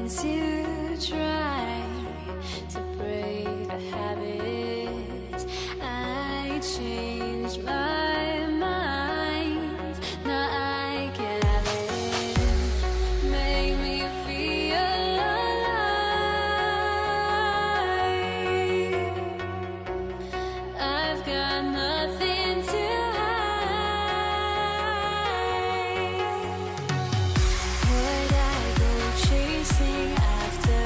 Since you try to break the habit, I changed my mind. Now I can have it. Make me feel alive. I've got nothing to hide. Would I go chasing after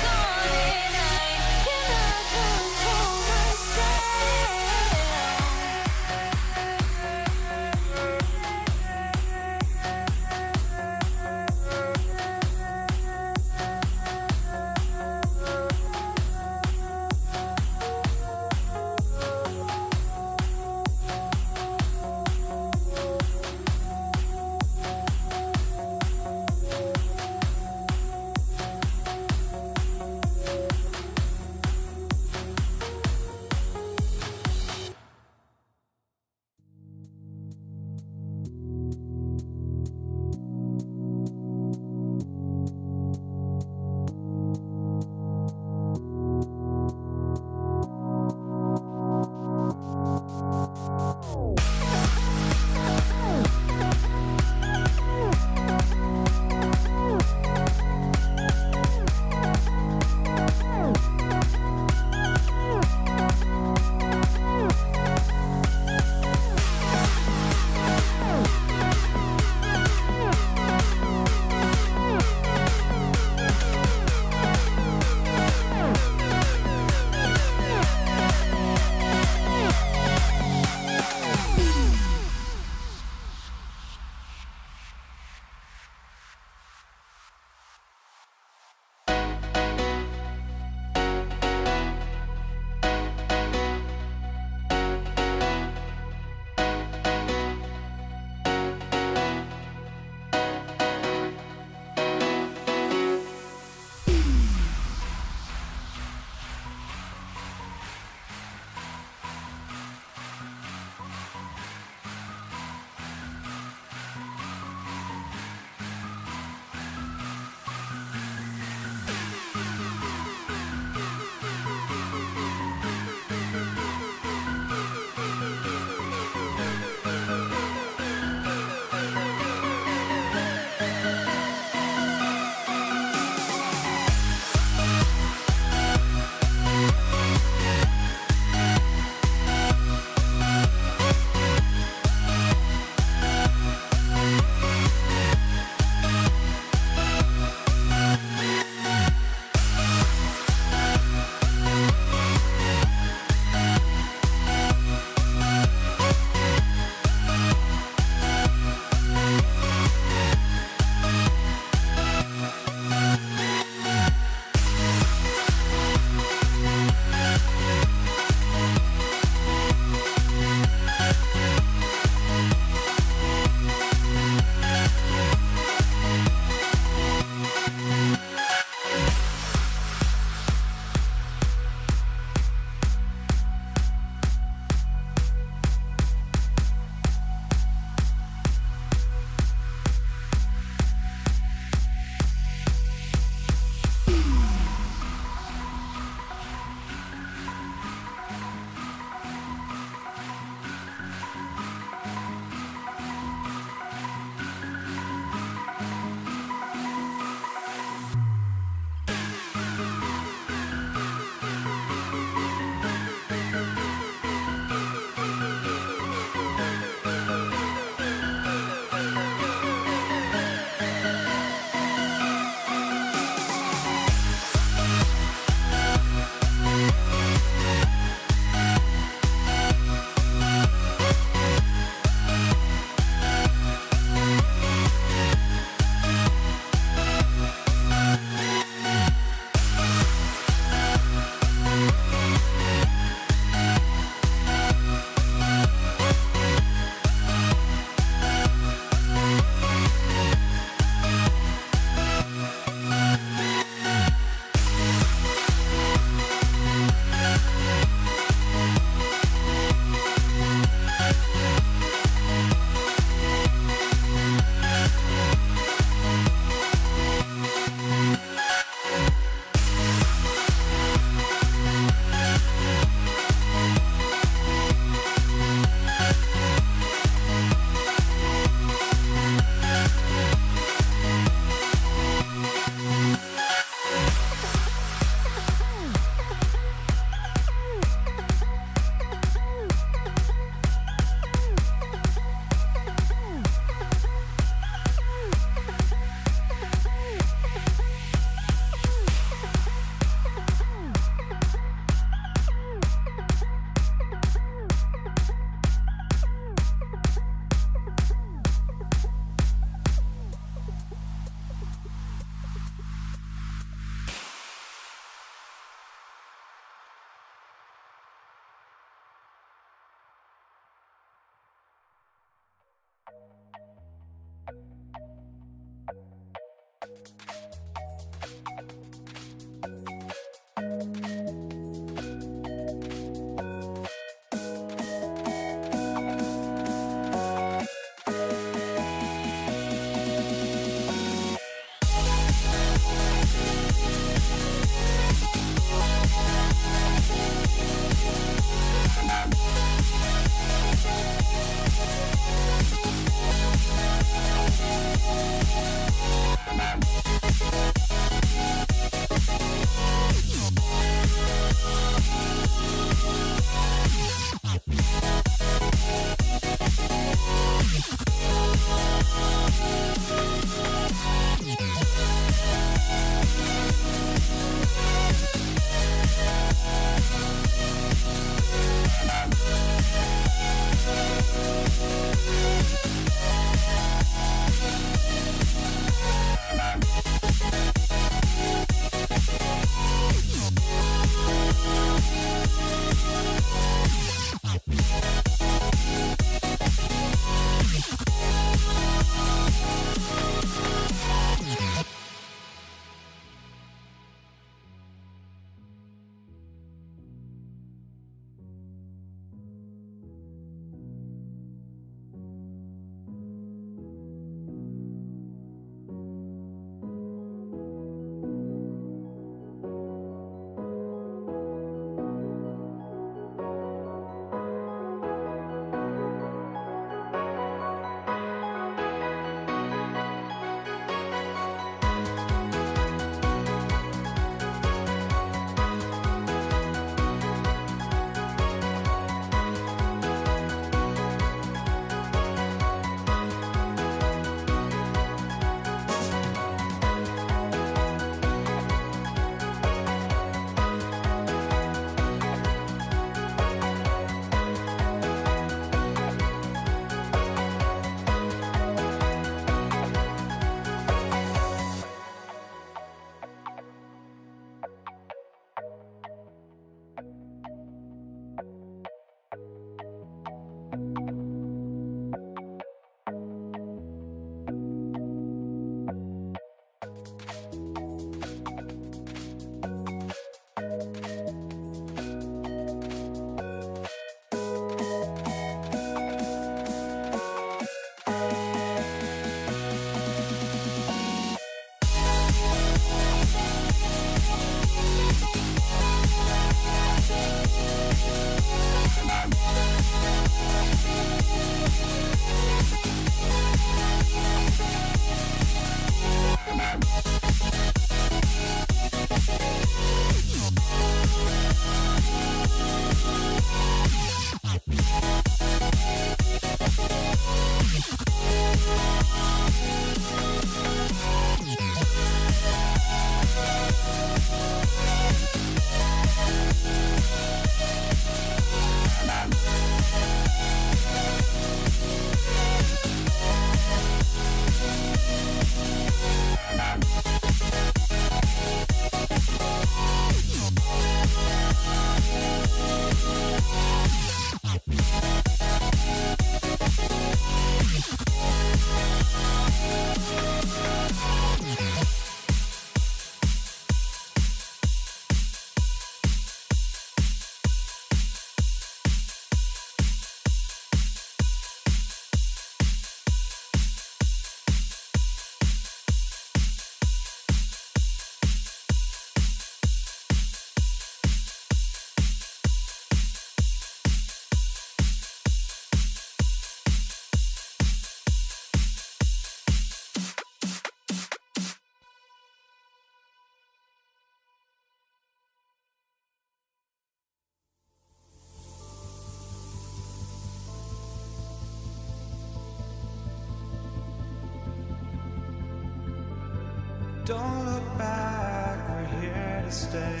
Don't look back, we're here to stay.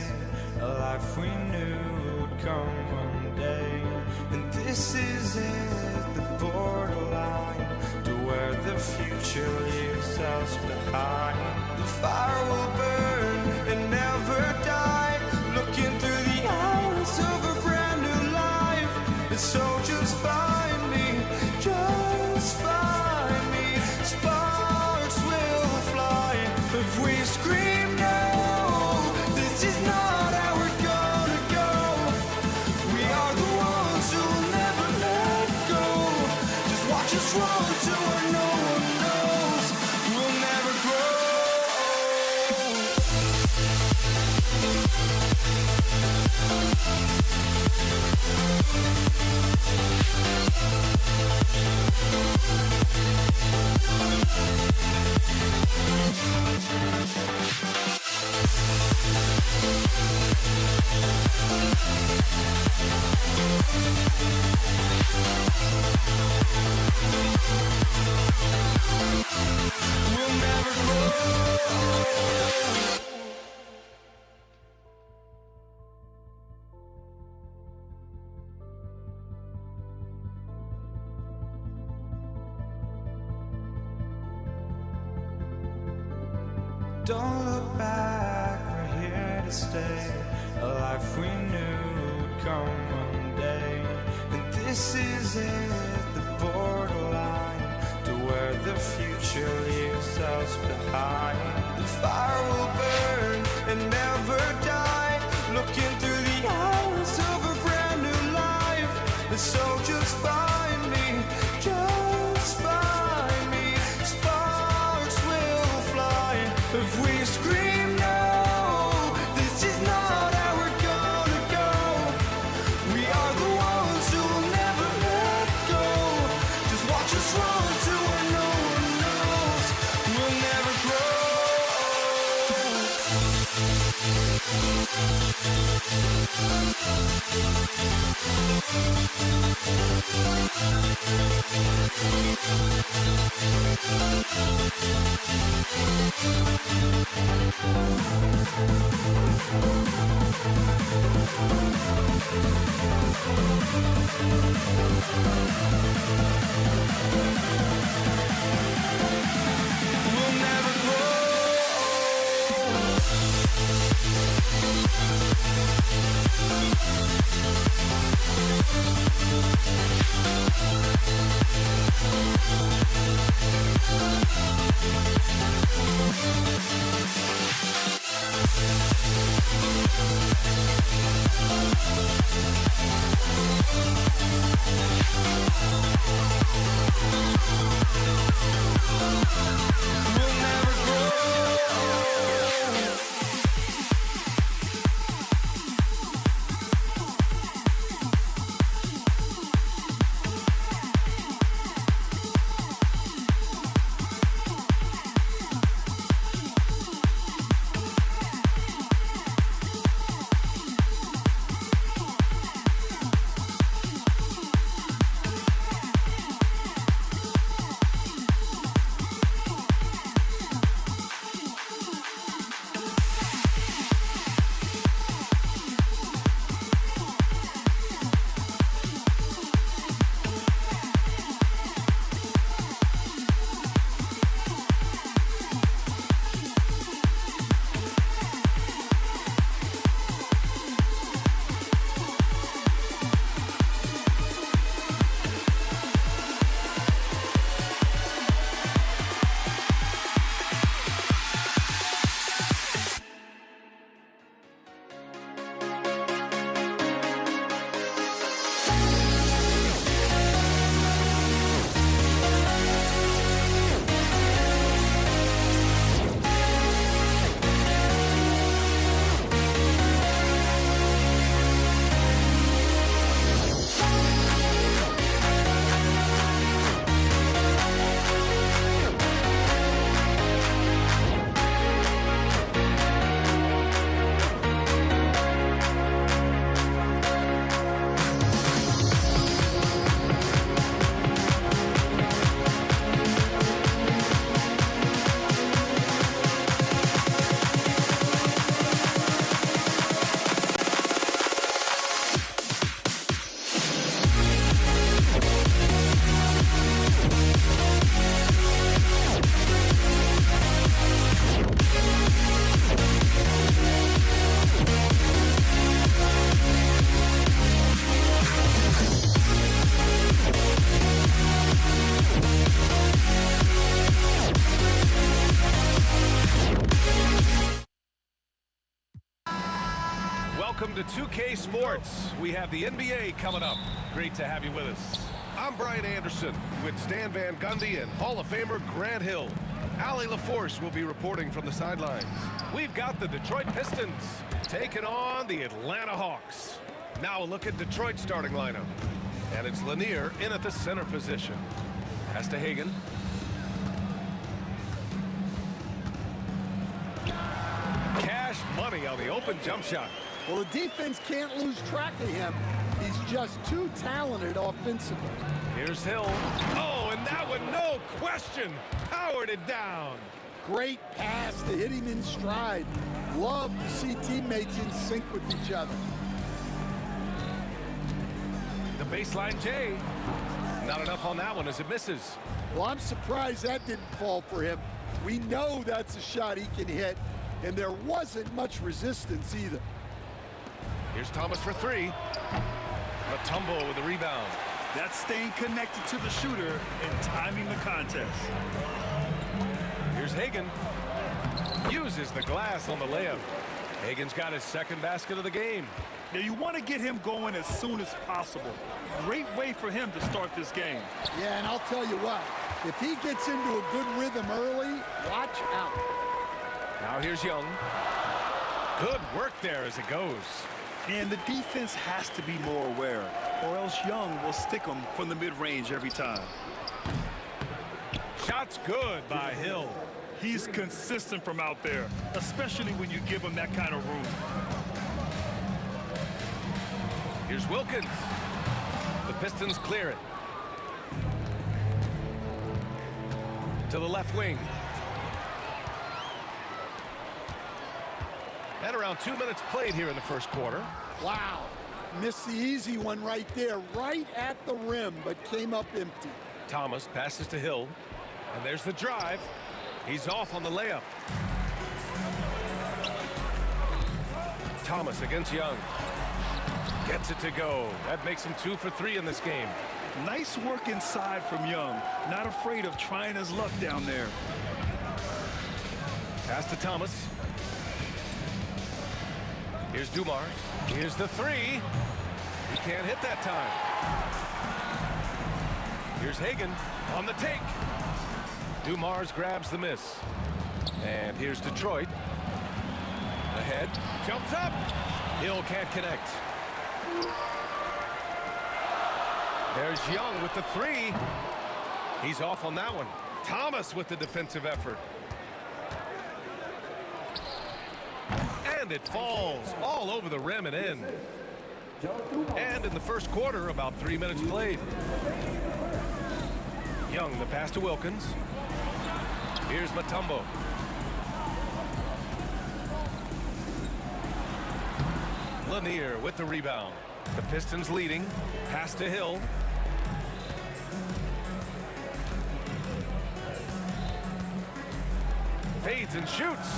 A life we knew would come one day. And this is it, the borderline to where the future leaves us behind. The fire will burn and never die, looking through the eyes of a brand new life. And so just find me, just find me. Sparks will fly if we scream no. This is not how we're gonna go. We are the ones who will never let go. Just watch us run to where no one knows. We'll never grow. We'll never grow. Don't look back, we're here to stay. A life we knew would come one day. And this is it, the borderline to where the future leaves us behind. The fire will burn and never die, looking through the eyes of a brand new life. And so just find me, just find me. Sparks will fly if we scream no. This is not how we're gonna go. We are the ones who will never let go. Just watch us run to where no one knows. We'll never grow. We'll never grow. Welcome to 2K Sports. We have the NBA coming up. Great to have you with us. I'm Brian Anderson with Stan Van Gundy and Hall of Famer Grant Hill. Allie LaForce will be reporting from the sidelines. We've got the Detroit Pistons taking on the Atlanta Hawks. Now a look at Detroit's starting lineup. And it's Lanier in at the center position. Pass to Hagan. Cash money on the open jump shot. Well, the defense can't lose track of him. He's just too talented offensively. Here's Hill. Oh, and that one, no question, powered it down. Great pass to hit him in stride. Love to see teammates in sync with each other. The baseline J. Not enough on that one as it misses. Well, I'm surprised that didn't fall for him. We know that's a shot he can hit, and there wasn't much resistance either. Here's Thomas for three. Mutombo with the rebound. That's staying connected to the shooter and timing the contest. Here's Hagan. Uses the glass on the layup. Hagan's got his second basket of the game. Now you want to get him going as soon as possible. Great way for him to start this game. Yeah, and I'll tell you what, if he gets into a good rhythm early, watch out. Now here's Young. Good work there as it goes. And the defense has to be more aware, or else Young will stick them from the mid-range every time. Shot's good by Hill. He's consistent from out there, especially when you give him that kind of room. Here's Wilkins. The Pistons clear it. To the left wing. And around 2 minutes played here in the first quarter. Wow. Missed the easy one right there, right at the rim, but came up empty. Thomas passes to Hill. And there's the drive. He's off on the layup. Thomas against Young. Gets it to go. That makes him 2 for 3 in this game. Nice work inside from Young. Not afraid of trying his luck down there. Pass to Thomas. Here's Dumars. Here's the three. He can't hit that time. Here's Hagan on the take. Dumars grabs the miss. And here's Detroit. Ahead. Jumps up. Hill can't connect. There's Young with the three. He's off on that one. Thomas with the defensive effort. And it falls all over the rim and in. And in the first quarter, about 3 minutes played. Young, the pass to Wilkins. Here's Mutombo. Lanier with the rebound. The Pistons leading. Pass to Hill. Fades and shoots.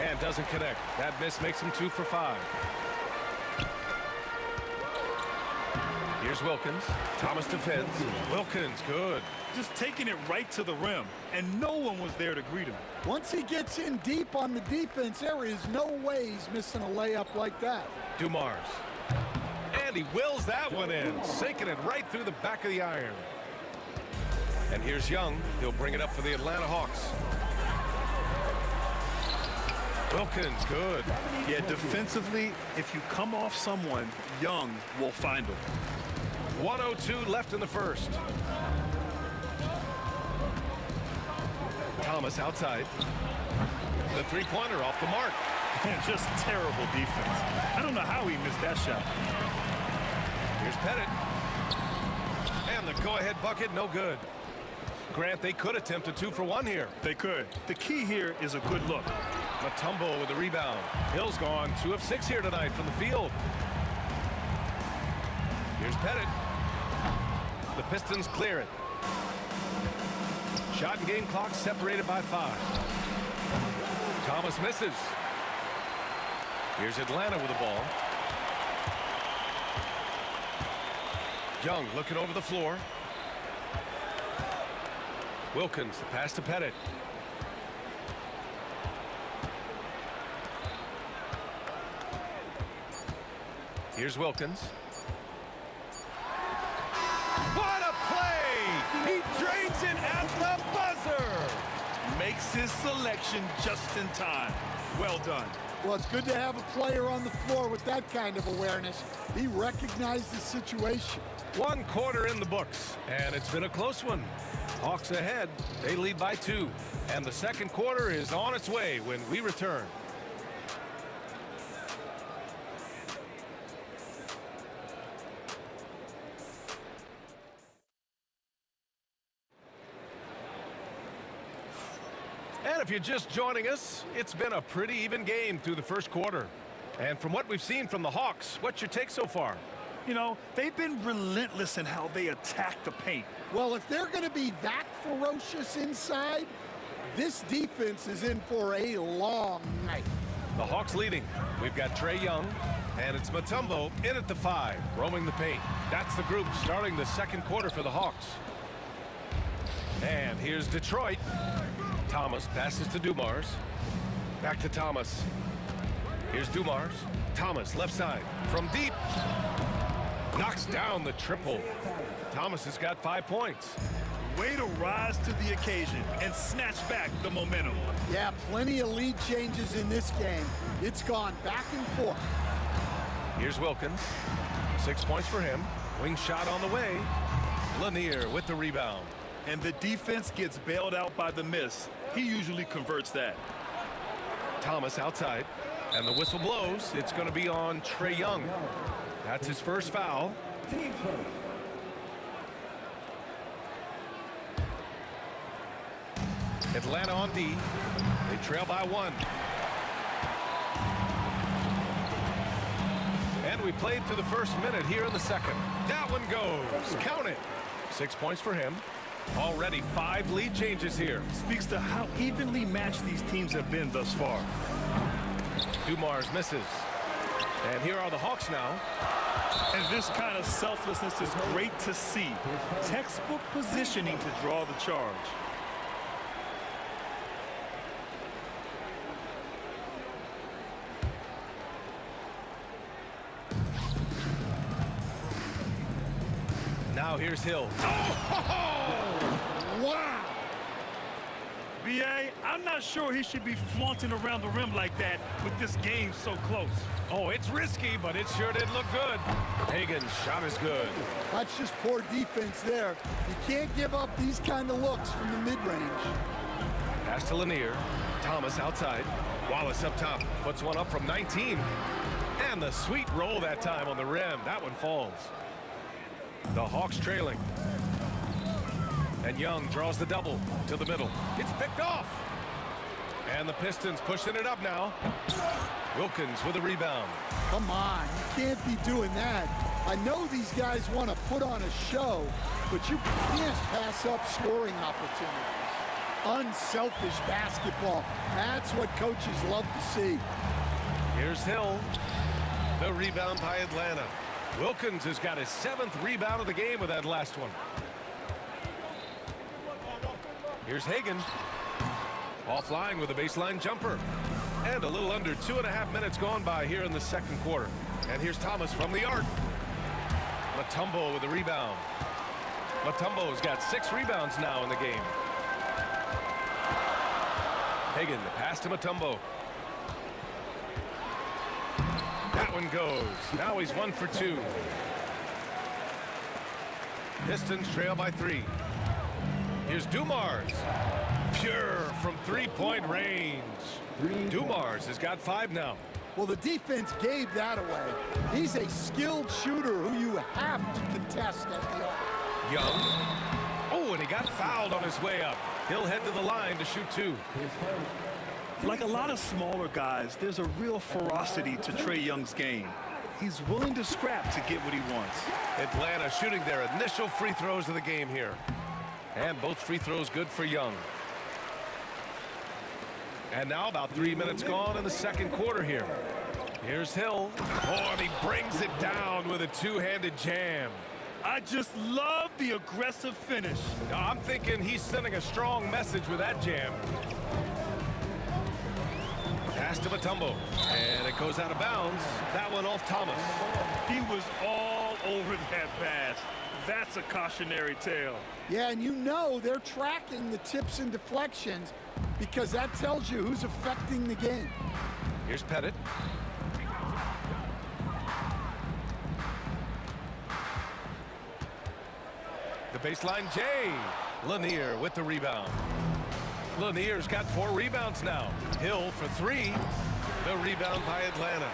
And doesn't connect. That miss makes him 2 for 5. Here's Wilkins. Thomas defends. Wilkins, good. Just taking it right to the rim, and no one was there to greet him. Once he gets in deep on the defense, there is no way he's missing a layup like that. Dumars. And he wills that one in, sinking it right through the back of the iron. And here's Young. He'll bring it up for the Atlanta Hawks. Wilkins, good. Yeah, defensively, if you come off someone, Young will find him. 1:02 left in the first. Thomas outside. The three-pointer off the mark. And just terrible defense. I don't know how he missed that shot. Here's Pettit. And the go-ahead bucket, no good. Grant, they could attempt a 2 for 1 here. They could. The key here is a good look. Mutombo with the rebound. Hill's gone 2 of 6 here tonight from the field. Here's Pettit. The Pistons clear it. Shot and game clock separated by 5. Thomas misses. Here's Atlanta with the ball. Young looking over the floor. Wilkins, the pass to Pettit. Here's Wilkins. What a play! He drains it at the buzzer! Makes his selection just in time. Well done. Well, it's good to have a player on the floor with that kind of awareness. He recognized the situation. 1 quarter in the books, and it's been a close one. Hawks ahead. They lead by 2. And the second quarter is on its way when we return. And if you're just joining us, it's been a pretty even game through the first quarter. And from what we've seen from the Hawks, what's your take so far? You know, they've been relentless in how they attack the paint. Well, if they're going to be that ferocious inside, this defense is in for a long night. The Hawks leading. We've got Trae Young, and it's Mutombo in at the 5, roaming the paint. That's the group starting the second quarter for the Hawks. And here's Detroit. Thomas passes to Dumars. Back to Thomas. Here's Dumars. Thomas left side from deep. Knocks down the triple. Thomas has got 5 points. Way to rise to the occasion and snatch back the momentum. Yeah, plenty of lead changes in this game. It's gone back and forth. Here's Wilkins. 6 points for him. Wing shot on the way. Lanier with the rebound. And the defense gets bailed out by the miss. He usually converts that. Thomas outside. And the whistle blows. It's going to be on Trae Young. That's his first foul. Atlanta on D. They trail by 1. And we played through the first minute here in the second. That one goes. Count it. 6 points for him. Already 5 lead changes here. Speaks to how evenly matched these teams have been thus far. Dumars misses. And here are the Hawks now. And this kind of selflessness is great to see. Textbook positioning to draw the charge. Now here's Hill. Wow! B.A., I'm not sure he should be flaunting around the rim like that with this game so close. Oh, it's risky, but it sure did look good. Hagen's shot is good. That's just poor defense there. You can't give up these kind of looks from the mid-range. Pass to Lanier. Thomas outside. Wallace up top. Puts one up from 19. And the sweet roll that time on the rim. That one falls. The Hawks trailing. And Young draws the double to the middle. It's picked off. And the Pistons pushing it up now. Wilkins with a rebound. Come on, you can't be doing that. I know these guys want to put on a show, but you can't pass up scoring opportunities. Unselfish basketball. That's what coaches love to see. Here's Hill. The rebound by Atlanta. Wilkins has got his 7th rebound of the game with that last one. Here's Hagen. Offline with a baseline jumper. And a little under 2.5 minutes gone by here in the second quarter. And here's Thomas from the arc. Mutombo with a rebound. Mutombo's got 6 rebounds now in the game. Hagen, the pass to Mutombo. That one goes. Now he's 1 for 2. Pistons trail by 3. Here's Dumars. Pure from 3-point range. Dumars has got 5 now. Well, the defense gave that away. He's a skilled shooter who you have to contest at the arc. Young. Oh, and he got fouled on his way up. He'll head to the line to shoot 2. Like a lot of smaller guys, there's a real ferocity to Trae Young's game. He's willing to scrap to get what he wants. Atlanta shooting their initial free throws of the game here. And both free throws good for Young. And now about 3 minutes gone in the second quarter here. Here's Hill. Oh, and he brings it down with a two-handed jam. I just love the aggressive finish. Now, I'm thinking he's sending a strong message with that jam. Pass to Mutombo. And it goes out of bounds. That one off Thomas. He was all over that pass. That's a cautionary tale. Yeah, and you know they're tracking the tips and deflections because that tells you who's affecting the game. Here's Pettit. The baseline J. Lanier with the rebound. Lanier's got 4 rebounds now. Hill for 3. The rebound by Atlanta.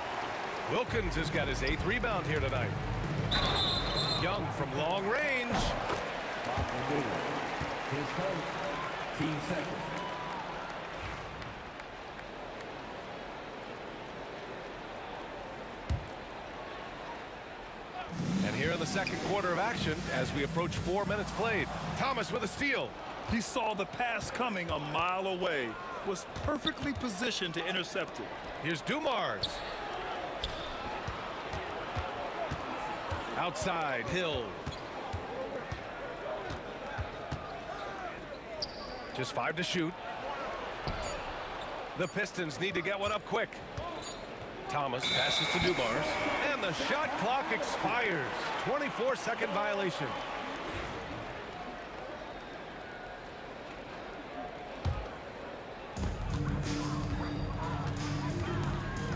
Wilkins has got his 8th rebound here tonight. Young from long range. Team second. And here in the second quarter of action, as we approach 4 minutes played, Thomas with a steal. He saw the pass coming a mile away, was perfectly positioned to intercept it. Here's Dumars. Outside, Hill. Just 5 to shoot. The Pistons need to get one up quick. Thomas passes to Dumars. And the shot clock expires. 24-second violation.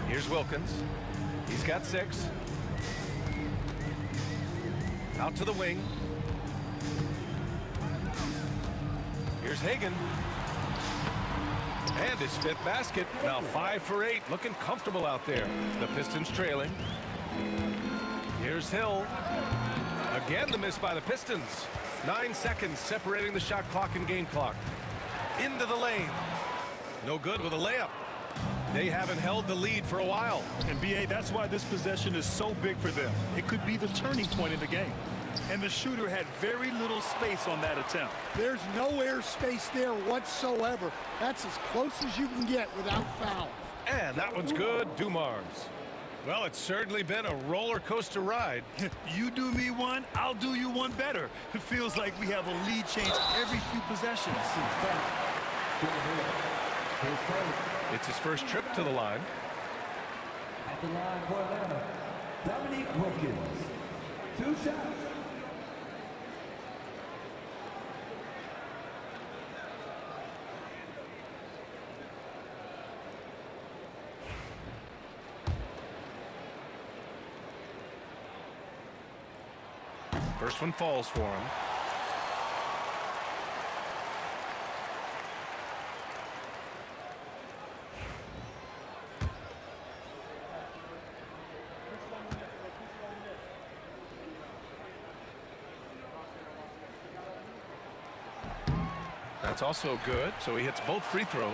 Here's Wilkins. He's got 6. Out to the wing. Here's Hagen. And his 5th basket. Now 5 for 8. Looking comfortable out there. The Pistons trailing. Here's Hill. Again, the miss by the Pistons. 9 seconds separating the shot clock and game clock. Into the lane. No good with a layup. They haven't held the lead for a while. And B.A., that's why this possession is so big for them. It could be the turning point in the game. And the shooter had very little space on that attempt. There's no air space there whatsoever. That's as close as you can get without foul. And that one's good, Dumars. Well, it's certainly been a roller coaster ride. You do me one, I'll do you one better. It feels like we have a lead change every few possessions. It's his first trip to the line. At the line for Atlanta, Dominique Wilkins. 2 shots. First one falls for him. That's also good, so he hits both free throws.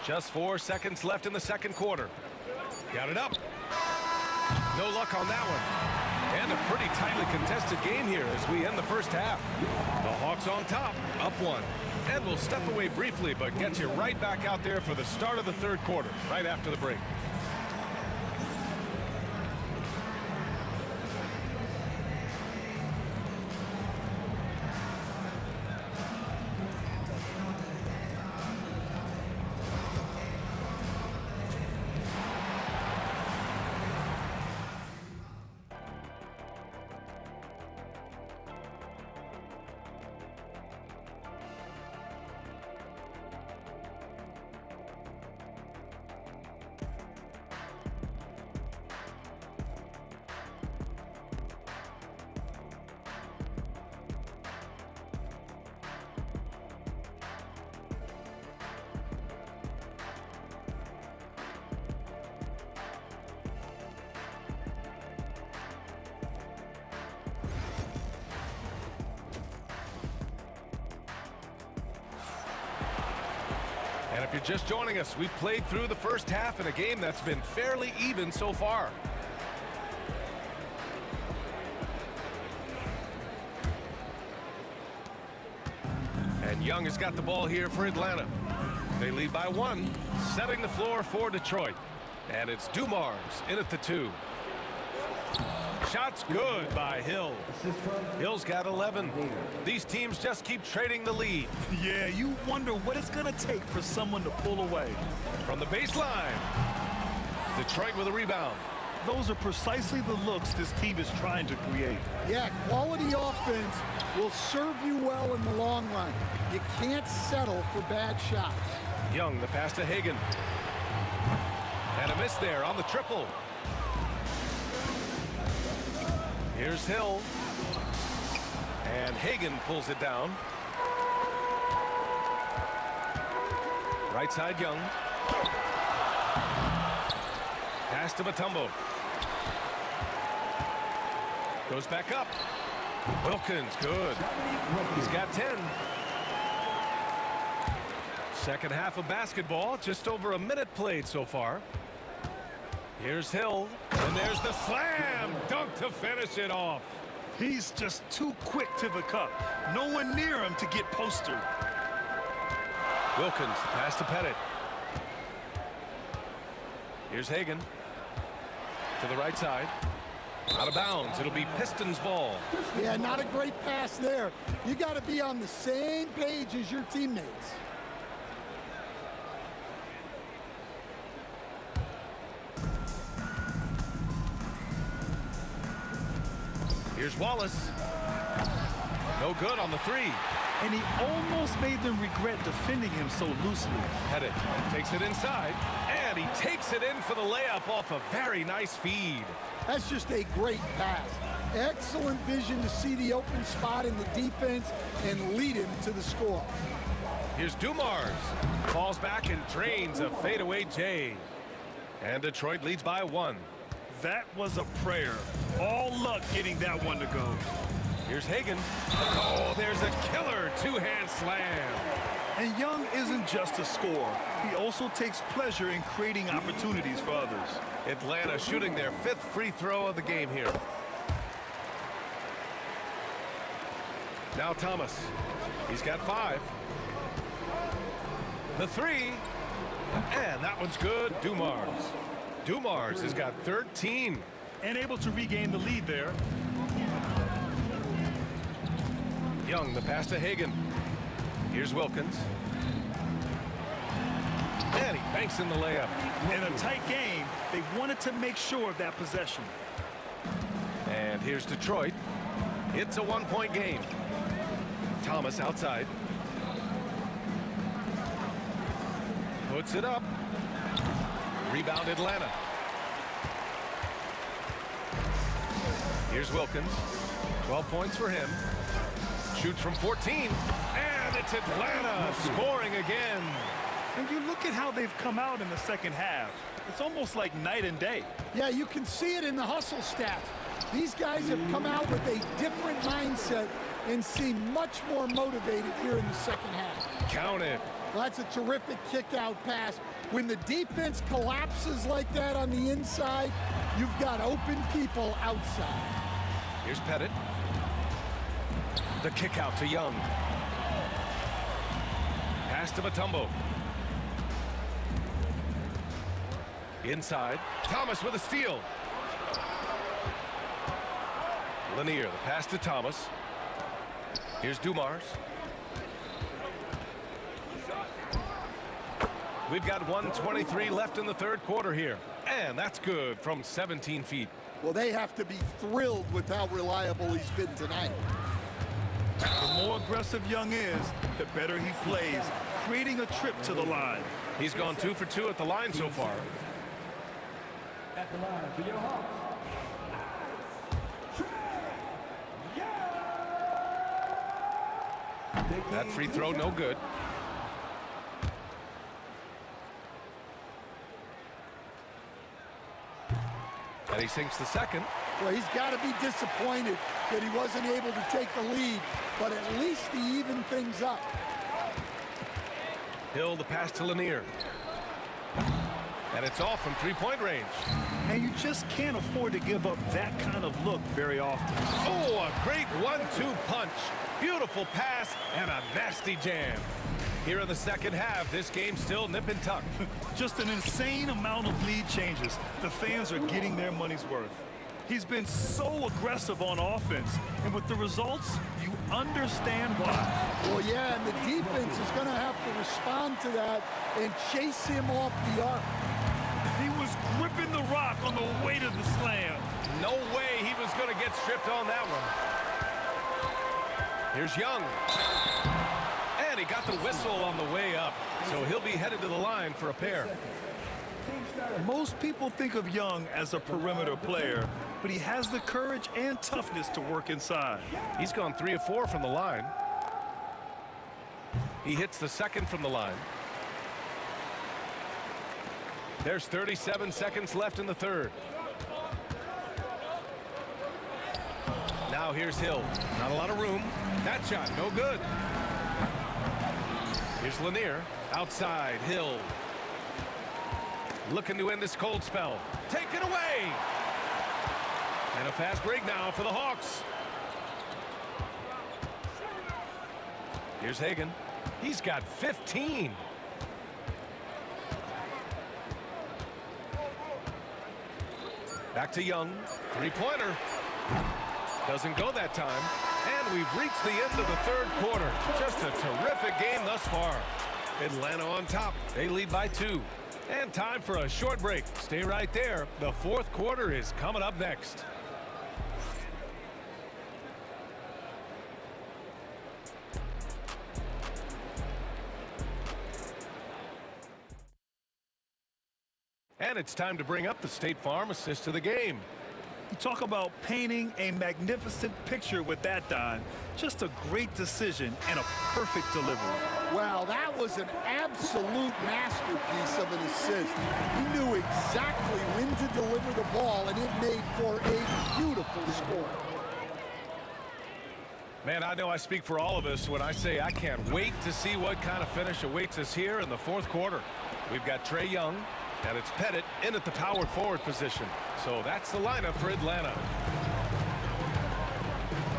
Just 4 seconds left in the second quarter. Got it up. No luck on that one. And a pretty tightly contested game here as we end the first half. The Hawks on top, up 1. And we'll step away briefly, but get you right back out there for the start of the third quarter, right after the break. And if you're just joining us, we've played through the first half in a game that's been fairly even so far. And Young has got the ball here for Atlanta. They lead by 1, setting the floor for Detroit. And it's Dumars in at the 2. Shot's good by Hill. Hill's got 11. These teams just keep trading the lead. Yeah, you wonder what it's going to take for someone to pull away. From the baseline, Detroit with a rebound. Those are precisely the looks this team is trying to create. Yeah, quality offense will serve you well in the long run. You can't settle for bad shots. Young, the pass to Hagan. And a miss there on the triple. Here's Hill. And Hagan pulls it down. Right side, Young. Pass to Mutombo. Goes back up. Wilkins, good. He's got 10. Second half of basketball, just over a minute played so far. Here's Hill, and there's the slam dunk to finish it off. He's just too quick to the cup. No one near him to get postered. Wilkins, the pass to Pettit. Here's Hagan. To the right side. Out of bounds. It'll be Pistons ball. Yeah, not a great pass there. You got to be on the same page as your teammates. Here's Wallace. No good on the 3. And he almost made them regret defending him so loosely. Pettit takes it inside, and he takes it in for the layup off a very nice feed. That's just a great pass. Excellent vision to see the open spot in the defense and lead him to the score. Here's Dumars. Falls back and drains a fadeaway J. And Detroit leads by 1. That was a prayer. All luck getting that one to go. Here's Hagan. Oh, there's a killer two-hand slam. And Young isn't just a scorer. He also takes pleasure in creating opportunities for others. Atlanta shooting their 5th free throw of the game here. Now Thomas. He's got 5. The 3. And that one's good. Dumars. Dumars has got 13. And able to regain the lead there. Young, the pass to Hagan. Here's Wilkins. And he banks in the layup. In a tight game, they wanted to make sure of that possession. And here's Detroit. It's a 1-point game. Thomas outside. Puts it up. Rebound Atlanta. Here's Wilkins. 12 points for him. Shoots from 14. And it's Atlanta scoring again. And you look at how they've come out in the second half. It's almost like night and day. Yeah, you can see it in the hustle stats. These guys have come out with a different mindset and seem much more motivated here in the second half. Count it. Well, that's a terrific kick-out pass. When the defense collapses like that on the inside, you've got open people outside. Here's Pettit. The kick out to Young. Pass to Mutombo. Inside. Thomas with a steal. Lanier, the pass to Thomas. Here's Dumars. We've got 1:23 left in the third quarter here. And that's good from 17 feet. Well, they have to be thrilled with how reliable he's been tonight. The more aggressive Young is, the better he plays, creating a trip to the line. He's gone 2 for 2 at the line so far. At the line for your Hawks. That free throw no good. And he sinks the second. Well, he's got to be disappointed that he wasn't able to take the lead, but at least he evened things up. Hill, the pass to Lanier. And it's off from three-point range. And you just can't afford to give up that kind of look very often. Oh, a great 1-2 punch. Beautiful pass and a nasty jam. Here in the second half, this game's still nip and tuck. Just an insane amount of lead changes. The fans are getting their money's worth. He's been so aggressive on offense, and with the results, you understand why. Well, yeah, and the defense is going to have to respond to that and chase him off the arc. He was gripping the rock on the way to the slam. No way he was going to get stripped on that one. Here's Young. And he got the whistle on the way up, so he'll be headed to the line for a pair. Most people think of Young as a perimeter player, but he has the courage and toughness to work inside. He's gone 3 of 4 from the line. He hits the second from the line. There's 37 seconds left in the third. Now here's Hill. Not a lot of room. That shot, no good. Here's Lanier. Outside, Hill. Looking to end this cold spell. Taken away. And a fast break now for the Hawks. Here's Hagan. He's got 15. Back to Young. Three-pointer. Doesn't go that time. And we've reached the end of the third quarter. Just a terrific game thus far. Atlanta on top. They lead by 2. And time for a short break. Stay right there. The fourth quarter is coming up next. And it's time to bring up the State Farm assist of the game. You talk about painting a magnificent picture with that, Don. Just a great decision and a perfect delivery. Wow, that was an absolute masterpiece of an assist. He knew exactly when to deliver the ball, and it made for a beautiful score. Man, I know I speak for all of us when I say I can't wait to see what kind of finish awaits us here in the fourth quarter. We've got Trey Young, and it's Pettit in at the power forward position. So that's the lineup for Atlanta.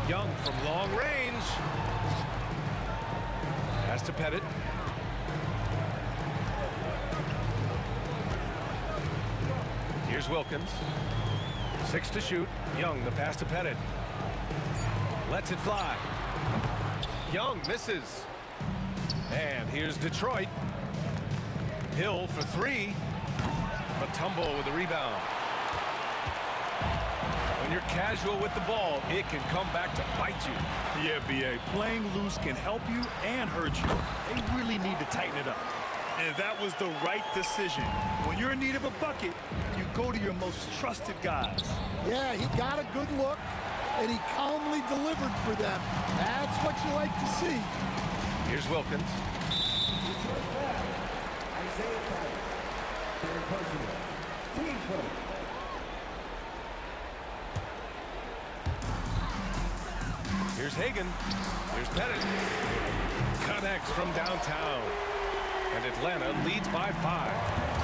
Young from long range. Pass to Pettit. Here's Wilkins. 6 to shoot. Young, the pass to Pettit. Lets it fly. Young misses. And here's Detroit. Hill for 3. Mutombo with the rebound. When you're casual with the ball, it can come back to bite you. Yeah, B.A., playing loose can help you and hurt you. They really need to tighten it up. And that was the right decision. When you're in need of a bucket, you go to your most trusted guys. Yeah, he got a good look, and he calmly delivered for them. That's what you like to see. Here's Wilkins. Here's Hagan. Here's Pettit. Connects from downtown. And Atlanta leads by 5.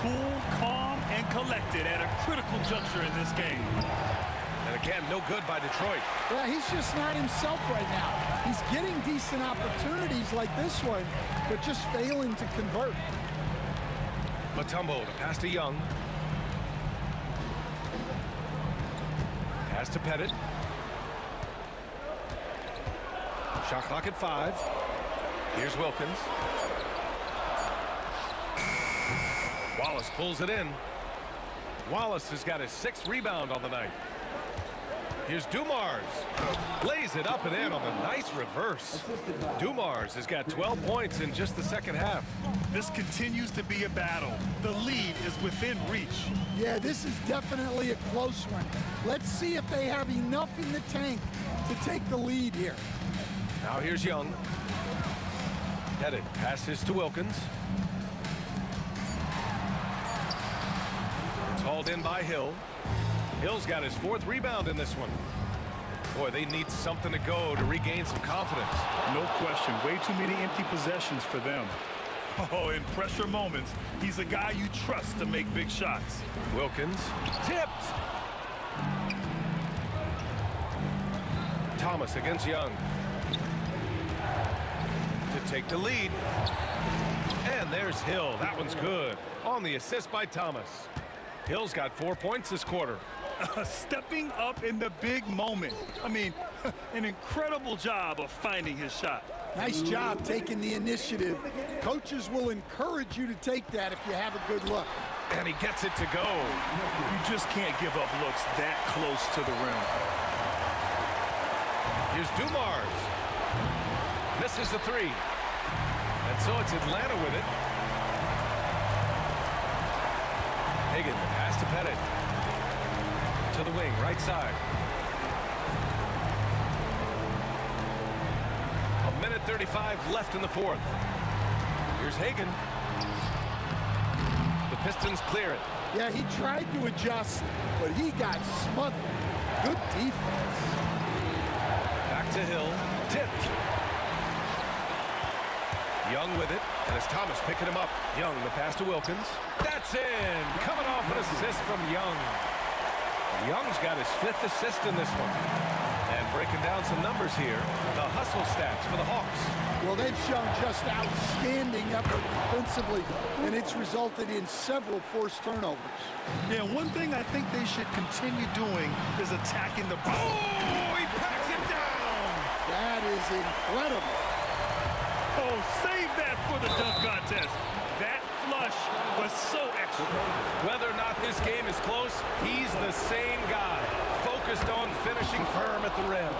Cool, calm, and collected at a critical juncture in this game. And again, no good by Detroit. Yeah, he's just not himself right now. He's getting decent opportunities like this one, but just failing to convert. Mutombo to pass to Young. Pass to Pettit. Shot clock at 5. Here's Wilkins. Wallace pulls it in. Wallace has got his 6th rebound on the night. Here's Dumars. Lays it up and in on the nice reverse. Dumars has got 12 points in just the second half. This continues to be a battle. The lead is within reach. Yeah, this is definitely a close one. Let's see if they have enough in the tank to take the lead here. Now here's Young. Pettit passes to Wilkins. It's hauled in by Hill. Hill's got his 4th rebound in this one. Boy, they need something to go to regain some confidence. No question. Way too many empty possessions for them. Oh, in pressure moments, he's a guy you trust to make big shots. Wilkins tipped. Thomas against Young. To take the lead. And there's Hill. That one's good. On the assist by Thomas. Hill's got 4 points this quarter. Stepping up in the big moment. I mean, an incredible job of finding his shot. Nice job taking the initiative. Coaches will encourage you to take that if you have a good look. And he gets it to go. You just can't give up looks that close to the rim. Here's Dumars. Misses the 3. And so it's Atlanta with it. Hagan, pass to Pettit. To the wing, right side. 1:35 left in the 4th. Here's Hagan. The Pistons clear it. Yeah, he tried to adjust, but he got smothered. Good defense. Back to Hill. Tipped. Young with it, and it's Thomas picking him up. Young, the pass to Wilkins. That's in! Coming off an assist from Young. Young's got his 5th assist in this one. And breaking down some numbers here, the hustle stats for the Hawks. Well, they've shown just outstanding effort defensively, and it's resulted in several forced turnovers. Yeah, one thing I think they should continue doing is attacking the ball. Oh, he packs it down! That is incredible. Oh, save that for the dunk contest. That flush was so extra. Whether or not this game is close, he's the same guy, focused on finishing firm at the rim.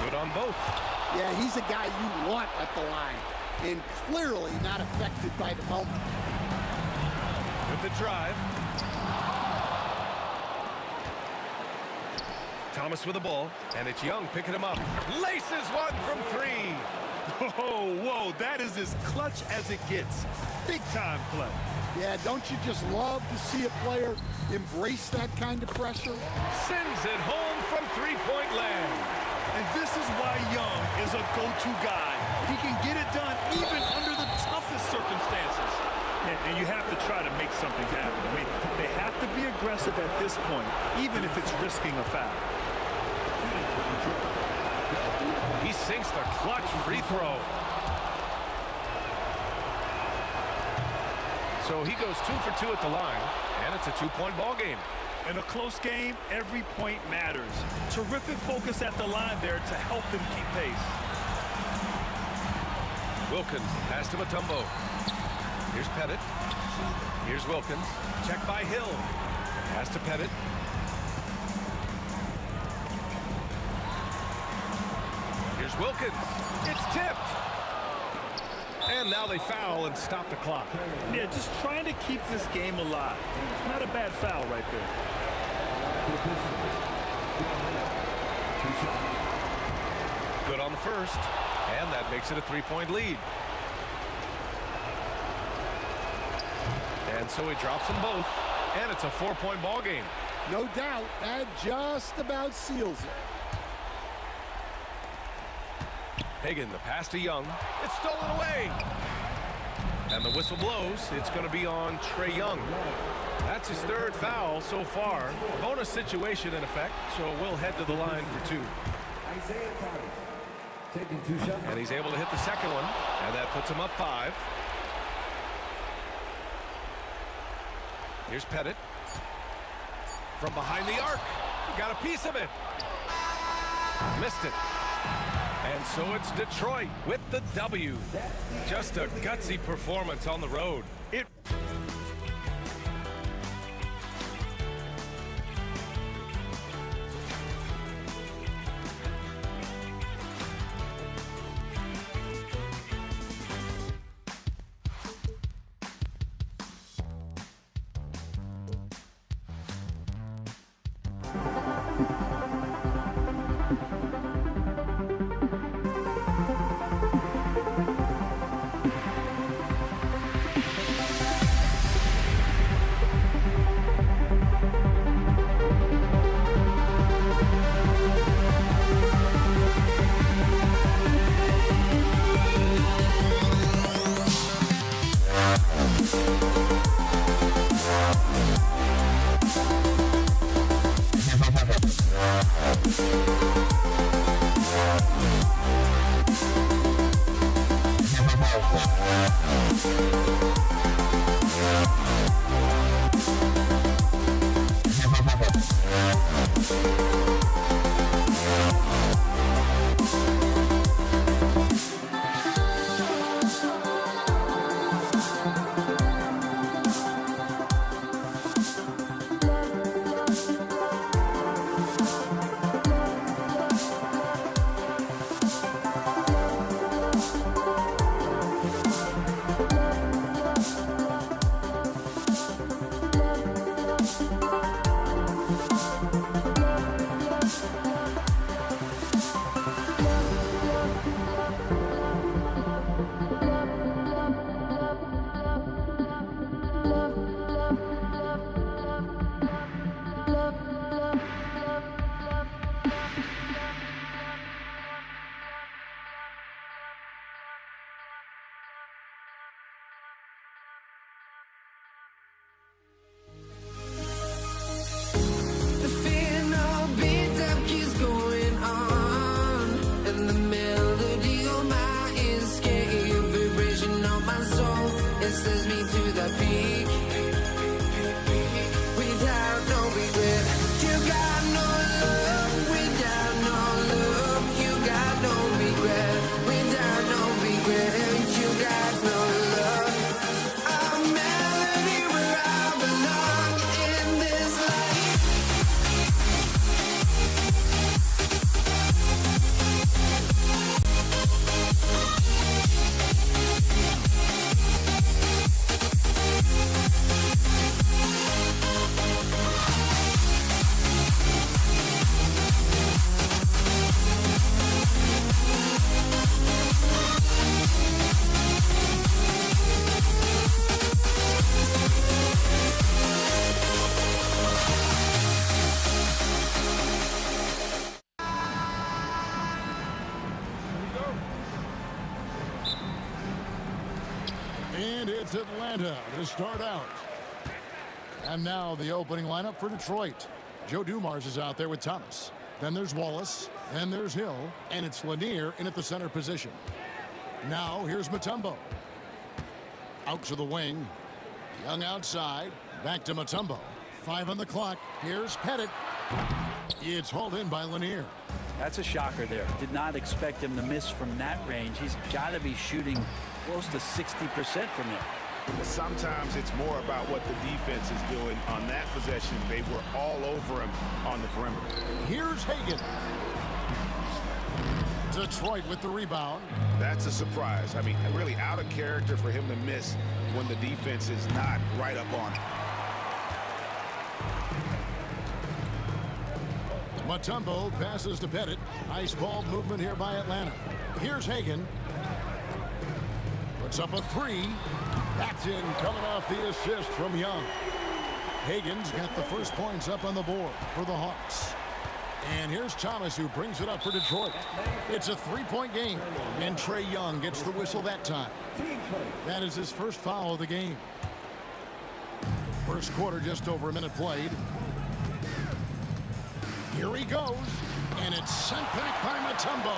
Good on both. Yeah, he's a guy you want at the line, and clearly not affected by the moment. With the drive. Thomas with the ball, and it's Young picking him up. Laces one from 3. Oh, whoa, that is as clutch as it gets. Big time play. Yeah, don't you just love to see a player embrace that kind of pressure? Sends it home from 3-point land. And this is why Young is a go-to guy. He can get it done even under the toughest circumstances. And you have to try to make something happen. I mean, they have to be aggressive at this point, even if it's risking a foul. He sinks the clutch free throw. So he goes 2 for 2 at the line, and it's a 2-point ball game. In a close game, every point matters. Terrific focus at the line there to help them keep pace. Wilkins, pass to Mutombo. Here's Pettit. Here's Wilkins. Check by Hill. Pass to Pettit. Here's Wilkins. It's tipped. And now they foul and stop the clock. Yeah, just trying to keep this game alive. It's not a bad foul right there. for the Pistons. Two shots. Good on the first, and that makes it a 3-point lead. And so he drops them both, and it's a 4-point ball game. No doubt, that just about seals it. Hagan, the pass to Young. It's stolen away. And the whistle blows. It's going to be on Trae Young. That's his third foul so far. Bonus situation in effect, so we'll head to the line for two. Isaiah Thomas taking two shots. And he's able to hit the second one, and that puts him up 5. Here's Pettit. From behind the arc. Got a piece of it. Missed it. And so it's Detroit with the W. Just a gutsy performance on the road. And it's Atlanta to start out. And now the opening lineup for Detroit. Joe Dumars is out there with Thomas. Then there's Wallace. Then there's Hill. And it's Lanier in at the center position. Now here's Mutombo. Out to the wing. Young outside. Back to Mutombo. 5 on the clock. Here's Pettit. It's hauled in by Lanier. That's a shocker there. Did not expect him to miss from that range. He's got to be shooting close to 60% from there. Sometimes it's more about what the defense is doing. On that possession, they were all over him on the perimeter. Here's Hagan. Detroit with the rebound. That's a surprise. I mean, really out of character for him to miss when the defense is not right up on him. Mutombo passes to Pettit. Nice ball movement here by Atlanta. Here's Hagan. Puts up a three. That's in, coming off the assist from Young. Hagan's got the first points up on the board for the Hawks. And here's Thomas, who brings it up for Detroit. It's a three-point game, and Trae Young gets the whistle that time. That is his first foul of the game. First quarter, just over a minute played. Here he goes, and it's sent back by Mutombo.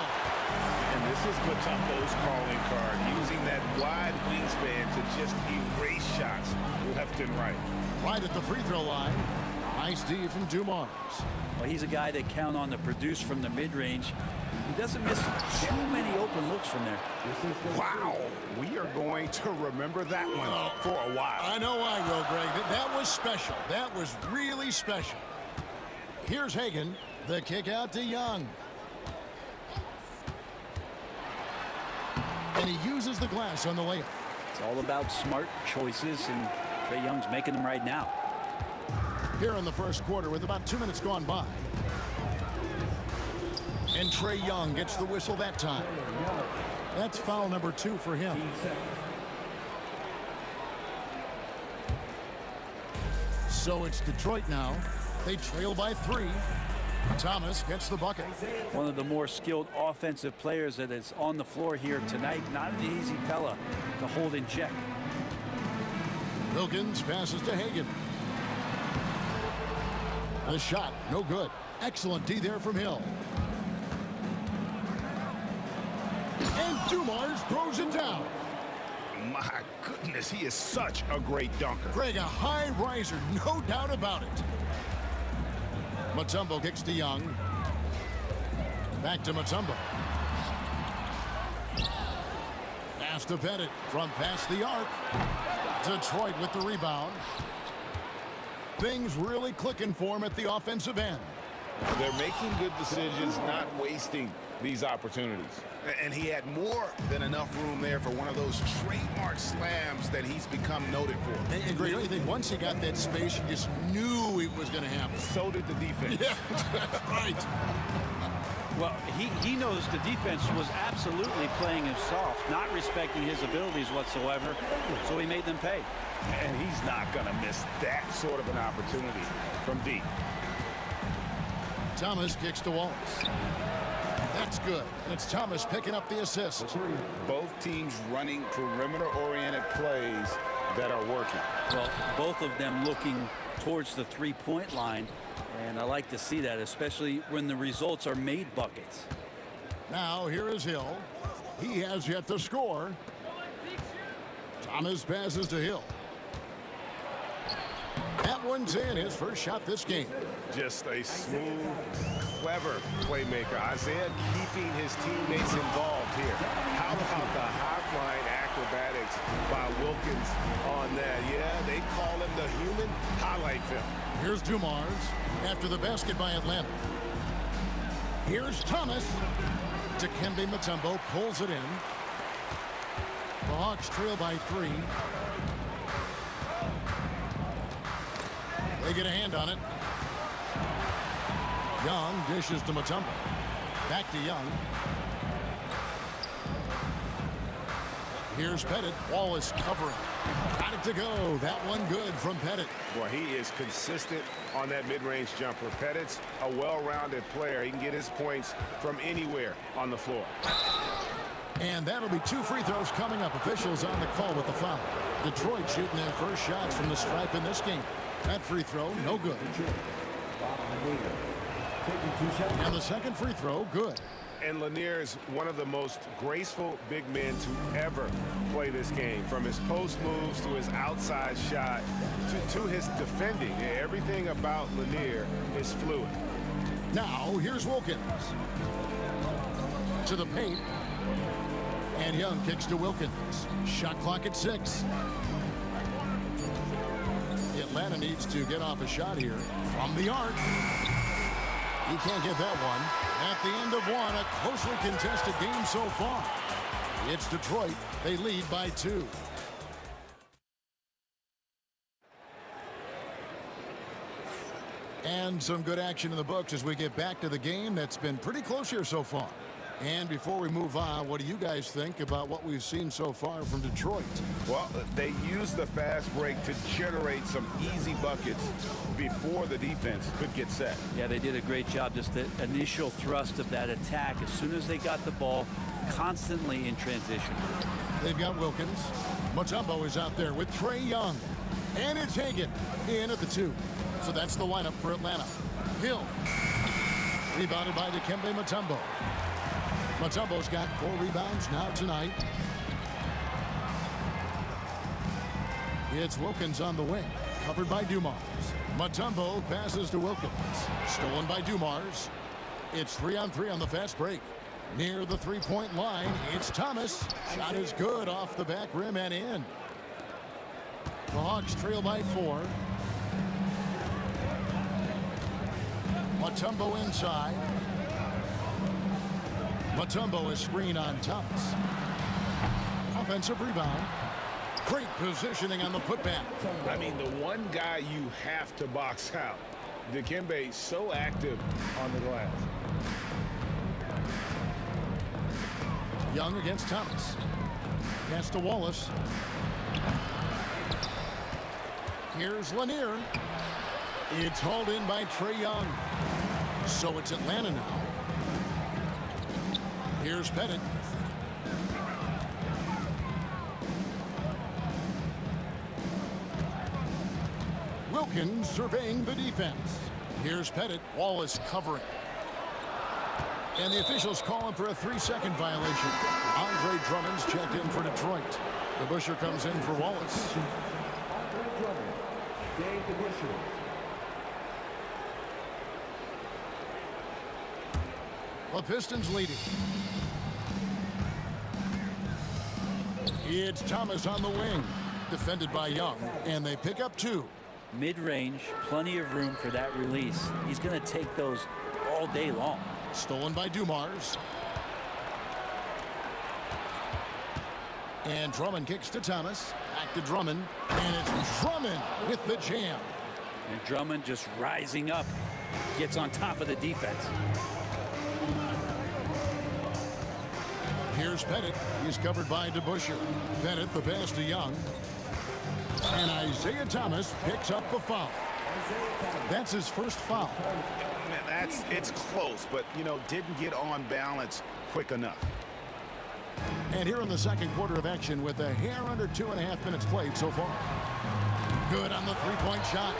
And this is Mutombo's calling card, using that wide wingspan to just erase shots left and right. Right at the free throw line. Nice D from Dumars. Well, he's a guy that count on to produce from the mid-range. He doesn't miss too many open looks from there. Wow, we are going to remember that one for a while. I know I will, Greg. That was special. That was really special. Here's Hagan. The kick out to Young. And he uses the glass on the layup. It's all about smart choices, and Trae Young's making them right now. Here in the first quarter with about 2 minutes gone by. And Trae Young gets the whistle that time. That's foul number 2 for him. So it's Detroit now. They trail by 3. Thomas gets the bucket. One of the more skilled offensive players that is on the floor here tonight. Not an easy fella to hold in check. Wilkins passes to Hagan. The shot, no good. Excellent D there from Hill. And Dumars throws it down. My goodness, he is such a great dunker. Greg, a high riser, no doubt about it. Mutombo kicks to Young. Back to Mutombo. Pass to Pettit from past the arc. Detroit with the rebound. Things really clicking for him at the offensive end. They're making good decisions, not wasting these opportunities. And he had more than enough room there for one of those trademark slams that he's become noted for. And Greg, don't you think once he got that space, you just knew it was going to happen? So did the defense. Yeah, right. Well, he knows the defense was absolutely playing him soft, not respecting his abilities whatsoever, so he made them pay. And he's not going to miss that sort of an opportunity from deep. Thomas kicks to Wallace. That's good. And it's Thomas picking up the assist. Both teams running perimeter-oriented plays that are working. Well, both of them looking towards the three-point line, and I like to see that, especially when the results are made buckets. Now here is Hill. He has yet to score. Thomas passes to Hill. That one's in, his first shot this game. Just a smooth, clever playmaker. Isaiah keeping his teammates involved here. How about the high-flying acrobatics by Wilkins on that? Yeah, they call him the human highlight film. Here's Dumars after the basket by Atlanta. Here's Thomas. Dikembe Mutombo pulls it in. The Hawks trail by 3. They get a hand on it. Young dishes to Mutombo. Back to Young. Here's Pettit. Wallace covering. Got it to go. That one good from Pettit. Boy, he is consistent on that mid-range jumper. Pettit's a well-rounded player. He can get his points from anywhere on the floor. And that'll be 2 free throws coming up. Officials on the call with the foul. Detroit shooting their first shots from the stripe in this game. That free throw, no good. And the second free throw, good. And Lanier is one of the most graceful big men to ever play this game. From his post moves to his outside shot to his defending. Everything about Lanier is fluid. Now, here's Wilkins. To the paint. And Young kicks to Wilkins. Shot clock at 6. Atlanta needs to get off a shot here from the arc. He can't get that one. At the end of one, a closely contested game so far. It's Detroit. They lead by 2. And some good action in the books as we get back to the game that's been pretty close here so far. And before we move on, what do you guys think about what we've seen so far from Detroit? Well, they used the fast break to generate some easy buckets before the defense could get set. Yeah, they did a great job. Just the initial thrust of that attack, as soon as they got the ball, constantly in transition. They've got Wilkins. Mutombo is out there with Trae Young. And it's Hagan in at the 2. So that's the lineup for Atlanta. Hill. Rebounded by Dikembe Mutombo. Mutombo's got 4 rebounds now tonight. It's Wilkins on the wing, covered by Dumars. Mutombo passes to Wilkins. Stolen by Dumars. It's 3-on-3 on the fast break. Near the three-point line, it's Thomas. Shot is good off the back rim and in. The Hawks trail by 4. Mutombo inside. Mutombo is screen on Thomas. Offensive rebound. Great positioning on the putback. I mean, the one guy you have to box out. Dikembe so active on the glass. Young against Thomas. Pass to Wallace. Here's Lanier. It's hauled in by Trae Young. So it's Atlanta now. Here's Pettit. Wilkins surveying the defense. Here's Pettit. Wallace covering. And the officials calling for a 3-second violation. Andre Drummond's checked in for Detroit. The Busher comes in for Wallace. The Pistons leading. It's Thomas on the wing. Defended by Young. And they pick up 2. Mid-range, plenty of room for that release. He's going to take those all day long. Stolen by Dumars. And Drummond kicks to Thomas. Back to Drummond. And it's Drummond with the jam. And Drummond just rising up. Gets on top of the defense. Here's Pettit. He's covered by DeBusschere. Pettit the pass to Young. And Isaiah Thomas picks up the foul. That's his first foul. Man, it's close, but, you know, didn't get on balance quick enough. And here in the second quarter of action with a hair under 2.5 minutes played so far. Good on the three-point shot.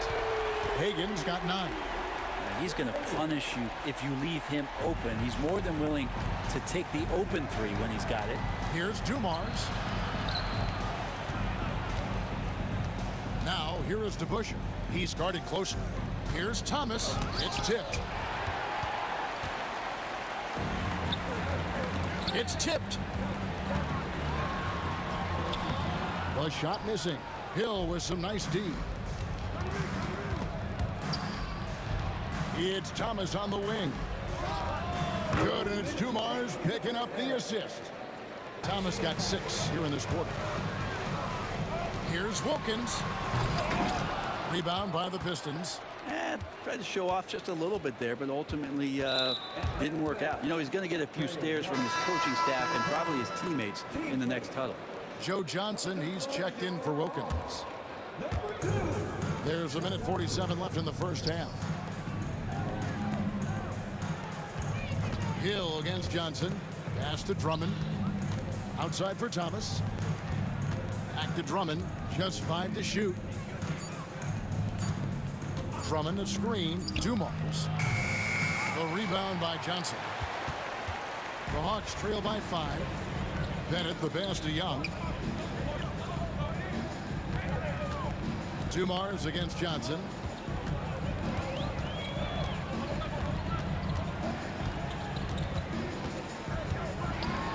Hagan's got 9. He's going to punish you if you leave him open. He's more than willing to take the open 3 when he's got it. Here's Dumars. Now, here is DeBusschere. He's guarded closer. Here's Thomas. It's tipped. It's tipped. The shot missing. Hill with some nice D. It's Thomas on the wing. Good, and it's Dumars picking up the assist. Thomas got 6 here in this quarter. Here's Wilkins. Rebound by the Pistons. Tried to show off just a little bit there, but ultimately didn't work out. You know, he's going to get a few stares from his coaching staff and probably his teammates in the next huddle. Joe Johnson, he's checked in for Wilkins. There's 1:47 left in the first half. Hill against Johnson. Pass to Drummond. Outside for Thomas. Back to Drummond. Just 5 to shoot. Drummond a screen. Dumars. The rebound by Johnson. The Hawks trail by 5. Bennett the pass to Young. Dumars against Johnson.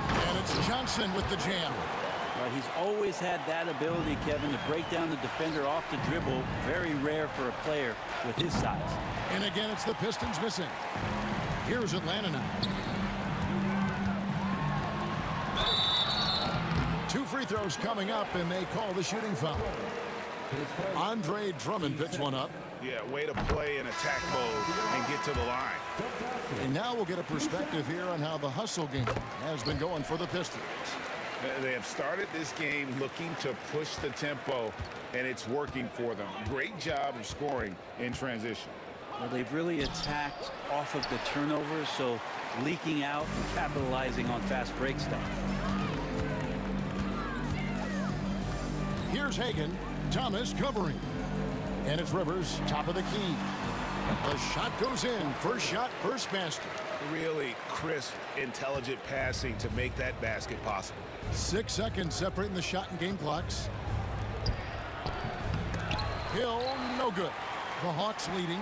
And it's Johnson with the jam. Well, he's always had that ability, Kevin, to break down the defender off the dribble. Very rare for a player with his size. And again, it's the Pistons missing. Here's Atlanta now. 2 free throws coming up, and they call the shooting foul. Andre Drummond picks one up. Yeah, way to play in attack mode and get to the line. And now we'll get a perspective here on how the hustle game has been going for the Pistons. They have started this game looking to push the tempo, and it's working for them. Great job of scoring in transition. Well, they've really attacked off of the turnovers, so leaking out and capitalizing on fast break stuff. Here's Hagan. Thomas covering. And it's Rivers, top of the key. The shot goes in. First shot, first basket. Really crisp, intelligent passing to make that basket possible. 6 seconds separating the shot and game clocks. Hill, no good. The Hawks leading.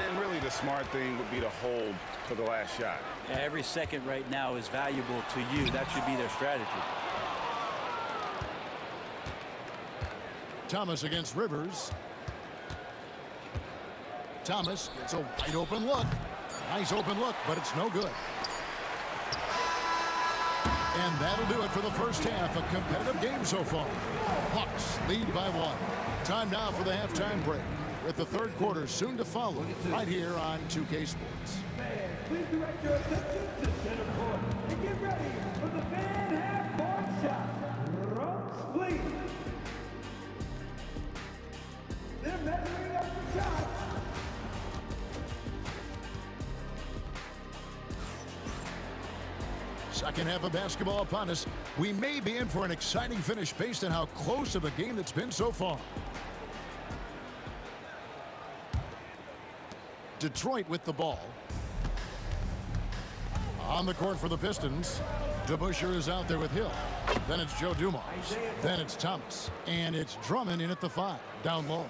And really the smart thing would be to hold for the last shot. Yeah, every second right now is valuable to you. That should be their strategy. Thomas against Rivers. Thomas gets a wide open look. Nice open look, but it's no good. And that'll do it for the first half. A competitive game so far. Hawks lead by 1. Time now for the halftime break, with the third quarter soon to follow, right here on 2K Sports. Please direct your attention to center court and get ready for the fan half-court shot. Runs, please. They're measuring up the shot. Second half of basketball upon us. We may be in for an exciting finish based on how close of a game it's been so far. Detroit with the ball. On the court for the Pistons. DeBusschere is out there with Hill. Then it's Joe Dumars. Then it's Thomas. And it's Drummond in at the 5, down low.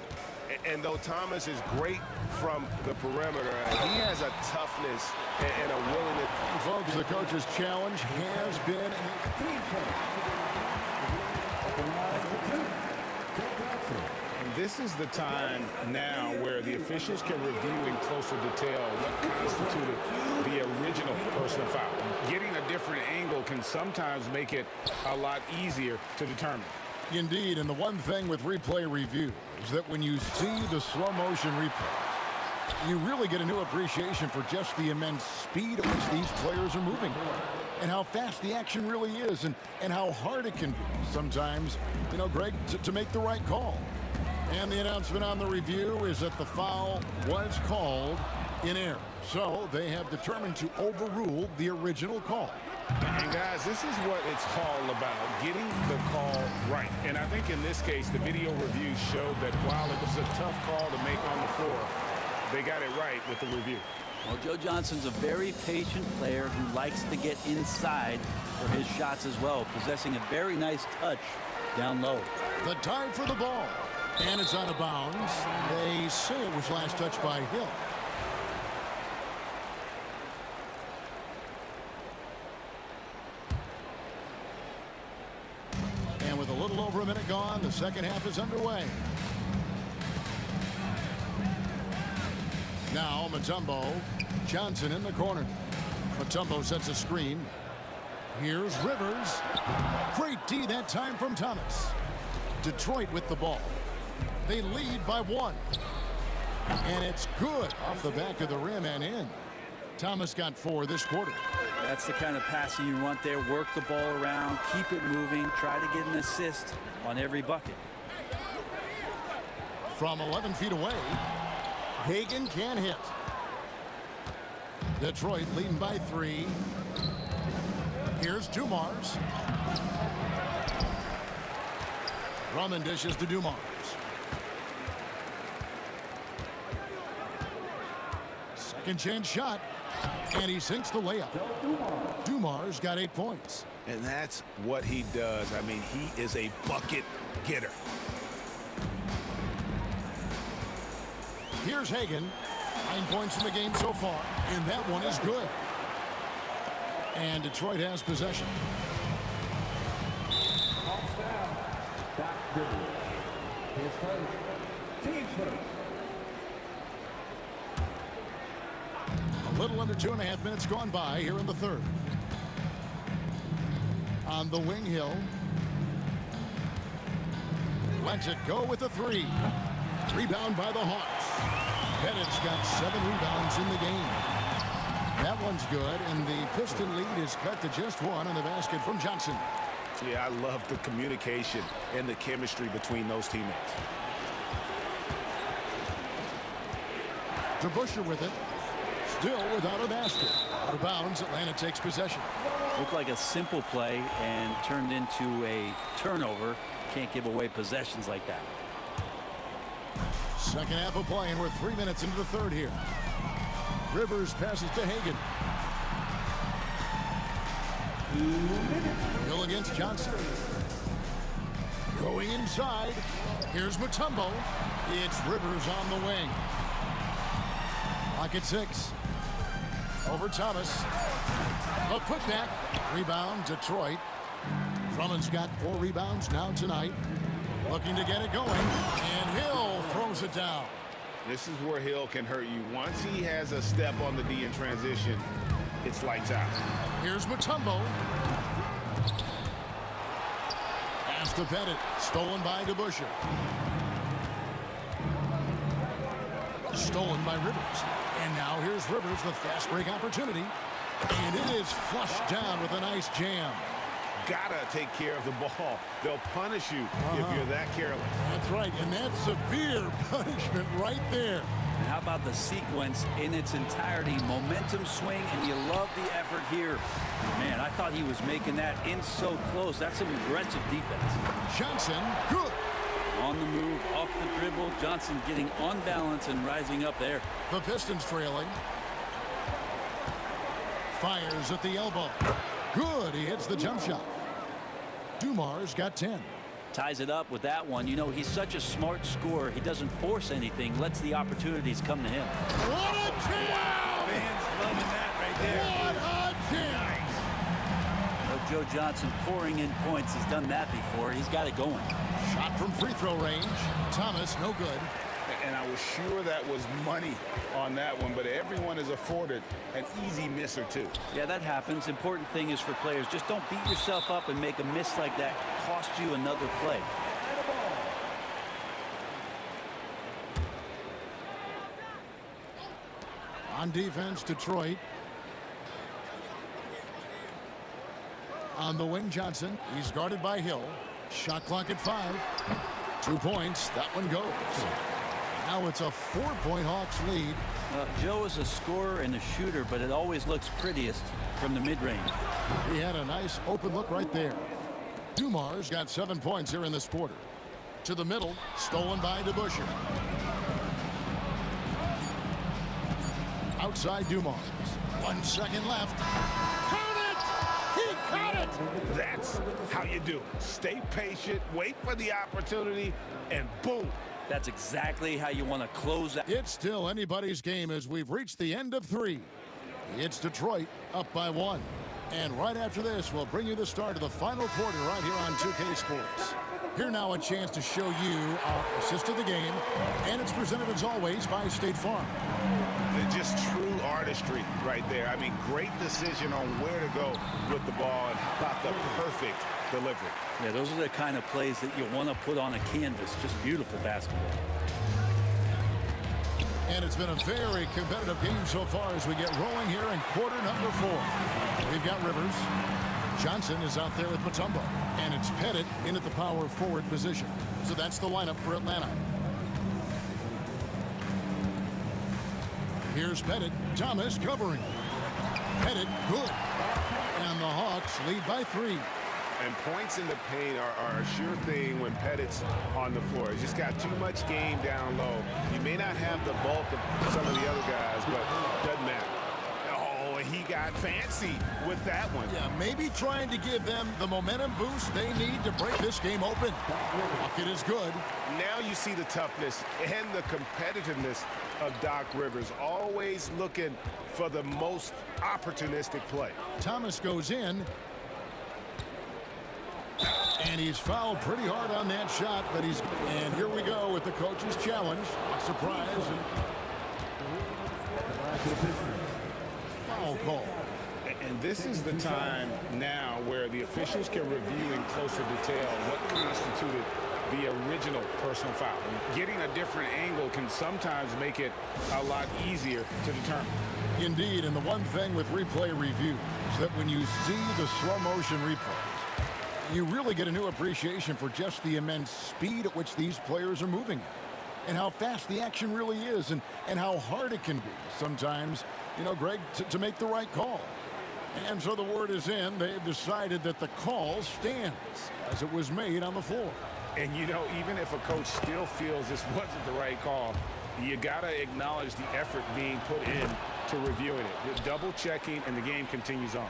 And though Thomas is great from the perimeter, he has a toughness and a willingness. Folks, the coach's challenge has been... And this is the time now where the officials can review in closer detail what constituted the original personal foul. Getting a different angle can sometimes make it a lot easier to determine. Indeed, and the one thing with replay review is that when you see the slow motion replay, you really get a new appreciation for just the immense speed at which these players are moving and how fast the action really is and how hard it can be sometimes, you know, Greg, to make the right call. And the announcement on the review is that the foul was called in error. So they have determined to overrule the original call. And guys, this is what it's all about, getting the call right. And I think in this case, the video review showed that while it was a tough call to make on the floor, they got it right with the review. Well, Joe Johnson's a very patient player who likes to get inside for his shots as well, possessing a very nice touch down low. The time for the ball. And it's out of bounds. They say it was last touched by Hill. And with a little over a minute gone, the second half is underway. Now Mutombo. Johnson in the corner. Mutombo sets a screen. Here's Rivers. Great D that time from Thomas. Detroit with the ball. They lead by 1. And it's good off the back of the rim and in. Thomas got 4 this quarter. That's the kind of passing you want there. Work the ball around, keep it moving, try to get an assist on every bucket. From 11 feet away, Hagan can hit. Detroit leading by 3. Here's Dumars. Drummond dishes to Dumars. Second chance shot, and he sinks the layup. Dumars got 8 points. And that's what he does. I mean, he is a bucket getter. Here's Hagan. 9 points in the game so far, and that one is good. And Detroit has possession. His first. Team's first. A little under 2.5 minutes gone by here in the third. On the wing, Hill. Lets it go with the 3. Rebound by the Hawks. Pettit's got 7 rebounds in the game. That one's good, and the Piston lead is cut to just 1 on the basket from Johnson. Yeah, I love the communication and the chemistry between those teammates. DeBusschere with it. Still without a basket. Out of bounds, Atlanta takes possession. Looked like a simple play and turned into a turnover. Can't give away possessions like that. Second half of play, and we're 3 minutes into the third here. Rivers passes to Hagan. Hill against Johnson. Going inside. Here's Mutombo. It's Rivers on the wing. Lock at 6. Over Thomas. A putback. Rebound, Detroit. Drummond's got 4 rebounds now tonight. Looking to get it going. And Hill throws it down. This is where Hill can hurt you. Once he has a step on the D in transition, it's lights out. Here's Mutombo. Pass to Pettit. Stolen by DeBusschere. Stolen by Rivers. And now here's Rivers, the fast break opportunity. And it is flushed down with a nice jam. Gotta take care of the ball. They'll punish you if you're that careless. That's right, and that's severe punishment right there. And how about the sequence in its entirety? Momentum swing, and you love the effort here. Man, I thought he was making that in so close. That's some aggressive defense. Johnson, good. On the move, off the dribble. Johnson getting on balance and rising up there. The Pistons trailing. Fires at the elbow. Good, he hits the jump shot. Dumars got 10. Ties it up with that one. You know, he's such a smart scorer. He doesn't force anything, lets the opportunities come to him. What a jam! Fans loving that right there. What a jam! Well, Joe Johnson pouring in points. He's done that before. He's got it going. Shot from free throw range. Thomas, no good. And I was sure that was money on that one, but everyone is afforded an easy miss or two. Yeah, that happens. Important thing is for players, just don't beat yourself up and make a miss like that cost you another play. On defense, Detroit. On the wing, Johnson. He's guarded by Hill. Shot clock at 5. 2 points. That one goes. Now it's a 4-point Hawks lead. Joe is a scorer and a shooter, but it always looks prettiest from the mid-range. He had a nice open look right there. Dumars got 7 points here in this quarter. To the middle, stolen by DeBusschere. Outside Dumars. 1 second left. Count it! He caught it! That's how you do it. Stay patient, wait for the opportunity, and boom. That's exactly how you want to close out. It's still anybody's game as we've reached the end of 3. It's Detroit up by 1. And right after this, we'll bring you the start of the final quarter right here on 2K Sports. Here now a chance to show you our assist of the game. And it's presented as always by State Farm. Just true artistry right there. I mean, great decision on where to go with the ball, and how about the perfect delivery. Yeah, those are the kind of plays that you want to put on a canvas. Just beautiful basketball. And it's been a very competitive game so far as we get rolling here in quarter number 4. We've got Rivers. Johnson is out there with Mutombo. And it's Pettit in at the power forward position. So that's the lineup for Atlanta. Here's Pettit. Thomas covering. Pettit, good. And the Hawks lead by 3. And points in the paint are a sure thing when Pettit's on the floor. He's just got too much game down low. You may not have the bulk of some of the other guys, but doesn't matter. Oh, he got fancy with that one. Yeah, maybe trying to give them the momentum boost they need to break this game open. Bucket is good. Now you see the toughness and the competitiveness of Doc Rivers, always looking for the most opportunistic play. Thomas goes in. And he's fouled pretty hard on that shot, but he's... And here we go with the coach's challenge. Surprise. Foul call. And this is the time now where the officials can review in closer detail what constituted the original personal foul. Getting a different angle can sometimes make it a lot easier to determine. Indeed, and the one thing with replay review is that when you see the slow motion replays, you really get a new appreciation for just the immense speed at which these players are moving at, and how fast the action really is, and how hard it can be sometimes, you know, Greg, to make the right call. And so the word is in. They've decided that the call stands as it was made on the floor. And, you know, even if a coach still feels this wasn't the right call, you got to acknowledge the effort being put in to reviewing it. The double checking, and the game continues on.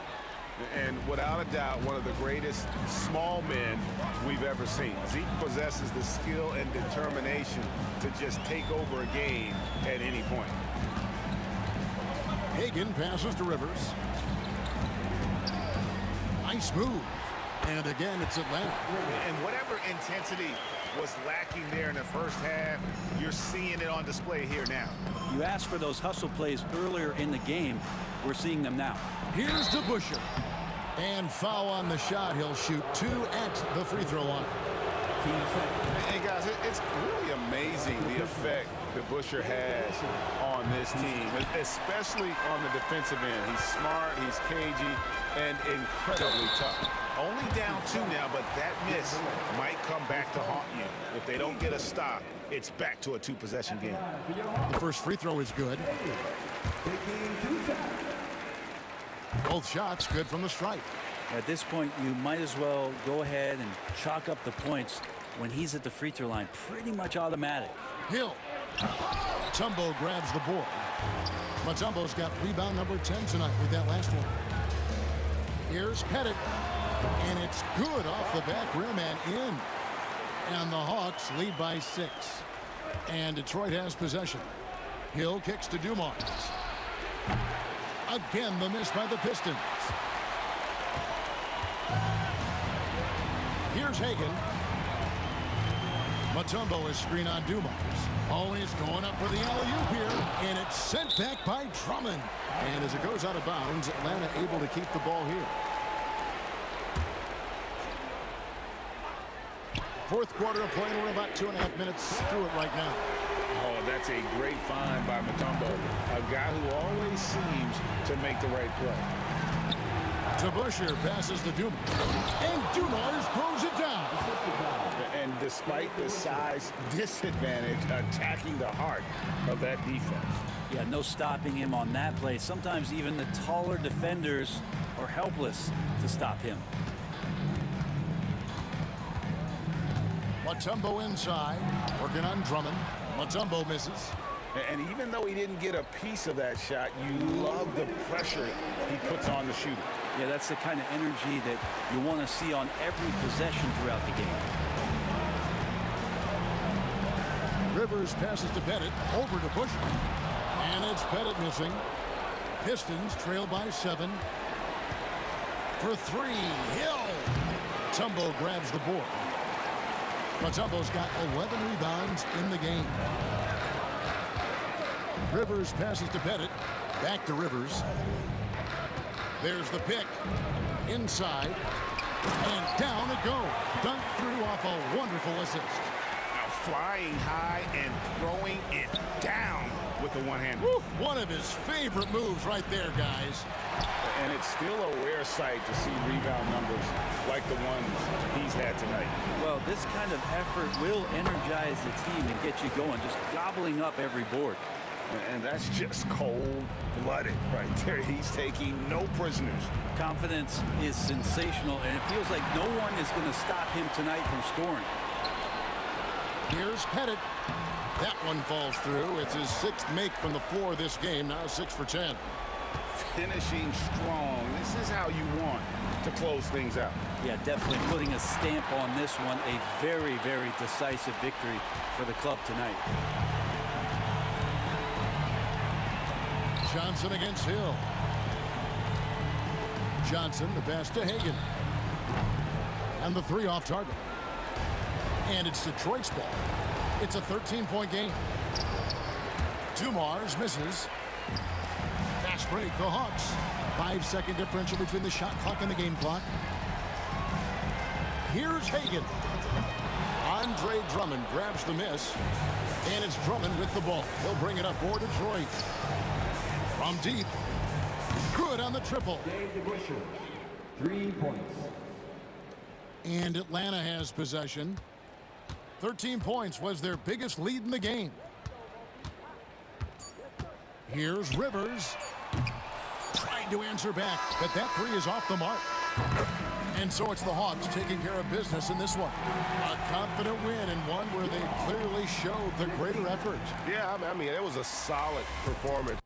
And without a doubt, one of the greatest small men we've ever seen. Zeke possesses the skill and determination to just take over a game at any point. Hagan passes to Rivers. Nice move. And again, it's Atlanta. And whatever intensity was lacking there in the first half, you're seeing it on display here now. You asked for those hustle plays earlier in the game. We're seeing them now. Here's to Busher. And foul on the shot. He'll shoot 2 at the free throw line. Hey, guys, it's really amazing the effect that Busher has on this team, especially on the defensive end. He's smart, he's cagey, and incredibly tough. Only down 2 now, but that miss might come back to haunt you. If they don't get a stop, it's back to a 2-possession game. The first free throw is good. Both shots good from the stripe. At this point, you might as well go ahead and chalk up the points when he's at the free throw line. Pretty much automatic. Hill. Mutombo grabs the board. Mutombo's got rebound number 10 tonight with that last one. Here's Pettit. And it's good off the back rim and in. And the Hawks lead by 6. And Detroit has possession. Hill kicks to Dumars. Again, the miss by the Pistons. Here's Hagan. Mutombo is screen on Dumars. Oh, and he's going up for the alley-oop here. And it's sent back by Drummond. And as it goes out of bounds, Atlanta able to keep the ball here. Fourth quarter of play, and we're about 2.5 minutes through it right now. Oh, that's a great find by Mutombo, a guy who always seems to make the right play. To Busher, passes to Dumars. And Dumars throws it down. And despite the size disadvantage, attacking the heart of that defense. Yeah, no stopping him on that play. Sometimes even the taller defenders are helpless to stop him. Mutombo inside, working on Drummond. Mutombo misses. And even though he didn't get a piece of that shot, you love the pressure he puts on the shooter. Yeah, that's the kind of energy that you want to see on every possession throughout the game. Rivers passes to Pettit, over to Busher. And it's Pettit missing. Pistons trail by 7. For 3, Hill. Mutombo grabs the board. Mutombo's got 11 rebounds in the game. Rivers passes to Pettit. Back to Rivers. There's the pick. Inside. And down it goes. Dunked through off a wonderful assist. Now flying high and throwing it down with the one hand. One of his favorite moves right there, guys. And it's still a rare sight to see rebound numbers like the ones he's had tonight. Well, this kind of effort will energize the team and get you going, just gobbling up every board. And that's just cold-blooded right there. He's taking no prisoners. Confidence is sensational, and it feels like no one is going to stop him tonight from scoring. Here's Pettit. That one falls through. It's his 6th make from the floor this game, now 6 for 10. Finishing strong. This is how you want to close things out. Yeah, definitely putting a stamp on this one. A very, very decisive victory for the club tonight. Johnson against Hill. Johnson, the pass to Hagan. And the 3 off target. And it's Detroit's ball. It's a 13-point game. Dumars misses. Fast break, the Hawks. 5-second differential between the shot clock and the game clock. Here's Hagan. On Andre Drummond grabs the miss. And it's Drummond with the ball. He'll bring it up for Detroit. From deep. Good on the triple. Dave DeBusschere, 3 points. And Atlanta has possession. 13 points was their biggest lead in the game. Here's Rivers. Trying to answer back, but that three is off the mark. And so it's the Hawks taking care of business in this one. A confident win and one where they clearly showed the greater effort. Yeah, I mean, it was a solid performance.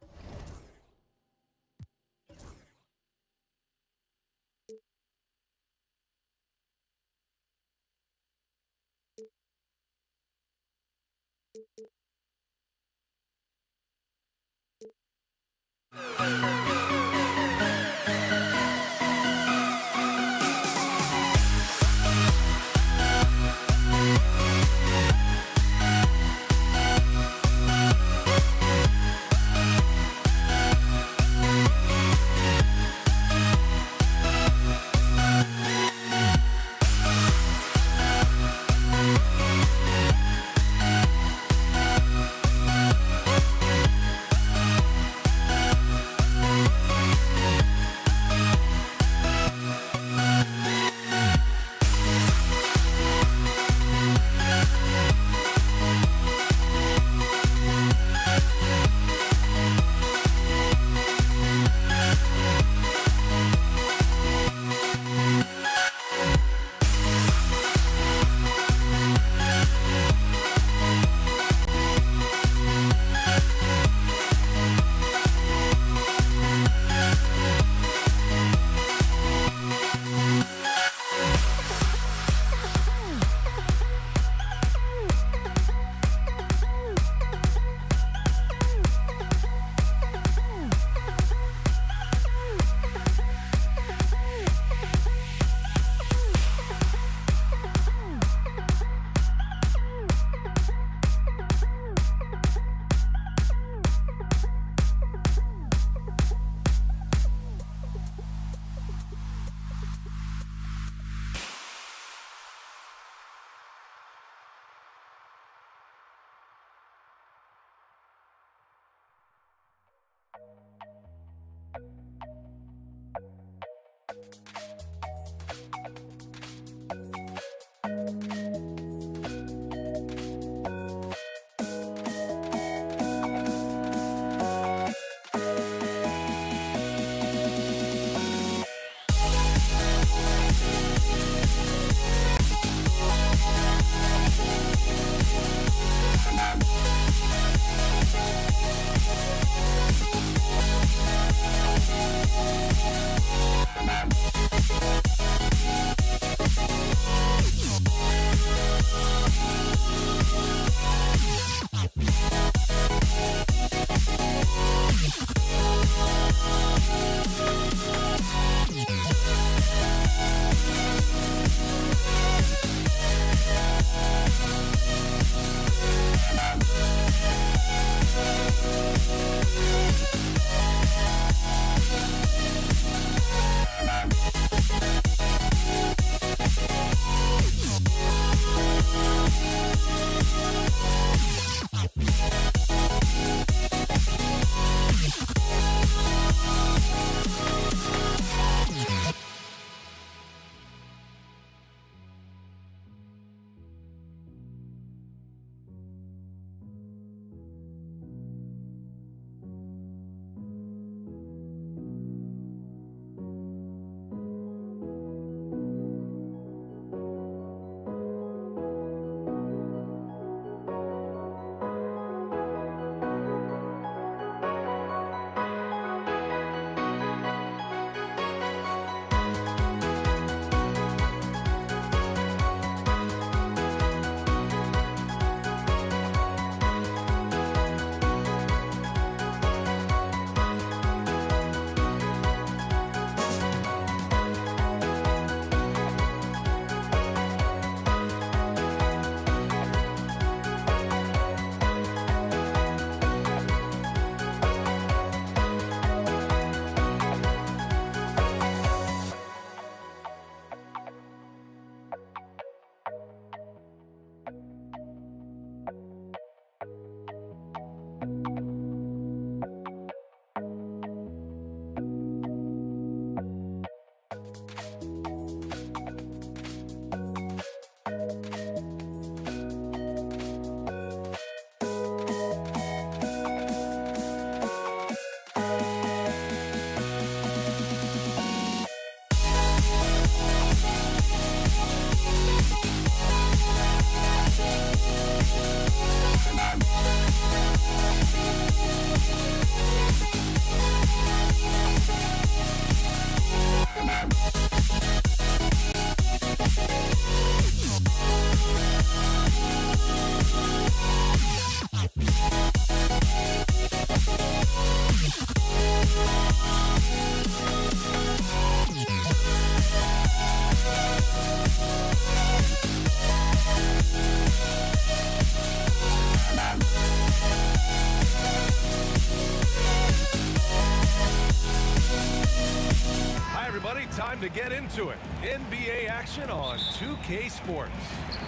to get into it. NBA action on 2K Sports.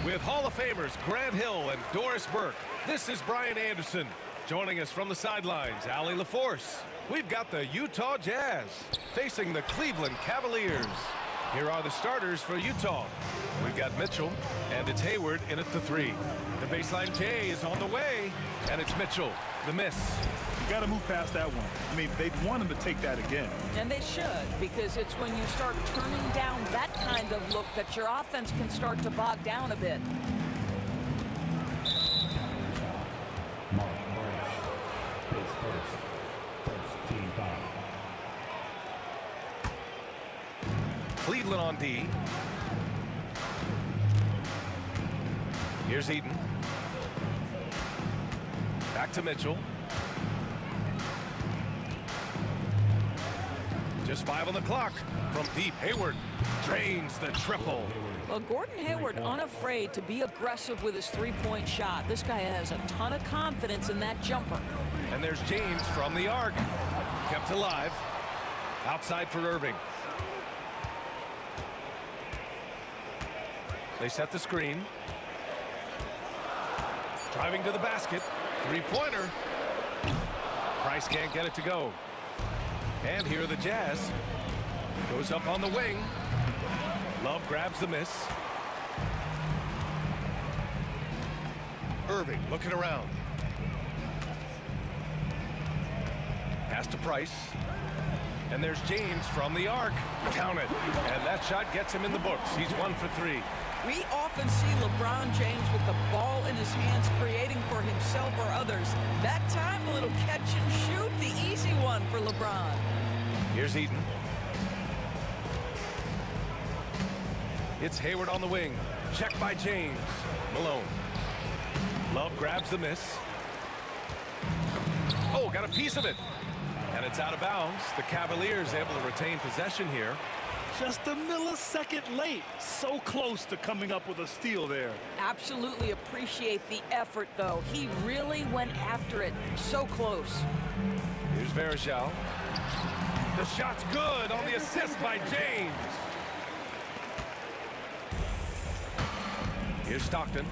With Hall of Famers Grant Hill and Doris Burke, this is Brian Anderson. Joining us from the sidelines, Allie LaForce. We've got the Utah Jazz facing the Cleveland Cavaliers. Here are the starters for Utah. We've got Mitchell, and it's Hayward in at the 3. The baseline J is on the way, and it's Mitchell. The miss. You got to move past that one. I mean, they'd want him to take that again. And they should, because it's when you start turning down that kind of look that your offense can start to bog down a bit. Cleveland on D. Here's Eaton. Back to Mitchell. Just 5 on the clock. From deep, Hayward drains the triple. Well, Gordon Hayward unafraid to be aggressive with his three-point shot. This guy has a ton of confidence in that jumper. And there's James from the arc. Kept alive. Outside for Irving. They set the screen. Driving to the basket. Three-pointer. Price can't get it to go. And here are the Jazz. Goes up on the wing. Love grabs the miss. Irving looking around. Pass to Price. And there's James from the arc. Count it. And that shot gets him in the books. He's 1 for 3. We often see LeBron James with the ball in his hands creating for himself or others. That time, a little catch and shoot, the easy one for LeBron. Here's Eaton. It's Hayward on the wing. Checked by James. Malone. Love grabs the miss. Oh, got a piece of it. And it's out of bounds. The Cavaliers able to retain possession here. Just a millisecond late. So close to coming up with a steal there. Absolutely appreciate the effort, though. He really went after it. So close. Here's Varejao. The shot's good on the assist by James. Here's Stockton.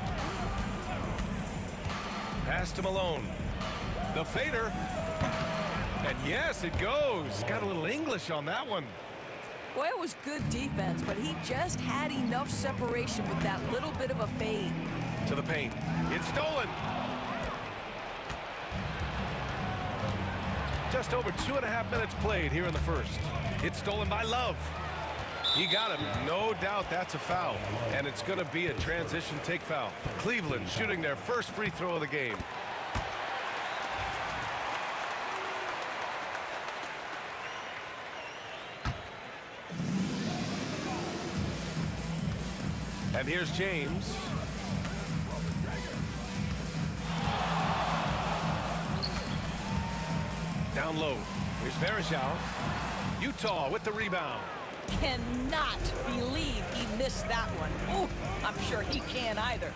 Pass to Malone. The fader. And yes, it goes. Got a little English on that one. Boy, it was good defense, but he just had enough separation with that little bit of a fade. To the paint. It's stolen. Just over 2.5 minutes played here in the first. It's stolen by Love. He got him. No doubt that's a foul. And it's going to be a transition take foul. Cleveland shooting their first free throw of the game. And here's James. Down low. Here's Varejao. Utah with the rebound. Cannot believe he missed that one. Ooh, I'm sure he can't either.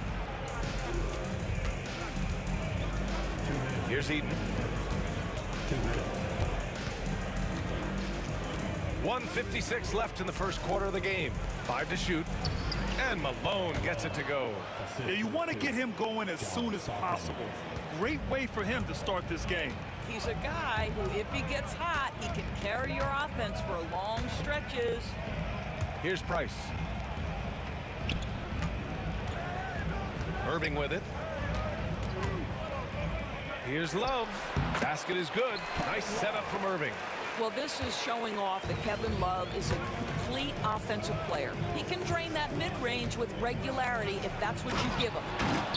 Here's Eaton. 1:56 left in the first quarter of the game. 5 to shoot. And Malone gets it to go. Yeah, you want to get him going as soon as possible. Great way for him to start this game. He's a guy who, if he gets hot, he can carry your offense for long stretches. Here's Price. Irving with it. Here's Love. Basket is good. Nice setup from Irving. Well, this is showing off that Kevin Love is a complete offensive player. He can drain that mid-range with regularity if that's what you give him.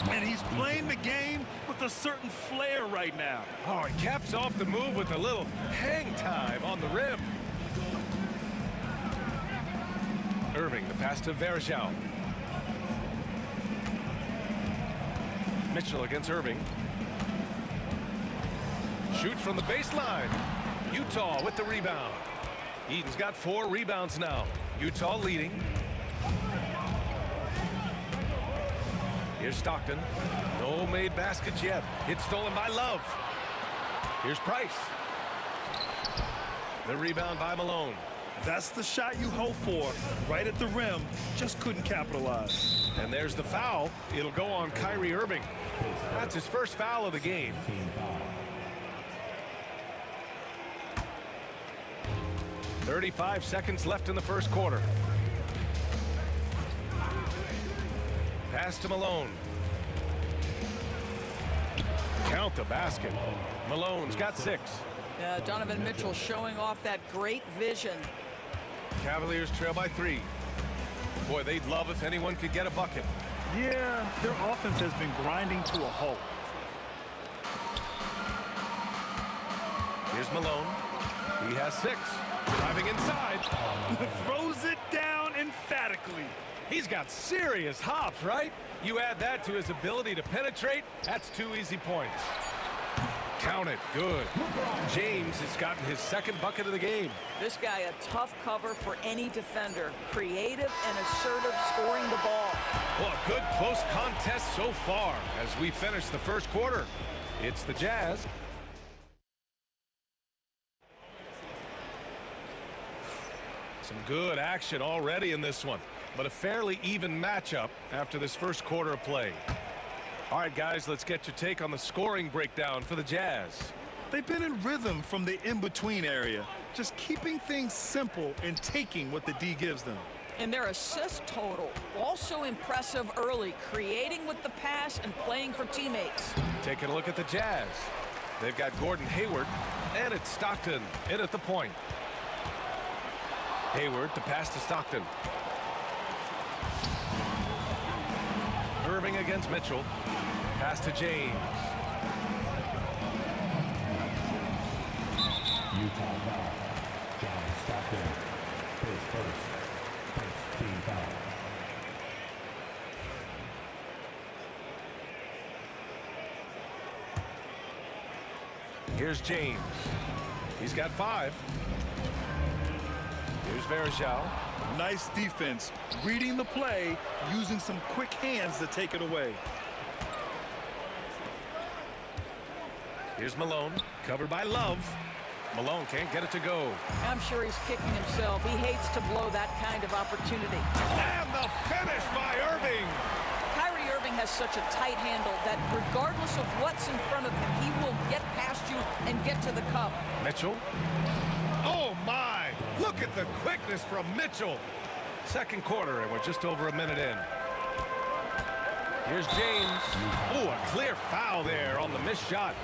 And he's playing the game with a certain flair right now. Oh, he caps off the move with a little hang time on the rim. Irving, the pass to Varejao. Mitchell against Irving. Shoots from the baseline. Utah with the rebound. Eaton's got 4 rebounds now. Utah leading. Here's Stockton. No made baskets yet. It's stolen by Love. Here's Price. The rebound by Malone. That's the shot you hope for. Right at the rim, just couldn't capitalize. And there's the foul. It'll go on Kyrie Irving. That's his first foul of the game. "35 seconds left in the first quarter. Pass to Malone. Count the basket. Malone's got 6. Donovan Mitchell showing off that great vision. Cavaliers trail by 3. Boy, they'd love if anyone could get a bucket. Yeah, their offense has been grinding to a halt. Here's Malone. He has 6. Driving inside. Throws it down emphatically. He's got serious hops, right? You add that to his ability to penetrate, that's 2 easy points. Count it. Good. James has gotten his second bucket of the game. This guy a tough cover for any defender. Creative and assertive scoring the ball. Well, a good close contest so far as we finish the first quarter. It's the Jazz. Some good action already in this one, but a fairly even matchup after this first quarter of play. All right, guys, let's get your take on the scoring breakdown for the Jazz. They've been in rhythm from the in-between area, just keeping things simple and taking what the D gives them. And their assist total, also impressive early, creating with the pass and playing for teammates. Taking a look at the Jazz. They've got Gordon Hayward, and it's Stockton in at the point. Hayward to pass to Stockton. Irving against Mitchell. Pass to James. Utah foul. John Stockton. His first team foul. Here's James. He's got 5. Here's Varejao. Nice defense, reading the play, using some quick hands to take it away. Here's Malone, covered by Love. Malone can't get it to go. I'm sure he's kicking himself. He hates to blow that kind of opportunity. And the finish by Irving. Kyrie Irving has such a tight handle that regardless of what's in front of him, he will get past you and get to the cup. Mitchell. Oh, my. Look at the quickness from Mitchell. Second quarter, and we're just over a minute in. Here's James. Oh, a clear foul there on the missed shot.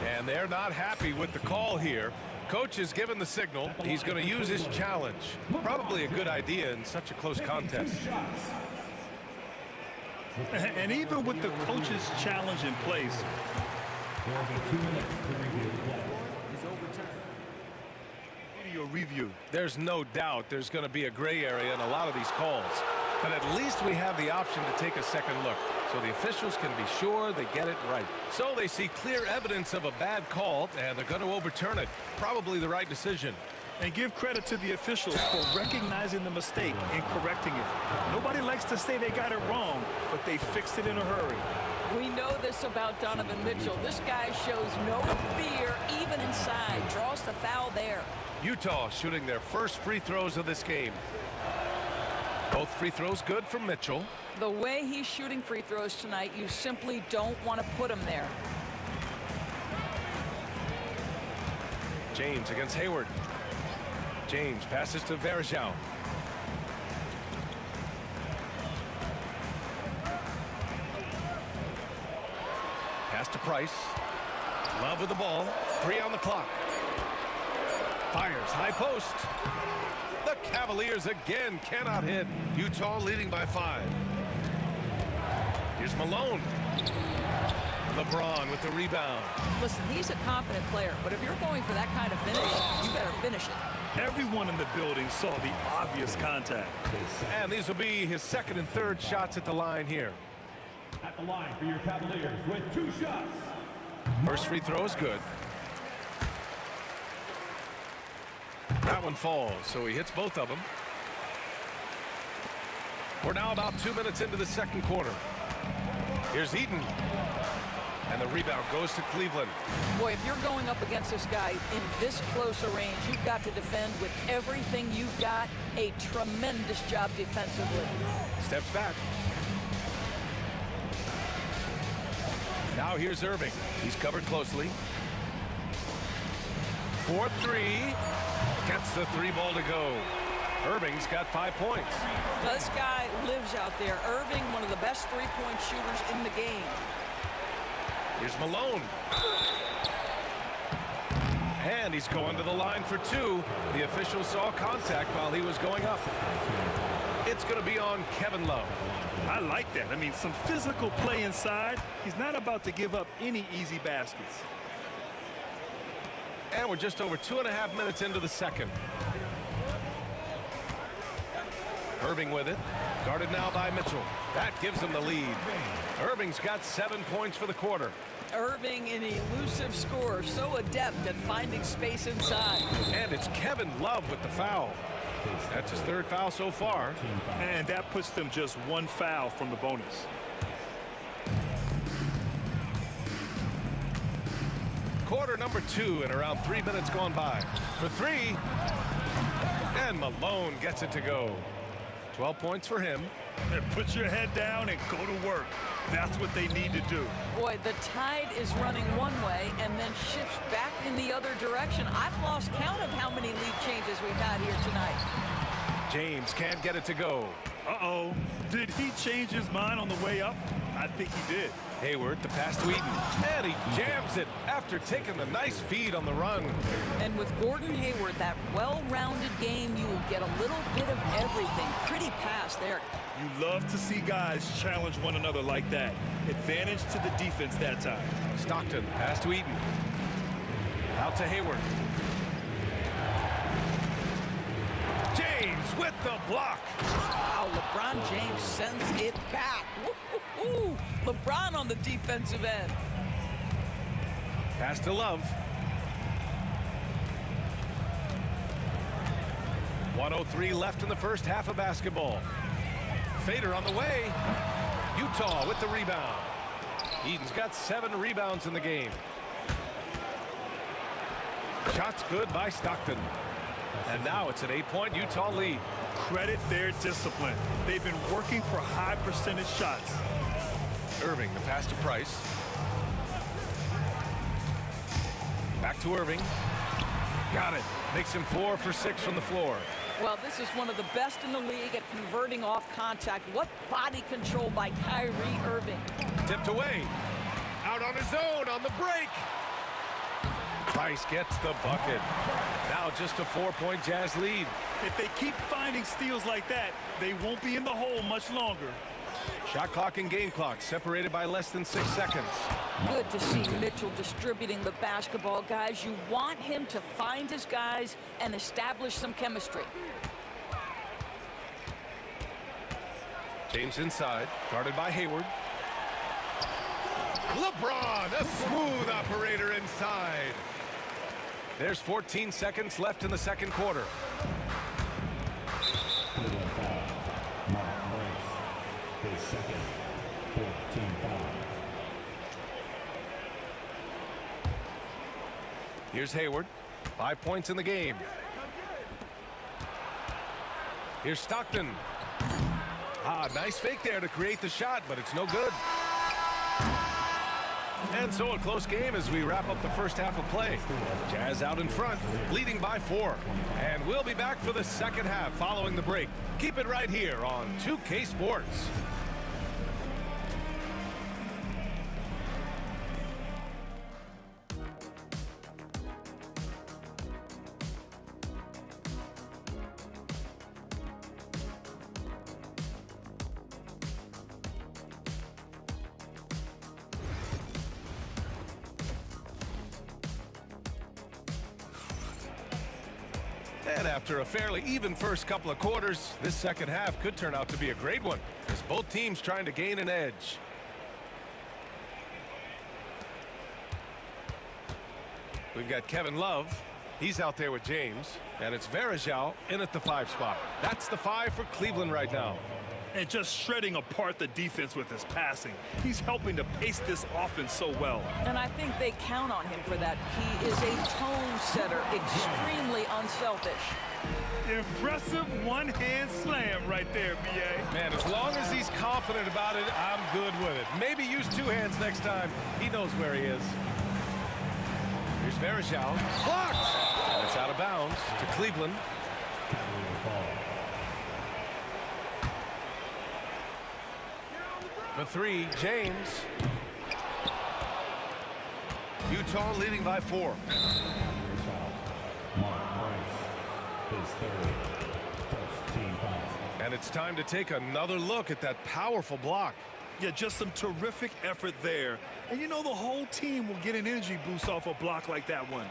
And they're not happy with the call here. Coach has given the signal. He's going to use his challenge. Probably a good idea in such a close contest. And even with the coach's challenge in place, review. There's no doubt there's going to be a gray area in a lot of these calls. But at least we have the option to take a second look, so the officials can be sure they get it right. So they see clear evidence of a bad call, and they're going to overturn it. Probably the right decision. And give credit to the officials for recognizing the mistake and correcting it. Nobody likes to say they got it wrong, but they fixed it in a hurry. We know this about Donovan Mitchell. This guy shows no fear, even inside. Draws the foul there. Utah shooting their first free throws of this game. Both free throws good from Mitchell. The way he's shooting free throws tonight, you simply don't want to put him there. James against Hayward. James passes to Varejao. Pass to Price. Love with the ball. 3 on the clock. Fires high post. The Cavaliers again cannot hit. Utah leading by 5. Here's Malone. LeBron with the rebound. Listen, he's a confident player, but if you're going for that kind of finish, you better finish it. Everyone in the building saw the obvious contact. And these will be his second and third shots at the line here. At the line for your Cavaliers with 2 shots. First free throw is good. That one falls, so he hits both of them. We're now about 2 minutes into the second quarter. Here's Eaton. And the rebound goes to Cleveland. Boy, if you're going up against this guy in this close a range, you've got to defend with everything you've got. A tremendous job defensively. Steps back. Now here's Irving. He's covered closely. 4-3. Gets the 3-ball to go. Irving's got 5 points. This guy lives out there. Irving, one of the best three-point shooters in the game. Here's Malone. And he's going to the line for 2. The official saw contact while he was going up. It's going to be on Kevin Love. I like that. I mean, some physical play inside. He's not about to give up any easy baskets. And we're just over 2.5 minutes into the second. Irving with it. Guarded now by Mitchell. That gives him the lead. Irving's got 7 points for the quarter. Irving, an elusive scorer, so adept at finding space inside. And it's Kevin Love with the foul. That's his 3rd foul so far. And that puts them just 1 foul from the bonus. Quarter number 2 and around 3 minutes gone by. For 3. And Malone gets it to go. 12 points for him. And put your head down and go to work. That's what they need to do. Boy, the tide is running one way and then shifts back in the other direction. I've lost count of how many lead changes we've had here tonight. James can't get it to go. Uh-oh. Did he change his mind on the way up? I think he did. Hayward, the pass to Eaton. And he jams it after taking the nice feed on the run. And with Gordon Hayward, that well-rounded game, you will get a little bit of everything. Pretty pass there. You love to see guys challenge one another like that. Advantage to the defense that time. Stockton, pass to Eaton. Out to Hayward. James with the block. Wow, LeBron James sends it back. Woo-hoo-hoo. LeBron on the defensive end. Pass to Love. 1:03 left in the first half of basketball. Fader on the way. Utah with the rebound. Eden's got 7 rebounds in the game. Shots good by Stockton. And now it's an 8-point Utah lead. Credit their discipline. They've been working for high percentage shots. Irving, the pass to Price. Back to Irving. Got it. Makes him 4 for 6 from the floor. Well, this is one of the best in the league at converting off contact. What body control by Kyrie Irving. Tipped away. Out on his own on the break. Price gets the bucket. Now just a 4-point Jazz lead. If they keep finding steals like that, they won't be in the hole much longer. Shot clock and game clock separated by less than 6 seconds. Good to see Mitchell distributing the basketball, guys. You want him to find his guys and establish some chemistry. James inside, guarded by Hayward. LeBron, a smooth operator inside. There's 14 seconds left in the second quarter. His second 14 foul. Here's Hayward. 5 points in the game. Here's Stockton. Nice fake there to create the shot, but it's no good. And so a close game as we wrap up the first half of play. Jazz out in front, leading by 4. And we'll be back for the second half following the break. Keep it right here on 2K Sports. And after a fairly even first couple of quarters, this second half could turn out to be a great one as both teams trying to gain an edge. We've got Kevin Love. He's out there with James. And it's Varejao in at the 5 spot. That's the 5 for Cleveland right now. And just shredding apart the defense with his passing. He's helping to pace this offense so well. And I think they count on him for that. He is a tone setter, extremely unselfish. Impressive one-hand slam right there, B.A. Man, as long as he's confident about it, I'm good with it. Maybe use two hands next time. He knows where he is. Here's Vereshao. Blocked! And it's out of bounds to Cleveland. For three, James. Utah leading by 4. And it's time to take another look at that powerful block. Yeah, just some terrific effort there. And you know the whole team will get an energy boost off a block like that one.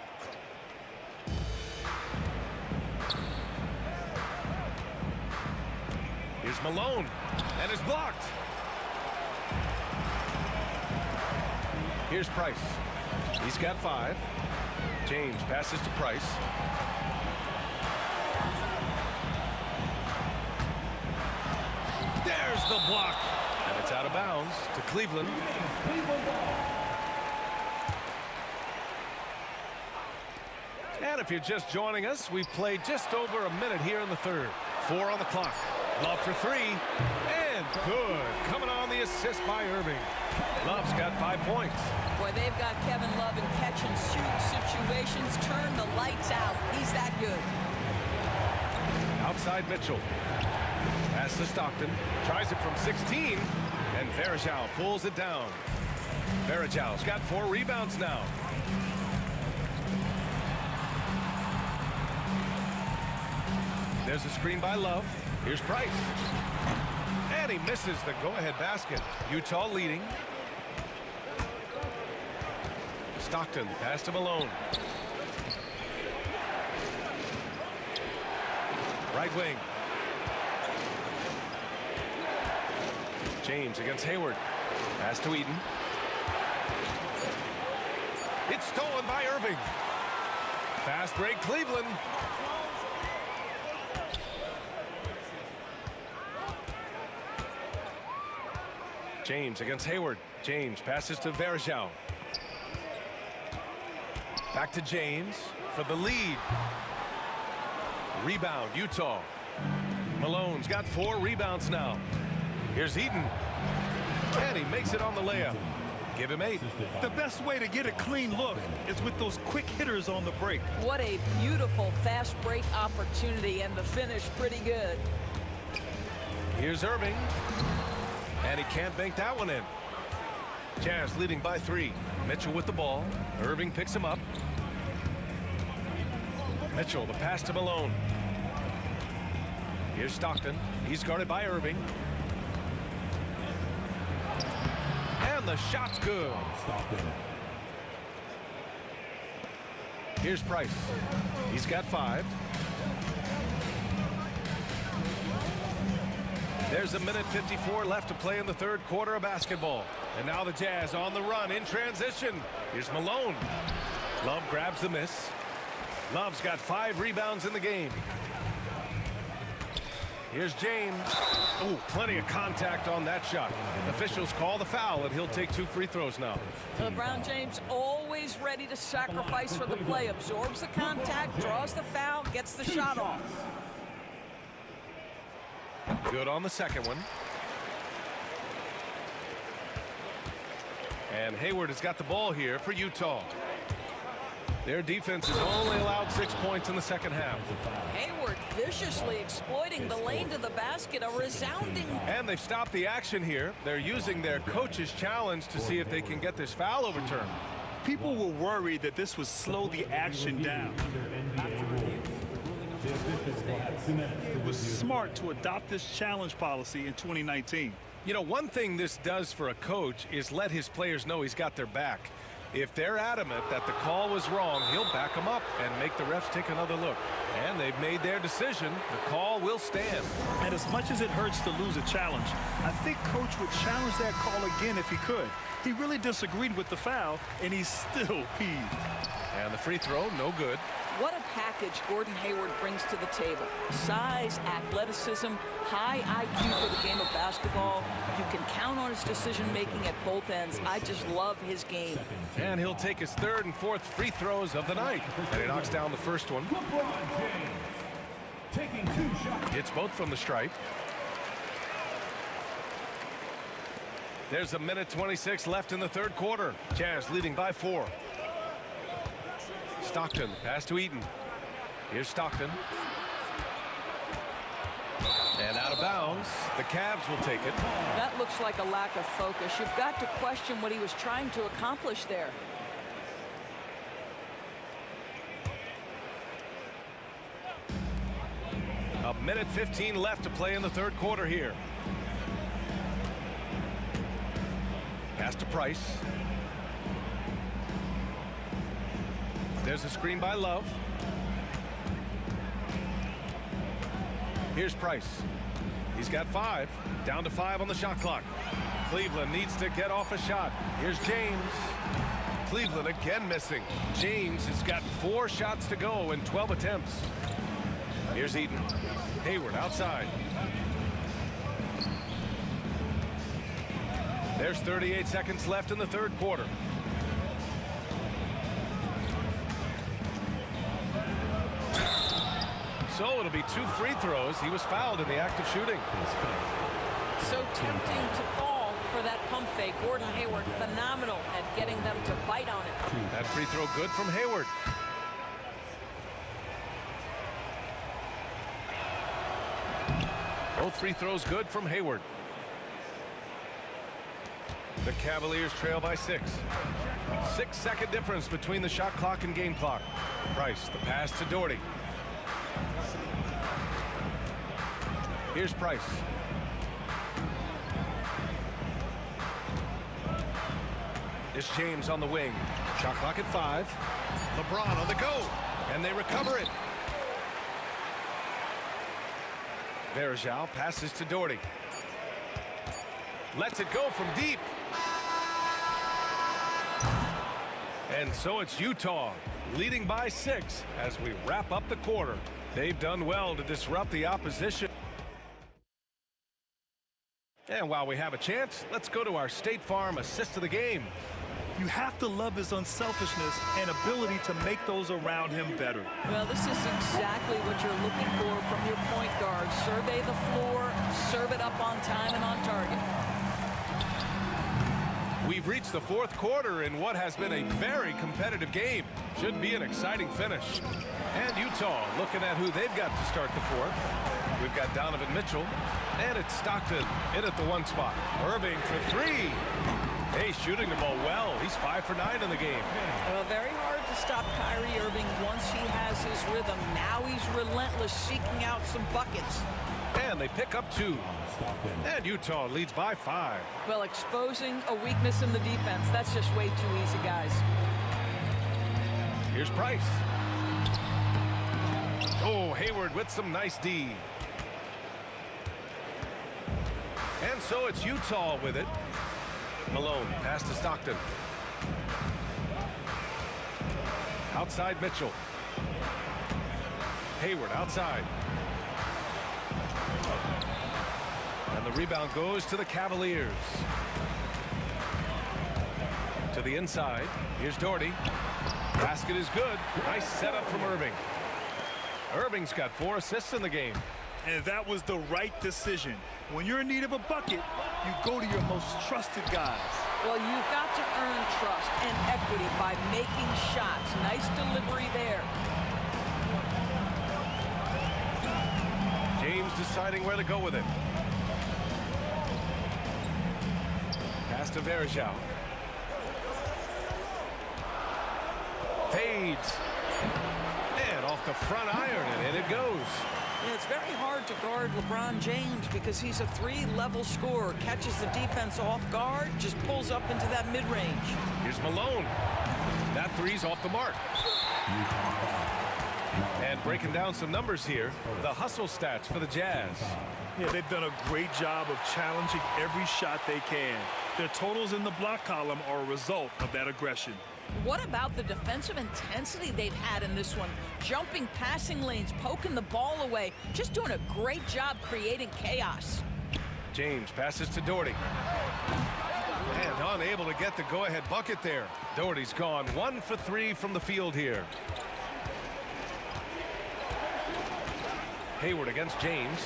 Here's Malone, and it's blocked. Here's Price. He's got 5. James passes to Price. There's the block. And it's out of bounds to Cleveland. And if you're just joining us, we've played just over a minute here in the third. 4 on the clock. Love for 3. And good. Coming on the assist by Irving. Love's got 5 points. Boy, they've got Kevin Love in catch-and-shoot situations. Turn the lights out. He's that good. Outside Mitchell. Pass to Stockton. Tries it from 16. And Vereshao pulls it down. Vereshao's got 4 rebounds now. There's a screen by Love. Here's Price. And he misses the go-ahead basket. Utah leading. Stockton, pass to Malone. Right wing. James against Hayward. Pass to Eaton. It's stolen by Irving. Fast break, Cleveland. James against Hayward. James passes to Vereshao. Back to James for the lead. Rebound, Utah. Malone's got 4 rebounds now. Here's Eaton. And he makes it on the layup. Give him 8. The best way to get a clean look is with those quick hitters on the break. What a beautiful fast break opportunity, and the finish pretty good. Here's Irving. And he can't bank that one in. Jazz leading by 3. Mitchell with the ball. Irving picks him up. Mitchell, the pass to Malone. Here's Stockton. He's guarded by Irving. And the shot's good. Here's Price. He's got 5. There's a minute 54 left to play in the third quarter of basketball. And now the Jazz on the run in transition. Here's Malone. Love grabs the miss. Love's got 5 rebounds in the game. Here's James. Oh, plenty of contact on that shot. Officials call the foul, and he'll take 2 free throws now. LeBron James always ready to sacrifice for the play. Absorbs the contact, draws the foul, gets the shot off. Good on the second one. And Hayward has got the ball here for Utah. Their defense has only allowed 6 points in the second half. Hayward viciously exploiting the lane to the basket, a resounding. And they've stopped the action here. They're using their coach's challenge to see if they can get this foul overturned. People were worried that this would slow the action down. It was smart to adopt this challenge policy in 2019. You know, one thing this does for a coach is let his players know he's got their back. If they're adamant that the call was wrong, he'll back them up and make the refs take another look. And they've made their decision. The call will stand. And as much as it hurts to lose a challenge, I think Coach would challenge that call again if he could. He really disagreed with the foul, and he's still peeved. And the free throw, no good. What a package Gordon Hayward brings to the table. Size, athleticism, high IQ for the game of basketball. You can count on his decision-making at both ends. I just love his game. And he'll take his third and fourth free throws of the night. And he knocks down the first one. Taking 2 shots. Hits both from the stripe. There's a minute 26 left in the third quarter. Jazz leading by 4. Stockton, pass to Eaton. Here's Stockton. And out of bounds. The Cavs will take it. That looks like a lack of focus. You've got to question what he was trying to accomplish there. A minute 15 left to play in the third quarter here. Pass to Price. There's a screen by Love. Here's Price. He's got 5. Down to 5 on the shot clock. Cleveland needs to get off a shot. Here's James. Cleveland again missing. James has got 4 shots to go in 12 attempts. Here's Eaton. Hayward outside. There's 38 seconds left in the third quarter. So it'll be 2 free throws. He was fouled in the act of shooting. So tempting to fall for that pump fake. Gordon Hayward phenomenal at getting them to bite on it. That free throw good from Hayward. Both free throws good from Hayward. The Cavaliers trail by 6. 6-second difference between the shot clock and game clock. Price, the pass to Doherty. Here's Price. It's James on the wing. Shot clock at 5. LeBron on the go. And they recover it. Verjao passes to Doherty. Lets it go from deep. And so it's Utah leading by 6 as we wrap up the quarter. They've done well to disrupt the opposition. And while we have a chance, let's go to our State Farm assist of the game. You have to love his unselfishness and ability to make those around him better. Well, this is exactly what you're looking for from your point guard. Survey the floor, serve it up on time and on target. We've reached the fourth quarter in what has been a very competitive game. Should be an exciting finish. And Utah looking at who they've got to start the fourth. We've got Donovan Mitchell, and it's Stockton in at the 1 spot. Irving for 3. Hey, shooting the ball well. He's 5 for 9 in the game. Well, very hard to stop Kyrie Irving once he has his rhythm. Now he's relentless, seeking out some buckets. And they pick up 2. And Utah leads by 5. Well, exposing a weakness in the defense, that's just way too easy, guys. Here's Price. Oh, Hayward with some nice D. And so it's Utah with it. Malone, pass to Stockton. Outside Mitchell. Hayward outside. And the rebound goes to the Cavaliers. To the inside. Here's Doherty. Basket is good. Nice setup from Irving. Irving's got 4 assists in the game. And that was the right decision. When you're in need of a bucket, you go to your most trusted guys. Well, you've got to earn trust and equity by making shots. Nice delivery there. James deciding where to go with it. Pass to Verjao. Fades. And off the front iron, and in it goes. Yeah, it's very hard to guard LeBron James because he's a 3-level scorer. Catches the defense off guard, just pulls up into that mid-range. Here's Malone. That 3's off the mark. And breaking down some numbers here, the hustle stats for the Jazz. Yeah, they've done a great job of challenging every shot they can. Their totals in the block column are a result of that aggression. What about the defensive intensity they've had in this one? Jumping passing lanes, poking the ball away, just doing a great job creating chaos. James passes to Doherty. And unable to get the go-ahead bucket there. Doherty's gone 1 for 3 from the field here. Hayward against James.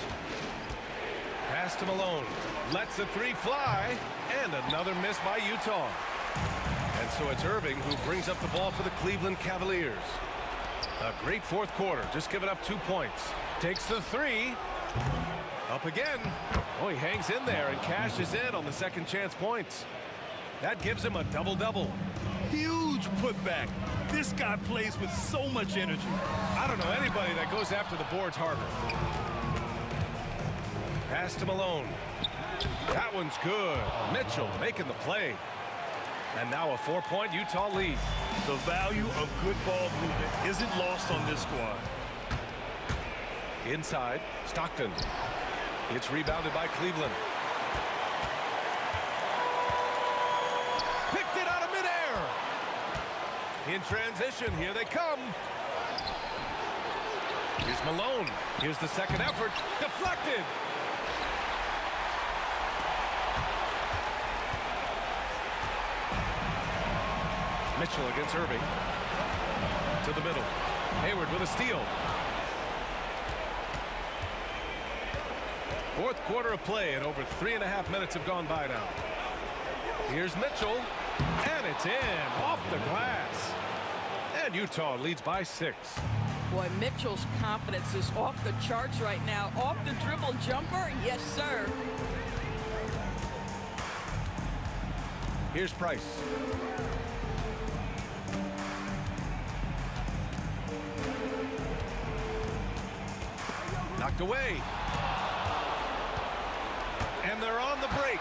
Pass to Malone. Lets the three fly. And another miss by Utah. And so it's Irving who brings up the ball for the Cleveland Cavaliers. A great fourth quarter, just giving up 2 points. Takes the three. Up again. Oh, he hangs in there and cashes in on the second chance points. That gives him a double-double. Huge putback. This guy plays with so much energy. I don't know anybody that goes after the boards harder. Pass to Malone. That one's good. Mitchell making the play. And now a 4-point Utah lead. The value of good ball movement isn't lost on this squad. Inside, Stockton. It's rebounded by Cleveland. Picked it out of midair. In transition, here they come. Here's Malone. Here's the second effort. Deflected. Mitchell against Irving. To the middle. Hayward with a steal. Fourth quarter of play, and over 3.5 minutes have gone by now. Here's Mitchell, and it's in, off the glass. And Utah leads by 6. Boy, Mitchell's confidence is off the charts right now. Off the dribble jumper, yes, sir. Here's Price. Knocked away. And they're on the break.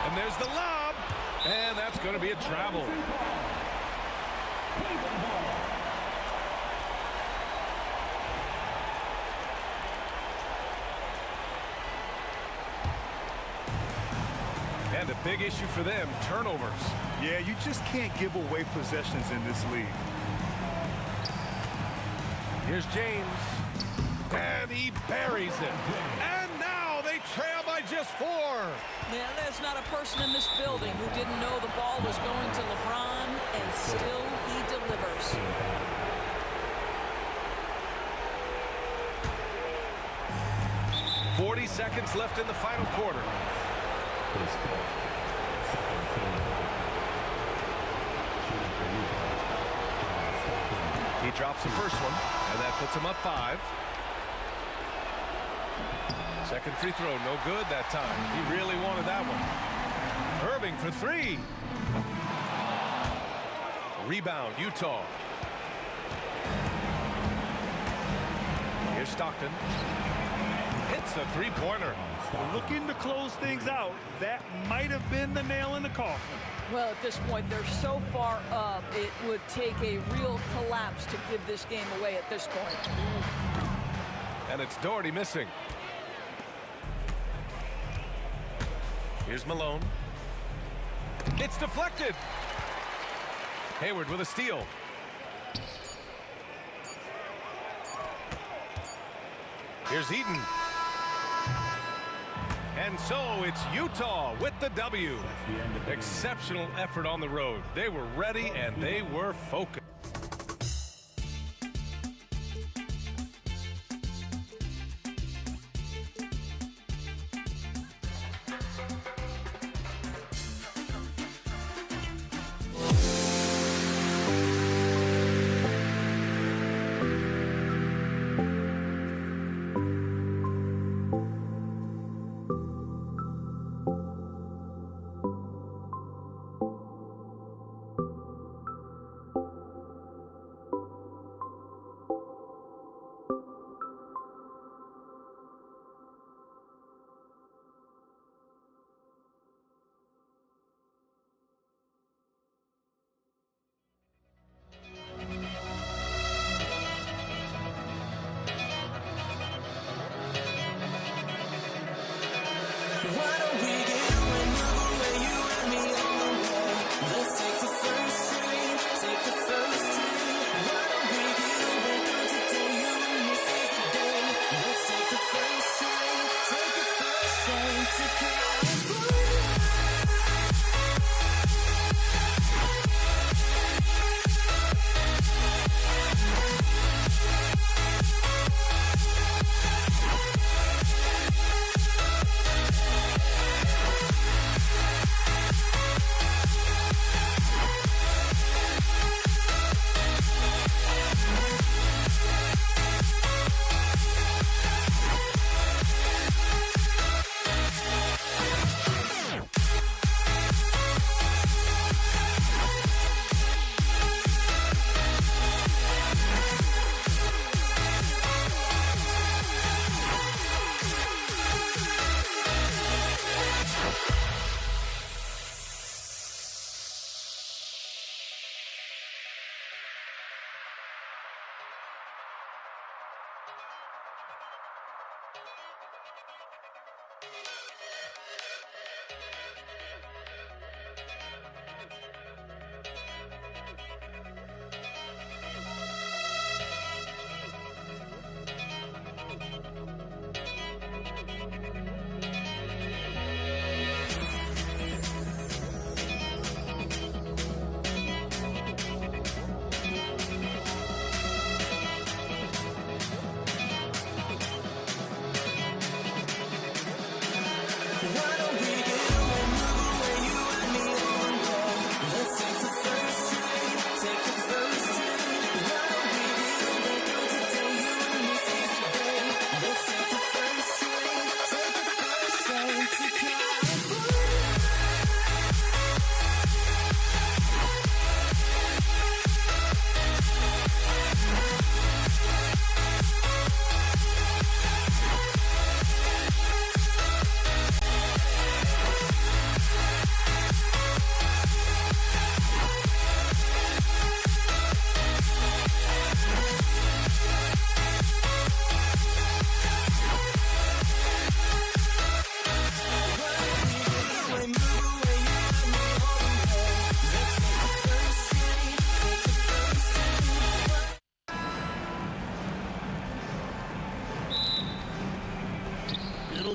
And there's the lob. And that's going to be a travel. And a big issue for them, turnovers. Yeah, you just can't give away possessions in this league. Here's James. And he buries it. And now they trail by just 4. Yeah, there's not a person in this building who didn't know the ball was going to LeBron, and still he delivers. .40 seconds left in the final quarter. He drops the first one, and that puts him up 5. Second free throw, no good that time. He really wanted that one. Irving for 3. Rebound, Utah. Here's Stockton. Hits the three-pointer. Looking to close things out. That might have been the nail in the coffin. Well, at this point, they're so far up, it would take a real collapse to give this game away at this point. And it's Doherty missing. Here's Malone. It's deflected. Hayward with a steal. Here's Eaton. And so it's Utah with the W. Exceptional effort on the road. They were ready and they were focused.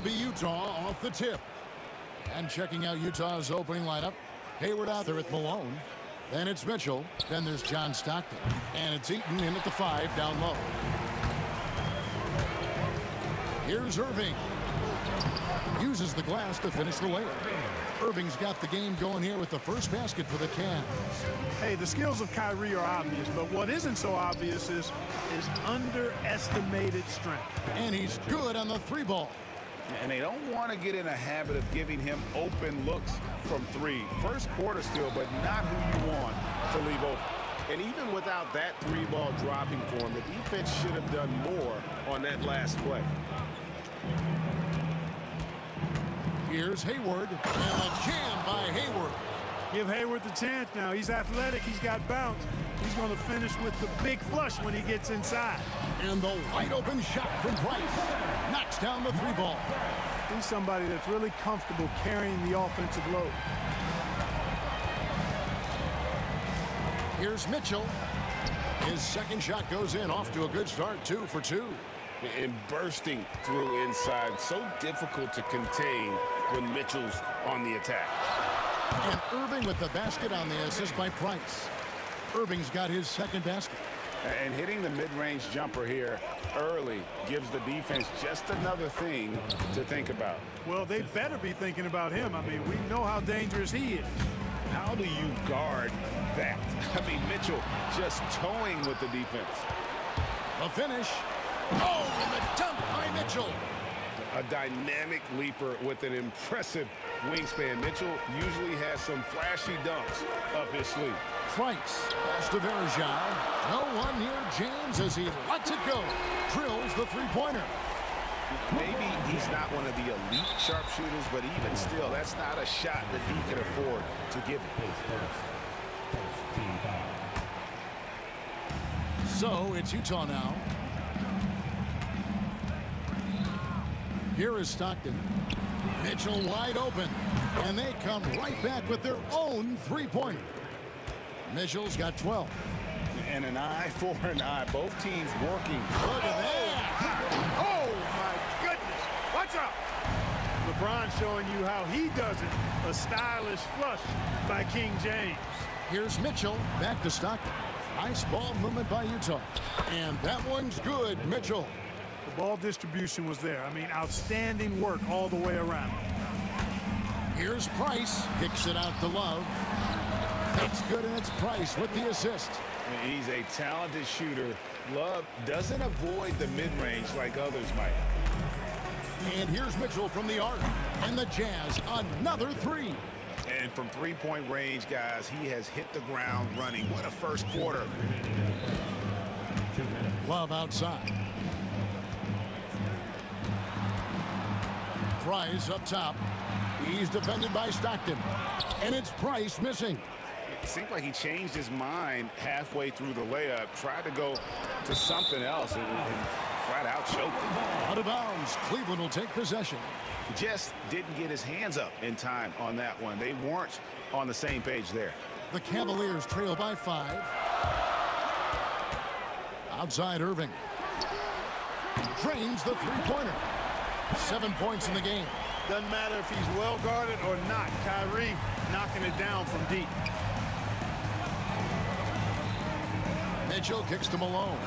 It'll be Utah off the tip. And checking out Utah's opening lineup, Hayward out there at Malone. Then it's Mitchell. Then there's John Stockton. And it's Eaton in at the 5 down low. Here's Irving. Uses the glass to finish the layup. Irving's got the game going here with the first basket for the Cavs. Hey, the skills of Kyrie are obvious, but what isn't so obvious is his underestimated strength. And he's good on the 3-ball. And they don't want to get in a habit of giving him open looks from 3. First quarter still, but not who you want to leave open. And even without that 3-ball dropping for him, the defense should have done more on that last play. Here's Hayward, and a jam by Hayward. Give Hayward the chance now. He's athletic. He's got bounce. He's going to finish with the big flush when he gets inside. And the wide open shot from Price. Knocks down the 3-ball. He's somebody that's really comfortable carrying the offensive load. Here's Mitchell. His second shot goes in, off to a good start, 2 for 2. And bursting through inside, so difficult to contain when Mitchell's on the attack. And Irving with the basket on the assist by Price. Irving's got his second basket. And hitting the mid-range jumper here early gives the defense just another thing to think about. Well, they better be thinking about him. I mean, we know how dangerous he is. How do you guard that? I mean, Mitchell just towing with the defense. The finish. Oh, and the dunk by Mitchell. A dynamic leaper with an impressive wingspan. Mitchell usually has some flashy dunks up his sleeve. Price, pass to Verjao. No one near James as he lets it go. Drills the 3-pointer. Maybe he's not one of the elite sharpshooters, but even still, that's not a shot that he can afford to give him. So it's Utah now. Here is Stockton. Mitchell wide open. And they come right back with their own 3-pointer. Mitchell's got 12. And an eye for an eye. Both teams working. Look at that. Oh, my goodness. Watch out. LeBron showing you how he does it. A stylish flush by King James. Here's Mitchell. Back to Stockton. Nice ball movement by Utah. And that one's good, Mitchell. The ball distribution was there. I mean, outstanding work all the way around. Here's Price. Kicks it out to Love. That's good, and it's Price with the assist. He's a talented shooter. Love doesn't avoid the mid-range like others might. And here's Mitchell from the arc. And the Jazz, another 3. And from 3-point range, guys, he has hit the ground running. What a first quarter. Love outside. Price up top. He's defended by Stockton. And it's Price missing. It seemed like he changed his mind halfway through the layup, tried to go to something else, and flat out choked. Out of bounds. Cleveland will take possession. Just didn't get his hands up in time on that one. They weren't on the same page there. The Cavaliers trail by 5. Outside Irving. Drains the three-pointer. 7 points in the game. Doesn't matter if he's well guarded or not. Kyrie knocking it down from deep. Mitchell kicks to Malone.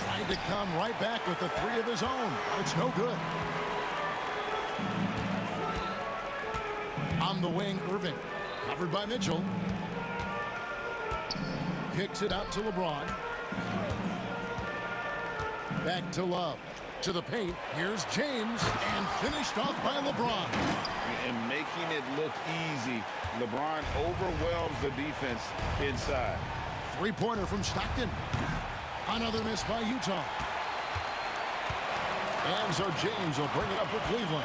Trying to come right back with the 3 of his own. It's no good. On the wing, Irving. Covered by Mitchell. Kicks it out to LeBron. Back to Love. To the paint. Here's James. And finished off by LeBron. And making it look easy. LeBron overwhelms the defense inside. Three-pointer from Stockton. Another miss by Utah. And so James will bring it up for Cleveland.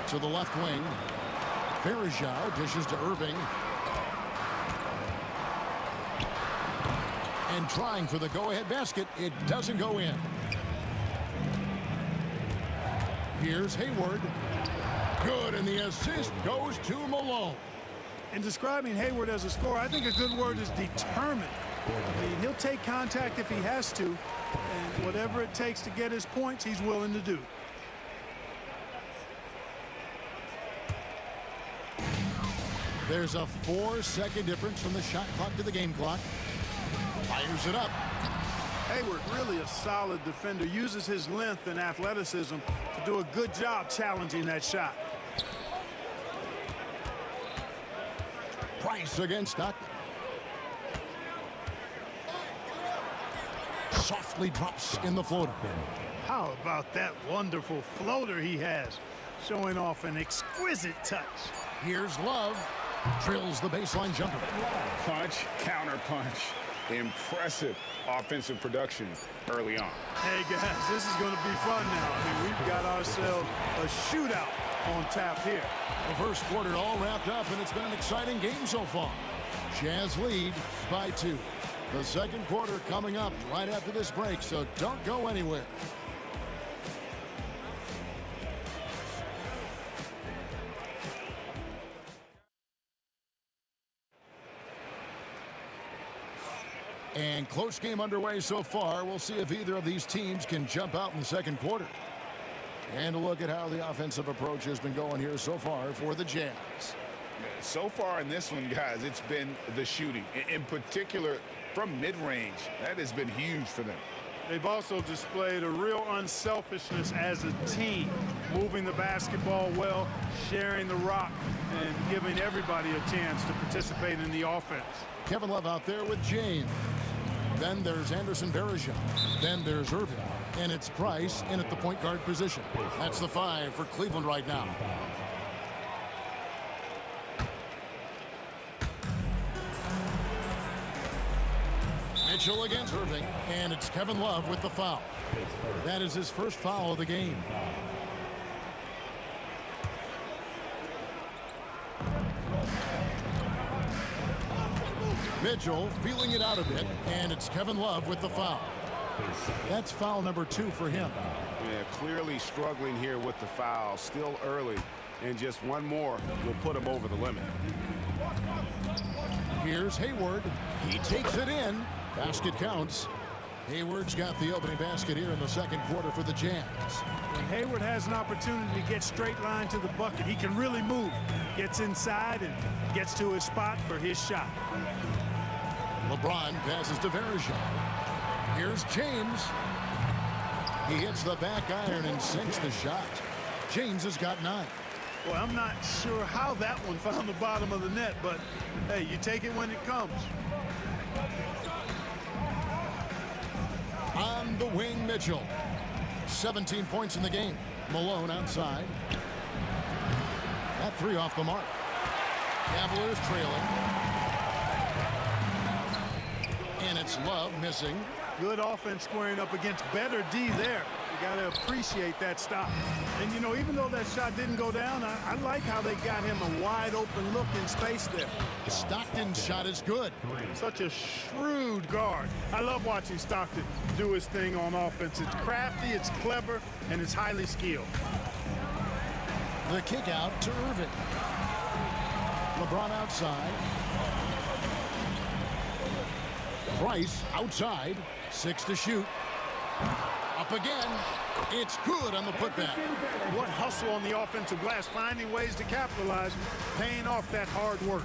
To the left wing. Verjao dishes to Irving. And trying for the go-ahead basket. It doesn't go in. Here's Hayward. Good, and the assist goes to Malone. In describing Hayward as a scorer, I think a good word is determined. I mean, he'll take contact if he has to, and whatever it takes to get his points, he's willing to do. There's a 4-second difference from the shot clock to the game clock. Fires it up. Hayward, really a solid defender, uses his length and athleticism to do a good job challenging that shot. Price against Stockton. Softly drops in the floater. How about that wonderful floater he has, showing off an exquisite touch. Here's Love. Drills the baseline jumper. Punch, counter punch. Impressive offensive production early on. Hey guys, this is going to be fun now. I mean, we've got ourselves a shootout on tap here. The first quarter all wrapped up, and it's been an exciting game so far. Jazz lead by 2. The second quarter coming up right after this break, so don't go anywhere. And close game underway so far. We'll see if either of these teams can jump out in the second quarter. And a look at how the offensive approach has been going here so far for the Jazz. So far in this one, guys, it's been the shooting. In particular, from mid-range. That has been huge for them. They've also displayed a real unselfishness as a team, moving the basketball well, sharing the rock, and giving everybody a chance to participate in the offense. Kevin Love out there with James. Then there's Anderson Verjao. Then there's Irving. And it's Price in at the point guard position. That's the 5 for Cleveland right now. Mitchell against Irving. And it's Kevin Love with the foul. That is his first foul of the game. Mitchell feeling it out a bit, and it's Kevin Love with the foul. That's foul number 2 for him. Yeah, clearly struggling here with the foul. Still early, and just one more will put him over the limit. Here's Hayward. He takes it in. Basket counts. Hayward's got the opening basket here in the second quarter for the Jazz. When Hayward has an opportunity to get straight line to the bucket, he can really move. Gets inside and gets to his spot for his shot. LeBron passes to Verjao. Here's James. He hits the back iron and sinks the shot. James has got 9. Well, I'm not sure how that one found the bottom of the net, but hey, you take it when it comes. On the wing, Mitchell. 17 points in the game. Malone outside. That 3 off the mark. Cavaliers trailing. And it's Love missing. Good offense squaring up against better D there. You got to appreciate that stop. And, you know, even though that shot didn't go down, I like how they got him a wide-open look in space there. Stockton's shot is good. Such a shrewd guard. I love watching Stockton do his thing on offense. It's crafty, it's clever, and it's highly skilled. The kick out to Irving. LeBron outside. Price outside. 6 to shoot. Up again. It's good on the putback. What hustle on the offensive glass, finding ways to capitalize, paying off that hard work.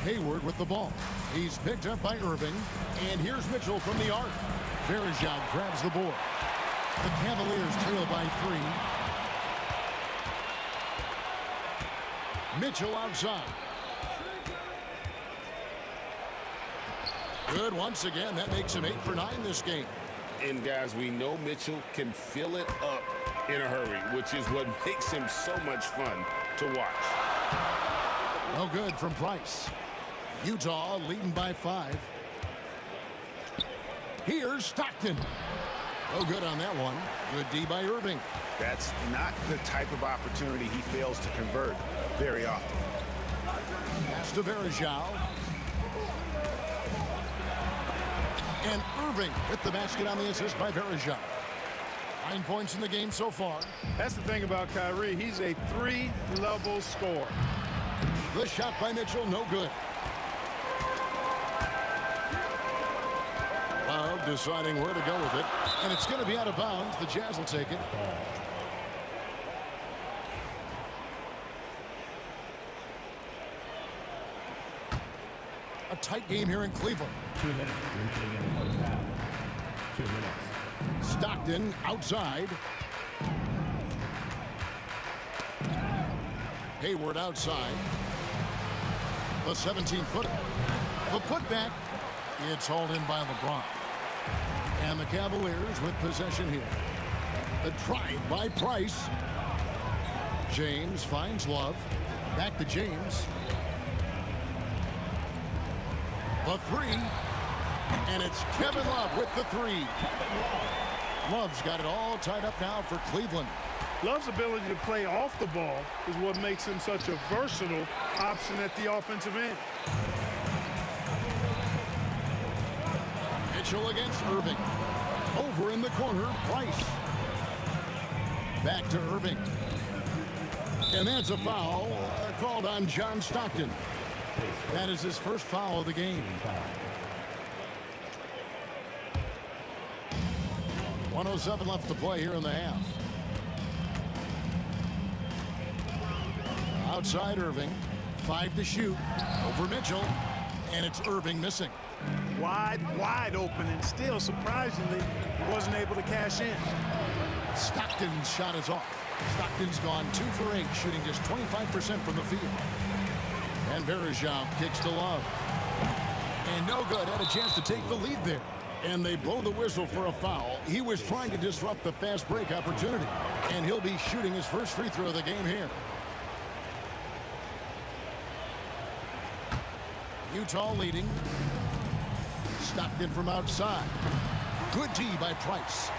Hayward with the ball. He's picked up by Irving. And here's Mitchell from the arc. Verejao grabs the board. The Cavaliers trail by 3. Mitchell outside. Good once again. That makes him 8 for 9 this game. And, guys, we know Mitchell can fill it up in a hurry, which is what makes him so much fun to watch. No good from Price. Utah leading by 5. Here's Stockton. No good on that one. Good D by Irving. That's not the type of opportunity he fails to convert very often. Pass to Verejao. And Irving with the basket on the assist by Verejao. 9 points in the game so far. That's the thing about Kyrie. He's a 3-level scorer. The shot by Mitchell, no good. Love deciding where to go with it. And it's going to be out of bounds. The Jazz will take it. A tight game here in Cleveland. 2 minutes remaining in the first half. 2 minutes. Stockton outside. Hayward outside. The 17-footer. The putback. It's hauled in by LeBron. And the Cavaliers with possession here. The drive by Price. James finds Love. Back to James. The 3. And it's Kevin Love with the 3. Love's got it all tied up now for Cleveland. Love's ability to play off the ball is what makes him such a versatile option at the offensive end. Mitchell against Irving. Over in the corner, Price. Back to Irving. And that's a foul called on John Stockton. That is his first foul of the game. 1:07 left to play here in the half. Outside Irving. 5 to shoot. Over Mitchell. And it's Irving missing. Wide open, and still, surprisingly, wasn't able to cash in. Stockton's shot is off. Stockton's gone 2 for 8, shooting just 25% from the field. And Verejao kicks to Love. And no good. Had a chance to take the lead there. And they blow the whistle for a foul. He was trying to disrupt the fast break opportunity. And he'll be shooting his first free throw of the game here. Utah leading. Stockton from outside. Good D by Price.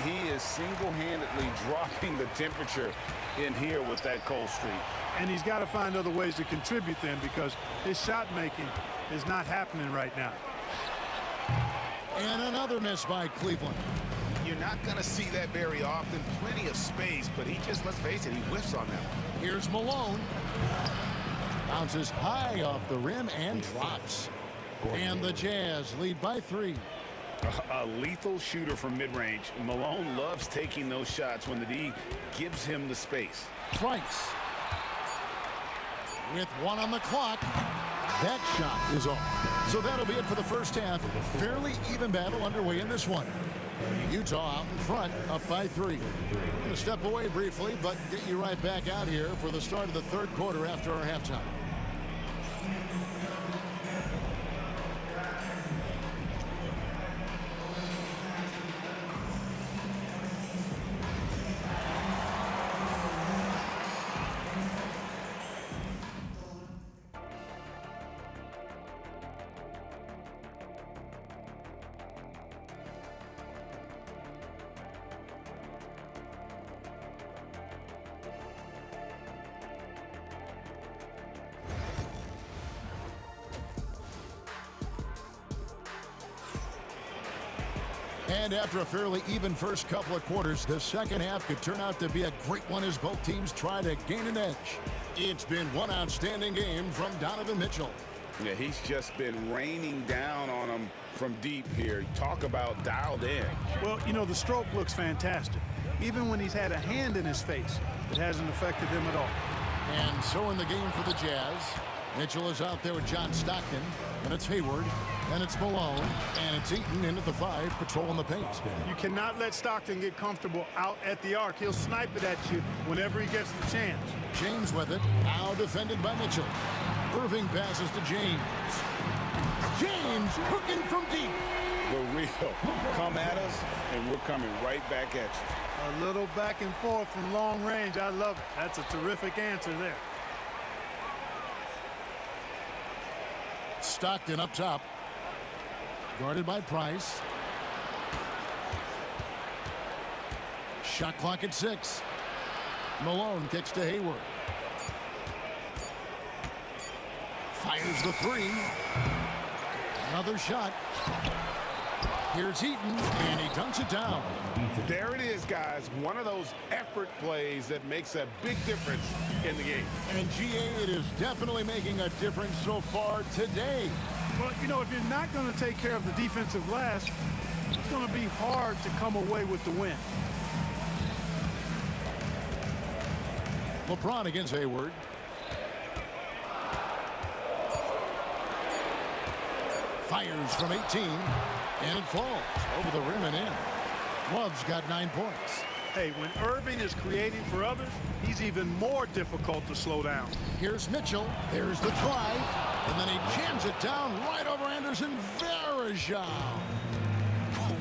He is single-handedly dropping the temperature in here with that cold streak. And he's got to find other ways to contribute then, because his shot making is not happening right now. And another miss by Cleveland. You're not going to see that very often. Plenty of space, but he just, let's face it, he whiffs on that. Here's Malone. Bounces high off the rim and drops. And the Jazz lead by 3. A lethal shooter from mid-range. Malone loves taking those shots when the D gives him the space. Price. With 1 on the clock. That shot is off. So that'll be it for the first half. Fairly even battle underway in this one. Utah out in front, up by 3. We're going to step away briefly, but get you right back out here for the start of the third quarter after our halftime. And after a fairly even first couple of quarters, the second half could turn out to be a great one as both teams try to gain an edge. It's been one outstanding game from Donovan Mitchell. Yeah, he's just been raining down on them from deep here. Talk about dialed in. Well, you know, the stroke looks fantastic. Even when he's had a hand in his face, it hasn't affected him at all. And so in the game for the Jazz, Mitchell is out there with John Stockton, and it's Hayward, and it's Malone, and it's Eaton in at the 5, patrolling the paint. You cannot let Stockton get comfortable out at the arc. He'll snipe it at you whenever he gets the chance. James with it, now defended by Mitchell. Irving passes to James. James cooking from deep. The real come at us, and we're coming right back at you. A little back and forth from long range. I love it. That's a terrific answer there. Stockton up top. Guarded by Price. Shot clock at 6. Malone kicks to Hayward. Fires the 3. Another shot. Here's Eaton, and he dunks it down. There it is, guys. One of those effort plays that makes a big difference in the game. And GA, it is definitely making a difference so far today. Well, you know, if you're not going to take care of the defensive glass, it's going to be hard to come away with the win. LeBron against Hayward. Fires from 18, and it falls over the rim and in. Love's got 9 points. Hey, when Irving is creating for others, he's even more difficult to slow down. Here's Mitchell. There's the drive, and then he jams it down right over Anderson. Varejao.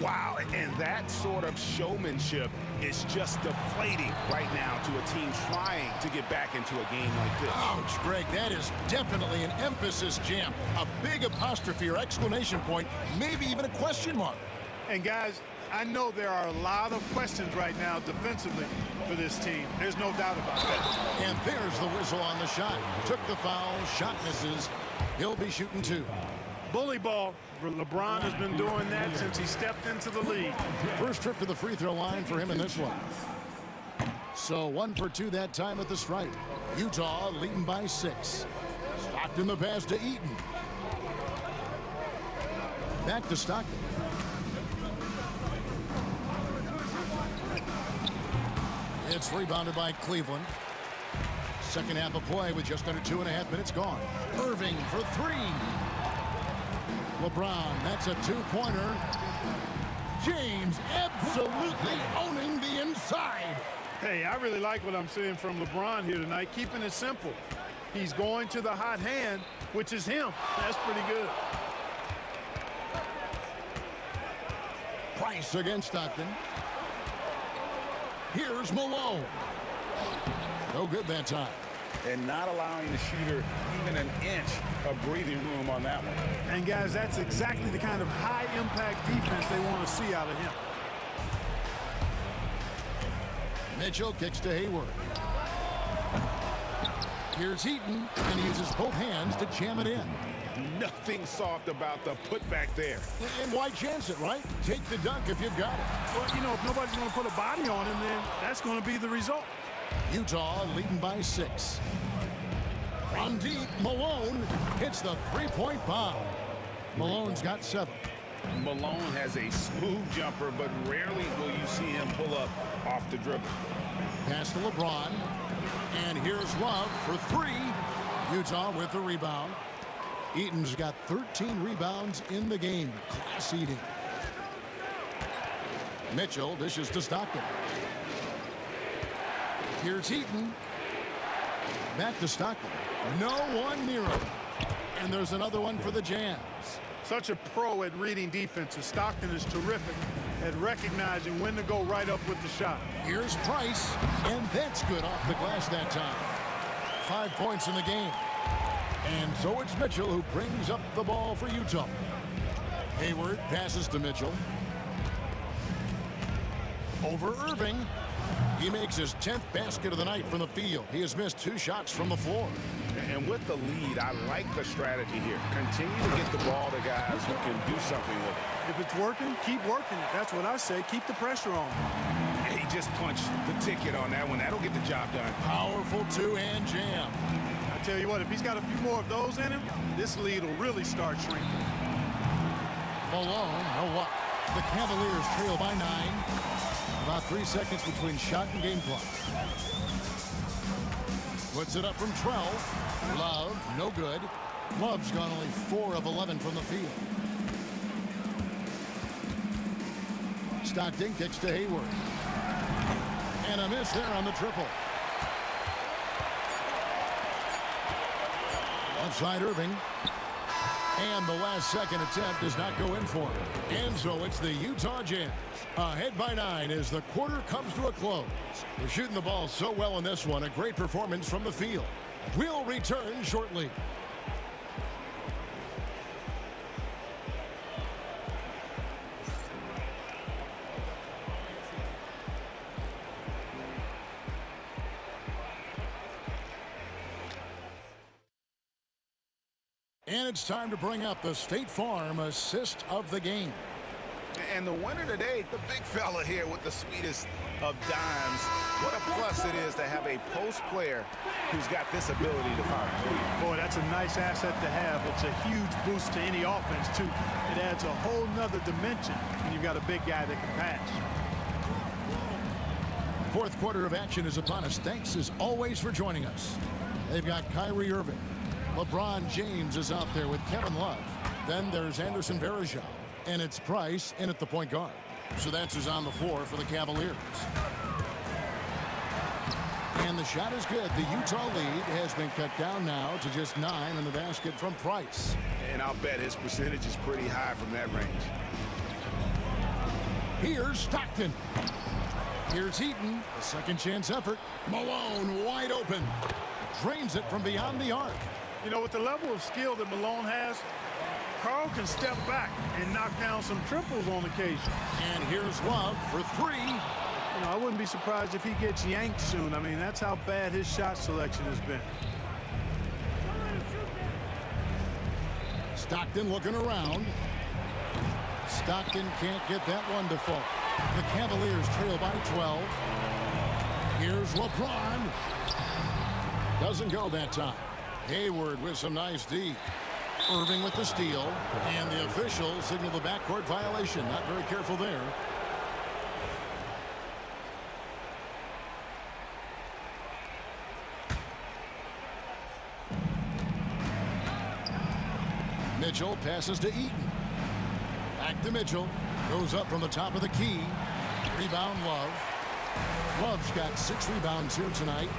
Wow, and that sort of showmanship is just deflating right now to a team trying to get back into a game like this. Ouch, Greg, that is definitely an emphasis jam. A big apostrophe or exclamation point, maybe even a question mark. And guys, I know there are a lot of questions right now defensively for this team. There's no doubt about that. And there's the whistle on the shot. Took the foul, shot misses. He'll be shooting 2. Bully ball. LeBron has been doing that since he stepped into the league. First trip to the free throw line for him in this one. So 1 for 2 that time at the stripe. Utah leading by 6. Stockton the pass to Eaton. Back to Stockton. It's rebounded by Cleveland. Second half of play with just under 2.5 minutes gone. Irving for 3. LeBron, that's a 2-pointer. James absolutely owning the inside. Hey, I really like what I'm seeing from LeBron here tonight, keeping it simple. He's going to the hot hand, which is him. That's pretty good. Price against Stockton. Here's Malone. No good that time. And not allowing the shooter even an inch of breathing room on that one. And guys, that's exactly the kind of high-impact defense they want to see out of him. Mitchell kicks to Hayward. Here's Eaton, and he uses both hands to jam it in. Nothing soft about the putback there. And why chance it, right? Take the dunk if you've got it. Well, you know, if nobody's going to put a body on him, then that's going to be the result. Utah leading by 6. From deep, Malone hits the 3-point bomb. Malone's got 7. Malone has a smooth jumper, but rarely will you see him pull up off the dribble. Pass to LeBron. And here's Love for 3. Utah with the rebound. Eaton's got 13 rebounds in the game. Class eating. Mitchell dishes to Stockton. Here's Eaton. Back to Stockton. No one near him. And there's another one for the Jazz. Such a pro at reading defenses. Stockton is terrific at recognizing when to go right up with the shot. Here's Price, and that's good off the glass that time. 5 points in the game. And so it's Mitchell who brings up the ball for Utah. Hayward passes to Mitchell. Over Irving. He makes his 10th basket of the night from the field. He has missed 2 shots from the floor. And with the lead, I like the strategy here. Continue to get the ball to guys who can do something with it. If it's working, keep working it. That's what I say. Keep the pressure on. He just punched the ticket on that one. That'll get the job done. Powerful two-hand jam. I tell you what, if he's got a few more of those in him, this lead will really start shrinking. Malone, no luck. The Cavaliers trail by 9. About 3 seconds between shot and game clock. Puts it up from 12. Love, no good. Love's gone only 4 of 11 from the field. Stockton kicks to Hayward. And a miss there on the triple. Outside Irving. And the last second attempt does not go in for him. And so it's the Utah Jazz ahead by 9 as the quarter comes to a close. They're shooting the ball so well in this one. A great performance from the field. We'll return shortly. And it's time to bring up the State Farm assist of the game. And the winner today, the big fella here with the sweetest of dimes. What a plus it is to have a post player who's got this ability to fire. Boy, that's a nice asset to have. It's a huge boost to any offense, too. It adds a whole nother dimension when you've got a big guy that can pass. Fourth quarter of action is upon us. Thanks, as always, for joining us. They've got Kyrie Irving. LeBron James is out there with Kevin Love. Then there's Anderson Varejao. And it's Price in at the point guard. So that's who's on the floor for the Cavaliers. And the shot is good. The Utah lead has been cut down now to just 9 in the basket from Price. And I'll bet his percentage is pretty high from that range. Here's Stockton. Here's Heaton. A second chance effort. Malone wide open. Drains it from beyond the arc. You know, with the level of skill that Malone has, Carl can step back and knock down some triples on occasion. And here's Love for 3. You know, I wouldn't be surprised if he gets yanked soon. I mean, that's how bad his shot selection has been. Stockton looking around. Stockton can't get that one to fall. The Cavaliers trail by 12. Here's LeBron. Doesn't go that time. Hayward with some nice D. Irving with the steal. And the officials signal the backcourt violation. Not very careful there. Mitchell passes to Eaton. Back to Mitchell. Goes up from the top of the key. Rebound Love. Love's got 6 rebounds here tonight.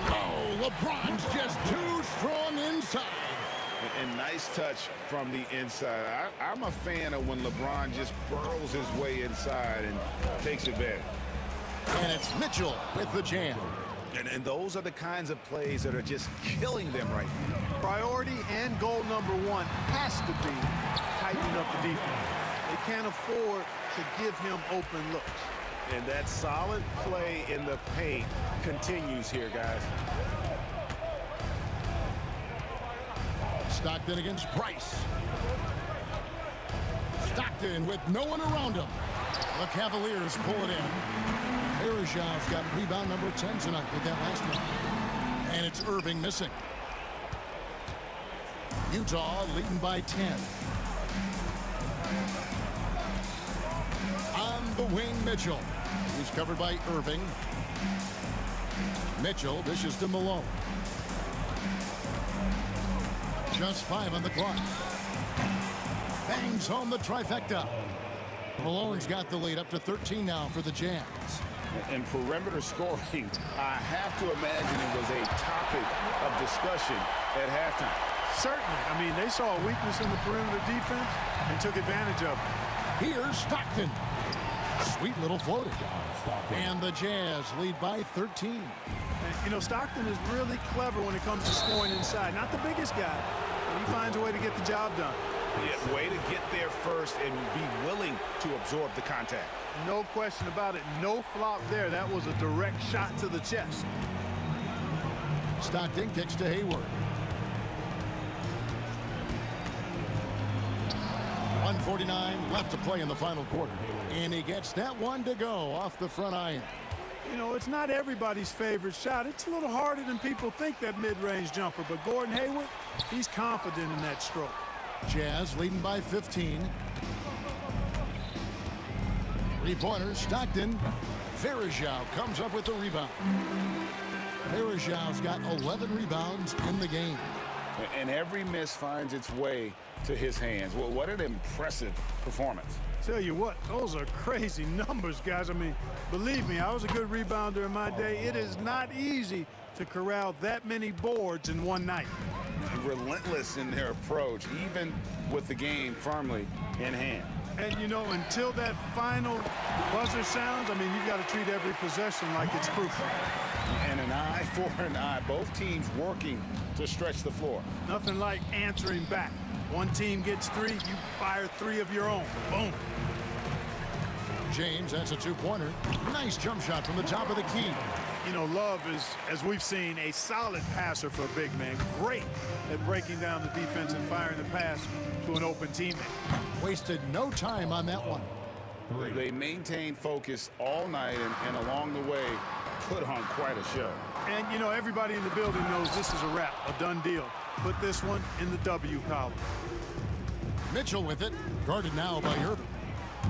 Oh, LeBron's just too strong inside. And nice touch from the inside. I'm a fan of when LeBron just burrows his way inside and takes advantage. And it's Mitchell with the jam. And those are the kinds of plays that are just killing them right now. Priority and goal number 1 has to be tightening up the defense. They can't afford to give him open looks. And that solid play in the paint continues here, guys. Stockton against Price. Stockton with no one around him. The Cavaliers pull it in. Varejau's got rebound number 10 tonight with that last one. And it's Irving missing. Utah leading by 10. On the wing, Mitchell. He's covered by Irving. Mitchell dishes to Malone. Just 5 on the clock. Bangs home the trifecta. Malone's got the lead up to 13 now for the Jazz. And perimeter scoring, I have to imagine it was a topic of discussion at halftime. Certainly. I mean, they saw a weakness in the perimeter defense and took advantage of it. Here's Stockton. Sweet little floater. And the Jazz lead by 13. And, you know, Stockton is really clever when it comes to scoring inside. Not the biggest guy, but he finds a way to get the job done. Yeah, way to get there first and be willing to absorb the contact. No question about it. No flop there. That was a direct shot to the chest. Stockton kicks to Hayward. 1:49 left to play in the final quarter. And he gets that one to go off the front iron. You know, it's not everybody's favorite shot. It's a little harder than people think, that mid-range jumper. But Gordon Hayward, he's confident in that stroke. Jazz leading by 15. Three-pointers, Stockton. Verajao comes up with the rebound. Verajao's got 11 rebounds in the game. And every miss finds its way to his hands. Well, what an impressive performance. Tell you what, those are crazy numbers, guys. I mean, believe me, I was a good rebounder in my day. It is not easy to corral that many boards in one night. Relentless in their approach, even with the game firmly in hand. And, you know, until that final buzzer sounds, I mean, you've got to treat every possession like it's crucial. And an eye for an eye. Both teams working to stretch the floor. Nothing like answering back. One team gets 3, you fire 3 of your own. Boom. James, that's a two-pointer. Nice jump shot from the top of the key. You know, Love is, as we've seen, a solid passer for a big man. Great at breaking down the defense and firing the pass to an open teammate. Wasted no time on that one. They maintained focus all night and along the way put on quite a show. And, you know, everybody in the building knows this is a wrap, a done deal. Put this one in the W column. Mitchell with it, guarded now by Irving.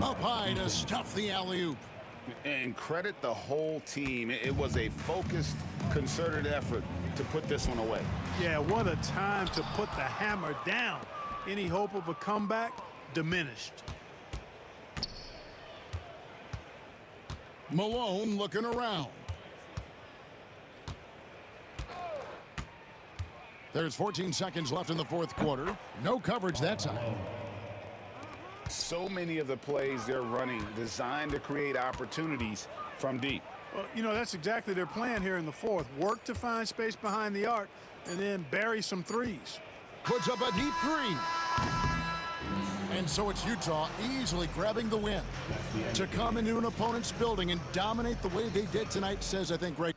Up high to stuff the alley-oop. And credit the whole team. It was a focused, concerted effort to put this one away. Yeah, what a time to put the hammer down. Any hope of a comeback diminished. Malone looking around. There's 14 seconds left in the fourth quarter. No coverage that time. So many of the plays they're running designed to create opportunities from deep. Well, you know, that's exactly their plan here in the fourth. Work to find space behind the arc and then bury some threes. Puts up a deep 3. And so it's Utah easily grabbing the win. To come into an opponent's building and dominate the way they did tonight says, I think, great.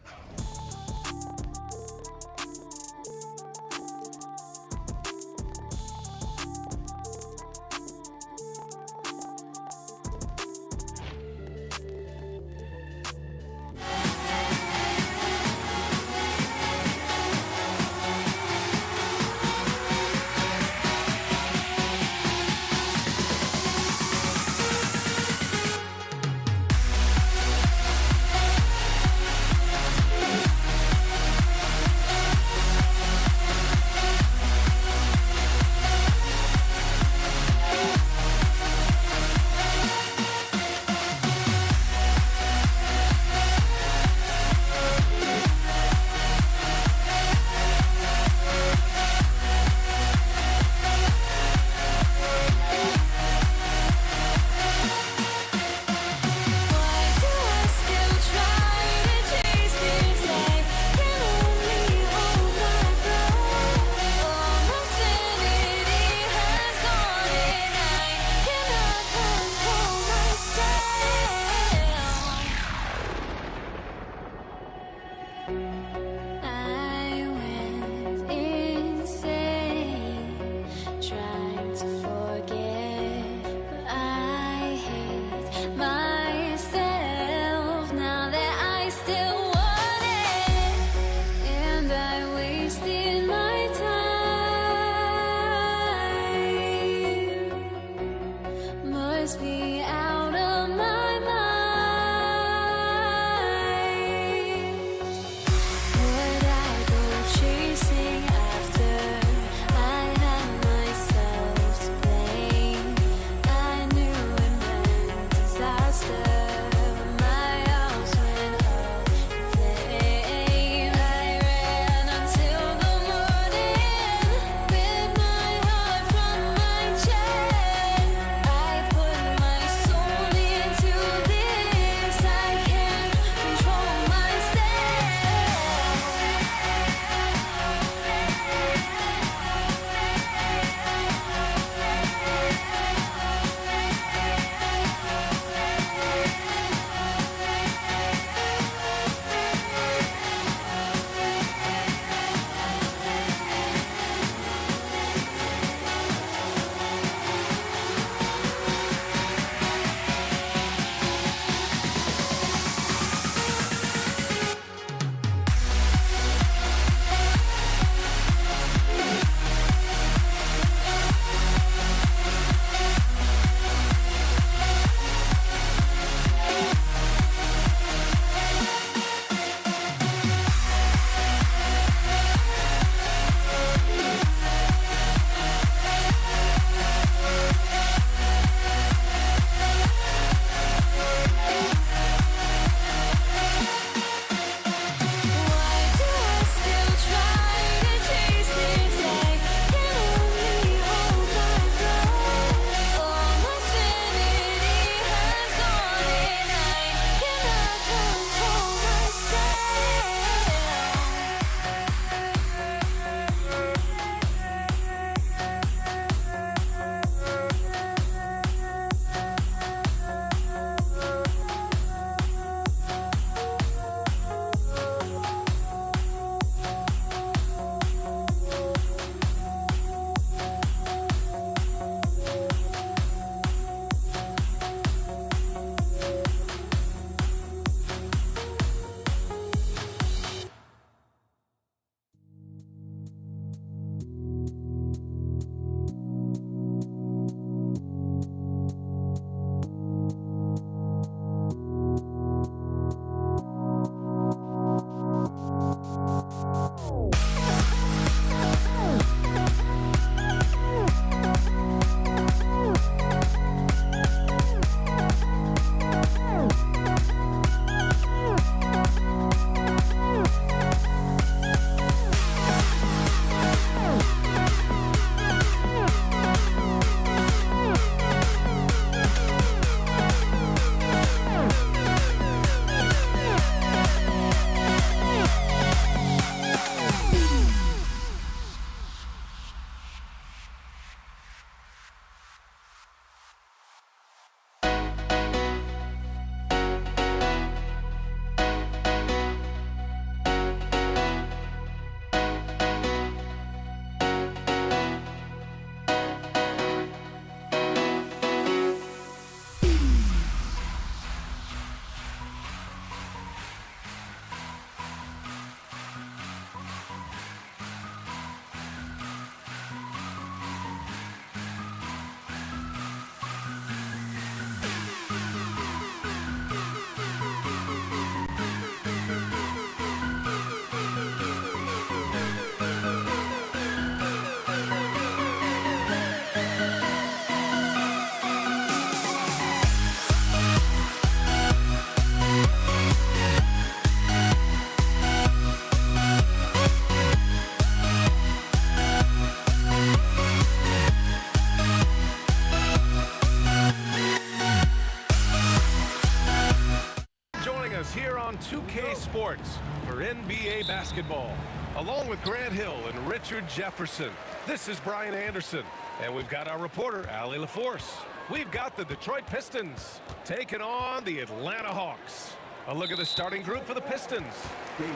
Sports for NBA basketball. Along with Grant Hill and Richard Jefferson, this is Brian Anderson. And we've got our reporter, Allie LaForce. We've got the Detroit Pistons taking on the Atlanta Hawks. A look at the starting group for the Pistons.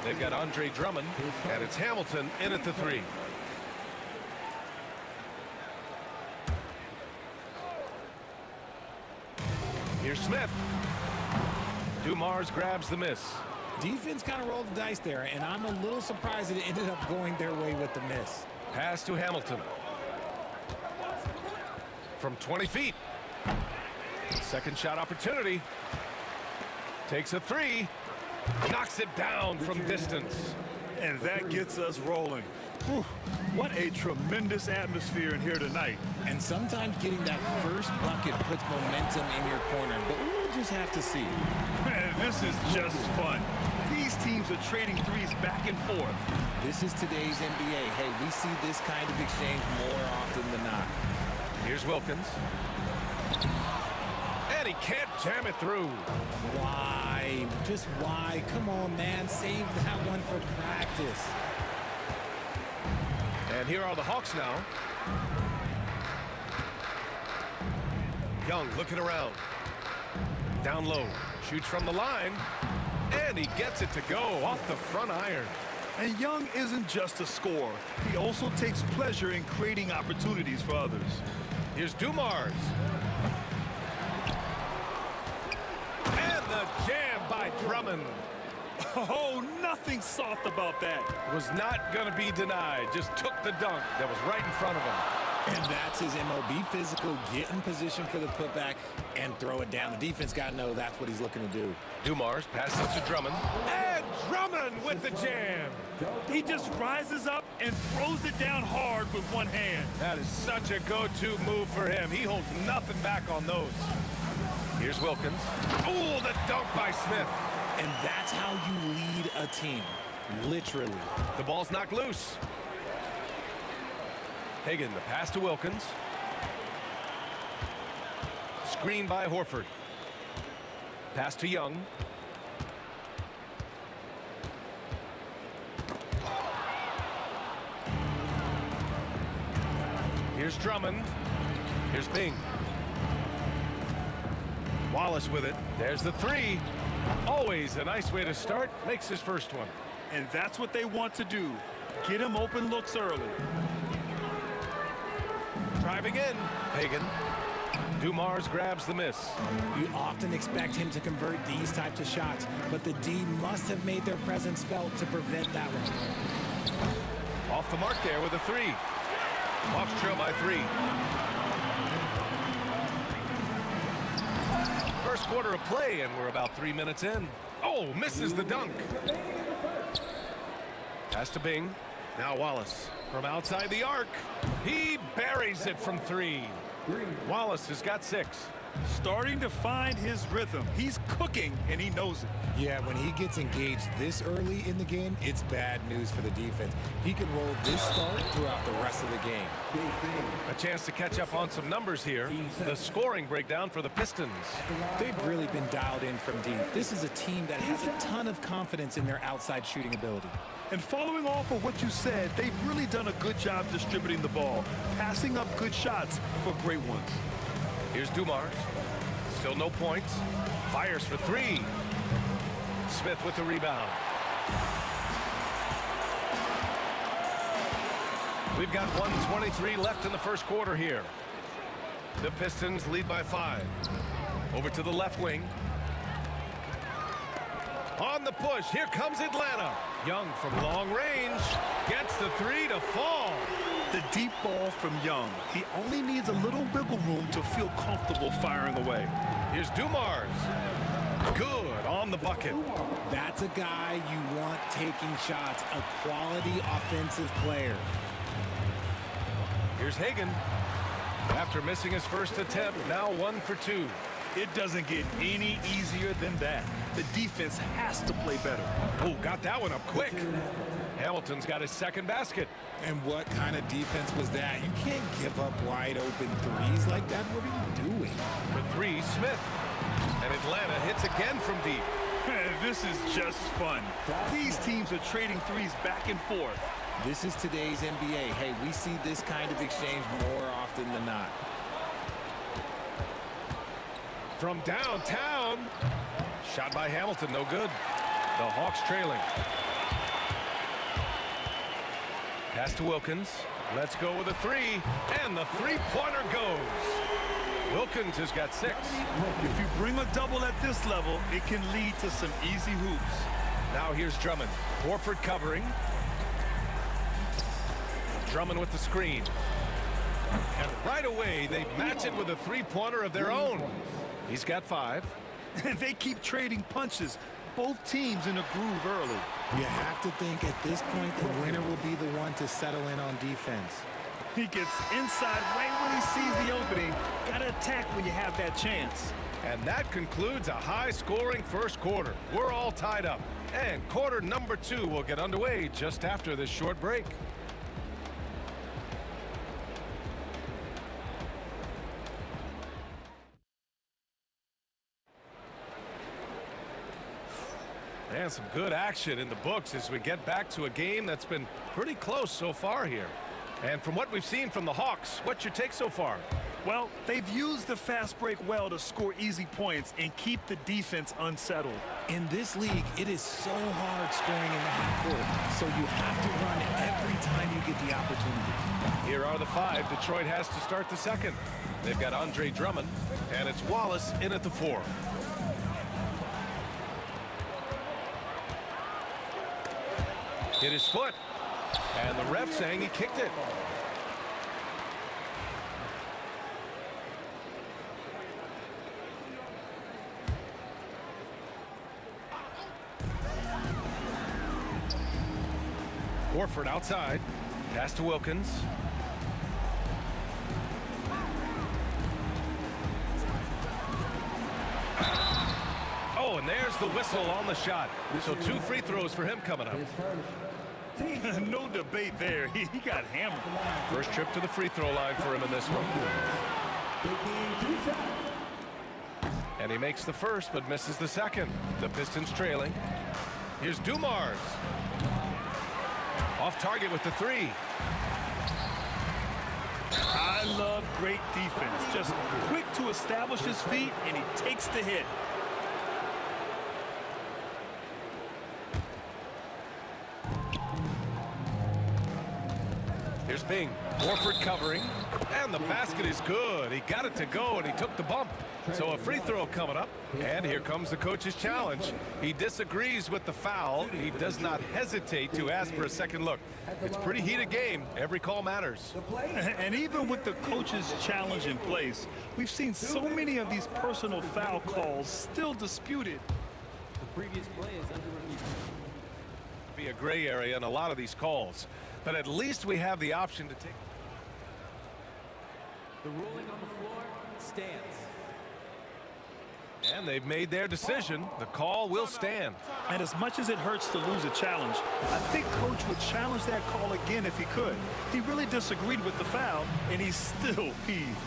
They've got Andre Drummond, and it's Hamilton in at the 3. Here's Smith. Dumars grabs the miss. Defense kind of rolled the dice there, and I'm a little surprised that it ended up going their way with the miss. Pass to Hamilton. From 20 feet. Second shot opportunity. Takes a 3. Knocks it down from distance. And that gets us rolling. Whew. What a tremendous atmosphere in here tonight. And sometimes getting that first bucket puts momentum in your corner, but we'll just have to see. Man, this is just fun. These teams are trading threes back and forth. This is today's NBA. Hey, we see this kind of exchange more often than not. Here's Wilkins. And he can't jam it through. Why? Just why? Come on, man. Save that one for practice. And here are the Hawks now. Young looking around. Down low. Shoots from the line. And he gets it to go off the front iron. And Young isn't just a scorer. He also takes pleasure in creating opportunities for others. Here's Dumars. And the jam by Drummond. Oh, nothing soft about that. Was not going to be denied. Just took the dunk that was right in front of him. And that's his MO. Be physical, get in position for the putback, and throw it down. The defense got to know that's what he's looking to do. Dumars passes to Drummond. And Drummond with the jam. He just rises up and throws it down hard with one hand. That is such a go-to move for him. He holds nothing back on those. Here's Wilkins. Oh, the dunk by Smith. And that's how you lead a team. Literally. The ball's knocked loose. Hagan, the pass to Wilkins. Screen by Horford. Pass to Young. Here's Drummond. Here's Bing. Wallace with it. There's the 3. Always a nice way to start. Makes his first one. And that's what they want to do. Get him open looks early. Driving in. Hagan. Dumars grabs the miss. You often expect him to convert these types of shots, but the D must have made their presence felt to prevent that one. Off the mark there with a 3. Hawks trail by 3. First quarter of play, and we're about 3 minutes in. Oh, misses the dunk. Pass to Bing. Now Wallace from outside the arc. He buries it from 3. Wallace has got 6. Starting to find his rhythm. He's cooking, and he knows it. Yeah, when he gets engaged this early in the game, it's bad news for the defense. He can roll this start throughout the rest of the game. A chance to catch up on some numbers here. The scoring breakdown for the Pistons. They've really been dialed in from deep. This is a team that has a ton of confidence in their outside shooting ability. And following off of what you said, they've really done a good job distributing the ball, passing up good shots for great ones. Here's Dumars. Still no points. Fires for 3. Smith with the rebound. We've got 1:23 left in the first quarter here. The Pistons lead by 5. Over to the left wing. On the push, here comes Atlanta. Young from long range gets the 3 to fall. The deep ball from Young. He only needs a little wiggle room to feel comfortable firing away. Here's Dumars. Good on the bucket. That's a guy you want taking shots, a quality offensive player. Here's Hagan. After missing his first attempt, now 1 for 2. It doesn't get any easier than that. The defense has to play better. Oh, got that one up quick. Hamilton's got his second basket. And what kind of defense was that? You can't give up wide open threes like that. What are you doing? For 3, Smith. And Atlanta hits again from deep. This is just fun. These teams are trading threes back and forth. This is today's NBA. Hey, we see this kind of exchange more often than not. From downtown. Shot by Hamilton, no good. The Hawks trailing. Pass to Wilkins. Let's go with a three. And the three-pointer goes. Wilkins has got 6. If you bring a double at this level, it can lead to some easy hoops. Now here's Drummond. Horford covering. Drummond with the screen. And right away, they match it with a three-pointer of their own. He's got 5. And they keep trading punches. Both teams in a groove early. You have to think at this point the winner will be the one to settle in on defense. He gets inside right when he sees the opening. Gotta attack when you have that chance. And that concludes a high-scoring first quarter. We're all tied up. And quarter number 2 will get underway just after this short break. And some good action in the books as we get back to a game that's been pretty close so far here. And from what we've seen from the Hawks, what's your take so far? Well, they've used the fast break well to score easy points and keep the defense unsettled. In this league, it is so hard scoring in the half court, so you have to run every time you get the opportunity. Here are the 5 Detroit has to start the second. They've got Andre Drummond, and it's Wallace in at the 4. Hit his foot, and the ref saying he kicked it. Horford outside. Pass to Wilkins. Oh, and there's the whistle on the shot. So 2 free throws for him coming up. No debate there. He got hammered. First trip to the free throw line for him in this one. And he makes the first but misses the second. The Pistons trailing. Here's Dumars. Off target with the 3. I love great defense. Just quick to establish his feet, and he takes the hit. Here's Bing. Horford covering. And the basket is good. He got it to go, and he took the bump. So a free throw coming up. And here comes the coach's challenge. He disagrees with the foul. He does not hesitate to ask for a second look. It's a pretty heated game. Every call matters. And even with the coach's challenge in place, we've seen so many of these personal foul calls still disputed. The previous play is under review. Be a gray area in a lot of these calls. But at least we have the option to take. The ruling on the floor stands. And they've made their decision. The call will stand. And as much as it hurts to lose a challenge, I think Coach would challenge that call again if he could. He really disagreed with the foul, and he's still peeved.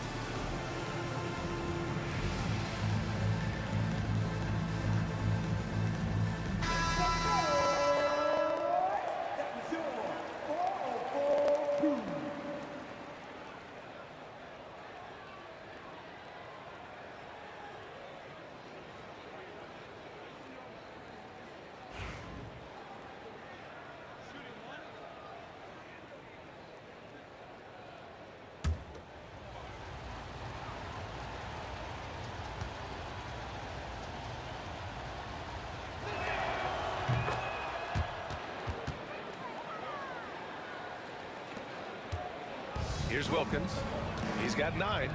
Here's Wilkins. He's got 9.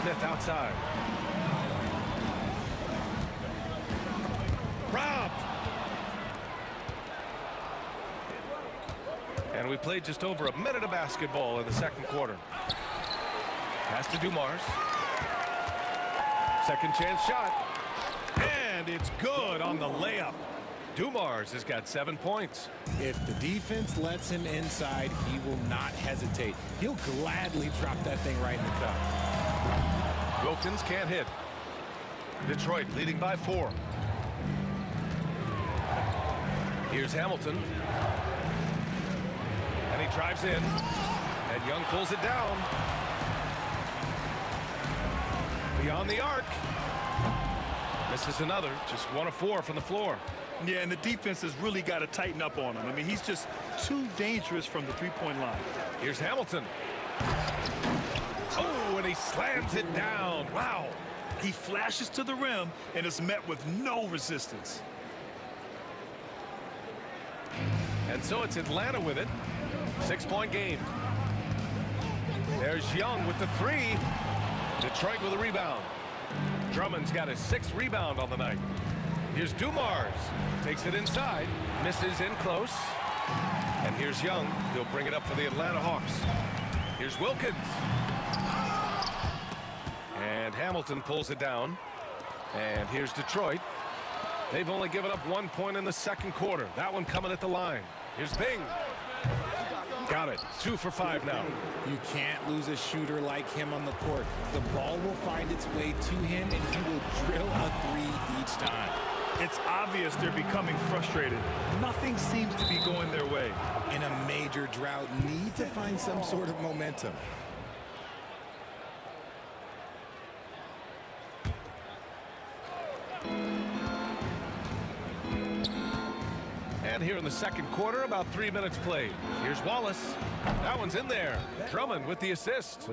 Smith outside. Robbed. And we played just over a minute of basketball in the second quarter. Pass to Dumars. Second chance shot. And it's good on the layup. Dumars has got 7 points. If the defense lets him inside, he will not hesitate. He'll gladly drop that thing right in the cup. Wilkins can't hit. Detroit leading by 4. Here's Hamilton. And he drives in. And Young pulls it down. Beyond the arc. Misses another. Just 1 of 4 from the floor. Yeah, and the defense has really got to tighten up on him. I mean, he's just too dangerous from the three-point line. Here's Hamilton. Oh, and he slams it down. Wow. He flashes to the rim and is met with no resistance. And so it's Atlanta with it. 6-point game. There's Young with the 3. Detroit with a rebound. Drummond's got his 6th rebound on the night. Here's Dumars. Takes it inside. Misses in close. And here's Young. He'll bring it up for the Atlanta Hawks. Here's Wilkins. And Hamilton pulls it down. And here's Detroit. They've only given up 1 point in the second quarter. That one coming at the line. Here's Bing. Got it. 2 for 5 now. You can't lose a shooter like him on the court. The ball will find its way to him, and he will drill a 3 each time. It's obvious they're becoming frustrated. Nothing seems to be going their way. In a major drought, need to find some sort of momentum. And here in the second quarter, about 3 minutes played. Here's Wallace. That one's in there. Drummond with the assist.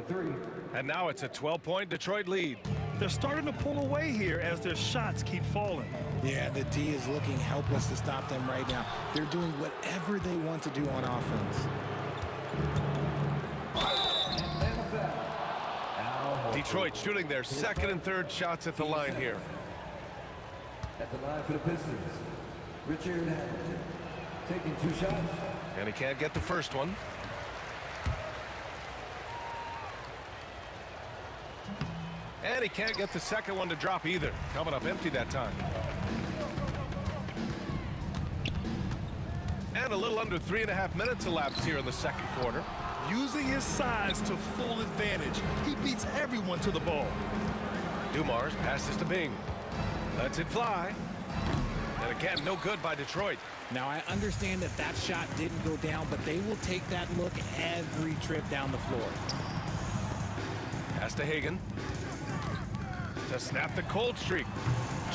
And now it's a 12-point Detroit lead. They're starting to pull away here as their shots keep falling. Yeah, the D is looking helpless to stop them right now. They're doing whatever they want to do on offense. Detroit shooting their second and third shots at the line here. At the line for the Pistons, Richard Hamilton taking 2 shots. And he can't get the first one. And he can't get the second one to drop either. Coming up empty that time. And a little under 3.5 minutes elapsed here in the second quarter. Using his size to full advantage, he beats everyone to the ball. Dumars passes to Bing. Lets it fly. And again, no good by Detroit. Now, I understand that that shot didn't go down, but they will take that look every trip down the floor. Pass to Hagan. To snap the cold streak.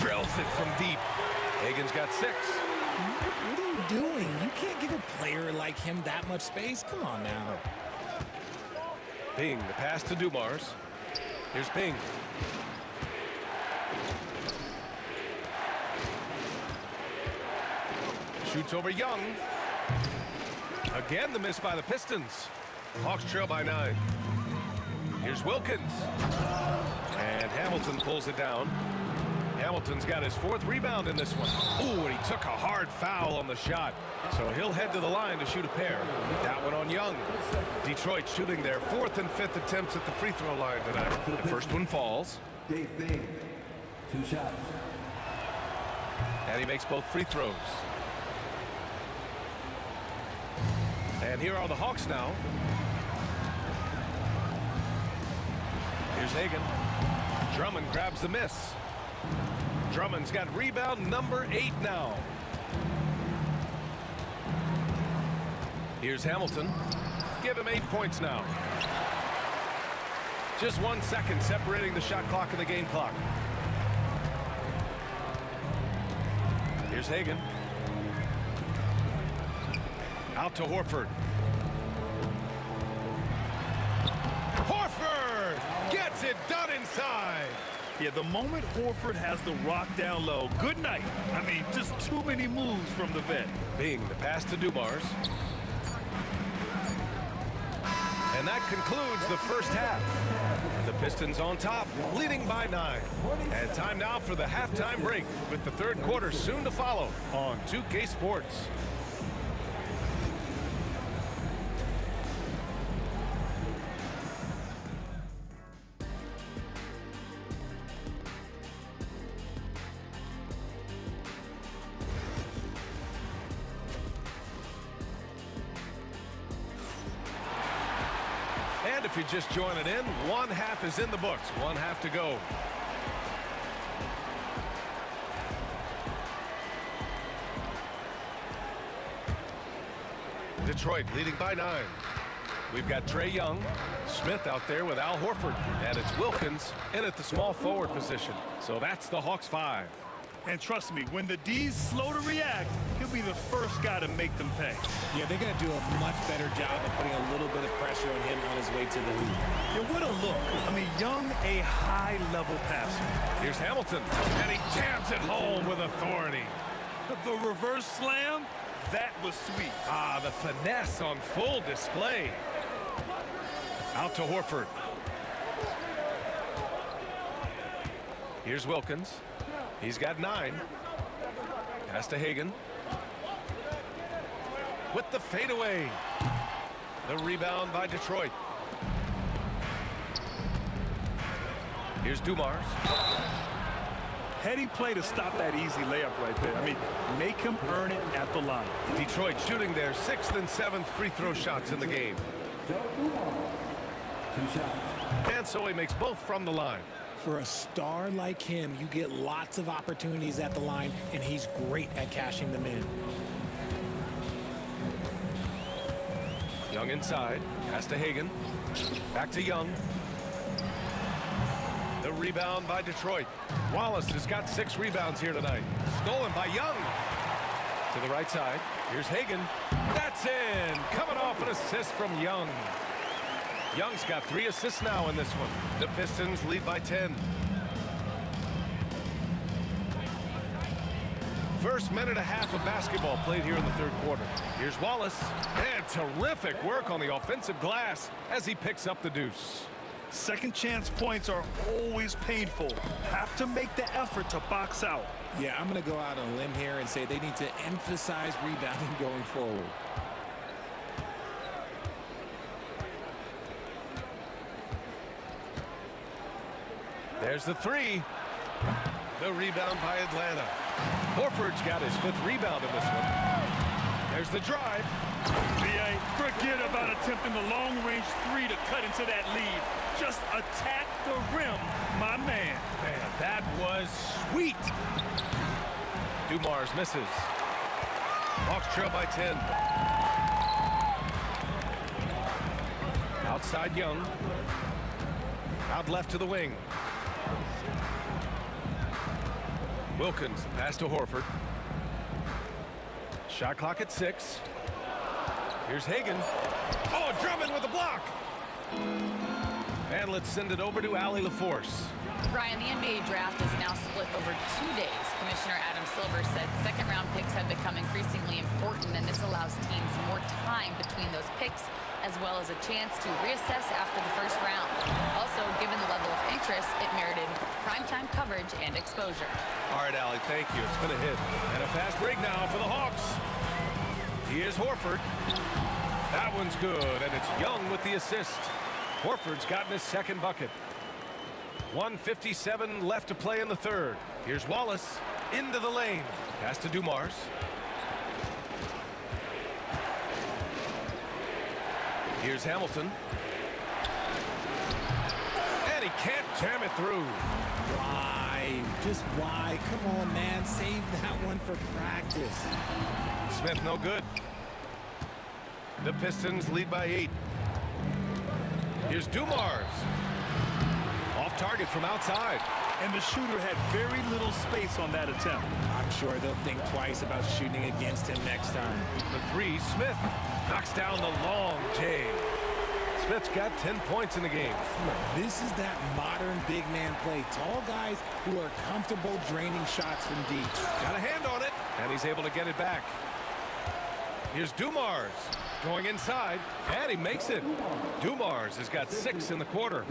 Drills it from deep. Hagan's got 6. What are you doing? You can't give a player like him that much space. Come on now. Bing, the pass to Dumars. Here's Bing. Shoots over Young. Again, the miss by the Pistons. Hawks trail by 9. Here's Wilkins. And Hamilton pulls it down. Hamilton's got his 4th rebound in this one. Ooh, and he took a hard foul on the shot. So he'll head to the line to shoot a pair. That one on Young. Detroit shooting their 4th and 5th attempts at the free throw line tonight. The first one falls. Dave Bing, 2 shots. And he makes both free throws. And here are the Hawks now. Here's Hagan. Drummond grabs the miss. Drummond's got rebound number 8 now. Here's Hamilton. Give him 8 points now. Just 1 second separating the shot clock and the game clock. Here's Hagan. Out to Horford. Horford gets it done inside. Yeah, the moment Horford has the rock down low, good night. I mean, just too many moves from the vet. Bing, the pass to Dumars. And that concludes the first half. The Pistons on top, leading by 9. And time now for the halftime break, with the third quarter soon to follow on 2K Sports. And if you're just joining in, 1 half is in the books. 1 half to go. Detroit leading by 9. We've got Trae Young, Smith out there with Al Horford, and it's Wilkins in at the small forward position. So that's the Hawks 5. And trust me, when the D's slow to react, he'll be the first guy to make them pay. Yeah, they're going to do a much better job of putting a little bit of pressure on him on his way to the hoop. Yeah, what a look. I mean, Young, a high-level passer. Here's Hamilton, and he jams it home with authority. The reverse slam, that was sweet. Ah, the finesse on full display. Out to Horford. Here's Wilkins. He's got 9. Pass to Hagan. With the fadeaway. The rebound by Detroit. Here's Dumars. Heady play to stop that easy layup right there. I mean, make him earn it at the line. Detroit shooting their 6th and 7th free throw shots in the game. And so he makes both from the line. For a star like him, you get lots of opportunities at the line, and he's great at cashing them in. Young inside. Pass to Hagan. Back to Young. The rebound by Detroit. Wallace has got 6 rebounds here tonight. Stolen by Young. To the right side. Here's Hagan. That's in. Coming off an assist from Young. Young's got 3 assists now in this one. The Pistons lead by 10. First minute and a half of basketball played here in the 3rd quarter. Here's Wallace. And terrific work on the offensive glass as he picks up the deuce. Second chance points are always painful. Have to make the effort to box out. Yeah, I'm going to go out on a limb here and say they need to emphasize rebounding going forward. There's the 3. The rebound by Atlanta. Horford's got his 5th rebound in this one. There's the drive. B.A., forget about attempting the long-range 3 to cut into that lead. Just attack the rim, my man. Man, that was sweet. Dumars misses. Hawks trail by 10. Outside Young. Out left to the wing. Wilkins, pass to Horford. Shot clock at 6. Here's Hagan. Oh, Drummond with a block. And let's send it over to Allie LaForce. Brian, the NBA draft is now split over 2 days. Commissioner Adam Silver said second-round picks have become increasingly important, and this allows teams more time between those picks, as well as a chance to reassess after the first round. Also, given the level of interest, it merited primetime coverage and exposure. All right, Allie, thank you. It's been a hit. And a fast break now for the Hawks. Here's Horford. That one's good, and it's Young with the assist. Horford's gotten his 2nd bucket. 1:57 left to play in the 3rd. Here's Wallace into the lane. Pass to Dumars. Here's Hamilton. And he can't jam it through. Why? Just why? Come on, man. Save that one for practice. Smith no good. The Pistons lead by 8. Here's Dumars. Off target from outside. And the shooter had very little space on that attempt. I'm sure they'll think twice about shooting against him next time. The 3, Smith knocks down the long J. Smith's got 10 points in the game. This is that modern big man play. Tall guys who are comfortable draining shots from deep. Got a hand on it, and he's able to get it back. Here's Dumars going inside, and he makes it. Dumars has got 6 in the quarter.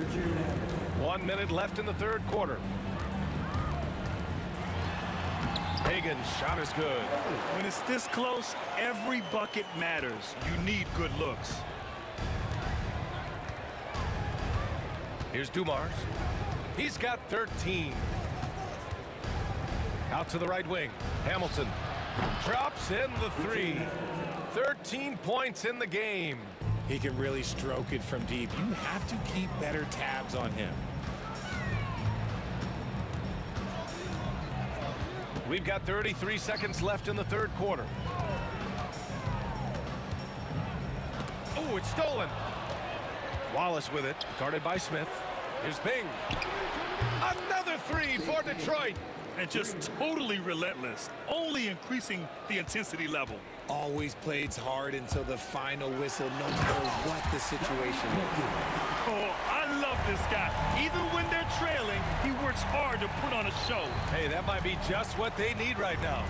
1 minute left in the 3rd quarter. Hagan's shot is good. When it's this close, every bucket matters. You need good looks. Here's Dumars. He's got 13. Out to the right wing. Hamilton drops in the 3. 13 points in the game. He can really stroke it from deep. You have to keep better tabs on him. We've got 33 seconds left in the 3rd quarter. Ooh, it's stolen. Wallace with it, guarded by Smith. Here's Bing. Another three for Detroit. And just totally relentless, only increasing the intensity level. Always plays hard until the final whistle, no matter what the situation is. Oh, I love this guy. Even when they're trailing, he works hard to put on a show. Hey, that might be just what they need right now.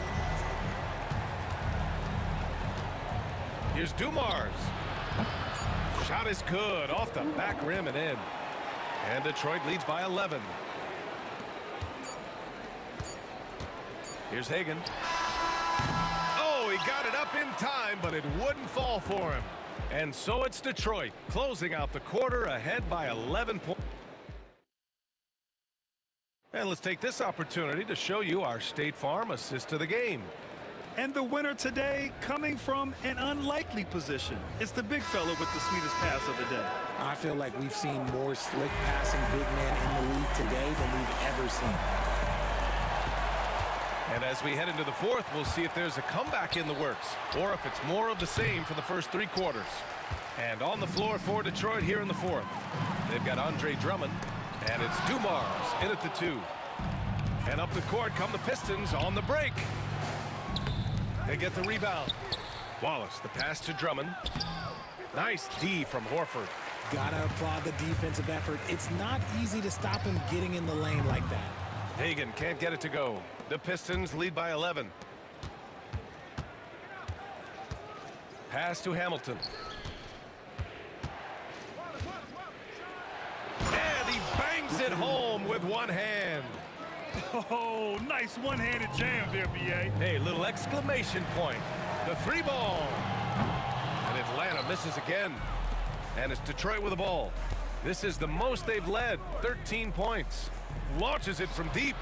Here's Dumars. Shot is good, off the back rim and in. And Detroit leads by 11. Here's Hagan. Oh, he got it up in time, but it wouldn't fall for him. And so it's Detroit, closing out the quarter ahead by 11 points. And let's take this opportunity to show you our State Farm assist to the game. And the winner today coming from an unlikely position. It's the big fella with the sweetest pass of the day. I feel like we've seen more slick passing big men in the league today than we've ever seen. And as we head into the fourth, we'll see if there's a comeback in the works or if it's more of the same for the first three quarters. And on the floor for Detroit here in the fourth, they've got Andre Drummond, and it's Dumars in at the 2. And up the court come the Pistons on the break. They get the rebound. Wallace, the pass to Drummond. Nice D from Horford. Gotta applaud the defensive effort. It's not easy to stop him getting in the lane like that. Hagan can't get it to go. The Pistons lead by 11. Pass to Hamilton. And he bangs it home with one hand. Oh, nice one-handed jam there, B.A. Hey, little exclamation point. The 3 ball. And Atlanta misses again. And it's Detroit with the ball. This is the most they've led, 13 points. Launches it from deep.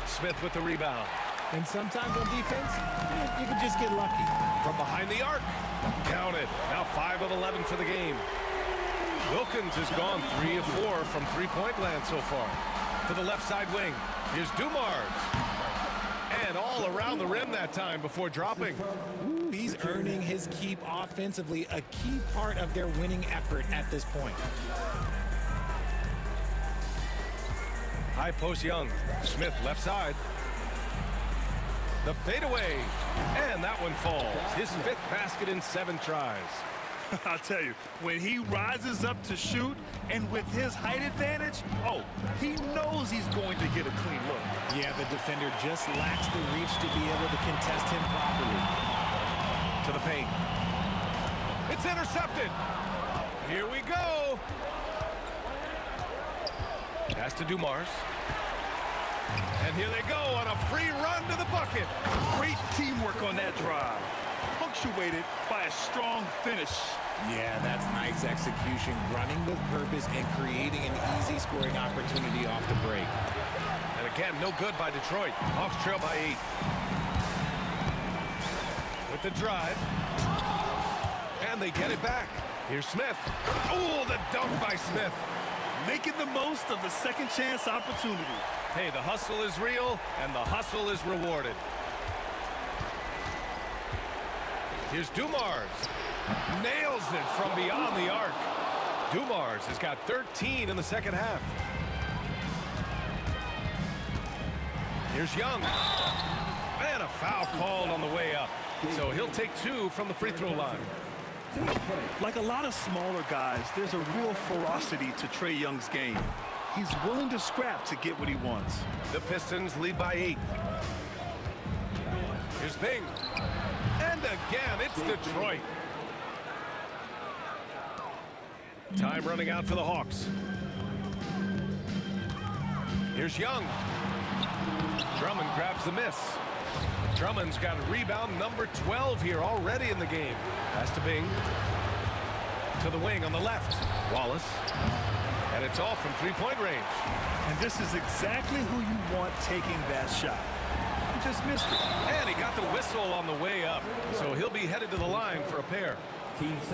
Smith with the rebound. And sometimes on defense, you can just get lucky. From behind the arc. Counted. Now 5 of 11 for the game. Wilkins has gone 3 of 4 from three-point land so far. To the left side wing. Here's Dumars. And all around the rim that time before dropping. Ooh, he's earning his keep offensively, a key part of their winning effort at this point. High post Young. Smith left side. The fadeaway. And that one falls. His 5th basket in 7 tries. I'll tell you, when he rises up to shoot, and with his height advantage, oh, he knows he's going to get a clean look. Yeah, the defender just lacks the reach to be able to contest him properly. To the paint. It's intercepted. Here we go. Pass to Dumars. And here they go on a free run to the bucket. Great teamwork on that drive. Punctuated by a strong finish. Yeah, that's nice execution, running with purpose and creating an easy scoring opportunity off the break. And again, no good by Detroit. Hawks trail by 8. With the drive. And they get it back. Here's Smith. Oh, the dunk by Smith. Making the most of the second chance opportunity. Hey, the hustle is real, and the hustle is rewarded. Here's Dumars. Nails it from beyond the arc. Dumars has got 13 in the second half. Here's Young. And a foul called on the way up. So he'll take 2 from the free throw line. Like a lot of smaller guys, there's a real ferocity to Trae Young's game. He's willing to scrap to get what he wants. The Pistons lead by 8. Here's Bing. And again, it's Detroit. Time running out for the Hawks. Here's Young. Drummond grabs the miss. Drummond's got rebound number 12 here already in the game. Pass to Bing. To the wing on the left. Wallace. And it's off from three-point range. And this is exactly who you want taking that shot. He just missed it. And he got the whistle on the way up. So he'll be headed to the line for a pair.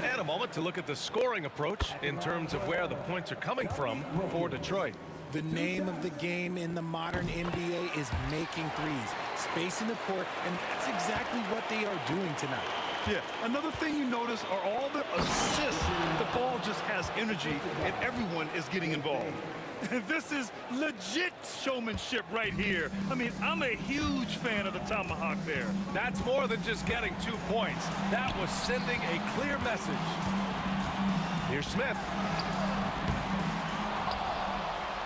And a moment to look at the scoring approach in terms of where the points are coming from for Detroit. The name of the game in the modern NBA is making threes, spacing the court, and that's exactly what they are doing tonight. Yeah, another thing you notice are all the assists. The ball just has energy, and everyone is getting involved. This is legit showmanship right here. I mean, I'm a huge fan of the tomahawk there. That's more than just getting 2 points. That was sending a clear message. Here's Smith.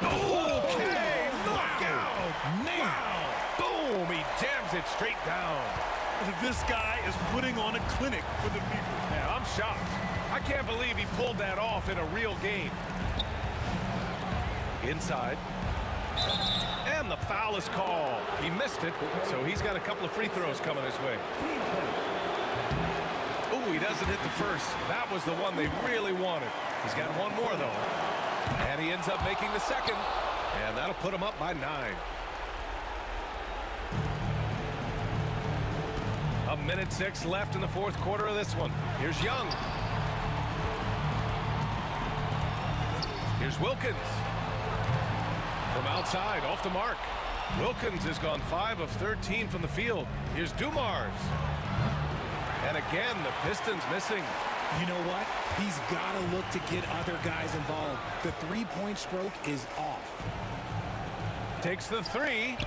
Okay, knockout! Wow! Boom! He jams it straight down. This guy is putting on a clinic for the people. Yeah, I'm shocked. I can't believe he pulled that off in a real game. Inside. And the foul is called. He missed it, so he's got a couple of free throws coming his way. Oh, he doesn't hit the first. That was the one they really wanted. He's got one more, though. And he ends up making the second. And that'll put him up by 9. A minute 6 left in the fourth quarter of this one. Here's Young. Here's Wilkins. From outside, off the mark. Wilkins has gone 5 of 13 from the field. Here's Dumars. And again, the Pistons missing. You know what? He's got to look to get other guys involved. The three-point stroke is off. Takes the 3.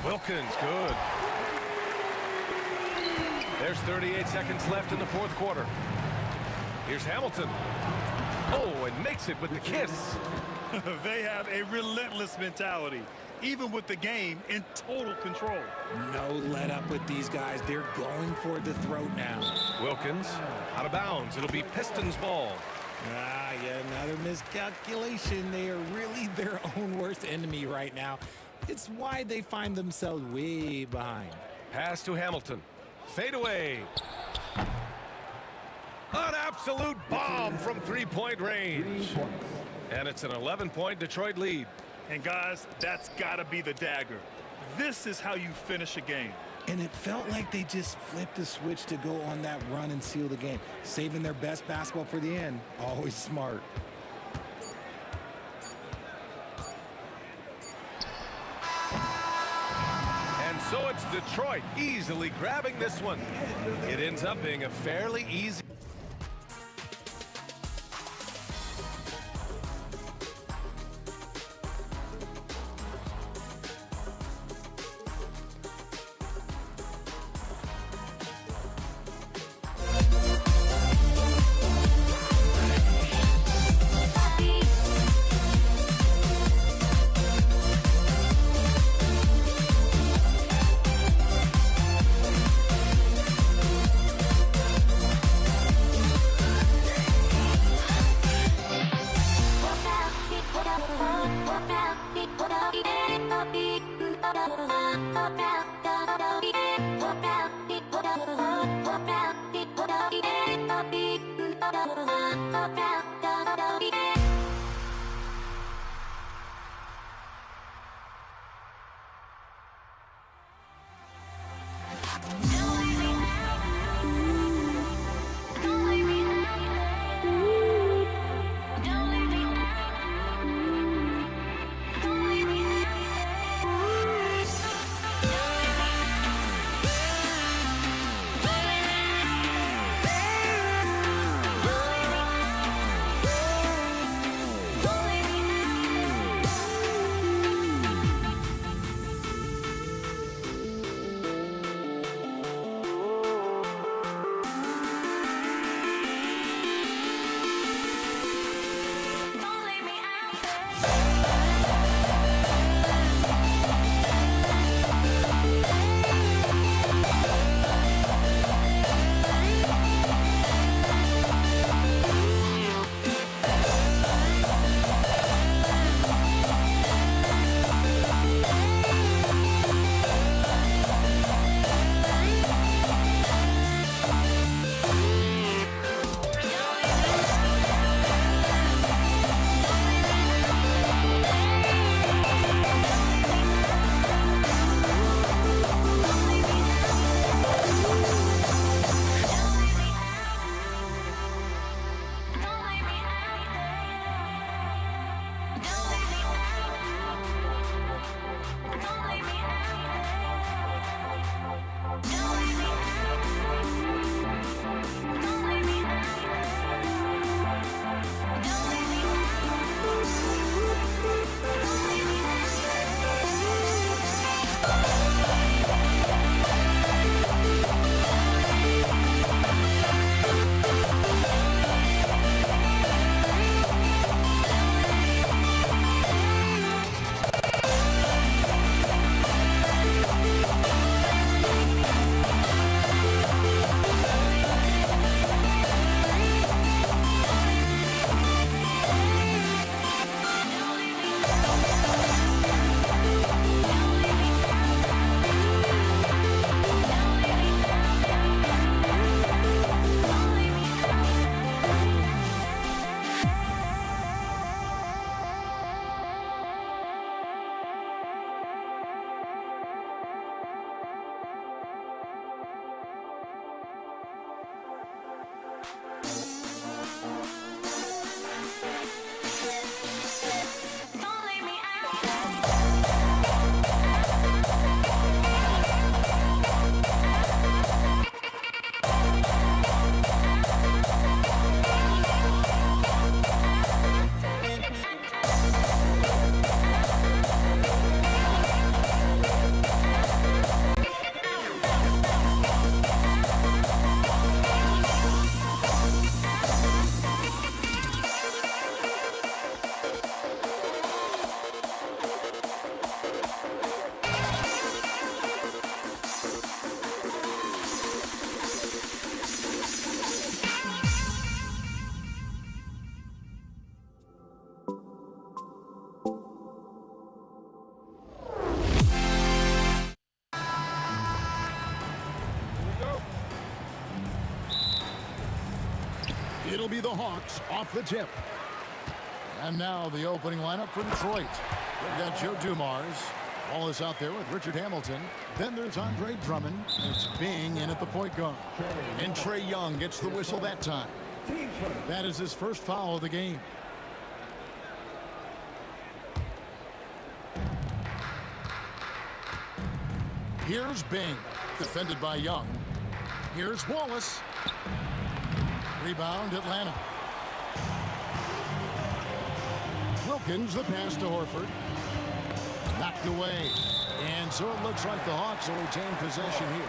Wilkins, good. There's 38 seconds left in the fourth quarter. Here's Hamilton. Oh, and makes it with the kiss. They have a relentless mentality, even with the game in total control. No let up with these guys. They're going for the throat now. Wilkins out of bounds. It'll be Pistons ball. Yeah, another miscalculation. They are really their own worst enemy right now. It's why they find themselves way behind. Pass to Hamilton. Fade away. An absolute bomb from three-point range. And it's an 11-point Detroit lead. And guys, that's got to be the dagger. This is how you finish a game. And it felt like they just flipped the switch to go on that run and seal the game. Saving their best basketball for the end. Always smart. And so it's Detroit easily grabbing this one. It ends up being a fairly easy. It'll be the Hawks off the tip. And now the opening lineup for Detroit. We got Joe Dumars. Wallace out there with Richard Hamilton. Then there's Andre Drummond. And it's Bing in at the point guard. And Trey Young gets the whistle that time. That is his first foul of the game. Here's Bing, defended by Young. Here's Wallace. Rebound, Atlanta. Wilkins, the pass to Horford. Knocked away. And so it looks like the Hawks will retain possession here.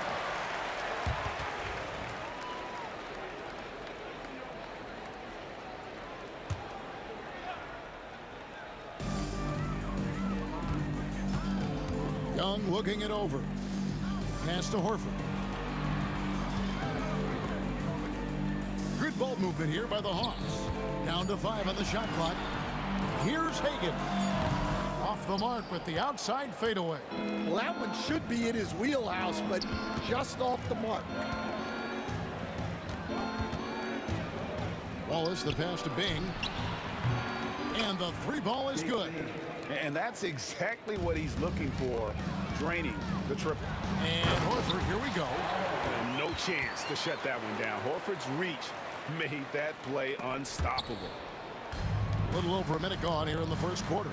Young looking it over. Pass to Horford. Good ball movement here by the Hawks. Down to 5 on the shot clock. Here's Hagan. Off the mark with the outside fadeaway. Well, that one should be in his wheelhouse, but just off the mark. Wallace, the pass to Bing. And the three ball is good. And that's exactly what he's looking for, draining the triple. And Horford, here we go. And no chance to shut that one down. Horford's reach made that play unstoppable. A little over a minute gone here in the first quarter.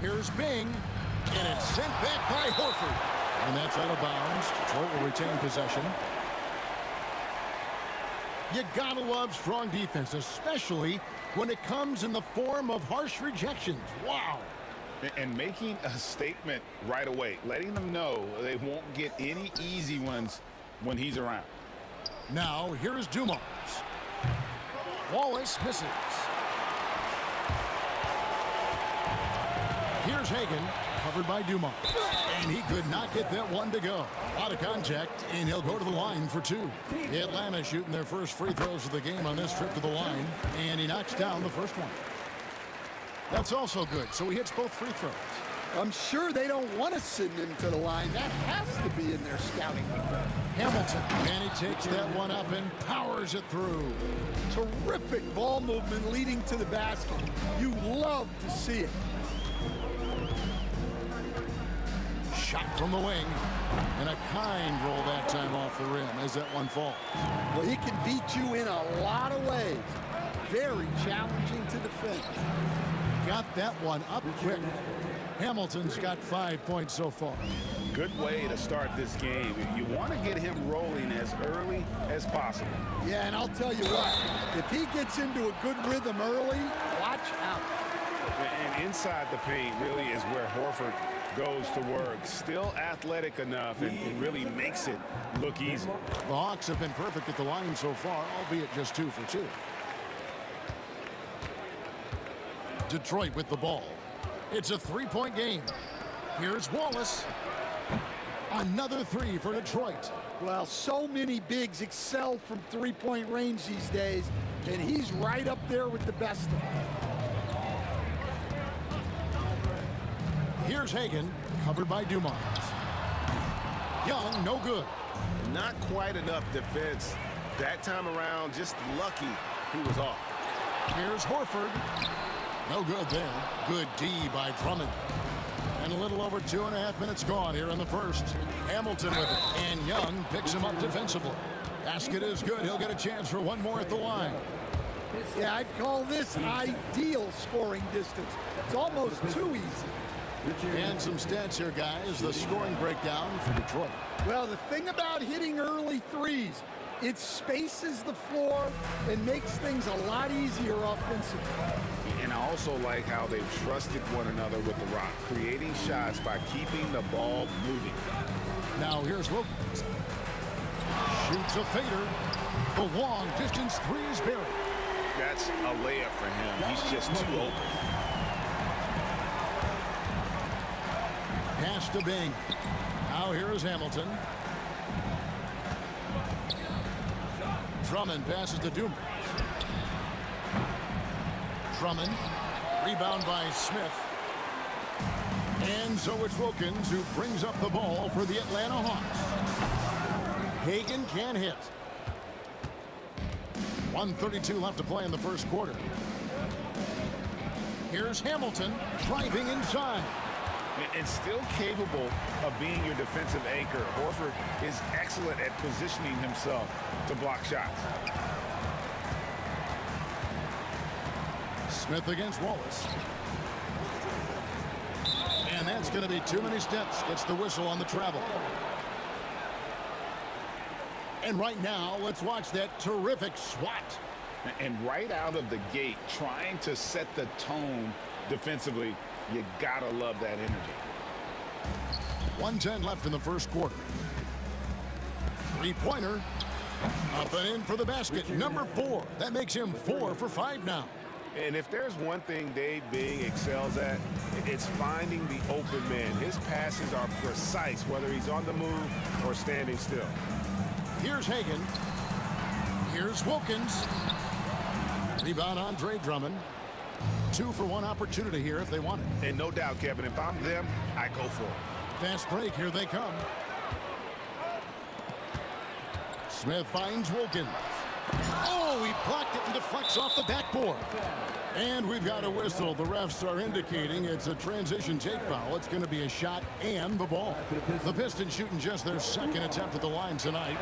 Here's Bing, and it's sent back by Horford. And that's out of bounds. Detroit will retain possession. You gotta love strong defense, especially when it comes in the form of harsh rejections. Wow. And making a statement right away, letting them know they won't get any easy ones when he's around. Now, here is Dumars. Wallace misses. Here's Hagan, covered by Dumars. And he could not get that one to go. Out of contact, and he'll go to the line for two. Atlanta shooting their first free throws of the game on this trip to the line, and he knocks down the first one. That's also good, so he hits both free throws. I'm sure they don't want to send him to the line. That has to be in their scouting report. Hamilton, and he takes that one up and powers it through. Terrific ball movement leading to the basket. You love to see it. Shot from the wing, and a kind roll that time off the rim as that one falls. Well, he can beat you in a lot of ways. Very challenging to defend. Got that one up quick. Hamilton's got 5 points so far. Good way to start this game. You want to get him rolling as early as possible. Yeah, and I'll tell you what, if he gets into a good rhythm early, watch out. And inside the paint really is where Horford goes to work. Still athletic enough and really makes it look easy. The Hawks have been perfect at the line so far, albeit just 2 for 2. Detroit with the ball. It's a 3-point game. Here's Wallace. Another 3 for Detroit. Well, so many bigs excel from three-point range these days, and he's right up there with the best of them. Here's Hagan, covered by Dumars. Young, no good. Not quite enough defense that time around. Just lucky he was off. Here's Horford. No good there. Good D by Drummond. And a little over 2.5 minutes gone here in the first. Hamilton with it. And Young picks him up defensively. Basket is good. He'll get a chance for one more at the line. Yeah, I'd call this ideal scoring distance. It's almost too easy. And some stats here, guys. The scoring breakdown for Detroit. Well, the thing about hitting early threes, it spaces the floor and makes things a lot easier offensively. And I also like how they've trusted one another with the rock, creating shots by keeping the ball moving. Now here's Wilkins. Shoots a fader. The long distance 3 is buried. That's a layup for him. He's just too open. Pass to Bing. Now here is Hamilton. Drummond passes to Dumars. Drummond, rebound by Smith. And so it's Wilkins who brings up the ball for the Atlanta Hawks. Hagan can't hit. 1:32 left to play in the first quarter. Here's Hamilton driving inside. And still capable of being your defensive anchor. Horford is excellent at positioning himself to block shots. Smith against Wallace. And that's going to be too many steps. Gets the whistle on the travel. And right now, let's watch that terrific swat. And right out of the gate, trying to set the tone defensively, you gotta love that energy. 1:10 left in the first quarter. Three-pointer. Up and in for the basket. Number 4. That makes him 4 for 5 now. And if there's one thing Dave Bing excels at, it's finding the open man. His passes are precise, whether he's on the move or standing still. Here's Hagan. Here's Wilkins. Rebound Andre Drummond. 2 for 1 opportunity here if they want it. And no doubt, Kevin, if I'm them, I go for it. Fast break, here they come. Smith finds Wilkins. Oh, he blocked it and deflects off the backboard. And we've got a whistle. The refs are indicating it's a transition take foul. It's going to be a shot and the ball. The Pistons shooting just their second attempt at the line tonight.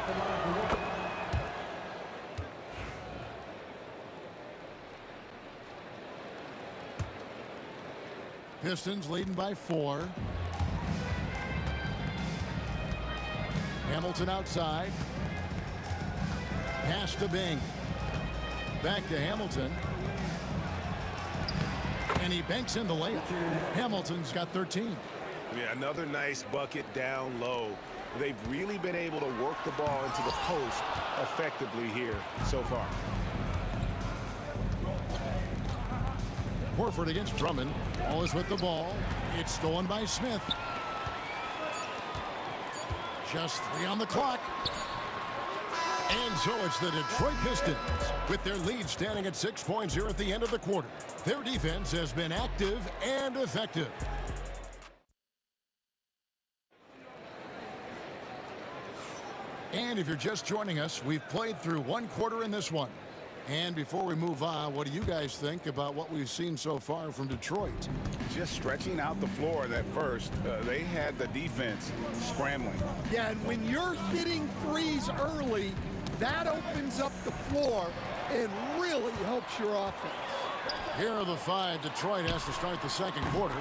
Pistons leading by 4. Hamilton outside. Pass to Bing. Back to Hamilton. And he banks in the layup. Hamilton's got 13. Yeah, another nice bucket down low. They've really been able to work the ball into the post effectively here so far. Horford against Drummond. Wallace with the ball. It's stolen by Smith. Just 3 on the clock. And so it's the Detroit Pistons with their lead standing at 6 points here at the end of the quarter. Their defense has been active and effective. And if you're just joining us, we've played through 1 quarter in this one. And before we move on, what do you guys think about what we've seen so far from Detroit? Just stretching out the floor that first. They had the defense scrambling. Yeah, and when you're hitting threes early, that opens up the floor and really helps your offense. Here are the 5 Detroit has to start the second quarter.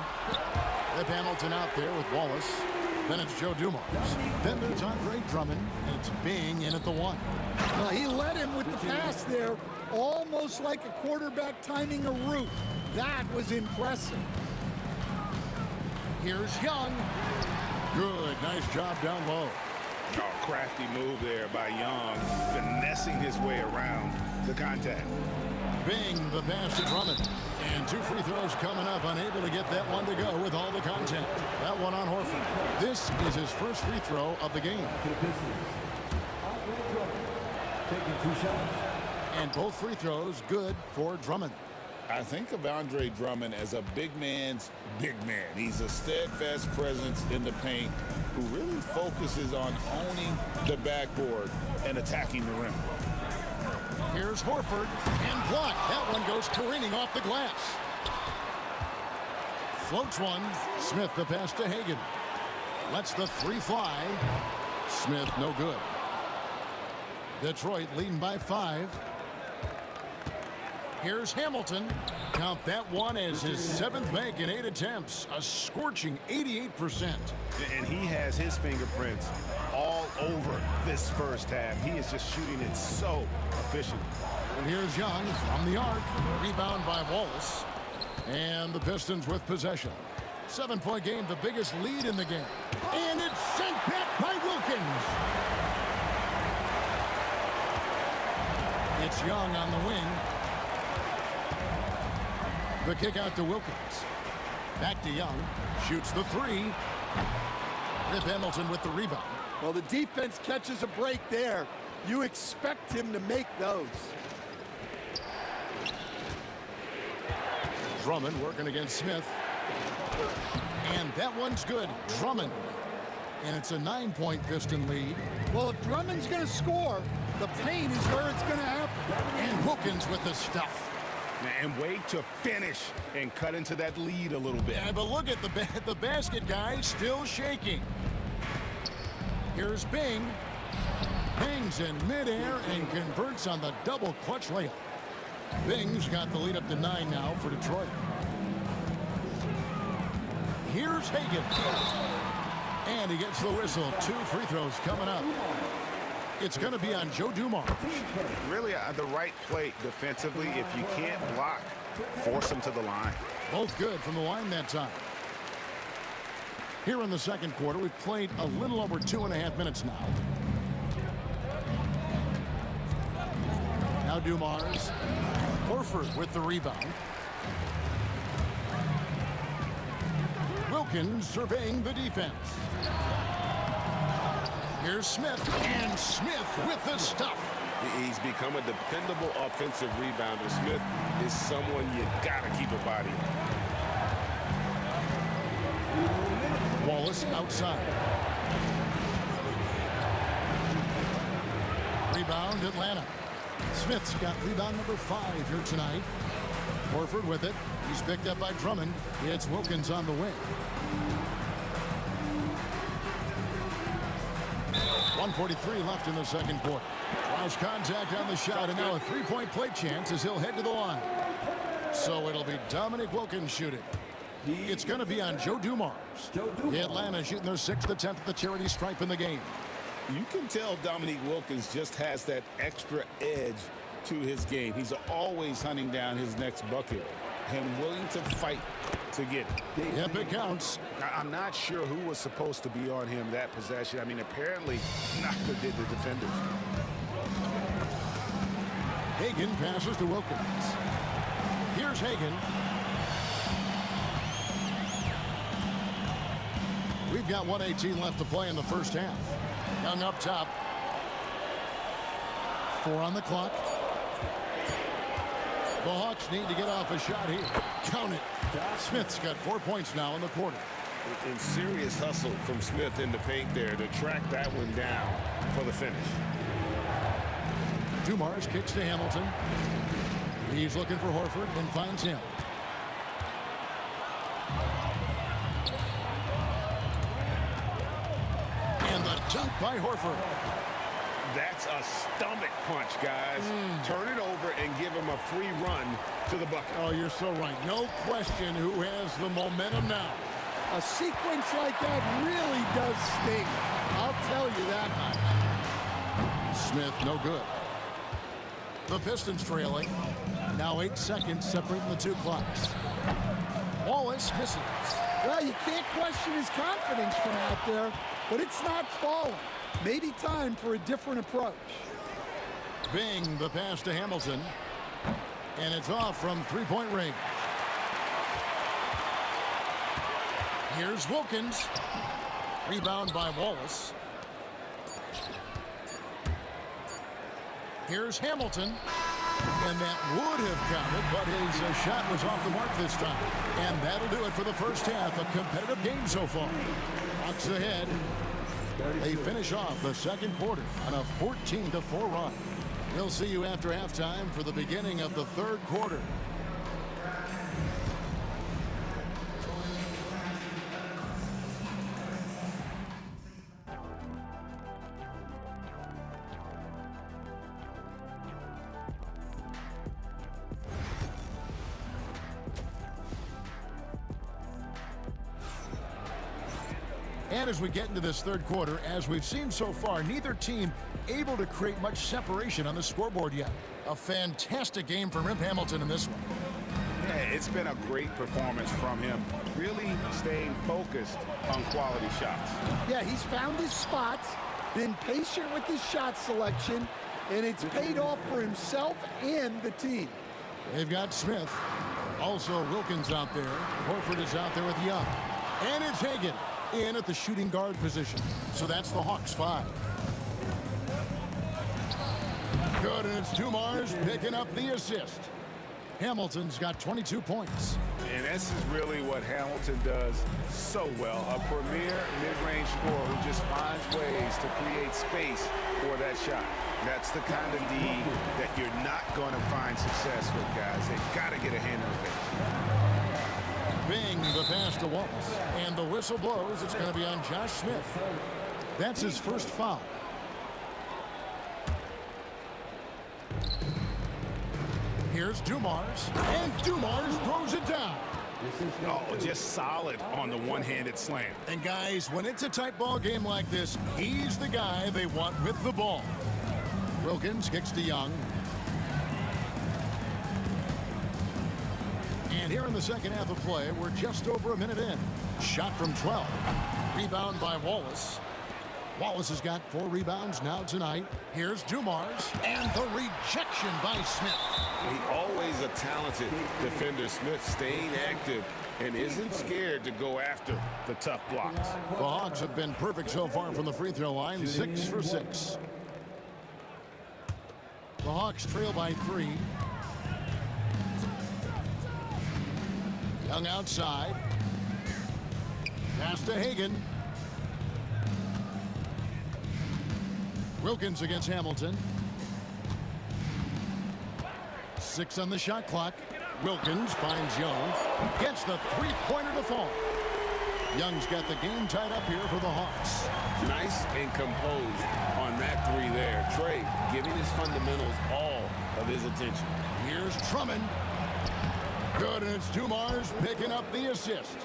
Rip Hamilton out there with Wallace. Then it's Joe Dumars. Then there's Andre Drummond, and it's Bing in at the 1. He led him with the pass there, almost like a quarterback timing a route. That was impressive. Here's Young. Good, nice job down low. Oh, crafty move there by Young, finessing his way around the contact. Bing, the pass to Drummond. And 2 free throws coming up, unable to get that one to go with all the contact. That one on Horford. This is his first free throw of the game. Taking 2 shots. And both free throws good for Drummond. I think of Andre Drummond as a big man's big man. He's a steadfast presence in the paint who really focuses on owning the backboard and attacking the rim. Here's Horford, and blocked. That one goes careening off the glass. Floats one. Smith the pass to Hagan. Lets the 3 fly. Smith no good. Detroit leading by 5. Here's Hamilton. Count that one as his 7th make in 8 attempts. A scorching 88%. And he has his fingerprints all over this first half. He is just shooting it so efficient. And here's Young from the arc. Rebound by Wallace. And the Pistons with possession. 7-point game, the biggest lead in the game. And it's sent back by Wilkins. It's Young on the wing. The kick out to Wilkins. Back to Young. Shoots the 3. Rip Hamilton with the rebound. Well, the defense catches a break there. You expect him to make those. Drummond working against Smith. And that one's good. Drummond. And it's a 9-point Piston lead. Well, if Drummond's going to score, the paint is where it's going to happen. And Wilkins with the stuff. And wait to finish and cut into that lead a little bit. Yeah, but look at the basket guy still shaking. Here's Bing. Bing's in midair and converts on the double clutch layup. Bing's got the lead up to 9 now for Detroit. Here's Hagan. And he gets the whistle. 2 free throws coming up. It's going to be on Joe Dumars. Really the right play defensively. If you can't block, force him to the line. Both good from the line that time. Here in the second quarter, we've played a little over 2.5 minutes now. Now Dumars. Horford with the rebound. Wilkins surveying the defense. Here's Smith, and Smith with the stuff. He's become a dependable offensive rebounder. Smith is someone you gotta keep a body. Wallace outside. Rebound Atlanta. Smith's got rebound number 5 here tonight. Horford with it. He's picked up by Drummond. It's Wilkins on the wing. 1:43 left in the second quarter. Lost contact on the shot, and now a 3-point play chance as he'll head to the line. So it'll be Dominic Wilkins shooting. It's going to be on Joe Dumars. The Atlanta shooting their 6th attempt at the charity stripe in the game. You can tell Dominic Wilkins just has that extra edge to his game. He's always hunting down his next bucket and willing to fight to get it. Yep, it counts. I'm not sure who was supposed to be on him that possession. I mean, apparently neither did the defenders. Hagan passes to Wilkins. Here's Hagan. We've got 1:18 left to play in the first half. Young up top. 4 on the clock. The Hawks need to get off a shot here. Count it. Smith's got 4 points now in the quarter. And serious hustle from Smith in the paint there to track that one down for the finish. Dumars kicks to Hamilton. He's looking for Horford and finds him. And the dunk by Horford. That's a stomach punch, guys. Turn it over and give him a free run to the bucket. Oh, you're so right. No question who has the momentum now. A sequence like that really does sting. I'll tell you that much. Smith, no good. The Pistons trailing. Now 8 seconds separating the 2 clocks. Wallace misses. Well, you can't question his confidence from out there, but it's not falling. Maybe time for a different approach. Bing, the pass to Hamilton. And it's off from 3-point range. Here's Wilkins. Rebound by Wallace. Here's Hamilton. And that would have counted, but his shot was off the mark this time. And that'll do it for the first half. A competitive game so far. Hawks ahead. They finish off the second quarter on a 14-4 run. We'll see you after halftime for the beginning of the third quarter. And as we get into this third quarter, as we've seen so far, neither team able to create much separation on the scoreboard yet. A fantastic game for Rip Hamilton in this one. Yeah, it's been a great performance from him. Really staying focused on quality shots. Yeah, he's found his spots, been patient with his shot selection, and it's paid off for himself and the team. They've got Smith. Also Wilkins out there. Horford is out there with Young. And it's Hagan in at the shooting guard position. So that's the Hawks 5. Good, and it's Dumars picking up the assist. Hamilton's got 22 points. And This is really what Hamilton does so well. A premier mid-range scorer who just finds ways to create space for that shot. That's the kind of D that you're not going to find success with, guys. They've got to get a hand in the face. Bing, the pass to Wallace. And the whistle blows. It's going to be on Josh Smith. That's his first foul. Here's Dumars. And Dumars throws it down. Oh, just solid on the one-handed slam. And guys, when it's a tight ball game like this, he's the guy they want with the ball. Wilkins kicks to Young. And here in the second half of play, we're just over a minute in. Shot from 12. Rebound by Wallace. Wallace has got 4 rebounds now tonight. Here's Dumars. And the rejection by Smith. Always a talented defender. Smith staying active and isn't scared to go after the tough blocks. The Hawks have been perfect so far from the free throw line. 6 for 6. The Hawks trail by 3. Young outside. Pass to Hagan. Wilkins against Hamilton. 6 on the shot clock. Wilkins finds Young. Gets the three-pointer to fall. Young's got the game tied up here for the Hawks. Nice and composed on that 3 there. Trey giving his fundamentals all of his attention. Here's Drummond. Good, and it's Dumars picking up the assist.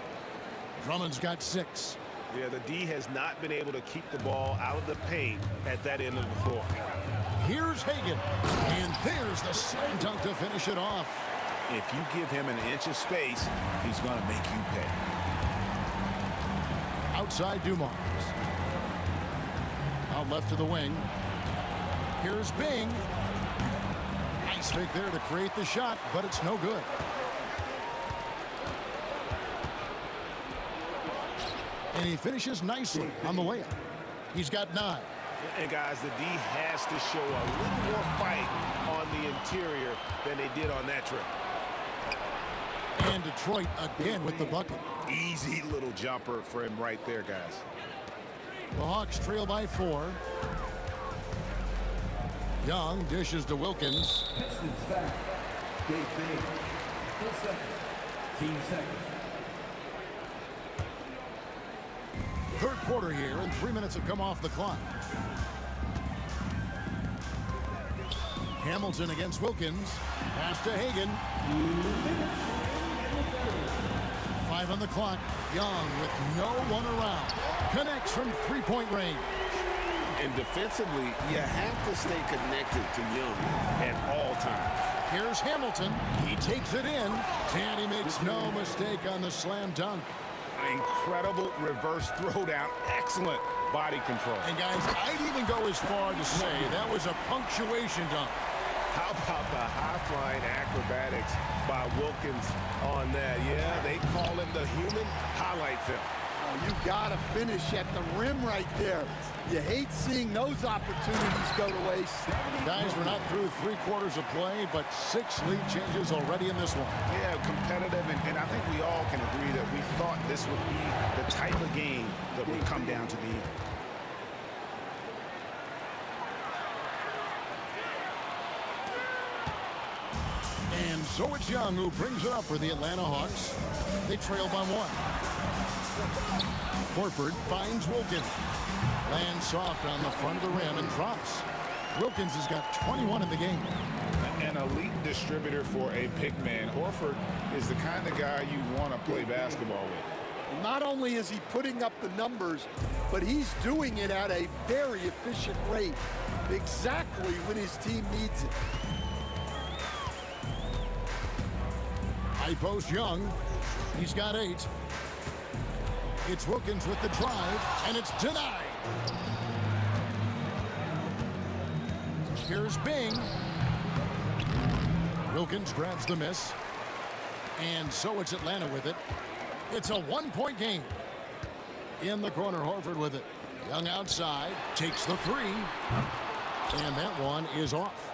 Drummond's got 6. Yeah, the D has not been able to keep the ball out of the paint at that end of the floor. Here's Hagan. And there's the slam dunk to finish it off. If you give him an inch of space, he's going to make you pay. Outside Dumars. Out left to the wing. Here's Bing. Nice fake there to create the shot, but it's no good. And he finishes nicely on the layup. He's got 9. And guys, the D has to show a little more fight on the interior than they did on that trip. And Detroit again with the bucket. Easy little jumper for him right there, guys. The Hawks trail by 4. Young dishes to Wilkins. Pistons back. Dave Bing. 4 seconds. Team seconds. Third quarter here, and 3 minutes have come off the clock. Hamilton against Wilkins. Pass to Hagan. 5 on the clock. Young with no one around. Connects from three-point range. And defensively, you have to stay connected to Young at all times. Here's Hamilton. He takes it in, and he makes no mistake on the slam dunk. Incredible reverse throwdown. Excellent body control. And guys, I'd even go as far to say that was a punctuation dunk. How about the high-flying acrobatics by Wilkins on that? Yeah, they call him the human highlight film. Oh, you got to finish at the rim right there. You hate seeing those opportunities go to waste. Guys, we're not through 3 quarters of play, but 6 lead changes already in this one. Yeah, competitive, and I think we all can agree that we thought this would be the type of game that would come down to the end. And so it's Young who brings it up for the Atlanta Hawks. They trail by 1. Horford finds Wilkins. Lands soft on the front of the rim and drops. Wilkins has got 21 in the game. An elite distributor for a pick man. Horford is the kind of guy you want to play basketball with. Not only is he putting up the numbers, but he's doing it at a very efficient rate. Exactly when his team needs it. High post Young. He's got 8. It's Wilkins with the drive, and it's denied. Here's Bing. Wilkins grabs the miss. And so it's Atlanta with it. It's a 1-point game. In the corner, Horford with it. Young outside, takes the 3. And that one is off.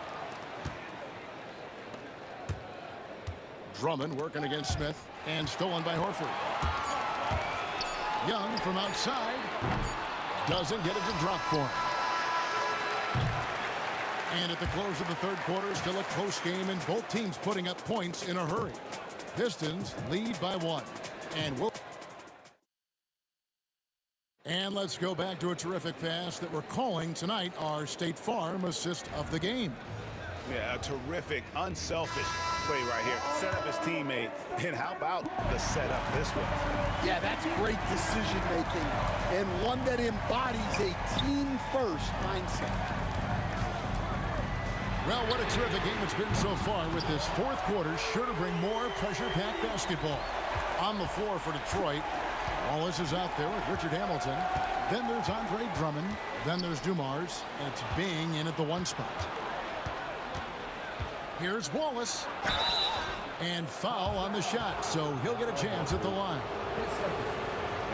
Drummond working against Smith. And stolen by Horford. Young from outside. Doesn't get it to drop for him. And at the close of the third quarter, still a close game, and both teams putting up points in a hurry. Pistons lead by 1. And let's go back to a terrific pass that we're calling tonight our State Farm assist of the game. Yeah, a terrific, unselfish play right here. Set up his teammate. And how about the setup this way? Yeah, that's great decision making and one that embodies a team-first mindset. Well, what a terrific game it's been so far, with this fourth quarter sure to bring more pressure-packed basketball. On the floor for Detroit, Wallace is out there with Richard Hamilton. Then there's Andre Drummond. Then there's Dumars. And it's Bing in at the 1 spot. Here's Wallace. And foul on the shot, so he'll get a chance at the line.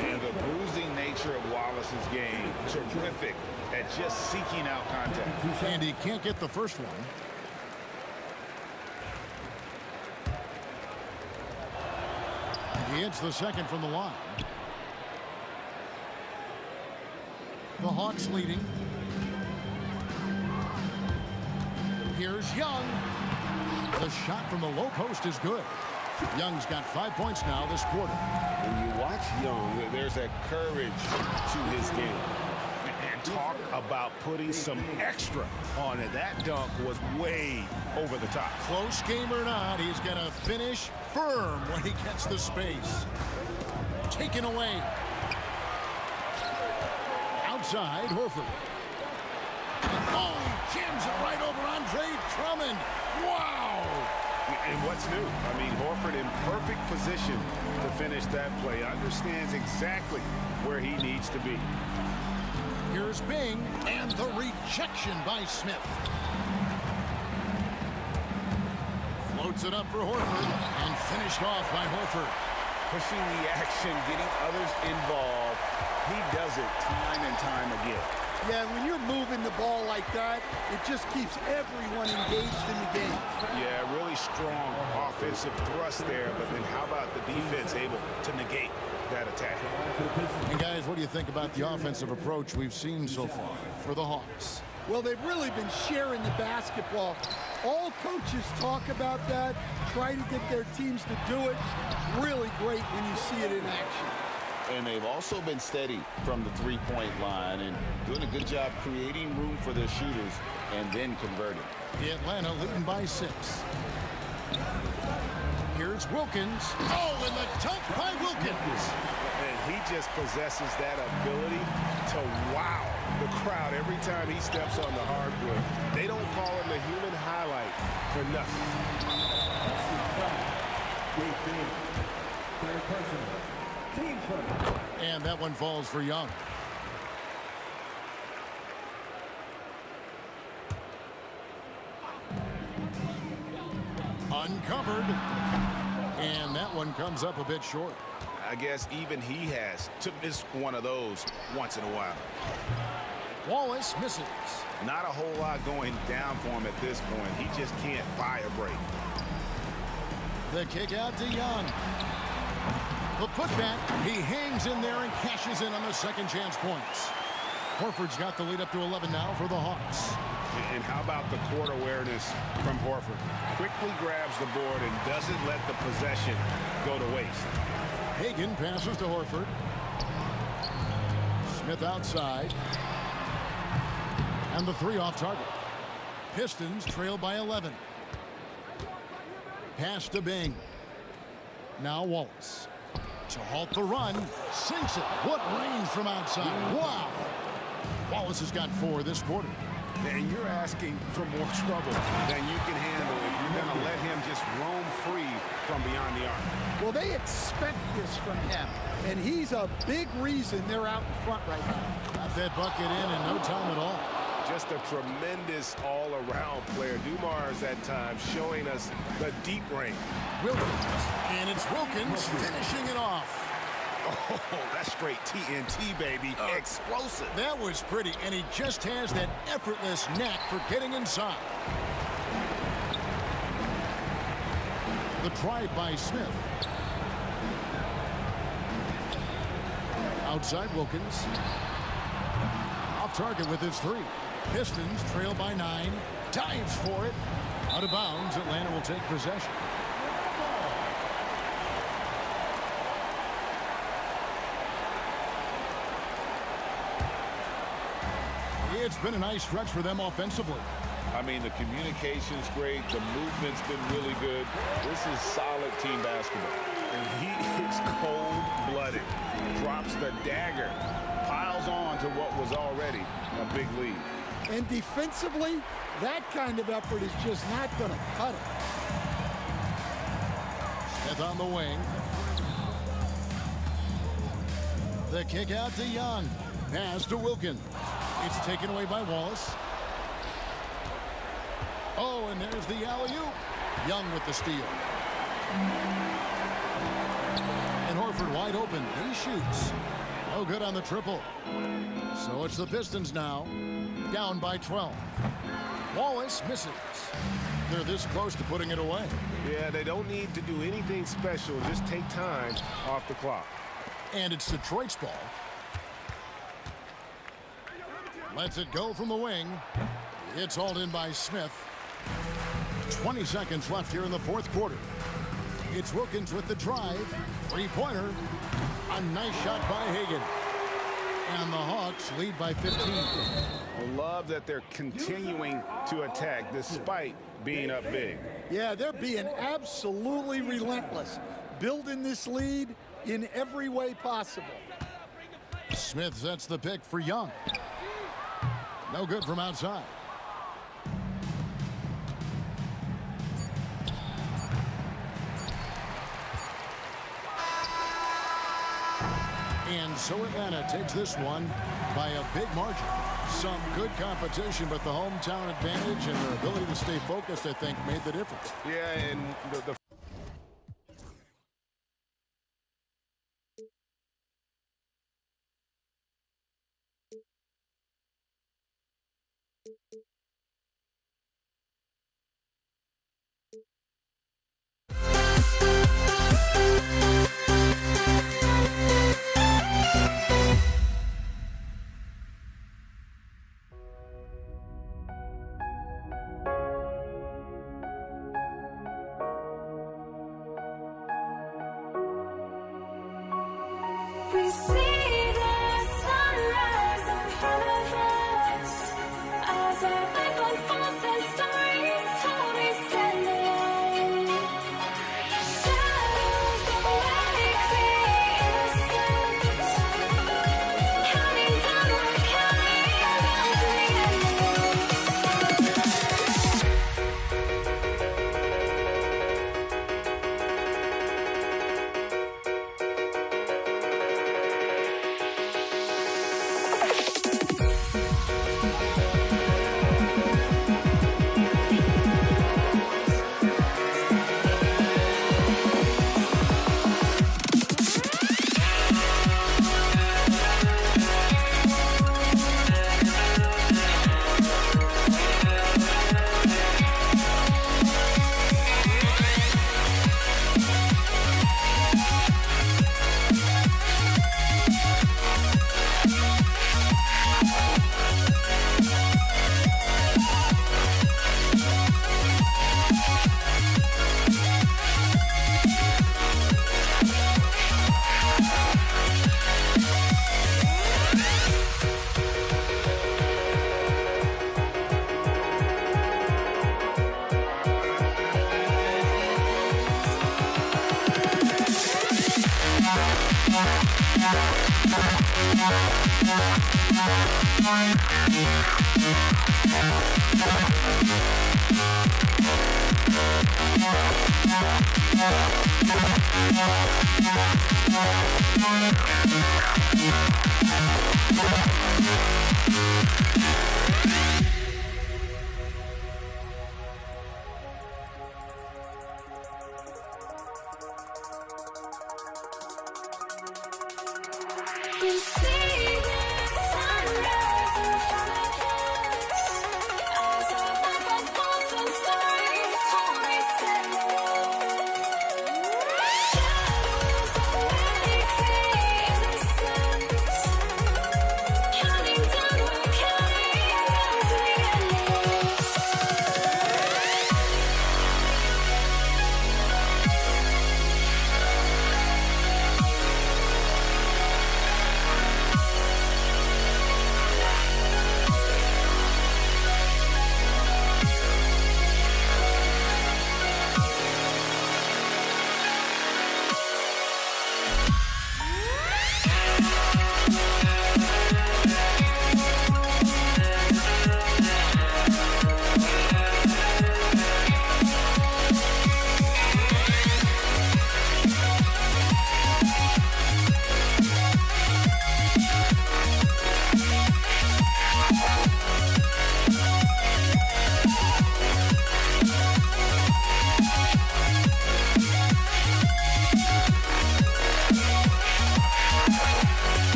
And the bruising nature of Wallace's game, terrific at just seeking out contact. And he can't get the first one. He hits the second from the line. The Hawks leading. Here's Young. The shot from the low post is good. Young's got 5 points now this quarter. When you watch Young, there's that courage to his game. And talk about putting some extra on it. That dunk was way over the top. Close game or not, he's going to finish firm when he gets the space. Taken away. Outside, Horford. Oh, he jams it right over Andre Drummond. Wow! And what's new? I mean, Horford in perfect position to finish that play. Understands exactly where he needs to be. Here's Bing, and the rejection by Smith. Floats it up for Horford, and finished off by Horford. Pushing the action, getting others involved. He does it time and time again. Yeah, when you're moving the ball like that, it just keeps everyone engaged in the game. Yeah, really strong offensive thrust there, but then how about the defense able to negate that attack? And guys, what do you think about the offensive approach we've seen so far for the Hawks? Well, they've really been sharing the basketball. All coaches talk about that, try to get their teams to do it. Really great when you see it in action. And they've also been steady from the three-point line and doing a good job creating room for their shooters and then converting. The Atlanta leading by 6. Here's Wilkins. Oh, and the dunk by Wilkins. And he just possesses that ability to wow the crowd every time he steps on the hardwood. They don't call him the human highlight for nothing. And that one falls for Young. Uncovered. And that one comes up a bit short. I guess even he has to miss one of those once in a while. Wallace misses. Not a whole lot going down for him at this point. He just can't buy a break. The kick out to Young. The putback, he hangs in there and cashes in on the second chance points. Horford's got the lead up to 11 now for the Hawks. And how about the court awareness from Horford? Quickly grabs the board and doesn't let the possession go to waste. Hagan passes to Horford. Smith outside. And the 3 off target. Pistons trail by 11. Pass to Bing. Now Wallace. To halt the run, sinks it. What range from outside. Wow. Wallace has got 4 this quarter. And you're asking for more trouble than you can handle if you're going to let him just roam free from beyond the arc. Well, they expect this from him, and he's a big reason they're out in front right now. Got that bucket in no time at all. Just a tremendous all-around player. Dumars at times showing us the deep range. Wilkins, and it's Wilkins finishing it off. Oh, that's straight TNT, baby. Explosive. That was pretty, and he just has that effortless knack for getting inside. The drive by Smith. Outside Wilkins. Off target with his 3. Pistons trail by 9. Dives for it. Out of bounds. Atlanta will take possession. It's been a nice stretch for them offensively. I mean, the communication's great. The movement's been really good. This is solid team basketball. And he is cold-blooded. Drops the dagger. Piles on to what was already a big lead. And defensively, that kind of effort is just not going to cut it. Smith on the wing. The kick out to Young. Pass to Wilkins. It's taken away by Wallace. Oh, and there's the alley-oop. Young with the steal. And Horford wide open. He shoots. No good on the triple. So it's the Pistons now. Down by 12. Wallace misses. They're this close to putting it away. Yeah, they don't need to do anything special. Just take time off the clock. And it's Detroit's ball. Lets it go from the wing. It's hauled in by Smith. 20 seconds left here in the fourth quarter. It's Wilkins with the drive. Three-pointer. A nice shot by Hagan. And the Hawks lead by 15. I love that they're continuing to attack despite being up big. Yeah, they're being absolutely relentless. Building this lead in every way possible. Smith sets the pick for Young. No good from outside. And so Atlanta takes this one by a big margin. Some good competition, but the hometown advantage and their ability to stay focused, I think, made the difference. Yeah, and the We see the sunrise in front of us as our life unfolds and stories told we stand alone. Shadows of light create innocence, counting down or counting down to the We see the sunrise in front of us as our life unfolds and stories told we stand alone. Shadows of light create innocence,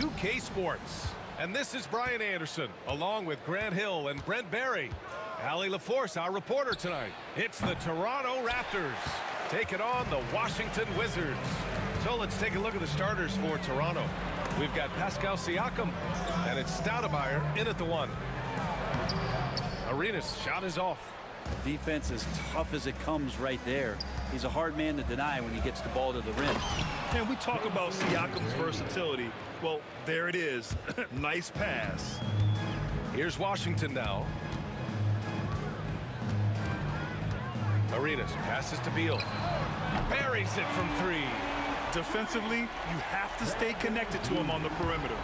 2K Sports. And this is Brian Anderson, along with Grant Hill and Brent Barry. Allie LaForce, our reporter tonight. It's the Toronto Raptors taking on the Washington Wizards. So let's take a look at the starters for Toronto. We've got Pascal Siakam, and it's Stoudemire in at the 1. Arenas' shot is off. Defense as tough as it comes right there. He's a hard man to deny when he gets the ball to the rim. And we talk about Siakam's versatility. Well, there it is. Nice pass. Here's Washington now. Arenas passes to Beal. Buries it from 3. Defensively, you have to stay connected to him on the perimeter.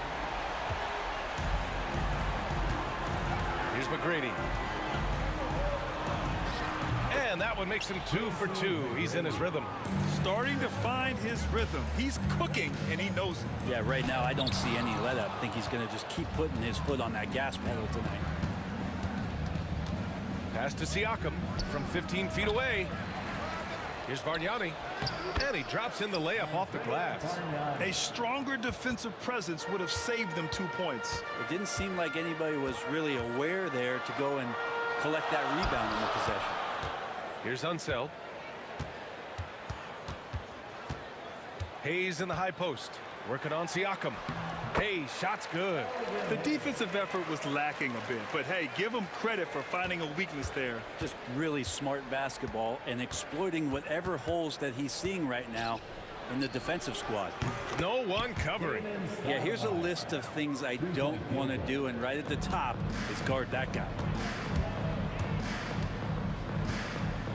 Here's McGrady. And that one makes him 2 for 2. He's in his rhythm. Starting to find his rhythm. He's cooking, and he knows it. Yeah, right now I don't see any let up. I think he's going to just keep putting his foot on that gas pedal tonight. Pass to Siakam from 15 feet away. Here's Bargnani. And he drops in the layup off the glass. A stronger defensive presence would have saved them 2 points. It didn't seem like anybody was really aware there to go and collect that rebound in the possession. Here's Unseld. Hayes in the high post. Working on Siakam. Hayes, shot's good. The defensive effort was lacking a bit, but hey, give him credit for finding a weakness there. Just really smart basketball and exploiting whatever holes that he's seeing right now in the defensive squad. No one covering. Yeah, here's a list of things I don't want to do, and right at the top is guard that guy.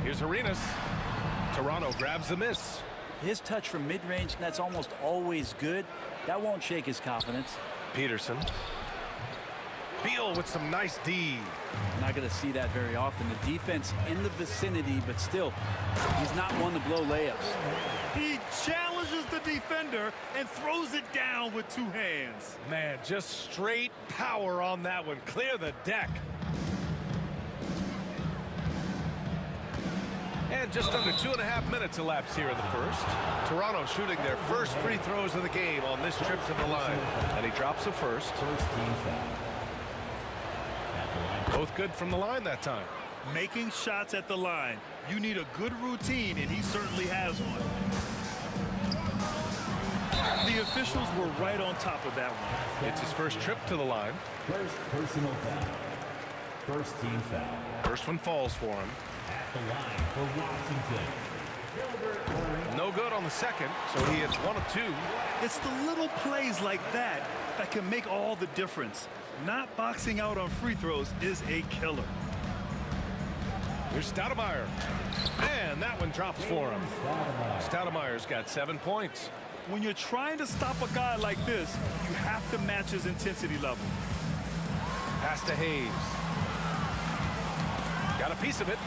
Here's Arenas. Toronto grabs the miss. His touch from mid-range, that's almost always good. That won't shake his confidence. Peterson. Beal with some nice D. Not going to see that very often. The defense in the vicinity, but still, he's not one to blow layups. He challenges the defender and throws it down with 2 hands. Man, just straight power on that one. Clear the deck. And just under 2.5 minutes elapsed here in the first. Toronto shooting their first free throws of the game on this trip to the line. And he drops the first. Both good from the line that time. Making shots at the line. You need a good routine, and he certainly has one. The officials were right on top of that one. It's his first trip to the line. First personal foul. First team foul. First one falls for him. At the line for Washington. No good on the second, so he hits 1 of 2. It's the little plays like that that can make all the difference. Not boxing out on free throws is a killer. Here's Stoudemire. And that one drops for him. Stoudemire's got 7 points. When you're trying to stop a guy like this, you have to match his intensity level. Pass to Hayes. Got a piece of it.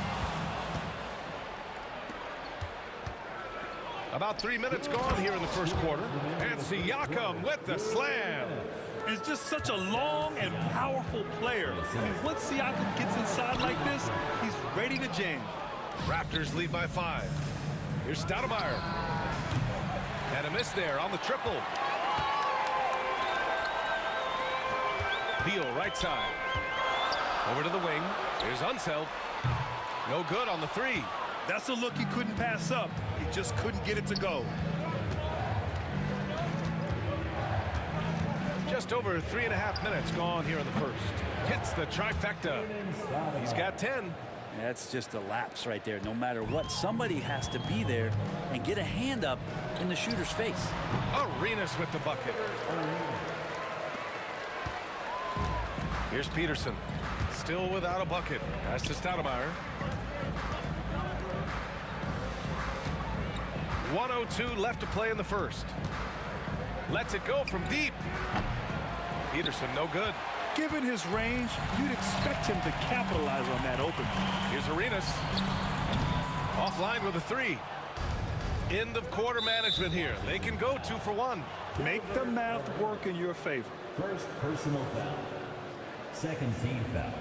About 3 minutes gone here in the first quarter. And Siakam with the slam. He's just such a long and powerful player. I mean, once Siakam gets inside like this, he's ready to jam. Raptors lead by 5. Here's Stoudemire. And a miss there on the triple. Beal right side. Over to the wing. Here's Unseld. No good on the 3. That's a look he couldn't pass up. He just couldn't get it to go. Just over 3.5 minutes gone here in the first. Hits the trifecta. He's got 10. That's just a lapse right there. No matter what, somebody has to be there and get a hand up in the shooter's face. Arenas with the bucket. Here's Peterson. Still without a bucket. Pass to Stoudemire. 1:02 left to play in the first. Lets it go from deep. Peterson, no good. Given his range, you'd expect him to capitalize on that opening. Here's Arenas. Offline with a 3. End of quarter management here. They can go 2 for 1. Make the math work in your favor. First personal foul. Second team foul.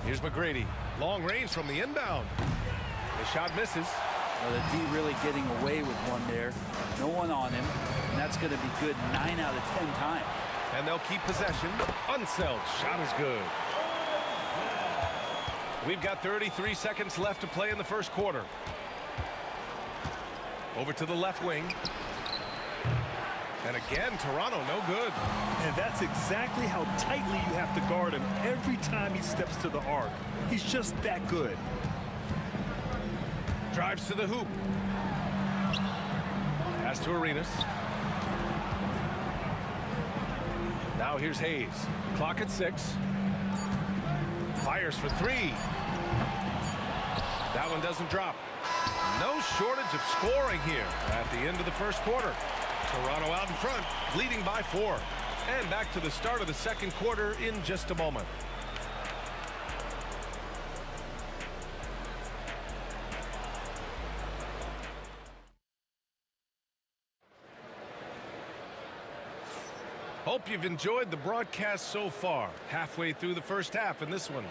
Here's McGrady. Long range from the inbound. The shot misses. Well, the D really getting away with one there. No one on him, and that's going to be good 9 out of 10 times. And they'll keep possession. Unseld. Shot is good. We've got 33 seconds left to play in the first quarter. Over to the left wing. And again, Toronto, no good. And that's exactly how tightly you have to guard him every time he steps to the arc. He's just that good. Drives to the hoop. Pass to Arenas. Now here's Hayes. Clock at 6. Fires for 3. That one doesn't drop. No shortage of scoring here at the end of the first quarter. Toronto out in front, leading by 4. And back to the start of the second quarter in just a moment. Hope you've enjoyed the broadcast so far. Halfway through the first half in this one.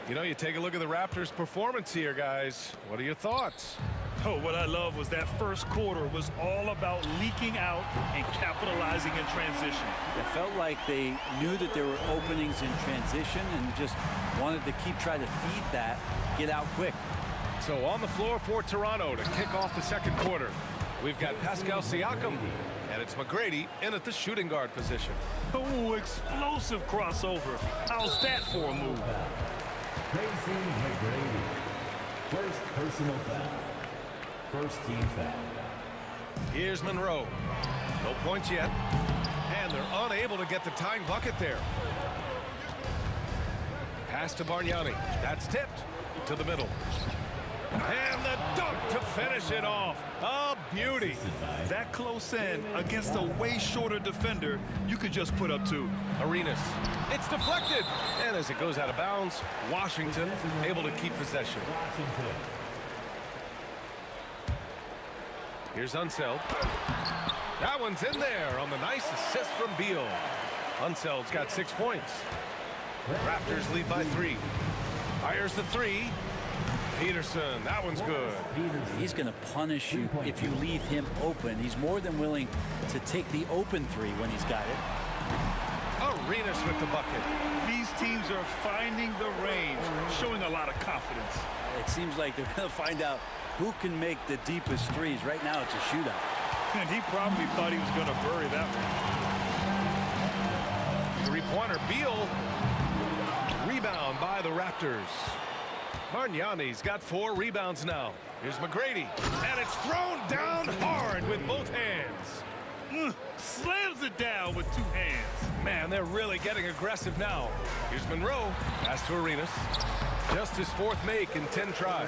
You know, you take a look at the Raptors' performance here, guys. What are your thoughts? Oh, what I love was that first quarter was all about leaking out and capitalizing in transition. It felt like they knew that there were openings in transition and just wanted to try to feed that, get out quick. So on the floor for Toronto to kick off the second quarter, we've got Pascal Siakam, and it's McGrady in at the shooting guard position. Oh, explosive crossover. How's that for a move? Tracy McGrady. First personal foul. First team foul. Here's Monroe. No points yet. And they're unable to get the tying bucket there. Pass to Bargnani. That's tipped to the middle. And the dunk to finish it off. A beauty. That close in against a way shorter defender, you could just put up 2. Arenas. It's deflected. And as it goes out of bounds, Washington able to keep possession. Here's Unseld. That one's in there on the nice assist from Beal. Unseld's got 6 points. Raptors lead by 3. Fires the 3. Peterson, that one's good. He's going to punish you if you leave him open. He's more than willing to take the open 3 when he's got it. Arenas with the bucket. These teams are finding the range, showing a lot of confidence. It seems like they're going to find out who can make the deepest threes. Right now, it's a shootout. And he probably thought he was going to bury that one. Three-pointer, Beal. Rebound by the Raptors. Bargnani's got 4 rebounds now. Here's McGrady. And it's thrown down hard with both hands. Slams it down with 2 hands. Man, they're really getting aggressive now. Here's Monroe. Pass to Arenas. Just his 4th make in 10 tries.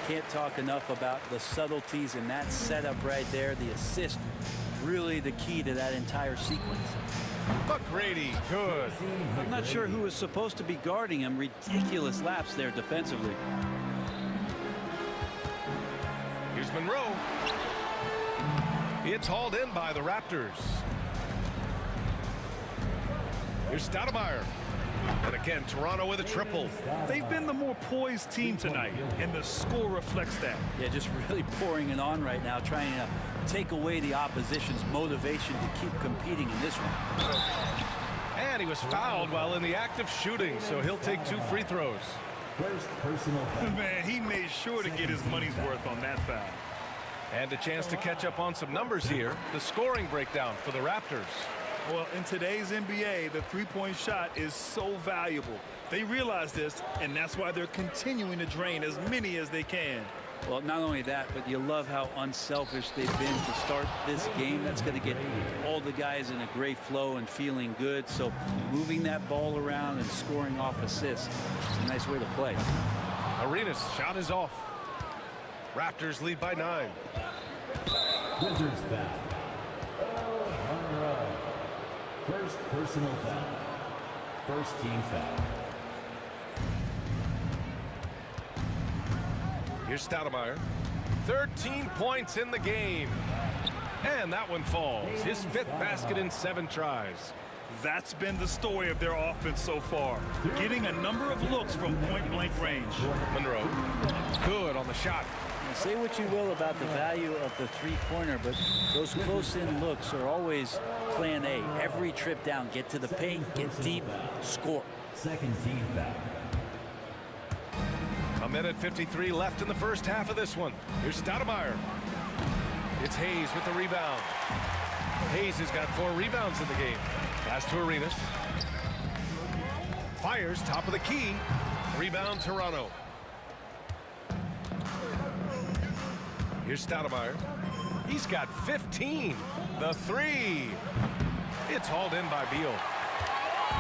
Can't talk enough about the subtleties in that setup right there. The assist, really the key to that entire sequence. McGrady, good. I'm not sure who was supposed to be guarding him. Ridiculous lapse there defensively. Here's Monroe. It's hauled in by the Raptors. Here's Stoudemire. And again, Toronto with a triple. They've been the more poised team tonight, and the score reflects that. Yeah, just really pouring it on right now, trying to take away the opposition's motivation to keep competing in this one. And he was fouled while in the act of shooting, so he'll take 2 free throws. First personal foul. Man, he made sure to get his money's worth on that foul. And a chance to catch up on some numbers here. The scoring breakdown for the Raptors. Well, in today's NBA, the three-point shot is so valuable. They realize this, and that's why they're continuing to drain as many as they can. Well, not only that, but you love how unselfish they've been to start this game. That's going to get all the guys in a great flow and feeling good. So moving that ball around and scoring off assists, it's a nice way to play. Arenas' shot is off. Raptors lead by 9. Wizards foul. Monroe. First personal foul. First team foul. Here's Stoudemire. 13 points in the game. And that one falls. His 5th basket in 7 tries. That's been the story of their offense so far. Getting a number of looks from point-blank range. Monroe. Good on the shot. Say what you will about the value of the three-pointer, but those close-in looks are always plan A. Every trip down, get to the paint, get deep, score. Second team foul. A minute 53 left in the first half of this one. Here's Stoudemire. It's Hayes with the rebound. Hayes has got 4 rebounds in the game. Pass to Arenas. Fires, top of the key. Rebound, Toronto. Here's Stoudemire. He's got 15. The 3. It's hauled in by Beal.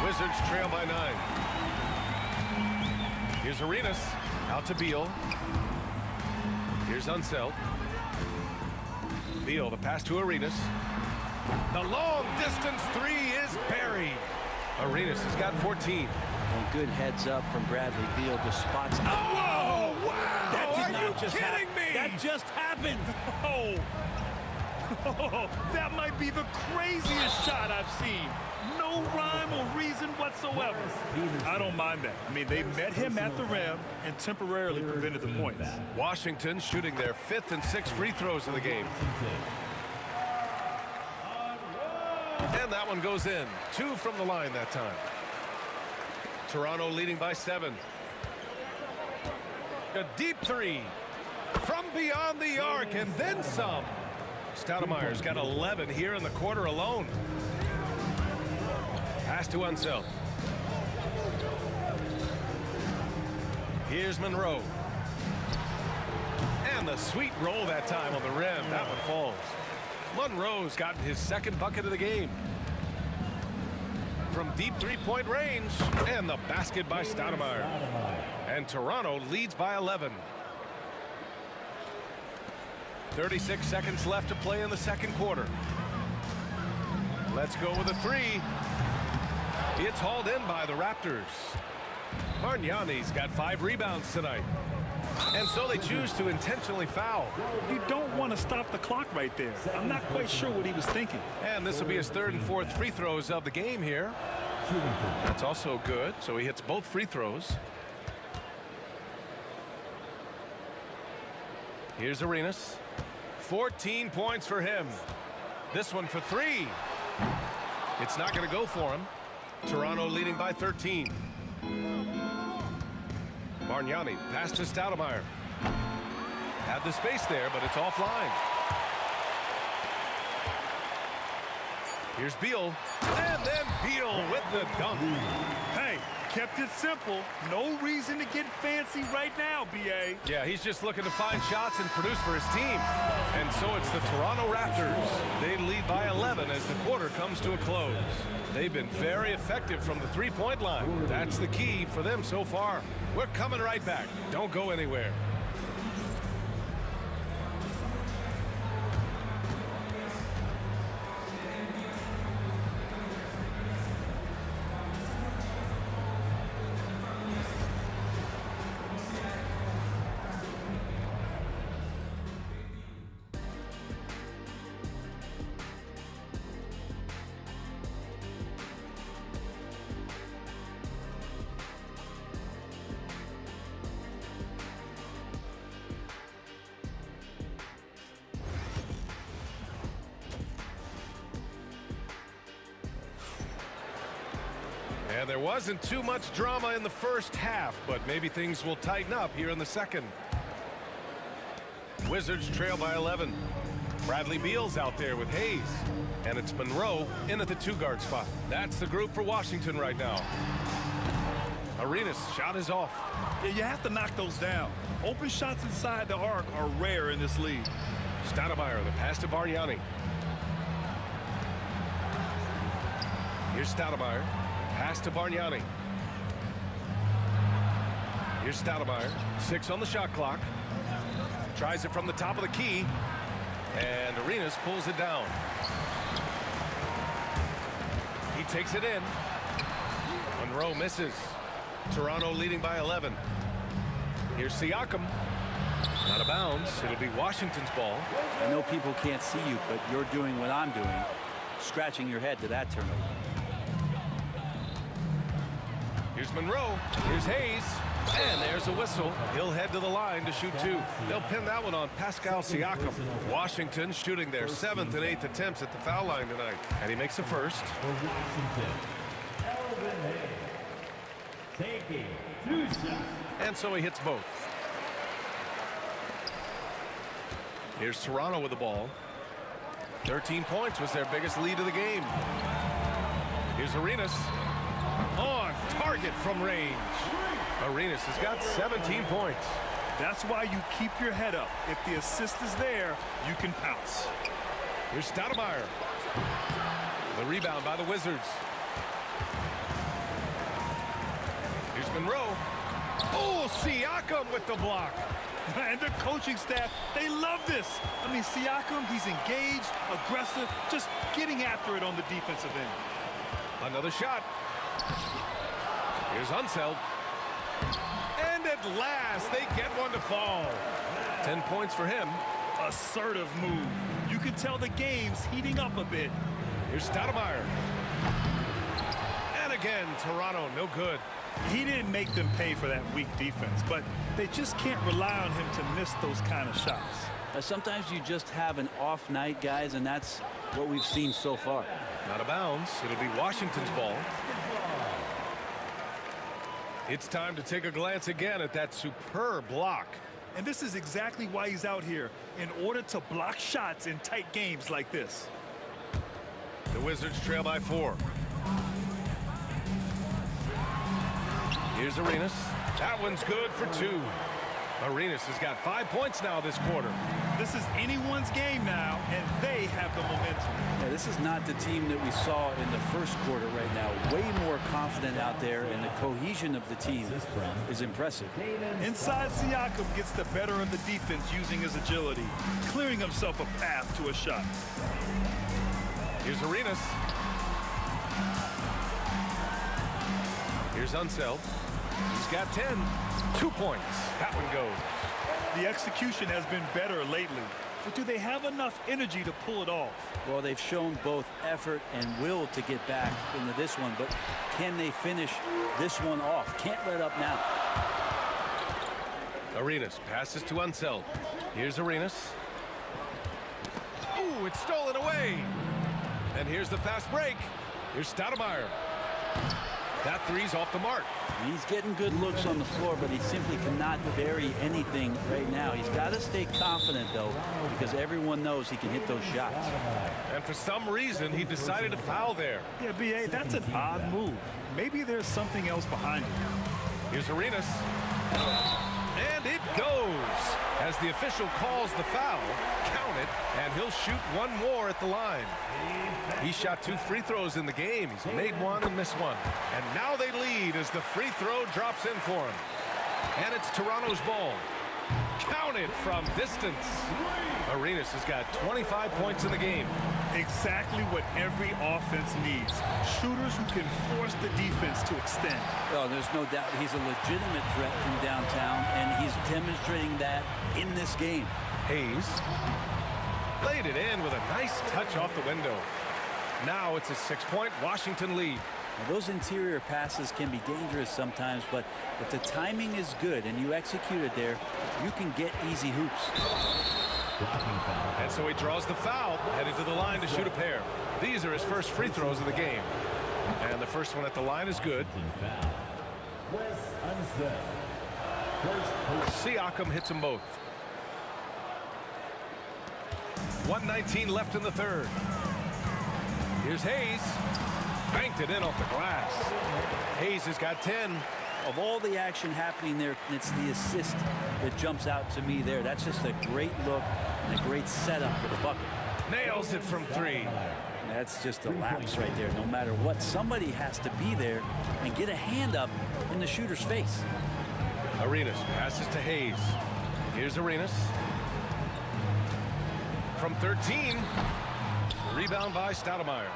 Wizards trail by 9. Here's Arenas. Out to Beal. Here's Unseld. Beal, the pass to Arenas. The long distance 3 is buried. Arenas has got 14. And good heads up from Bradley Beal. Just spots. Oh, wow! That did Are not you just kidding me? That just happened. Oh. That might be the craziest shot I've seen. No rhyme or reason whatsoever. I don't mind that. I mean, they met him at the rim and temporarily prevented the points. Washington shooting their 5th and 6th free throws of the game. And that one goes in. 2 from the line that time. Toronto leading by 7. A deep 3 from beyond the arc and then some. Stoudemire's got 11 here in the quarter alone. Pass to Unseld. Here's Monroe. And the sweet roll that time on the rim. That one falls. Monroe's gotten his 2nd bucket of the game. From deep 3-point range. And the basket by Stoudemire. And Toronto leads by 11. 36 seconds left to play in the 2nd quarter. Let's go with a 3. It's hauled in by the Raptors. Bargnani's got 5 rebounds tonight. And so they choose to intentionally foul. You don't want to stop the clock right there. I'm not quite sure what he was thinking. And this will be his 3rd and 4th free throws of the game here. That's also good. So he hits both free throws. Here's Arenas. 14 points for him. This one for 3. It's not going to go for him. Toronto leading by 13. Bargnani pass to Stoudemire. Had the space there, but it's offline. Here's Beal. And then Beal with the dunk. Hey, kept it simple. No reason to get fancy right now, B.A. Yeah, he's just looking to find shots and produce for his team. And so it's the Toronto Raptors. They lead by 11 as the quarter comes to a close. They've been very effective from the 3-point line. That's the key for them so far. We're coming right back. Don't go anywhere. And there wasn't too much drama in the first half, but maybe things will tighten up here in the 2nd. Wizards trail by 11. Bradley Beal's out there with Hayes. And it's Monroe in at the 2-guard spot. That's the group for Washington right now. Arenas' shot is off. Yeah, you have to knock those down. Open shots inside the arc are rare in this league. Stoudemire, the pass to Bargnani. Here's Stoudemire. Pass to Bargnani. Here's Stoudemire. 6 on the shot clock. Tries it from the top of the key. And Arenas pulls it down. He takes it in. Monroe misses. Toronto leading by 11. Here's Siakam. Out of bounds. It'll be Washington's ball. I know people can't see you, but you're doing what I'm doing. Scratching your head to that turnover. Here's Monroe. Here's Hayes. And there's a whistle. He'll head to the line to shoot 2. They'll pin that one on Pascal Siakam. Washington shooting their 7th and 8th attempts at the foul line tonight. And he makes the first. For Washington, Elvin Hayes. Taking 2 shots. And so he hits both. Here's Toronto with the ball. 13 points was their biggest lead of the game. Here's Arenas. On target from range. Arenas has got 17 points. That's why you keep your head up. If the assist is there, you can pounce. Here's Stoudemire. The rebound by the Wizards. Here's Monroe. Oh, Siakam with the block. And the coaching staff, they love this. I mean, Siakam, he's engaged, aggressive, just getting after it on the defensive end. Another shot. Here's Unseld. And at last, they get one to fall. 10 points for him. Assertive move. You can tell the game's heating up a bit. Here's Stoudemire. And again, Toronto, no good. He didn't make them pay for that weak defense, but they just can't rely on him to miss those kind of shots. Sometimes you just have an off night, guys, and that's what we've seen so far. Out of bounds. It'll be Washington's ball. It's time to take a glance again at that superb block. And this is exactly why he's out here, in order to block shots in tight games like this. The Wizards trail by 4. Here's Arenas. That one's good for 2. Arenas has got 5 points now this quarter. This is anyone's game now, and they have the momentum. Yeah, this is not the team that we saw in the first quarter right now. Way more confident out there, and the cohesion of the team is impressive. Inside, Siakam gets the better of the defense using his agility, clearing himself a path to a shot. Here's Arenas. Here's Unseld. He's got 10. 2 points. That one goes. The execution has been better lately, but do they have enough energy to pull it off? Well, they've shown both effort and will to get back into this one, but can they finish this one off? Can't let up now. Arenas passes to Unseld. Here's Arenas. Ooh, it's stolen away. And here's the fast break. Here's Stoudemire. That three's off the mark. He's getting good looks on the floor, but he simply cannot vary anything right now. He's got to stay confident, though, because everyone knows he can hit those shots. And for some reason, he decided to foul there. Yeah, B.A., that's an odd move. Maybe there's something else behind it. Here's Arenas. And it goes. As the official calls the foul, count it, and he'll shoot one more at the line. He shot 2 free throws in the game. He's made one and missed one. And now they lead as the free throw drops in for him. And it's Toronto's ball. Counted from distance. Arenas has got 25 points in the game. Exactly what every offense needs. Shooters who can force the defense to extend. Oh, there's no doubt he's a legitimate threat from downtown, and he's demonstrating that in this game. Hayes laid it in with a nice touch off the window. Now it's a 6-point Washington lead. Now, those interior passes can be dangerous sometimes, but if the timing is good and you execute it there, you can get easy hoops. And so he draws the foul, headed to the line to shoot a pair. These are his first free throws of the game. And the first one at the line is good. Siakam hits them both. 1:19 left in the third. Here's Hayes. Banked it in off the glass. Hayes has got 10. Of all the action happening there, it's the assist that jumps out to me there. That's just a great look and a great setup for the bucket. Nails it from 3. That's just a lapse right there. No matter what, somebody has to be there and get a hand up in the shooter's face. Arenas passes to Hayes. Here's Arenas. From 13. Rebound by Stoudemire.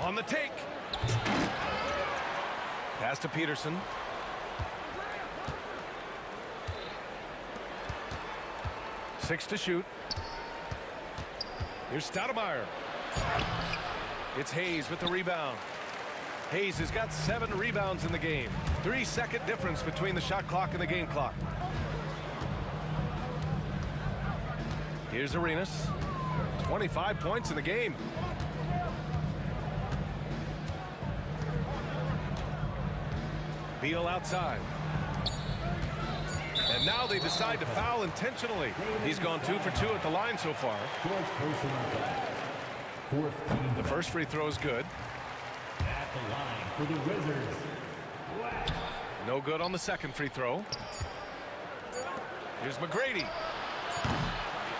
On the take. Pass to Peterson. Six to shoot. Here's Stoudemire. It's Hayes with the rebound. Hayes has got 7 rebounds in the game. 3-second difference between the shot clock and the game clock. Here's Arenas. 25 points in the game. Beal outside. And now they decide to foul intentionally. He's gone 2 for 2 at the line so far. The first free throw is good. At the line for the Wizards. No good on the second free throw. Here's McGrady.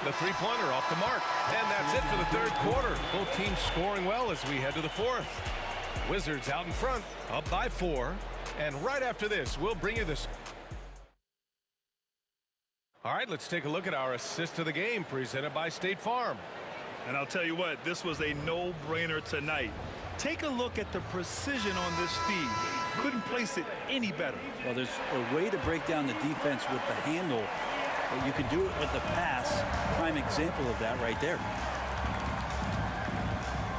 The three-pointer off the mark. And that's it for the third quarter. Both teams scoring well as we head to the fourth. Wizards out in front, up by 4. And right after this, we'll bring you this. All right, let's take a look at our assist of the game presented by State Farm. And I'll tell you what, this was a no-brainer tonight. Take a look at the precision on this feed. Couldn't place it any better. Well, there's a way to break down the defense with the handle. But you can do it with the pass. Prime example of that right there.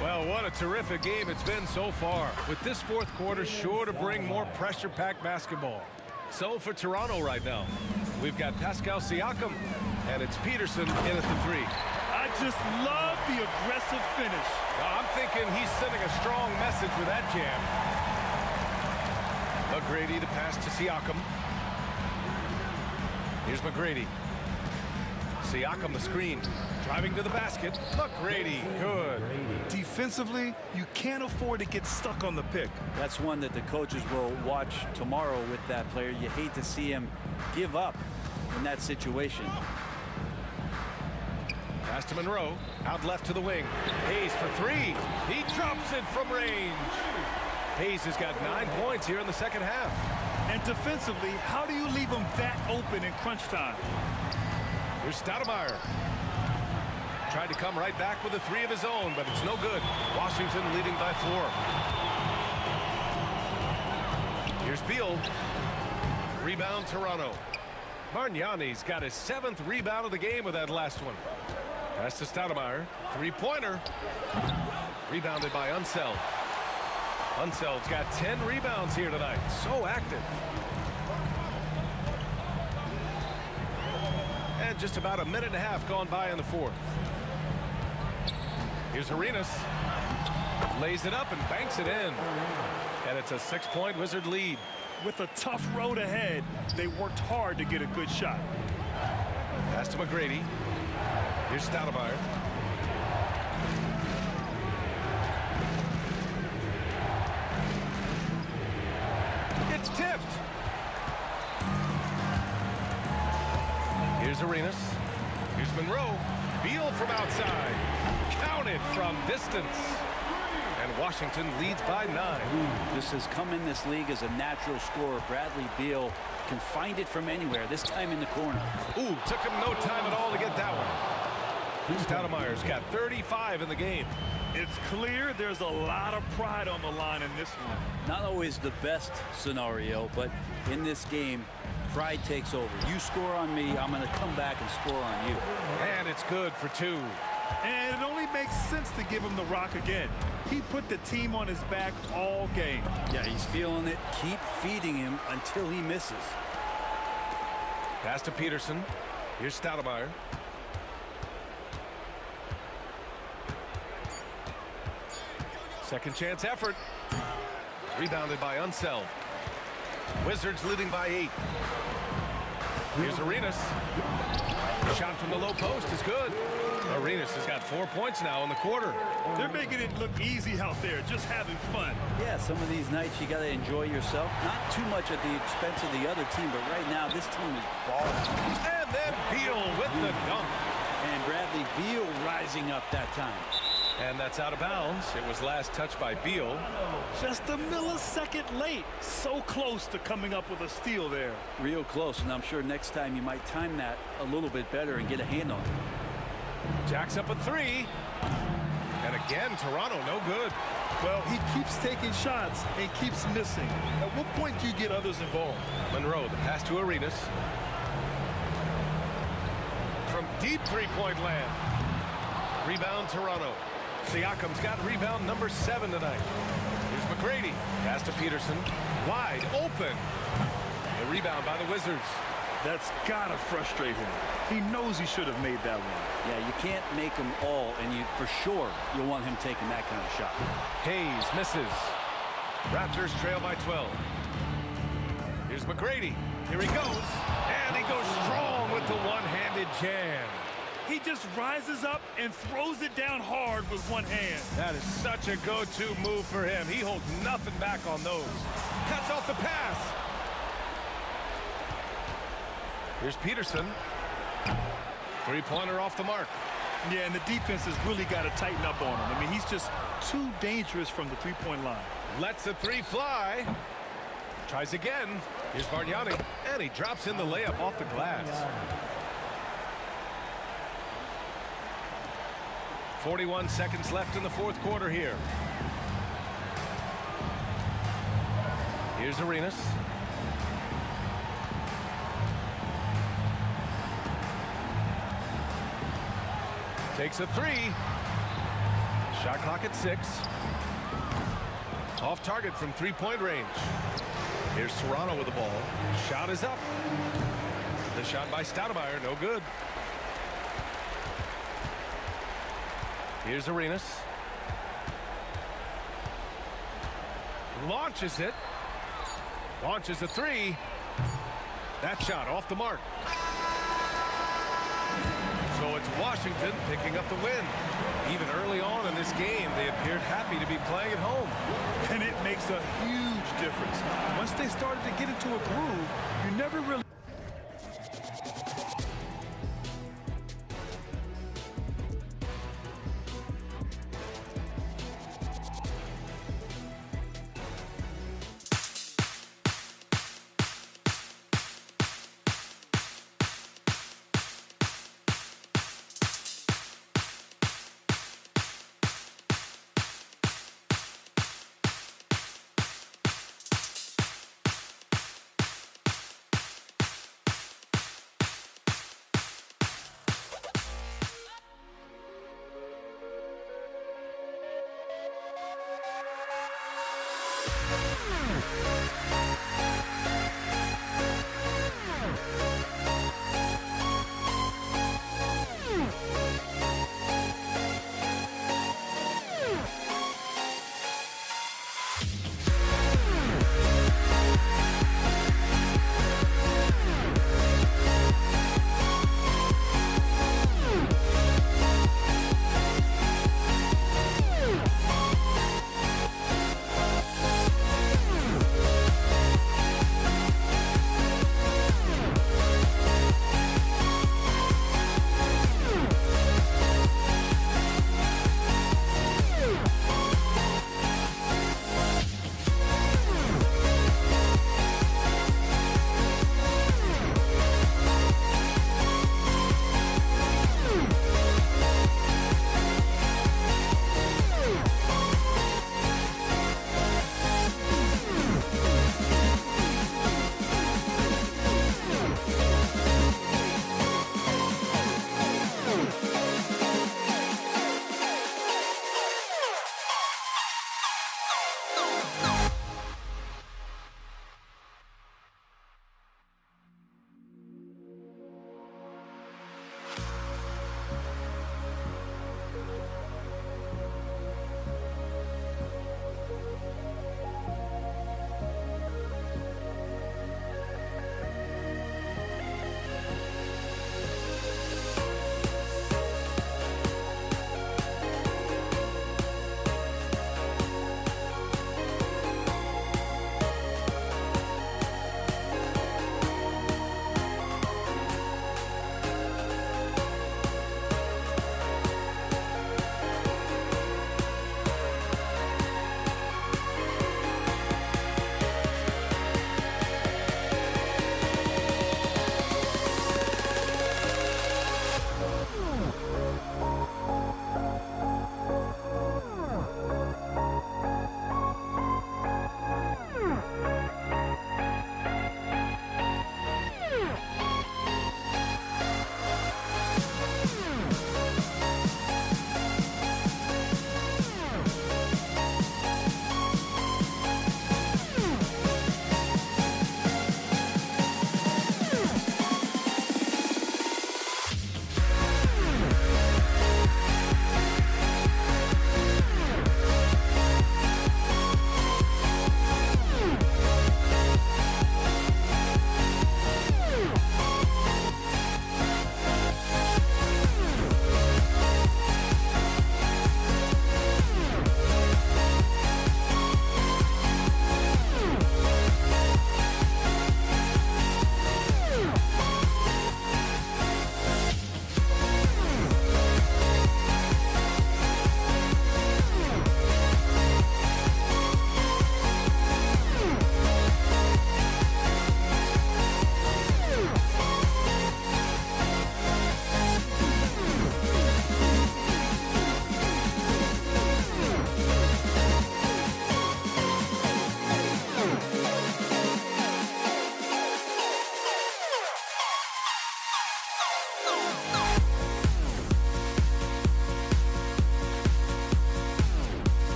Well, what a terrific game it's been so far. With this fourth quarter sure to bring more pressure-packed basketball. So for Toronto right now, we've got Pascal Siakam, and it's Peterson in at the 3. I just love the aggressive finish. I'm thinking he's sending a strong message with that jam. McGrady, the pass to Siakam. Here's McGrady. Siakam, the screen. Driving to the basket. McGrady, good. Defensively, you can't afford to get stuck on the pick. That's one that the coaches will watch tomorrow with that player. You hate to see him give up in that situation. Pass to Monroe. Out left to the wing. Hayes for 3. He drops it from range. Hayes has got 9 points here in the second half. And defensively, how do you leave him that open in crunch time? Here's Stoudemire. Tried to come right back with a 3 of his own, but it's no good. Washington leading by 4. Here's Beal. Rebound, Toronto. Bargnani's got his 7th rebound of the game with that last one. Pass to Stoudemire. 3-pointer. Rebounded by Unseld. Unseld's got 10 rebounds here tonight. So active. And just about a minute and a half gone by in the fourth. Here's Arenas. Lays it up and banks it in. And it's a 6-point Wizard lead. With a tough road ahead, they worked hard to get a good shot. Pass to McGrady. Here's Stoudemire. It's tipped. Here's Arenas. Here's Monroe. Beal from outside. Counted from distance. And Washington leads by 9. This has come in this league as a natural scorer. Bradley Beal can find it from anywhere, this time in the corner. Ooh, took him no time at all to get that one. Stoudemire's got 35 in the game. It's clear there's a lot of pride on the line in this one. Not always the best scenario, but in this game, pride takes over. You score on me, I'm going to come back and score on you. And it's good for 2. And it only makes sense to give him the rock again. He put the team on his back all game. Yeah, he's feeling it. Keep feeding him until he misses. Pass to Peterson. Here's Stoudemire. Second chance effort. Rebounded by Unseld. Wizards leading by 8. Here's Arenas. The shot from the low post is good. Arenas has got 4 points now in the quarter. They're making it look easy out there, just having fun. Yeah, some of these nights you got to enjoy yourself. Not too much at the expense of the other team, but right now this team is balling. And then Beal with the dunk. And Bradley Beal rising up that time. And that's out of bounds. It was last touched by Beal. Just a millisecond late. So close to coming up with a steal there. Real close, and I'm sure next time you might time that a little bit better and get a hand on it. Jacks up a 3. And again, Toronto no good. Well, he keeps taking shots and keeps missing. At what point do you get others involved? Monroe, the pass to Arenas. From deep 3-point land. Rebound, Toronto. Siakam's got rebound number 7 tonight. Here's McGrady. Pass to Peterson. Wide open. A rebound by the Wizards. That's got to frustrate him. He knows he should have made that one. Yeah, you can't make them all, and you for sure you'll want him taking that kind of shot. Hayes misses. Raptors trail by 12. Here's McGrady. Here he goes. And he goes strong with the one-handed jam. He just rises up and throws it down hard with one hand. That is such a go-to move for him. He holds nothing back on those. Cuts off the pass. Here's Peterson. Three-pointer off the mark. Yeah, and the defense has really got to tighten up on him. I mean, he's just too dangerous from the three-point line. Lets a three fly. Tries again. Here's Bargnani. And he drops in the layup off the glass. 41 seconds left in the fourth quarter here. Here's Arenas. Takes a three. Shot clock at 6. Off target from three-point range. Here's Serrano with the ball. Shot is up. The shot by Stoudemire, no good. Here's Arenas. Launches it. Launches a three. That shot off the mark. So it's Washington picking up the win. Even early on in this game, they appeared happy to be playing at home. And it makes a huge difference. Once they started to get into a groove, you never really...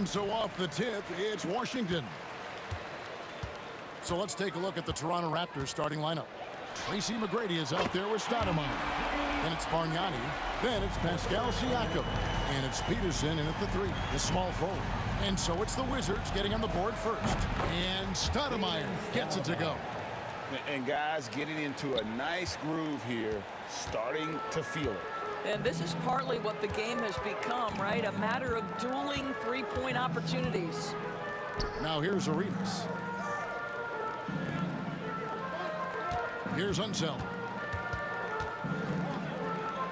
And so off the tip, it's Washington. So let's take a look at the Toronto Raptors starting lineup. Tracy McGrady is out there with Stoudemire. Then it's Bargnani. Then it's Pascal Siakam. And it's Peterson in at the 3, the small forward. And so it's the Wizards getting on the board first. And Stoudemire gets it to go. And guys getting into a nice groove here, starting to feel it. And this is partly what the game has become, right? A matter of dueling three-point opportunities. Now here's Arenas. Here's Unseld.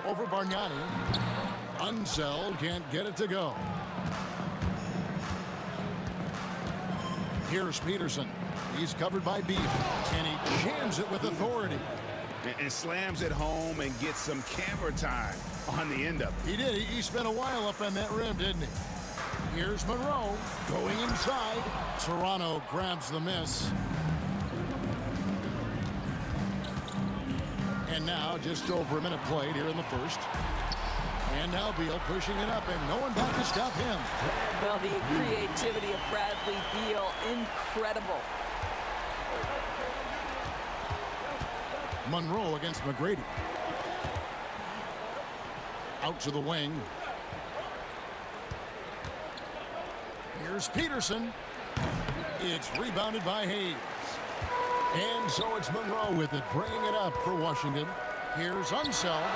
Over Bargnani. Unseld can't get it to go. Here's Peterson. He's covered by Beef, and he jams it with authority. And slams it home and gets some camera time on the end of it. He did. He spent a while up on that rim, didn't he? Here's Monroe going inside. Toronto grabs the miss. And now just over a minute played here in the first. And now Beal pushing it up, and no one back to stop him. Well, the creativity of Bradley Beal, incredible. Monroe against McGrady. Out to the wing. Here's Peterson. It's rebounded by Hayes. And so it's Monroe with it, bringing it up for Washington. Here's Unseld,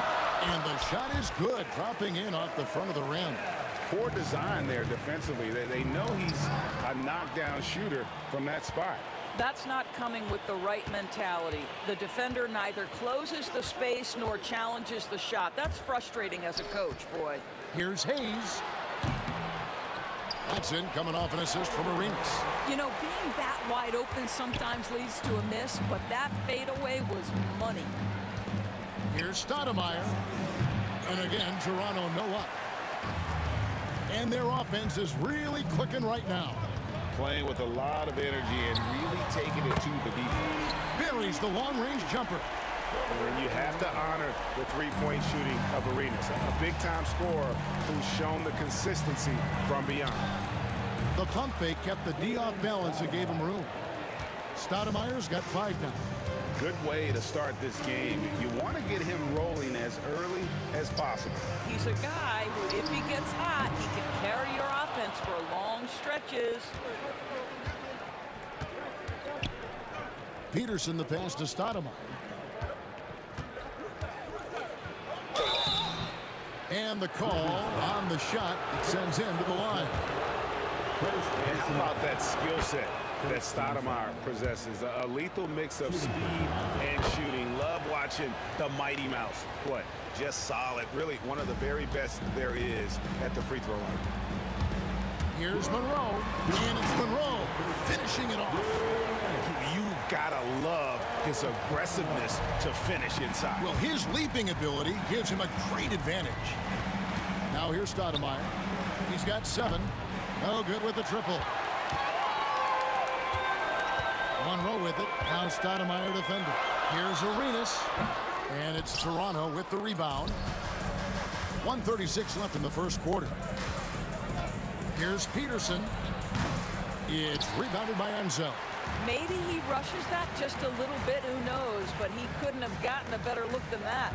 and the shot is good, dropping in off the front of the rim. Poor design there defensively. They know he's a knockdown shooter from that spot. That's not coming with the right mentality. The defender neither closes the space nor challenges the shot. That's frustrating as a coach, boy. Here's Hayes. That's in, coming off an assist from Arenas. You know, being that wide open sometimes leads to a miss, but that fadeaway was money. Here's Stoudemire. And again, Toronto no luck. And their offense is really clicking right now. Playing with a lot of energy and really taking it to the defense. Buries the long-range jumper. And you have to honor the three-point shooting of Arenas. A big-time scorer who's shown the consistency from beyond. The pump fake kept the D off balance and gave him room. Stoudemire's got 5 now. Good way to start this game. You want to get him rolling as early as possible. He's a guy who, if he gets hot, he can carry your offense for long stretches. Peterson the pass to Stoudemire. And the call on the shot sends him to the line. And how about that skill set that Stoudemire possesses? A lethal mix of speed and shooting. Love watching the Mighty Mouse play. Just solid. Really one of the very best there is at the free throw line. Here's Monroe. And it's Monroe finishing it off. You gotta love his aggressiveness to finish inside. Well, his leaping ability gives him a great advantage. Now here's Stoudemire. He's got 7. No good with the triple. Monroe with it. Now Stoudemire defending. Here's Arenas. And it's Toronto with the rebound. 1:36 left in the first quarter. Here's Peterson. It's rebounded by Unseld. Maybe he rushes that just a little bit, who knows, but he couldn't have gotten a better look than that.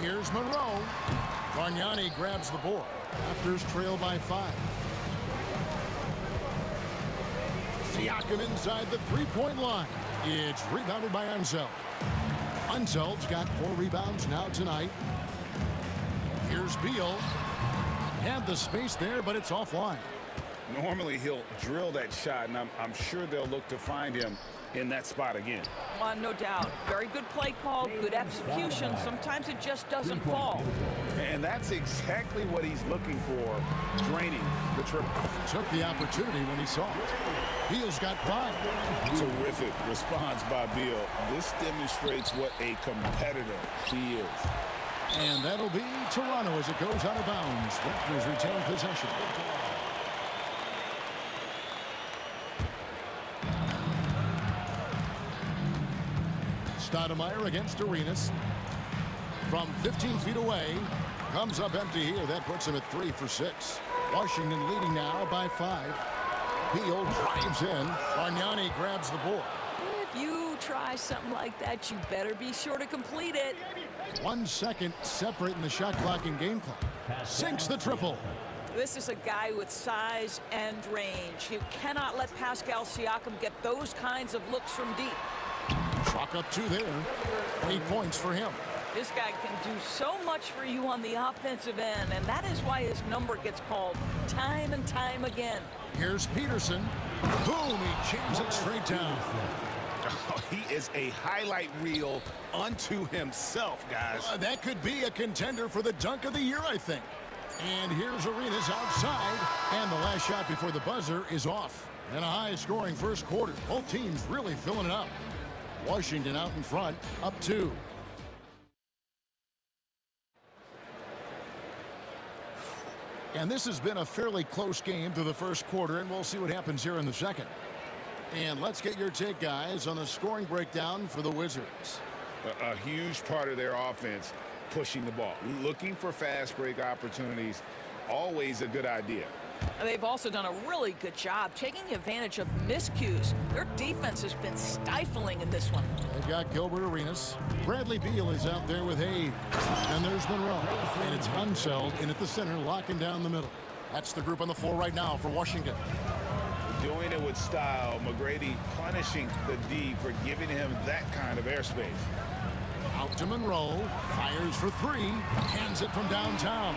Here's Monroe. Bargnani grabs the board. Raptors trail by 5. Siakam inside the three-point line. It's rebounded by Unseld. Unseld's got 4 rebounds now tonight. Here's Beal. Had the space there, but it's offline. Normally he'll drill that shot, and I'm sure they'll look to find him in that spot again. Well, no doubt. Very good play call, good execution. Sometimes it just doesn't fall. And that's exactly what he's looking for, draining the triple. Took the opportunity when he saw it. Beal's got 5. Terrific response by Beal. This demonstrates what a competitor he is. And that'll be Toronto as it goes out of bounds. Raptors retain possession. Stoudemire against Arenas. From 15 feet away, Comes up empty here. That puts him at 3 for 6. Washington leading now by 5. Beal drives in. Bargnani grabs the board. If you try something like that, you better be sure to complete it. 1 second separating the shot clock and game clock. Sinks the triple. This is a guy with size and range. You cannot let Pascal Siakam get those kinds of looks from deep. Chalk up 2 there. 8 points for him. This guy can do so much for you on the offensive end, and that is why his number gets called time and time again. Here's Peterson. Boom, he jams it straight down. Oh, he is a highlight reel unto himself, guys. That could be a contender for the dunk of the year, I think. And here's Arenas outside, and the last shot before the buzzer is off. And a high-scoring first quarter. Both teams really filling it up. Washington out in front, up 2. And this has been a fairly close game through the first quarter, and we'll see what happens here in the second. And let's get your take, guys, on the scoring breakdown for the Wizards. A huge part of their offense, pushing the ball. Looking for fast break opportunities, always a good idea. They've also done a really good job taking advantage of miscues. Their defense has been stifling in this one. They've got Gilbert Arenas. Bradley Beal is out there with Hayes. And there's Monroe. And it's Unseld in at the center, locking down the middle. That's the group on the floor right now for Washington. Doing it with style. McGrady punishing the D for giving him that kind of airspace. Out to Monroe. Fires for 3. Hands it from downtown.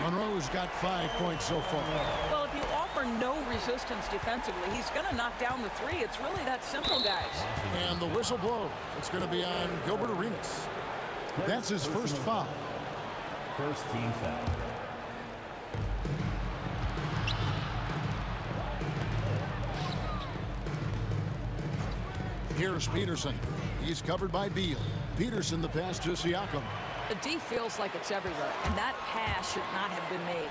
Monroe's got 5 points so far. Well, if you offer no resistance defensively, he's going to knock down the 3. It's really that simple, guys. And the whistle blows. It's going to be on Gilbert Arenas. That's his first foul. First team foul. Here's Peterson. He's covered by Beal. Peterson the pass to Siakam. The D feels like it's everywhere, and that pass should not have been made.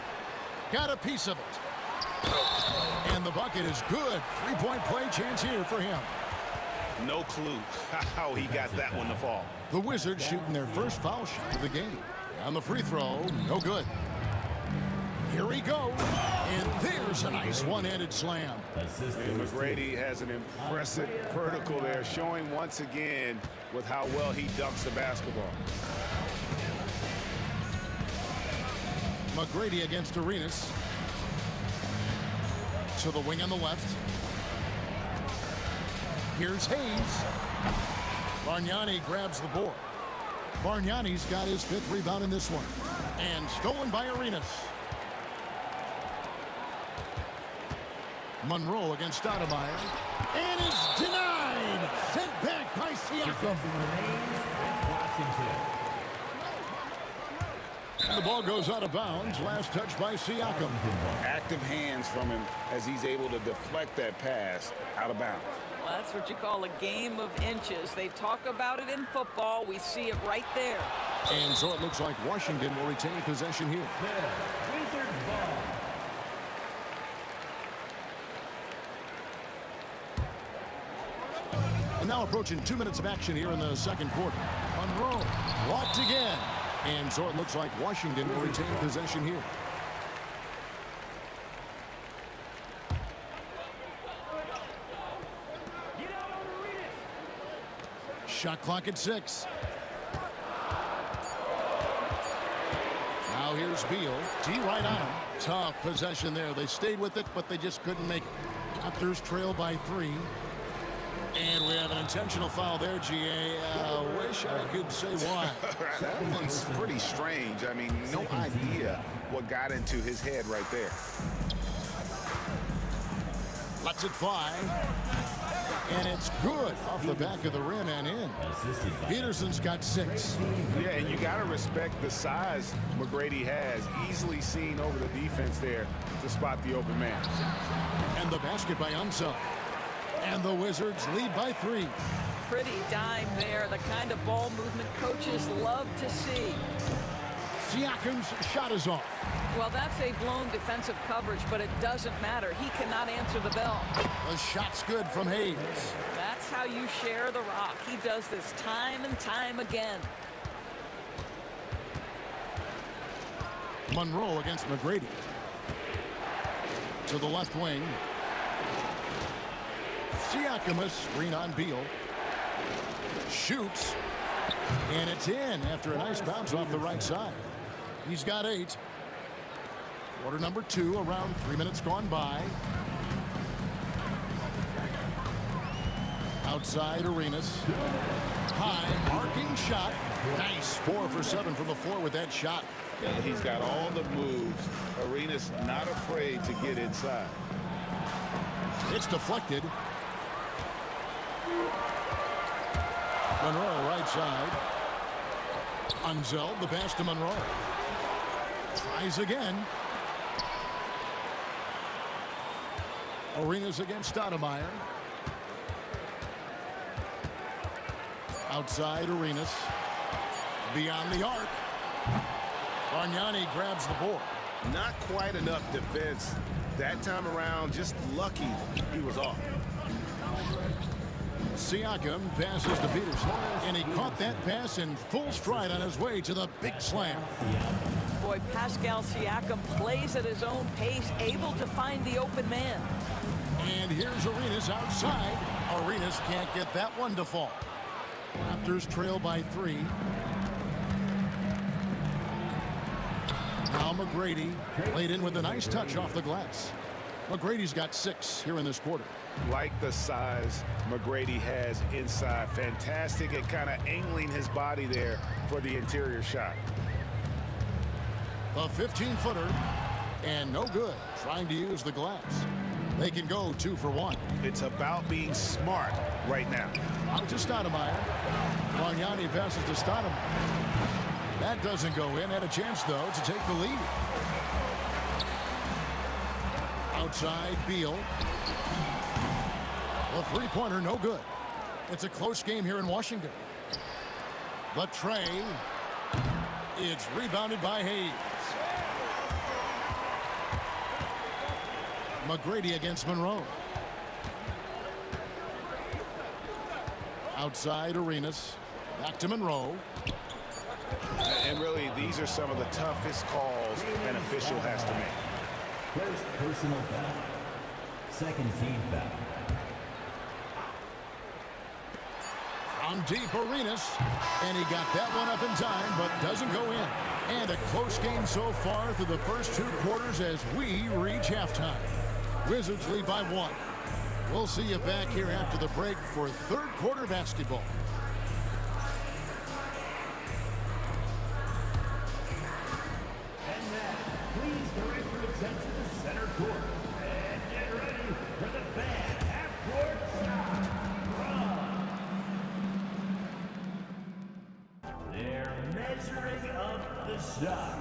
Got a piece of it. And the bucket is good. 3-point play chance here for him. No clue how he got that one to fall. The Wizards shooting their first foul shot of the game. On the free throw, no good. Here he goes. And there's a nice one-handed slam. And McGrady has an impressive vertical there, showing once again with how well he dunks the basketball. McGrady against Arenas. To the wing on the left. Here's Hayes. Bargnani grabs the board. Bargnani's got his 5th rebound in this one. And stolen by Arenas. Monroe against Stoudemire. And it's denied. Sent back by Siakam. And the ball goes out of bounds. Last touch by Siakam. Active hands from him as he's able to deflect that pass out of bounds. Well, that's what you call a game of inches. They talk about it in football. We see it right there. And so it looks like Washington will retain possession here. Wizards ball. And now approaching 2 minutes of action here in the second quarter. Monroe blocked again. And so it looks like Washington will retain possession here. Shot clock at 6. Now here's Beal. D right on him. Tough possession there. They stayed with it, but they just couldn't make it. Raptors trail by 3. And we have an intentional foul there, GA. Wish I could say why. That one's pretty strange. I mean, no idea what got into his head right there. Lets it fly. And it's good off the back of the rim and in. Peterson's got 6. Yeah, and you got to respect the size McGrady has. Easily seen over the defense there to spot the open man. And the basket by Unseld. And the Wizards lead by 3. Pretty dime there, the kind of ball movement coaches love to see. Siakam's shot is off. Well, that's a blown defensive coverage, but it doesn't matter. He cannot answer the bell. The shot's good from Hayes. That's how you share the rock. He does this time and time again. Monroe against McGrady. To the left wing. Siakam, a screen on Beal. Shoots. And it's in after a nice bounce off the right side. He's got 8. Quarter number 2, around 3 minutes gone by. Outside Arenas. High arcing shot. Nice. 4 for 7 from the floor with that shot. Yeah, he's got all the moves. Arenas not afraid to get inside. It's deflected. Monroe right side. Unzel, the pass to Monroe. Tries again. Arenas against Stoudemire. Outside Arenas. Beyond the arc. Bargnani grabs the board. Not quite enough defense that time around. Just lucky he was off. Siakam passes to Peterson, and he caught that pass in full stride on his way to the big slam. Boy, Pascal Siakam plays at his own pace, able to find the open man. And here's Arenas outside. Arenas can't get that one to fall. Raptors trail by 3. Now McGrady laid in with a nice touch off the glass. McGrady's got 6 here in this quarter. Like the size McGrady has inside. Fantastic at kind of angling his body there for the interior shot. A 15-footer, and no good, trying to use the glass. They can go 2 for 1. It's about being smart right now. Out to Stoudemire. Bargnani passes to Stoudemire. That doesn't go in. Had a chance, though, to take the lead. Outside, Beal. The three-pointer, no good. It's a close game here in Washington. The tray. It's rebounded by Hayes. McGrady against Monroe. Outside Arenas. Back to Monroe. And really, these are some of the toughest calls an official has to make. First personal foul. Second team foul. From deep Arenas. And he got that one up in time, but doesn't go in. And a close game so far through the first 2 quarters as we reach halftime. Wizards lead by 1. We'll see you back here after the break for third quarter basketball. And now, please direct your attention to center court. And get ready for the fan half-court shot. Run. They're measuring up the shot.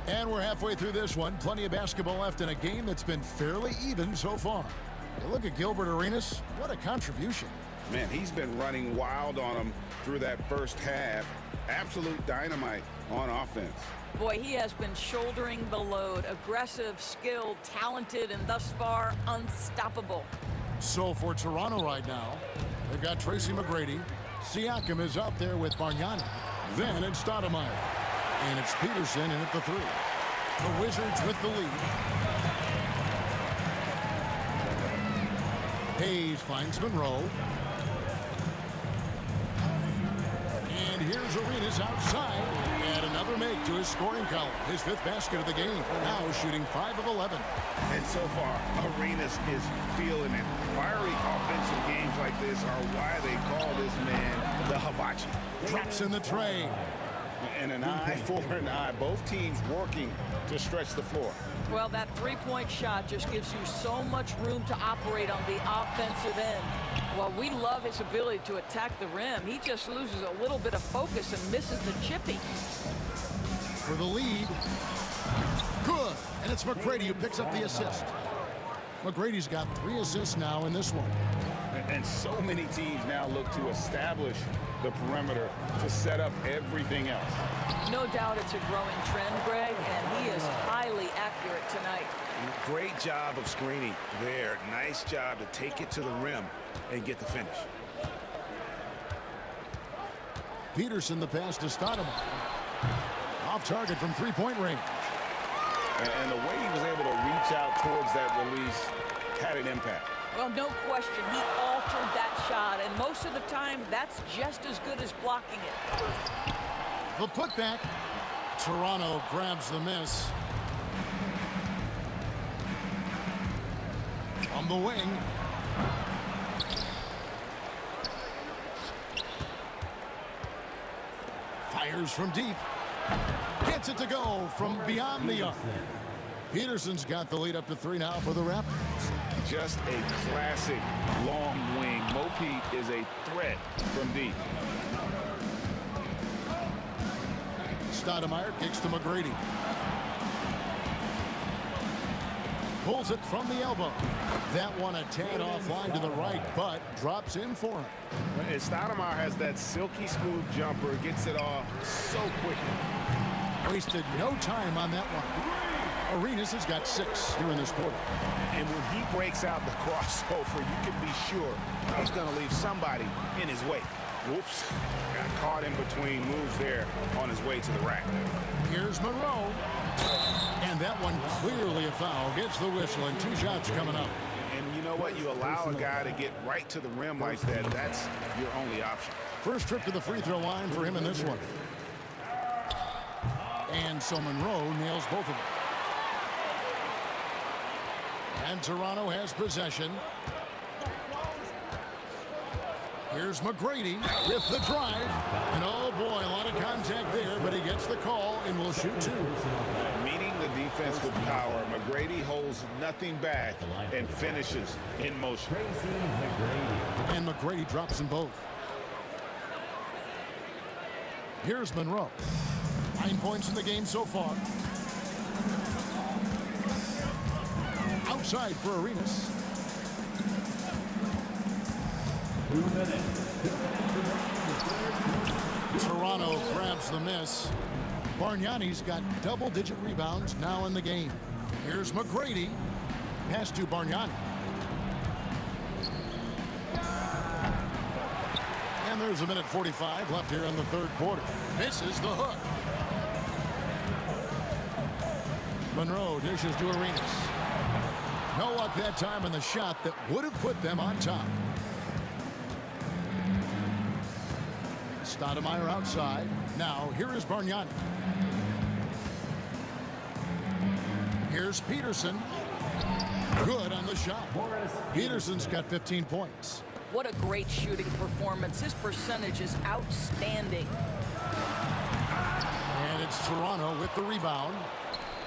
And we're halfway through this one. Plenty of basketball left in a game that's been fairly even so far. You look at Gilbert Arenas. What a contribution. Man, he's been running wild on him through that first half. Absolute dynamite on offense. Boy, he has been shouldering the load. Aggressive, skilled, talented, and thus far, unstoppable. So for Toronto right now, they've got Tracy McGrady. Siakam is out there with Bargnani. Then it's Stoudemire. And it's Peterson in at the 3. The Wizards with the lead. Hayes finds Monroe. And here's Arenas outside. And another make to his scoring column. His 5th basket of the game. Now shooting 5 of 11. And so far, Arenas is feeling it. Fiery offensive games like this are why they call this man the hibachi. Drops in the tray. And an eye for an eye. Both teams working to stretch the floor. Well, that three-point shot just gives you so much room to operate on the offensive end. While we love his ability to attack the rim, he just loses a little bit of focus and misses the chippy. For the lead. Good. And it's McGrady who picks up the assist. McGrady's got 3 assists now in this one. And so many teams now look to establish the perimeter to set up everything else. No doubt it's a growing trend, Greg, and he is highly accurate tonight. Great job of screening there. Nice job to take it to the rim and get the finish. Peterson, the pass to Stoudemire. Off target from three-point range. And the way he was able to reach out towards that release had an impact. Well, no question, he altered that shot, and most of the time, that's just as good as blocking it. The putback. Toronto grabs the miss. On the wing. Fires from deep. Gets it to go from beyond the arc. Peterson's got the lead up to 3 now for the Raptors. Just a classic long wing. Mo Pete is a threat from deep. Stoudemire kicks to McGrady. Pulls it from the elbow. That one a tad offline to the right, but drops in for him. And Stoudemire has that silky smooth jumper, gets it off so quickly. Wasted no time on that one. Arenas has got 6 here in this quarter. And when he breaks out the crossover, you can be sure he's going to leave somebody in his way. Whoops. Got caught in between moves there on his way to the rack. Here's Monroe. And that one clearly a foul. Gets the whistle and 2 shots coming up. And you know what? You allow a guy to get right to the rim like that. That's your only option. First trip to the free throw line for him in this one. And so Monroe nails both of them. And Toronto has possession. Here's McGrady with the drive. And oh boy, a lot of contact there, but he gets the call and will shoot 2. Meeting the defense with power, McGrady holds nothing back and finishes in motion. And McGrady drops them both. Here's Monroe. 9 points in the game so far. Outside for Arenas. 2 minutes. Toronto grabs the miss. Bargnani's got double-digit rebounds now in the game. Here's McGrady. Pass to Bargnani. And there's 1:45 left here in the third quarter. Misses the hook. Monroe dishes to Arenas. No luck that time in the shot that would have put them on top. Stoudemire outside. Now here is Bargnani. Here's Peterson. Good on the shot. Peterson's got 15 points. What a great shooting performance. His percentage is outstanding. And it's Toronto with the rebound.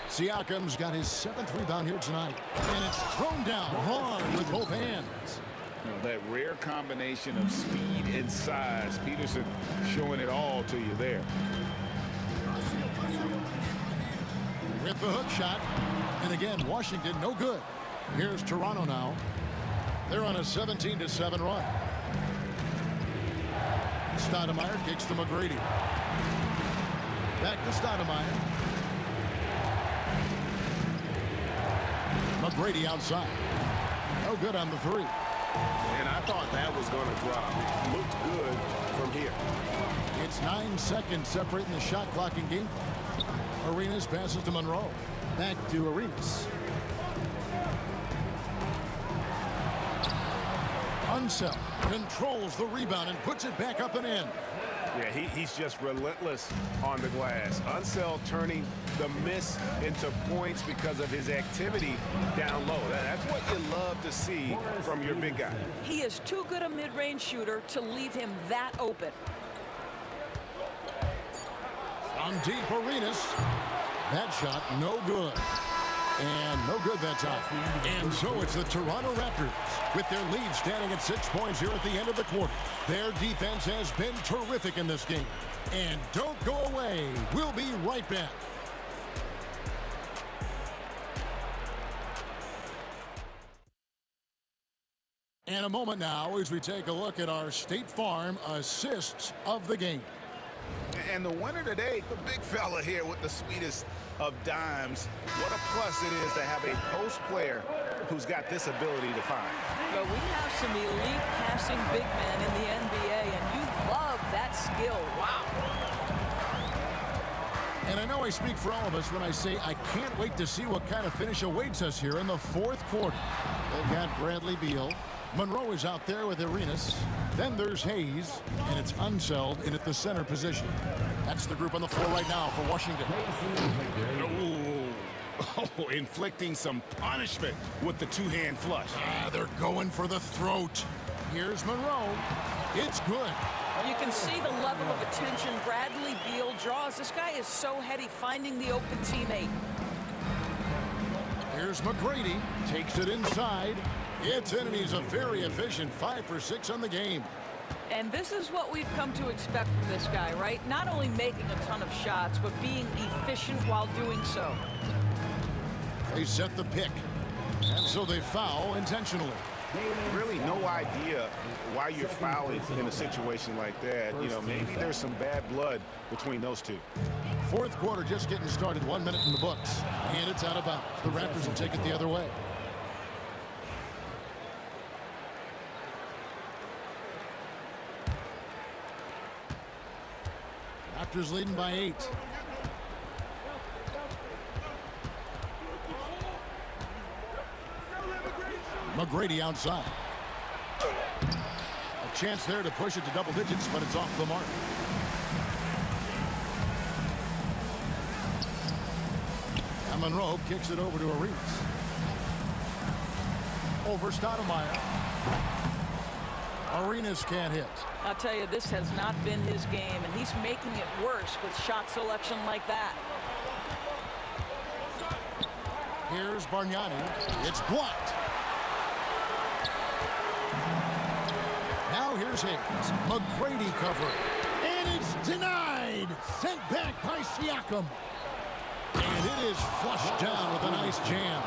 Siakam's got his 7th rebound here tonight. And it's thrown down hard with both hands. You know, that rare combination of speed and size. Peterson showing it all to you there. With the hook shot. And again, Washington no good. Here's Toronto now. They're on a 17-7 run. Stoudemire kicks to McGrady. Back to Stoudemire. McGrady outside. No good on the 3. And I thought that was going to drop. It looked good from here. It's 9 seconds separating the shot clock and game clock. Arenas passes to Monroe. Back to Arenas. Unseld controls the rebound and puts it back up and in. Yeah, he's just relentless on the glass. Unseld turning the miss into points because of his activity down low. That's what you love to see from your big guy. He is too good a mid-range shooter to leave him that open. On deep, Arenas. That shot no good. And no good that time. And so it's the Toronto Raptors with their lead standing at 6 points here at the end of the quarter. Their defense has been terrific in this game. And don't go away. We'll be right back. And a moment now as we take a look at our State Farm assists of the game. And the winner today, the big fella here with the sweetest of dimes. What a plus it is to have a post player who's got this ability to find. Well, we have some elite passing big men in the NBA, and you love that skill. Wow. And I know I speak for all of us when I say I can't wait to see what kind of finish awaits us here in the fourth quarter. They've got Bradley Beal. Monroe is out there with Arenas. Then there's Hayes, and it's Unseld in at the center position. That's the group on the floor right now for Washington. Oh, inflicting some punishment with the two-hand flush. They're going for the throat. Here's Monroe. It's good. You can see the level of attention Bradley Beal draws. This guy is so heady finding the open teammate. Here's McGrady. Takes it inside. It's in, and he's a very efficient 5 for 6 on the game. And this is what we've come to expect from this guy, right? Not only making a ton of shots, but being efficient while doing so. They set the pick, and so they foul intentionally. Really no idea why you're fouling in a situation like that. You know, maybe there's some bad blood between those two. Fourth quarter just getting started, 1 minute in the books, and it's out of bounds. The Raptors will take it the other way. Raptors leading by 8. McGrady outside. A chance there to push it to double digits, but it's off the mark. And Monroe kicks it over to Arenas. Over Stoudemire. Arenas can't hit. I'll tell you, this has not been his game, and he's making it worse with shot selection like that. Here's Bargnani. It's blocked. Now here's Hayes. McGrady cover. And it's denied. Sent back by Siakam. And it is flushed down with a nice jam.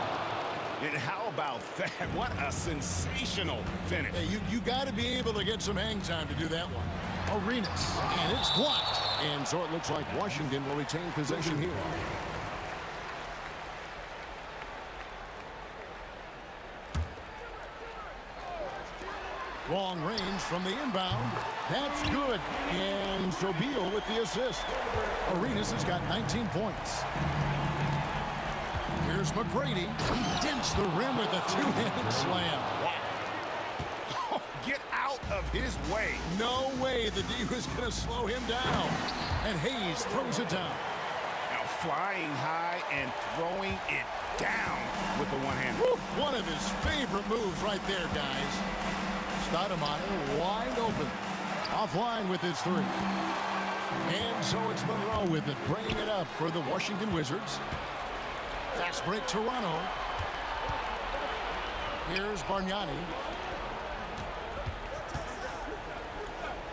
And how about that? What a sensational finish. Hey, you got to be able to get some hang time to do that one. Arenas. And it's blocked. And so it looks like Washington will retain possession here. Long range from the inbound. That's good. And so Beal with the assist. Arenas has got 19 points. Here's McGrady. He dents the rim with a two-handed slam. Wow. Get out of his way. No way the D was going to slow him down. And Hayes throws it down. Now flying high and throwing it down with the one hand. One of his favorite moves right there, guys. Stoudemire wide open. Offline with his three. And so it's Monroe with it, bringing it up for the Washington Wizards. Fast break Toronto. Here's Bargnani.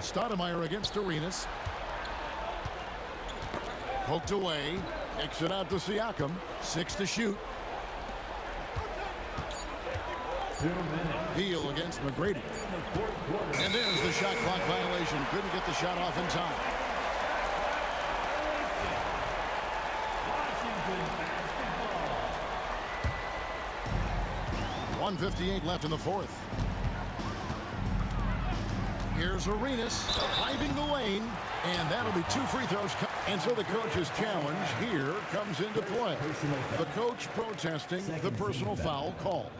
Stoudemire against Arenas. Poked away. Kicks it out to Siakam. 6 to shoot. Beal against McGrady. And there's the shot clock violation. Couldn't get the shot off in time. 1:58 left in the fourth. Here's Arenas driving the lane, and that'll be 2 free throws. And so the coach's challenge here comes into play. The coach protesting the personal foul call.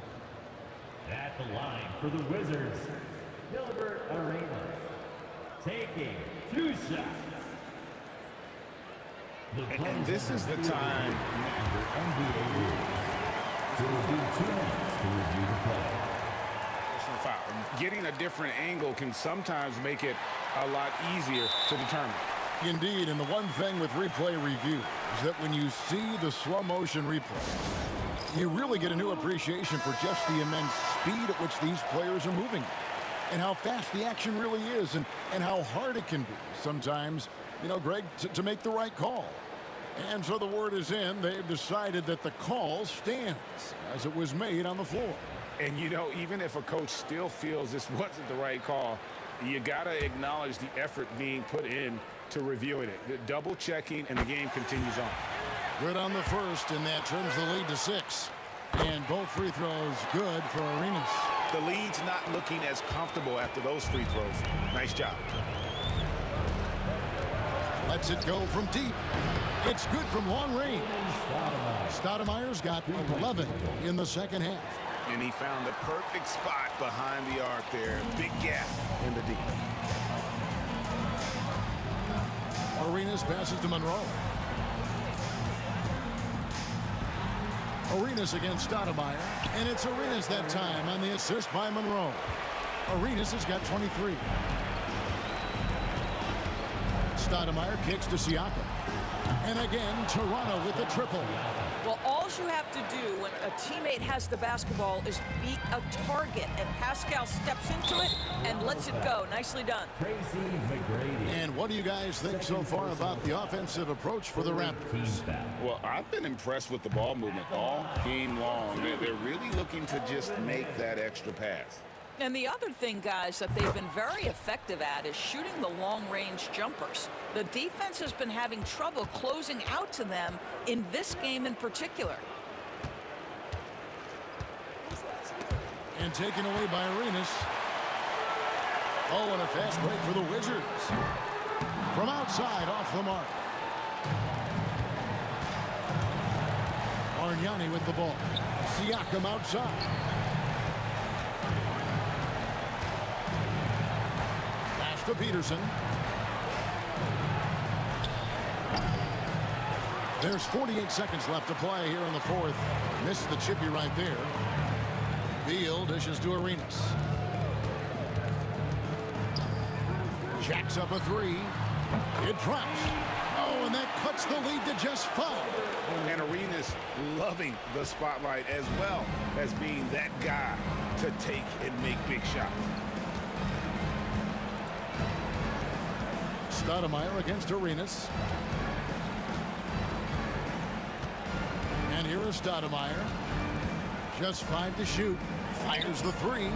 At the line for the Wizards, Gilbert Arenas taking 2 shots. And this is the time. NBA rules. So we'll do 2 minutes to review the play. Personal foul. Getting a different angle can sometimes make it a lot easier to determine. Indeed, and the one thing with replay review is that when you see the slow motion replay, you really get a new appreciation for just the immense speed at which these players are moving and how fast the action really is and how hard it can be sometimes, you know, Greg, to make the right call. And so the word is in. They've decided that the call stands as it was made on the floor. And, you know, even if a coach still feels this wasn't the right call, you got to acknowledge the effort being put in to reviewing it. The double checking, and the game continues on. Good on the first, and that trims the lead to 6. And both free throws good for Arenas. The lead's not looking as comfortable after those free throws. Nice job. Lets it go from deep. It's good from long range. Stoudemire's got 11 in the second half. And he found the perfect spot behind the arc there. Big gap in the deep. Arenas passes to Monroe. Arenas against Stoudemire, and it's Arenas that time on the assist by Monroe. Arenas has got 23. Stoudemire kicks to Siakam. And again, Toronto with the triple. Well, all you have to do when a teammate has the basketball is beat a target, and Pascal steps into it and lets it go. Nicely done. And what do you guys think so far about the offensive approach for the Raptors? Well, I've been impressed with the ball movement all game long. They're really looking to just make that extra pass. And the other thing, guys, that they've been very effective at is shooting the long-range jumpers. The defense has been having trouble closing out to them in this game in particular. And taken away by Arenas. Oh, and a fast break for the Wizards. From outside, off the mark. Arniani with the ball. Siakam outside. To Peterson. There's 48 seconds left to play here in the fourth. Misses the chippy right there. Beal dishes to Arenas. Jacks up a three. It drops. Oh, and that cuts the lead to just 5. And Arenas loving the spotlight as well as being that guy to take and make big shots. Stoudemire against Arenas. And here is Stoudemire. Just 5 to shoot. Fires the 3.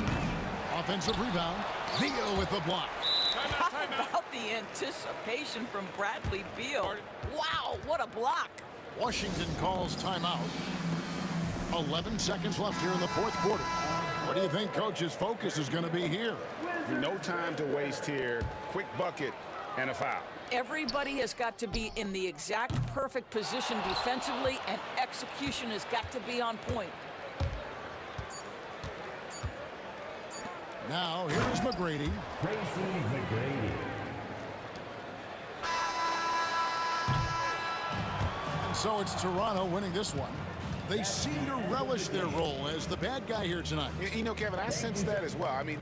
Offensive rebound. Beal with the block. How about the anticipation from Bradley Beal? Wow, what a block. Washington calls timeout. 11 seconds left here in the fourth quarter. What do you think coach's focus is going to be here? No time to waste here. Quick bucket and a foul. Everybody has got to be in the exact perfect position defensively, and execution has got to be on point. Now, here is McGrady. And so it's Toronto winning this one. They seem to relish their role as the bad guy here tonight. You know, Kevin, I sense that as well. I mean,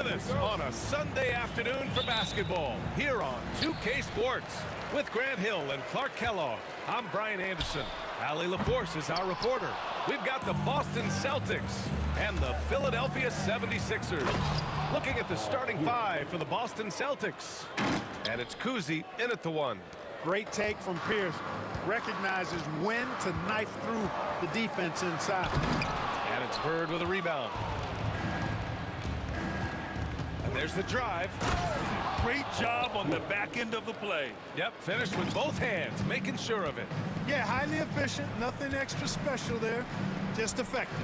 with us on a Sunday afternoon for basketball here on 2K Sports. With Grant Hill and Clark Kellogg, I'm Brian Anderson. Allie LaForce is our reporter. We've got the Boston Celtics and the Philadelphia 76ers. Looking at the starting five for the Boston Celtics. And it's Kuzi in at the one. Great take from Pierce. Recognizes when to knife through the defense inside. And it's Bird with a rebound. And there's the drive. Great job on the back end of the play. Yep, finished with both hands, making sure of it. Yeah, highly efficient. Nothing extra special there. Just effective.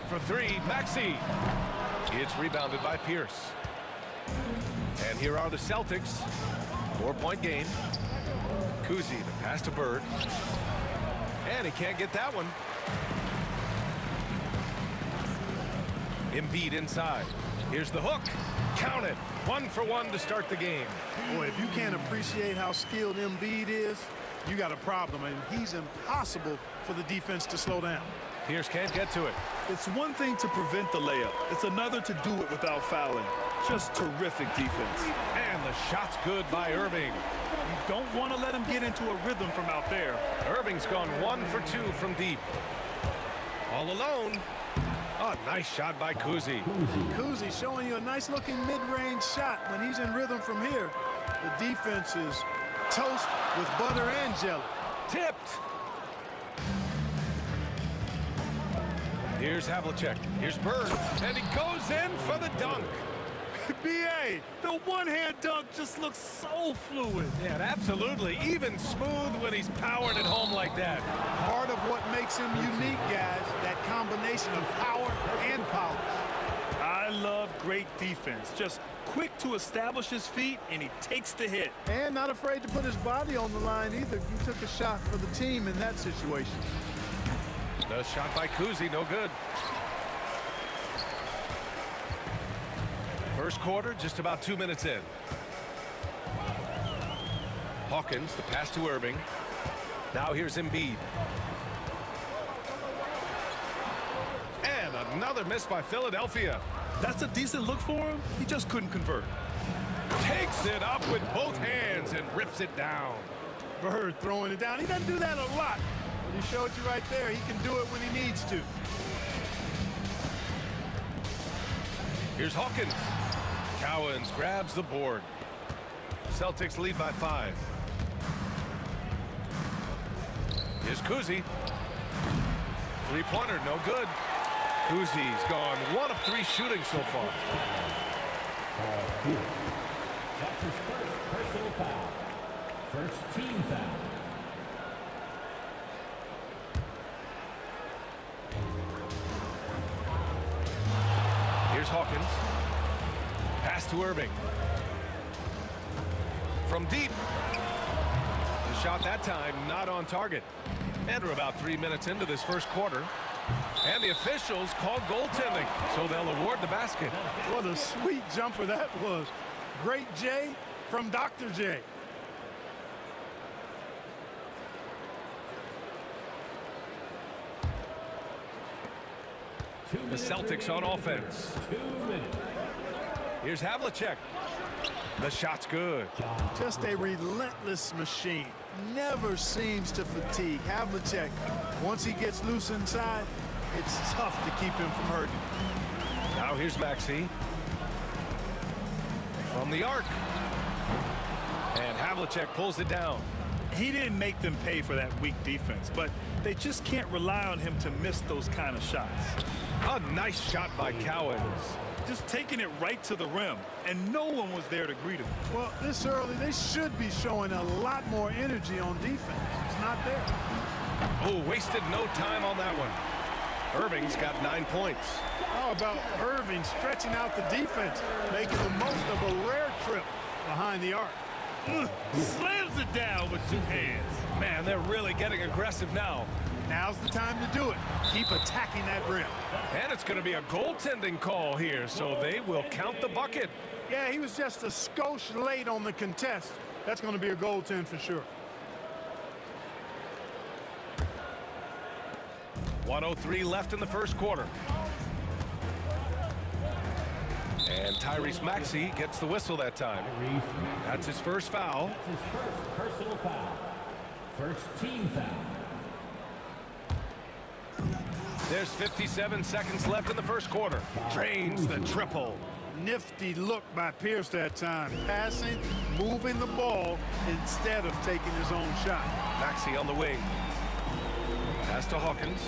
For three, Maxey. It's rebounded by Pierce. And here are the Celtics. 4-point game. Kuzi, the pass to Bird. And he can't get that one. Embiid inside. Here's the hook. Count it. 1 for 1 to start the game. Boy, if you can't appreciate how skilled Embiid is, you got a problem. And he's impossible for the defense to slow down. Pierce can't get to it. It's one thing to prevent the layup. It's another to do it without fouling. Just terrific defense. And the shot's good by Irving. You don't want to let him get into a rhythm from out there. Irving's gone 1 for 2 from deep. All alone. Oh, nice shot by Kuzi. Kuzi showing you a nice-looking mid-range shot when he's in rhythm from here. The defense is toast with butter and jelly. Tipped. Here's Havlicek. Here's Bird. And he goes in for the dunk. B.A., the one-hand dunk just looks so fluid. Yeah, absolutely. Even smooth when he's powering it home like that. Part of what makes him unique, guys, that combination of power and polish. I love great defense. Just quick to establish his feet, and he takes the hit. And not afraid to put his body on the line either. He took a shot for the team in that situation. The shot by Kuzi, no good. First quarter, just about 2 minutes in. Hawkins, the pass to Irving. Now here's Embiid. And another miss by Philadelphia. That's a decent look for him. He just couldn't convert. Takes it up with both hands and rips it down. Bird throwing it down. He doesn't do that a lot. But he showed you right there. He can do it when he needs to. Here's Hawkins. Cowens grabs the board. Celtics lead by 5. Here's Kuzi. Three-pointer, no good. Kuzi's gone 1 of 3 shooting so far. That's his first personal foul. First team foul. Here's Hawkins. Pass to Irving. From deep. The shot that time not on target. And we're about 3 minutes into this first quarter. And the officials call goaltending, so they'll award the basket. What a sweet jumper that was. Great J from Dr. J. The Celtics on offense. 2 minutes. Here's Havlicek. The shot's good. Just a relentless machine. Never seems to fatigue. Havlicek, once he gets loose inside, it's tough to keep him from hurting. Now here's Maxey. From the arc. And Havlicek pulls it down. He didn't make them pay for that weak defense, but they just can't rely on him to miss those kind of shots. A nice shot by Cowens. Just taking it right to the rim, and no one was there to greet him. Well, this early, they should be showing a lot more energy on defense. It's not there. Oh, wasted no time on that one. Irving's got 9 points. How about Irving stretching out the defense, making the most of a rare trip behind the arc? Slams it down with 2 hands. Man, they're really getting aggressive now. Now's the time to do it. Keep attacking that rim. And it's going to be a goaltending call here, so they will count the bucket. Yeah, he was just a skosh late on the contest. That's going to be a goaltend for sure. 1:03 left in the first quarter. And Tyrese Maxey gets the whistle that time. That's his first foul. That's his first personal foul. First team foul. There's 57 seconds left in the first quarter. Drains the triple. Nifty look by Pierce that time. Passing, moving the ball instead of taking his own shot. Maxey on the wing. Pass to Hawkins.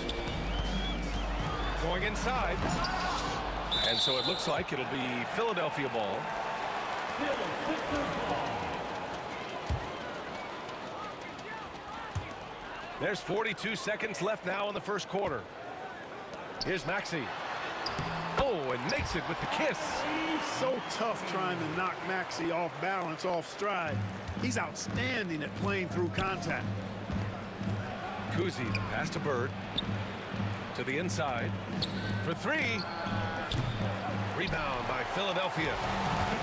Going inside. And so it looks like it'll be Philadelphia ball. There's 42 seconds left now in the first quarter. Here's Maxey. Oh, and makes it with the kiss. So tough trying to knock Maxey off balance, off stride. He's outstanding at playing through contact. Kuzi, the pass to Bird. To the inside. For three. Rebound by Philadelphia.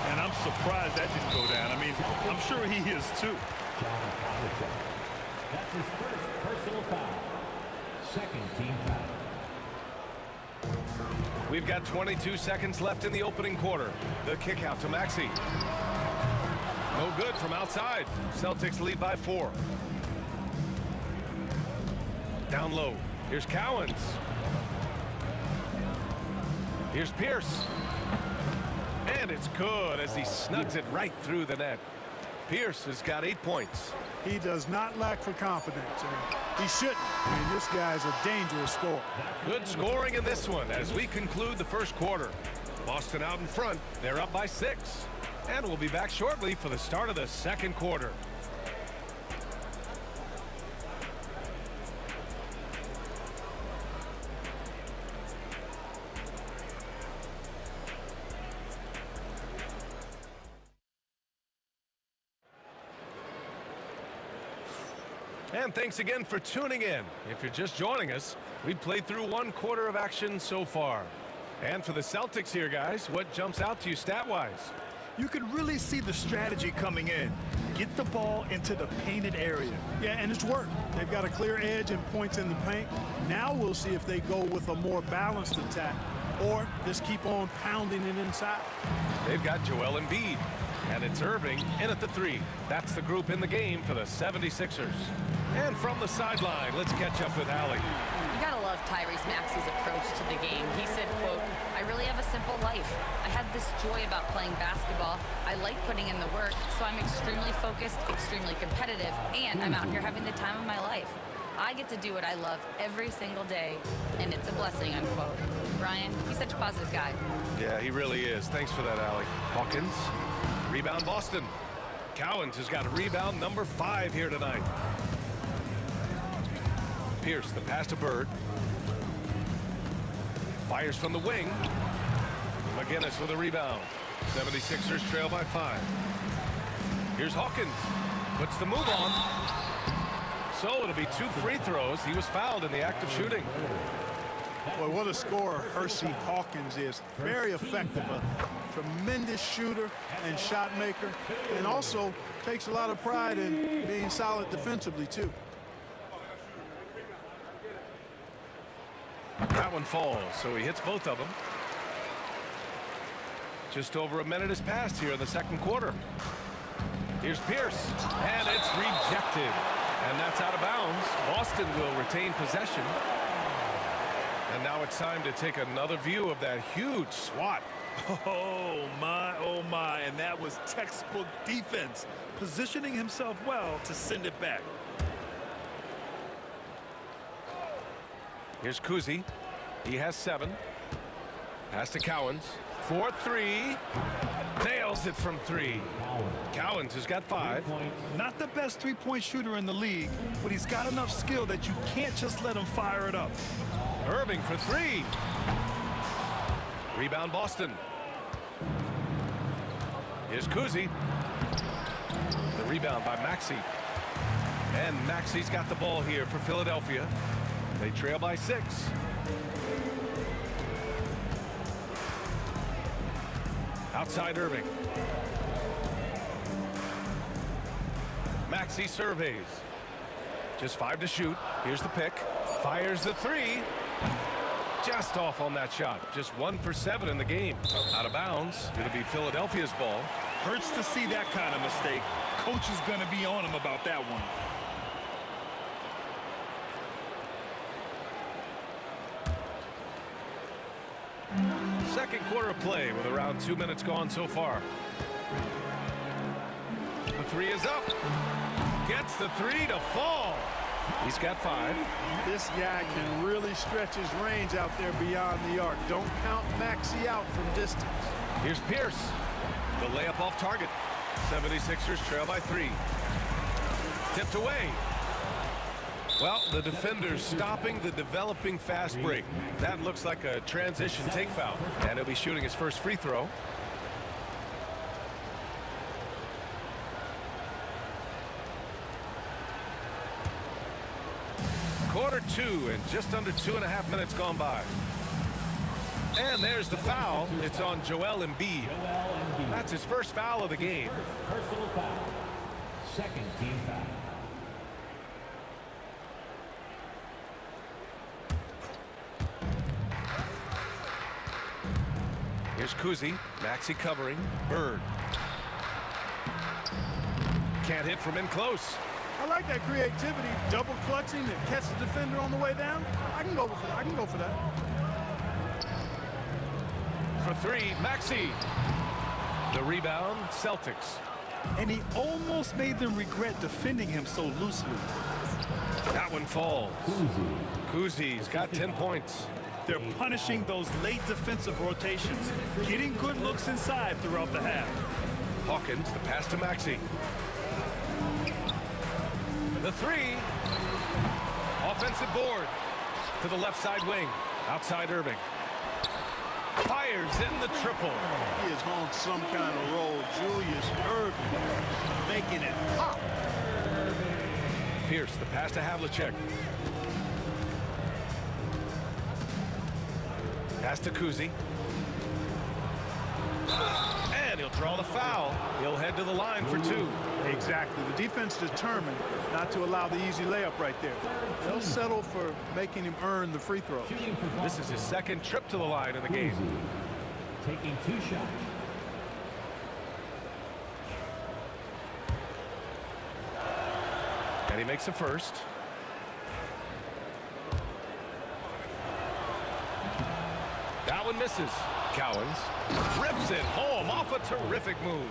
And I'm surprised that didn't go down. I mean, I'm sure he is too. That's his first personal foul. Second team foul. We've got 22 seconds left in the opening quarter. The kick out to Maxey. No good from outside. Celtics lead by 4. Down low. Here's Cowens. Here's Pierce. And it's good as he snugs it right through the net. Pierce has got 8 points. He does not lack for confidence. He shouldn't. I mean, this guy's a dangerous scorer. Good scoring in this one as we conclude the first quarter. Boston out in front. They're up by 6. And we'll be back shortly for the start of the second quarter. And thanks again for tuning in. If you're just joining us, we've played through 1 quarter of action so far. And for the Celtics here, guys, what jumps out to you stat-wise? You can really see the strategy coming in. Get the ball into the painted area. Yeah, and it's worked. They've got a clear edge and points in the paint. Now we'll see if they go with a more balanced attack or just keep on pounding it inside. They've got Joel Embiid. And it's Irving in at the 3. That's the group in the game for the 76ers. And from the sideline, let's catch up with Allie. You gotta love Tyrese Maxey's approach to the game. He said, quote, "I really have a simple life. I have this joy about playing basketball. I like putting in the work, so I'm extremely focused, extremely competitive, and I'm out here having the time of my life. I get to do what I love every single day, and it's a blessing," unquote. Brian, he's such a positive guy. Yeah, he really is. Thanks for that, Allie. Hawkins, rebound Boston. Cowens has got a rebound number 5 here tonight. Pierce, the pass to Bird. Fires from the wing. McGinnis with a rebound. 76ers trail by 5. Here's Hawkins. Puts the move on. So it'll be 2 free throws. He was fouled in the act of shooting. Boy, what a scorer Hershey Hawkins is. Very effective. A tremendous shooter and shot maker. And also takes a lot of pride in being solid defensively, too. That one falls, so he hits both of them. Just over a minute has passed here in the second quarter. Here's Pierce, and it's rejected. And that's out of bounds. Boston will retain possession. And now it's time to take another view of that huge swat. Oh my, and that was textbook defense, positioning himself well to send it back. Here's Kuzi. He has 7. Pass to Cowens. 4-3. Nails it from 3. Cowens has got 5. Not the best three-point shooter in the league, but he's got enough skill that you can't just let him fire it up. Irving for 3. Rebound Boston. Here's Kuzi. The rebound by Maxey. And Maxey's got the ball here for Philadelphia. They trail by 6. Outside Irving. Maxey surveys. Just 5 to shoot. Here's the pick. Fires the 3. Just off on that shot. Just 1 for 7 in the game. Out of bounds. It'll be Philadelphia's ball. Hurts to see that kind of mistake. Coach is going to be on him about that one. Second quarter of play with around 2 minutes gone so far. The three is up. Gets the three to fall. He's got 5. This guy can really stretch his range out there beyond the arc. Don't count Maxey out from distance. Here's Pierce. The layup off target. 76ers trail by 3. Tipped away. Well, the defender's stopping the developing fast break. That looks like a transition take foul. And he'll be shooting his first free throw. Quarter 2 and just under 2.5 minutes gone by. And there's the foul. It's on Joel Embiid. That's his first foul of the game. Personal foul. Second team foul. Here's Kuzi. Maxey covering. Bird. Can't hit from in close. I like that creativity, double clutching and catch the defender on the way down. I can go for that. I can go for that. For 3, Maxey. The rebound, Celtics. And he almost made them regret defending him so loosely. That one falls. Kuzi's got 10 points. They're punishing those late defensive rotations, getting good looks inside throughout the half. Hawkins, the pass to Maxey. The 3. Offensive board to the left side wing. Outside Irving. Fires in the triple. He is on some kind of roll. Julius Irving making it pop. Pierce, the pass to Havlicek. Pass to Kuzi. And he'll draw the foul. He'll head to the line for 2. Exactly. The defense determined not to allow the easy layup right there. They'll settle for making him earn the free throws. This is his second trip to the line in the game. Taking 2 shots. And he makes the first. That one misses. Cowens rips it home off a terrific move.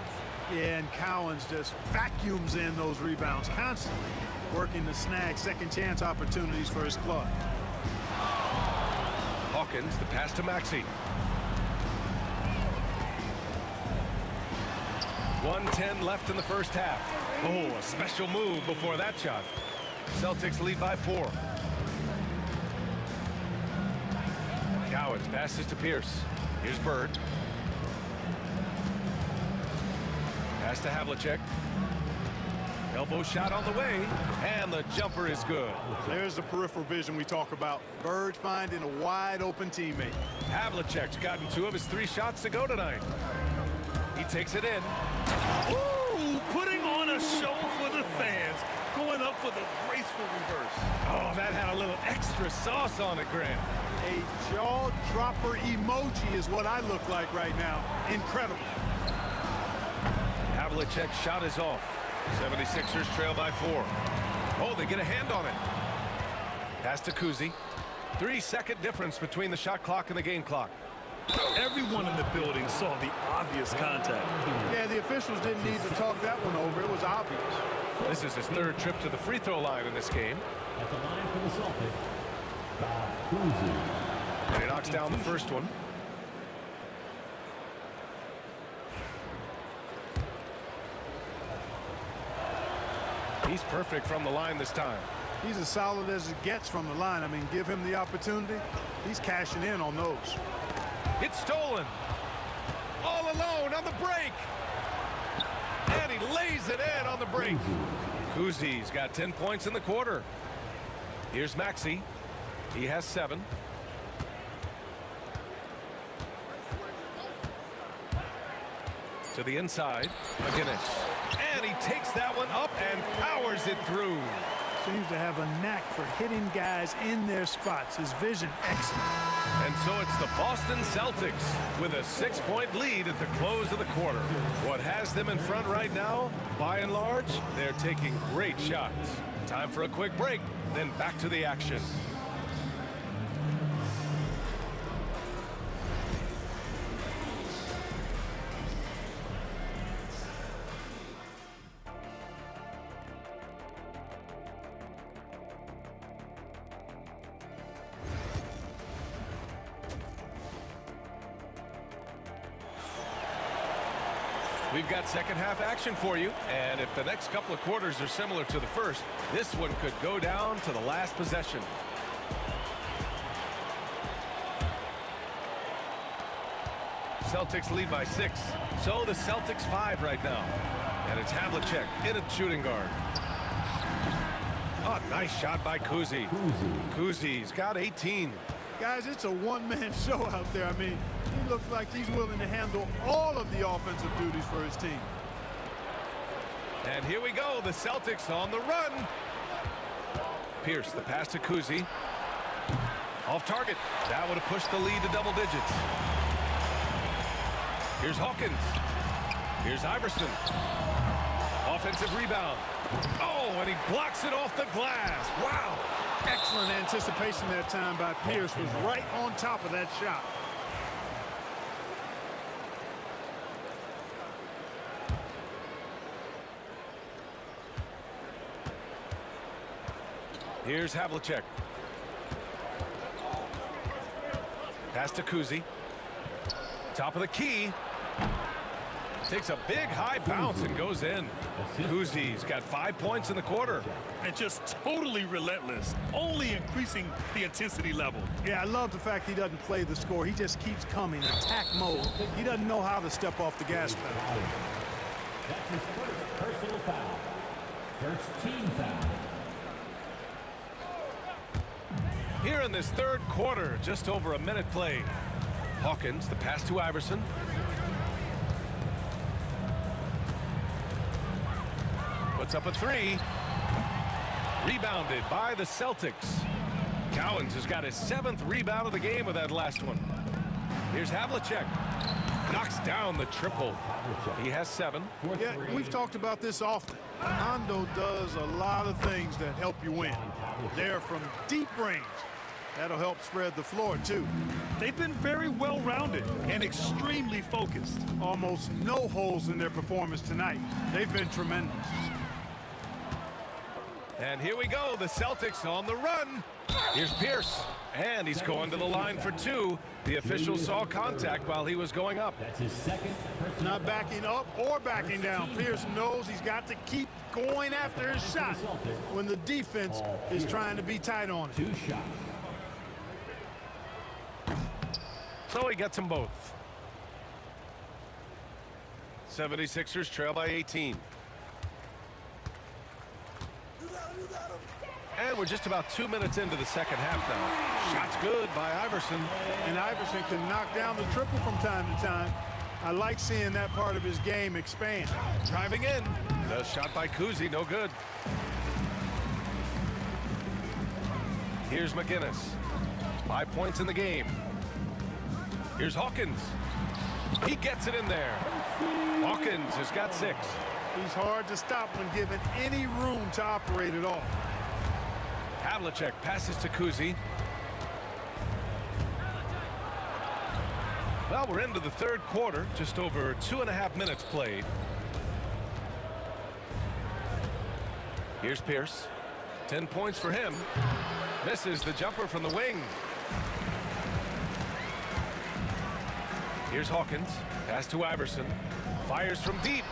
Yeah, and Cowens just vacuums in those rebounds constantly, working to snag second chance opportunities for his club. Hawkins, the pass to Maxey. 1:10 left in the first half. Oh, a special move before that shot. Celtics lead by 4. Cowens passes to Pierce. Here's Bird. Pass to Havlicek. Elbow shot on the way, and the jumper is good. There's the peripheral vision we talk about. Bird finding a wide open teammate. Havlicek's gotten 2 of his 3 shots to go tonight. He takes it in. Ooh, putting on a show for the fans. Going up for the graceful reverse. Oh, that had a little extra sauce on it, Grant. A jaw-dropper emoji is what I look like right now. Incredible. Havlicek's shot is off. 76ers trail by 4. Oh, they get a hand on it. Pass to Kuzi. 3-second difference between the shot clock and the game clock. Everyone in the building saw the obvious contact. Yeah, the officials didn't need to talk that one over. It was obvious. This is his 3rd trip to the free throw line in this game. At the line for the Celtics, And he knocks down the first one. He's perfect from the line this time. He's as solid as it gets from the line. I mean, give him the opportunity. He's cashing in on those. It's stolen. All alone on the break. And he lays it in on the break. Kuzi's got 10 points in the quarter. Here's Maxey. He has 7. To the inside. McGinnis. And he takes that one up and powers it through. Seems to have a knack for hitting guys in their spots. His vision, excellent. And so it's the Boston Celtics with a 6-point lead at the close of the quarter. What has them in front right now? By and large, they're taking great shots. Time for a quick break, then back to the action. We've got second half action for you, and if the next couple of quarters are similar to the first, this one could go down to the last possession. Celtics lead by 6, so the Celtics 5 right now. And it's Havlicek in at shooting guard. Oh, nice shot by Kuzi. Kuzi's got 18. Guys, it's a one-man show out there. I mean, he looks like he's willing to handle all of the offensive duties for his team. And here we go, the Celtics on the run. Pierce, the pass to Kuzi. Off target. That would have pushed the lead to double digits. Here's Hawkins. Here's Iverson. Offensive rebound. Oh, and he blocks it off the glass. Wow. Excellent anticipation that time by Pierce. Was right on top of that shot. Here's Havlicek. Pass to Kuzi. Top of the key. Takes a big high bounce and goes in. Kuzi's got 5 points in the quarter. And just totally relentless, only increasing the intensity level. Yeah, I love the fact he doesn't play the score. He just keeps coming, attack mode. He doesn't know how to step off the gas pedal. That's his first personal foul. First team foul. Here in this third quarter, just over a minute played. Hawkins, the pass to Iverson. Puts up a 3. Rebounded by the Celtics. Cowens has got his 7th rebound of the game with that last one. Here's Havlicek. Knocks down the triple. He has 7. Yeah, we've talked about this often. Hondo does a lot of things that help you win. They're from deep range. That'll help spread the floor, too. They've been very well-rounded and extremely focused. Almost no holes in their performance tonight. They've been tremendous. And here we go, the Celtics on the run. Here's Pierce, and he's going to the line for 2. The official saw contact while he was going up. That's his second. Not backing up or backing down. Pierce knows he's got to keep going after his shot when the defense is trying to be tight on it. 2 shots. So he gets them both. 76ers trail by 18. And we're just about 2 minutes into the second half now. Shot's good by Iverson. And Iverson can knock down the triple from time to time. I like seeing that part of his game expand. Driving in. The shot by Kuzi, no good. Here's McGinnis. 5 points in the game. Here's Hawkins. He gets it in there. Hawkins has got 6. He's hard to stop when given any room to operate at all. Havlicek passes to Kuzi. Well, we're into the third quarter, just over 2.5 minutes played. Here's Pierce. 10 points for him. Misses the jumper from the wing. Here's Hawkins. Pass to Iverson. Fires from deep.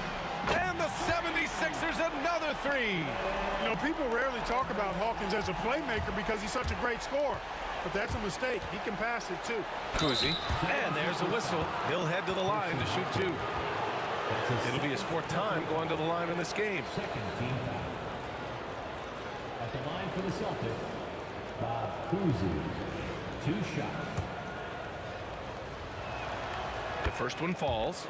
And the 76ers another 3. You know, people rarely talk about Hawkins as a playmaker because he's such a great scorer. But that's a mistake. He can pass it, too. Kuzi. And there's a whistle. He'll head to the line to shoot 2. It'll be his 4th time going to the line in this game. Second team foul. At the line for the Celtics, Bob Cousy. 2 shots. The first one falls.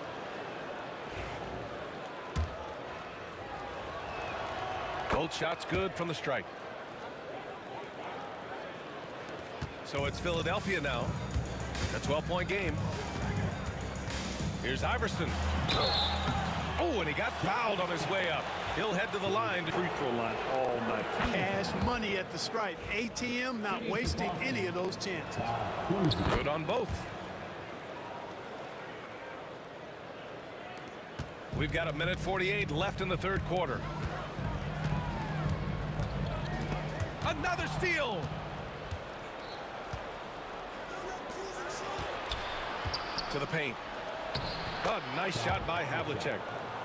Both shots good from the strike. So it's Philadelphia now. A 12-point game. Here's Iverson. Oh, and he got fouled on his way up. He'll head to the line. Free throw line all night. Cash money at the stripe. ATM not wasting any of those chances. Good on both. We've got 1:48 left in the third quarter. Another steal. To the paint. Oh, nice shot by Havlicek.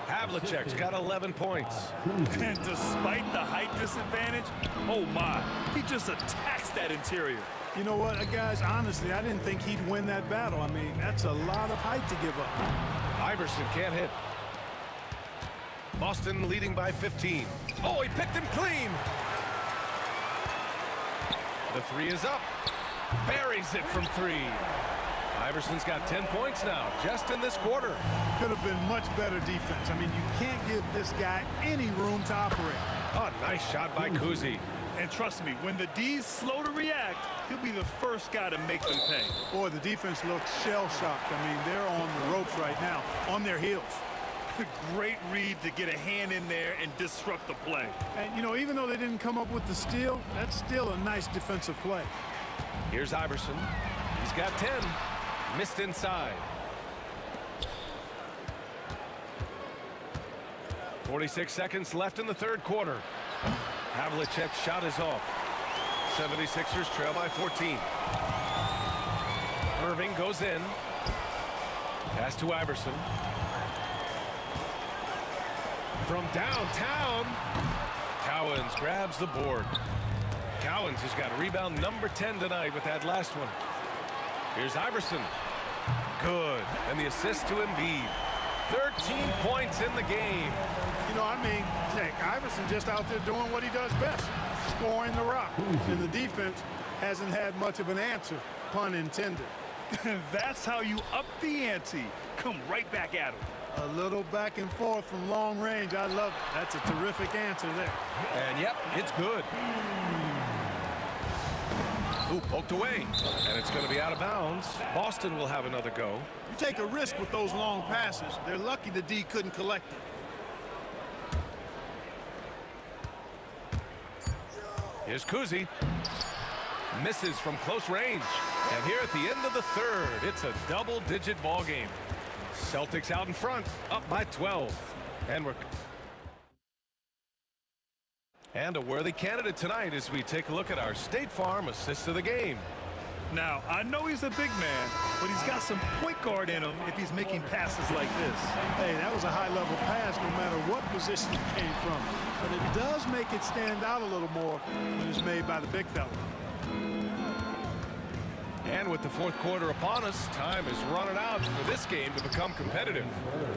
Havlicek's got 11 points. And despite the height disadvantage, oh my, he just attacks that interior. You know what, guys, honestly, I didn't think he'd win that battle. I mean, that's a lot of height to give up. Iverson can't hit. Boston leading by 15. Oh, he picked him clean. The three is up. Buries it from three. Iverson's got 10 points now, just in this quarter. Could have been much better defense. I mean, you can't give this guy any room to operate. Oh, nice shot by Kuzi. And trust me, when the D's slow to react, he'll be the first guy to make them pay. Boy, the defense looks shell-shocked. I mean, they're on the ropes right now, on their heels. Great read to get a hand in there and disrupt the play. And, you know, even though they didn't come up with the steal, that's still a nice defensive play. Here's Iverson. He's got 10. Missed inside. 46 seconds left in the third quarter. Havlicek's shot is off. 76ers trail by 14. Irving goes in. Pass to Iverson. From downtown, Cowens grabs the board. Cowens has got rebound number 10 tonight with that last one. Here's Iverson. Good. And the assist to Embiid. 13 points in the game. You know, I mean, heck, Iverson just out there doing what he does best, scoring the rock. And the defense hasn't had much of an answer, pun intended. That's how you up the ante. Come right back at him. A little back and forth from long range. I love it. That's a terrific answer there. And yep, it's good. Ooh, poked away. And it's going to be out of bounds. Boston will have another go. You take a risk with those long passes. They're lucky the D couldn't collect it. Here's Kuzi. Misses from close range. And here at the end of the third, it's a double-digit ball game. Celtics out in front, up by 12. And a worthy candidate tonight as we take a look at our State Farm assist of the game. Now, I know he's a big man, but he's got some point guard in him if he's making passes like this. Hey, that was a high-level pass no matter what position it came from. But it does make it stand out a little more when it's made by the big fella. And with the fourth quarter upon us, time is running out for this game to become competitive.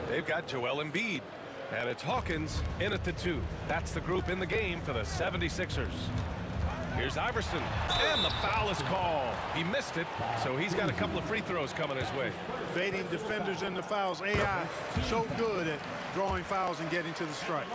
They've got Joel Embiid. And it's Hawkins in at the 2. That's the group in the game for the 76ers. Here's Iverson. And the foul is called. He missed it, so he's got a couple of free throws coming his way. Baiting defenders into fouls. AI so good at drawing fouls and getting to the strike.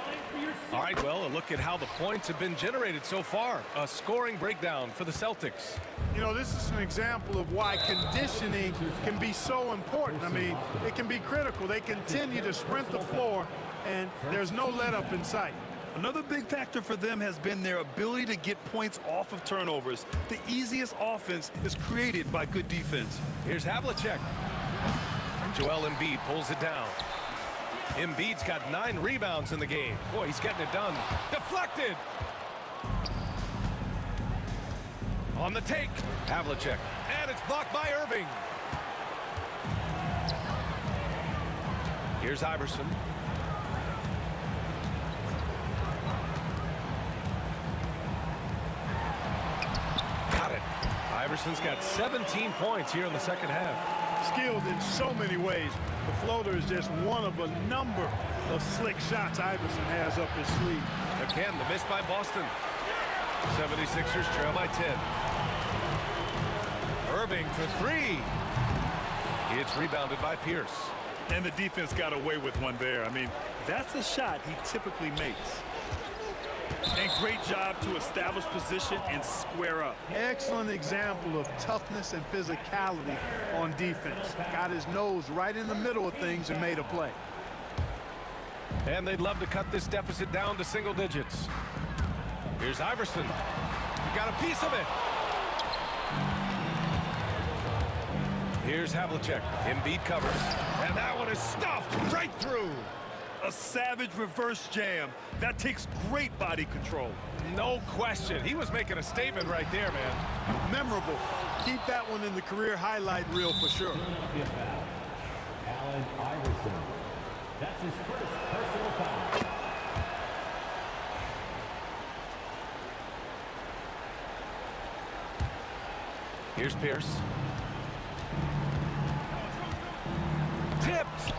All right, well, a look at how the points have been generated so far. A scoring breakdown for the Celtics. You know, this is an example of why conditioning can be so important. I mean, it can be critical. They continue to sprint the floor, and there's no let-up in sight. Another big factor for them has been their ability to get points off of turnovers. The easiest offense is created by good defense. Here's Havlicek. Joel Embiid pulls it down. Embiid's got 9 rebounds in the game. Boy, he's getting it done. Deflected. On the take, Havlicek. And it's blocked by Irving. Here's Iverson. Got it. Iverson's got 17 points here in the second half. Skilled in so many ways. The floater is just one of a number of slick shots Iverson has up his sleeve. Again, the miss by Boston. 76ers trail by 10. Irving for 3. It's rebounded by Pierce. And the defense got away with one there. I mean, that's a shot he typically makes. And great job to establish position and square up. Excellent example of toughness and physicality on defense. Got his nose right in the middle of things and made a play. And they'd love to cut this deficit down to single digits. Here's Iverson. He got a piece of it. Here's Havlicek. Embiid covers. And that one is stuffed right through. A savage reverse jam. That takes great body control. No question. He was making a statement right there, man. Memorable. Keep that one in the career highlight reel for sure. Allen Iverson. That's his first personal foul. Here's Pierce. Tipped.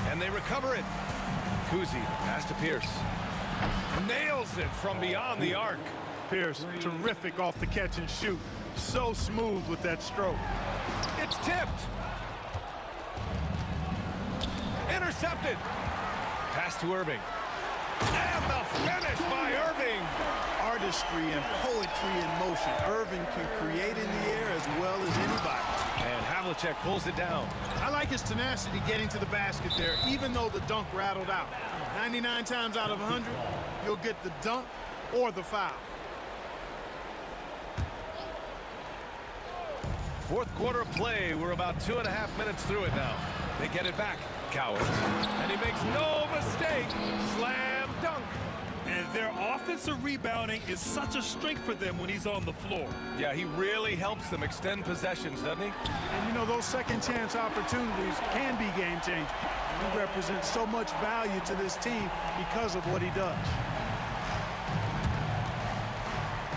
And they recover it. Kuzi, pass to Pierce. Nails it from beyond the arc. Pierce, terrific off the catch and shoot. So smooth with that stroke. It's tipped. Intercepted. Pass to Irving. And the finish by Irving. Artistry and poetry in motion. Irving can create in the air as well as anybody. And Havlicek pulls it down. I like his tenacity getting to the basket there, even though the dunk rattled out. 99 times out of 100, you'll get the dunk or the foul. Fourth quarter of play. We're about 2.5 minutes through it now. They get it back. Cowens. And he makes no mistake. Slam dunk. And their offensive rebounding is such a strength for them when he's on the floor. Yeah, he really helps them extend possessions, doesn't he? And you know, those second chance opportunities can be game changing. He represents so much value to this team because of what he does.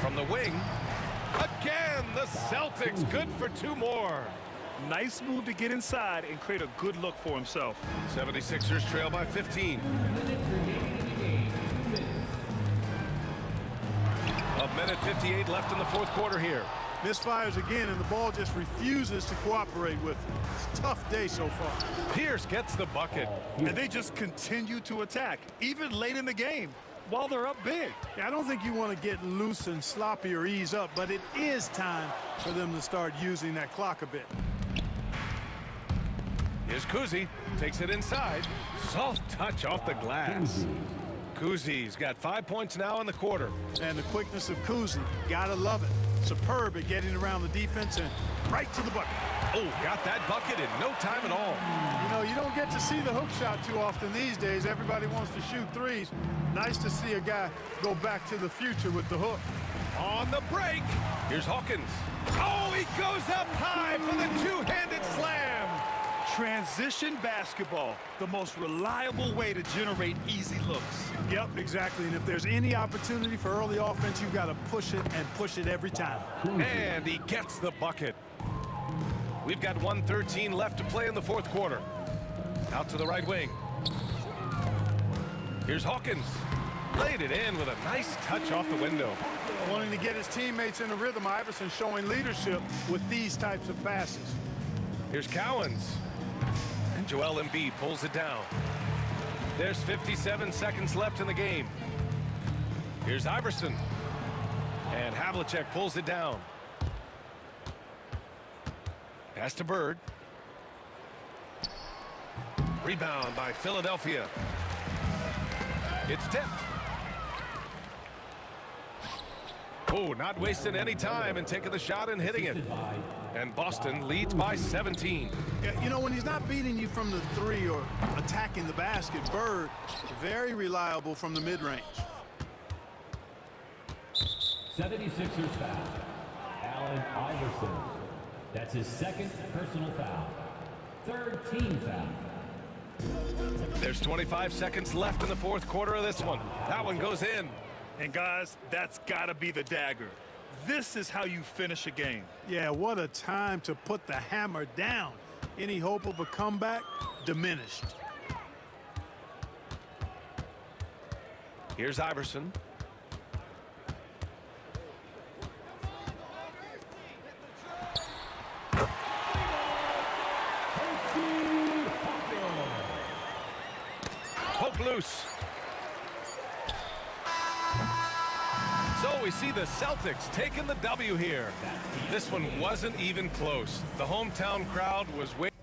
From the wing, again, the Celtics good for 2 more. Nice move to get inside and create a good look for himself. 76ers trail by 15. A minute 58 left in the fourth quarter here. Misfires again, and the ball just refuses to cooperate with him. It's a tough day so far. Pierce gets the bucket. And they just continue to attack, even late in the game, while they're up big. Yeah, I don't think you want to get loose and sloppy or ease up, but it is time for them to start using that clock a bit. Here's Kuzi. Takes it inside. Soft touch off the glass. Kuzi's got 5 points now in the quarter. And the quickness of Kuzi, gotta love it. Superb at getting around the defense and right to the bucket. Oh, got that bucket in no time at all. You know, you don't get to see the hook shot too often these days. Everybody wants to shoot threes. Nice to see a guy go back to the future with the hook. On the break, here's Hawkins. Oh, he goes up high for the two-handed slam. Transition basketball, the most reliable way to generate easy looks. Yep, exactly. And if there's any opportunity for early offense, you've got to push it and push it every time. And he gets the bucket. We've got 1:13 left to play in the fourth quarter. Out to the right wing. Here's Hawkins. Laid it in with a nice touch off the window. Wanting to get his teammates in the rhythm, Iverson showing leadership with these types of passes. Here's Cowens. And Joel Embiid pulls it down. There's 57 seconds left in the game. Here's Iverson. And Havlicek pulls it down. Pass to Bird. Rebound by Philadelphia. It's tipped. Oh, not wasting any time and taking the shot and hitting it. And Boston leads by 17. Yeah, you know, when he's not beating you from the three or attacking the basket, Bird, very reliable from the mid-range. 76ers foul. Allen Iverson. That's his second personal foul. Third team foul. There's 25 seconds left in the fourth quarter of this one. That one goes in. And guys, that's got to be the dagger. This is how you finish a game. Yeah, what a time to put the hammer down. Any hope of a comeback diminished. Here's Iverson. Poke loose. we see the Celtics taking the W here. This one wasn't even close. The hometown crowd was waiting.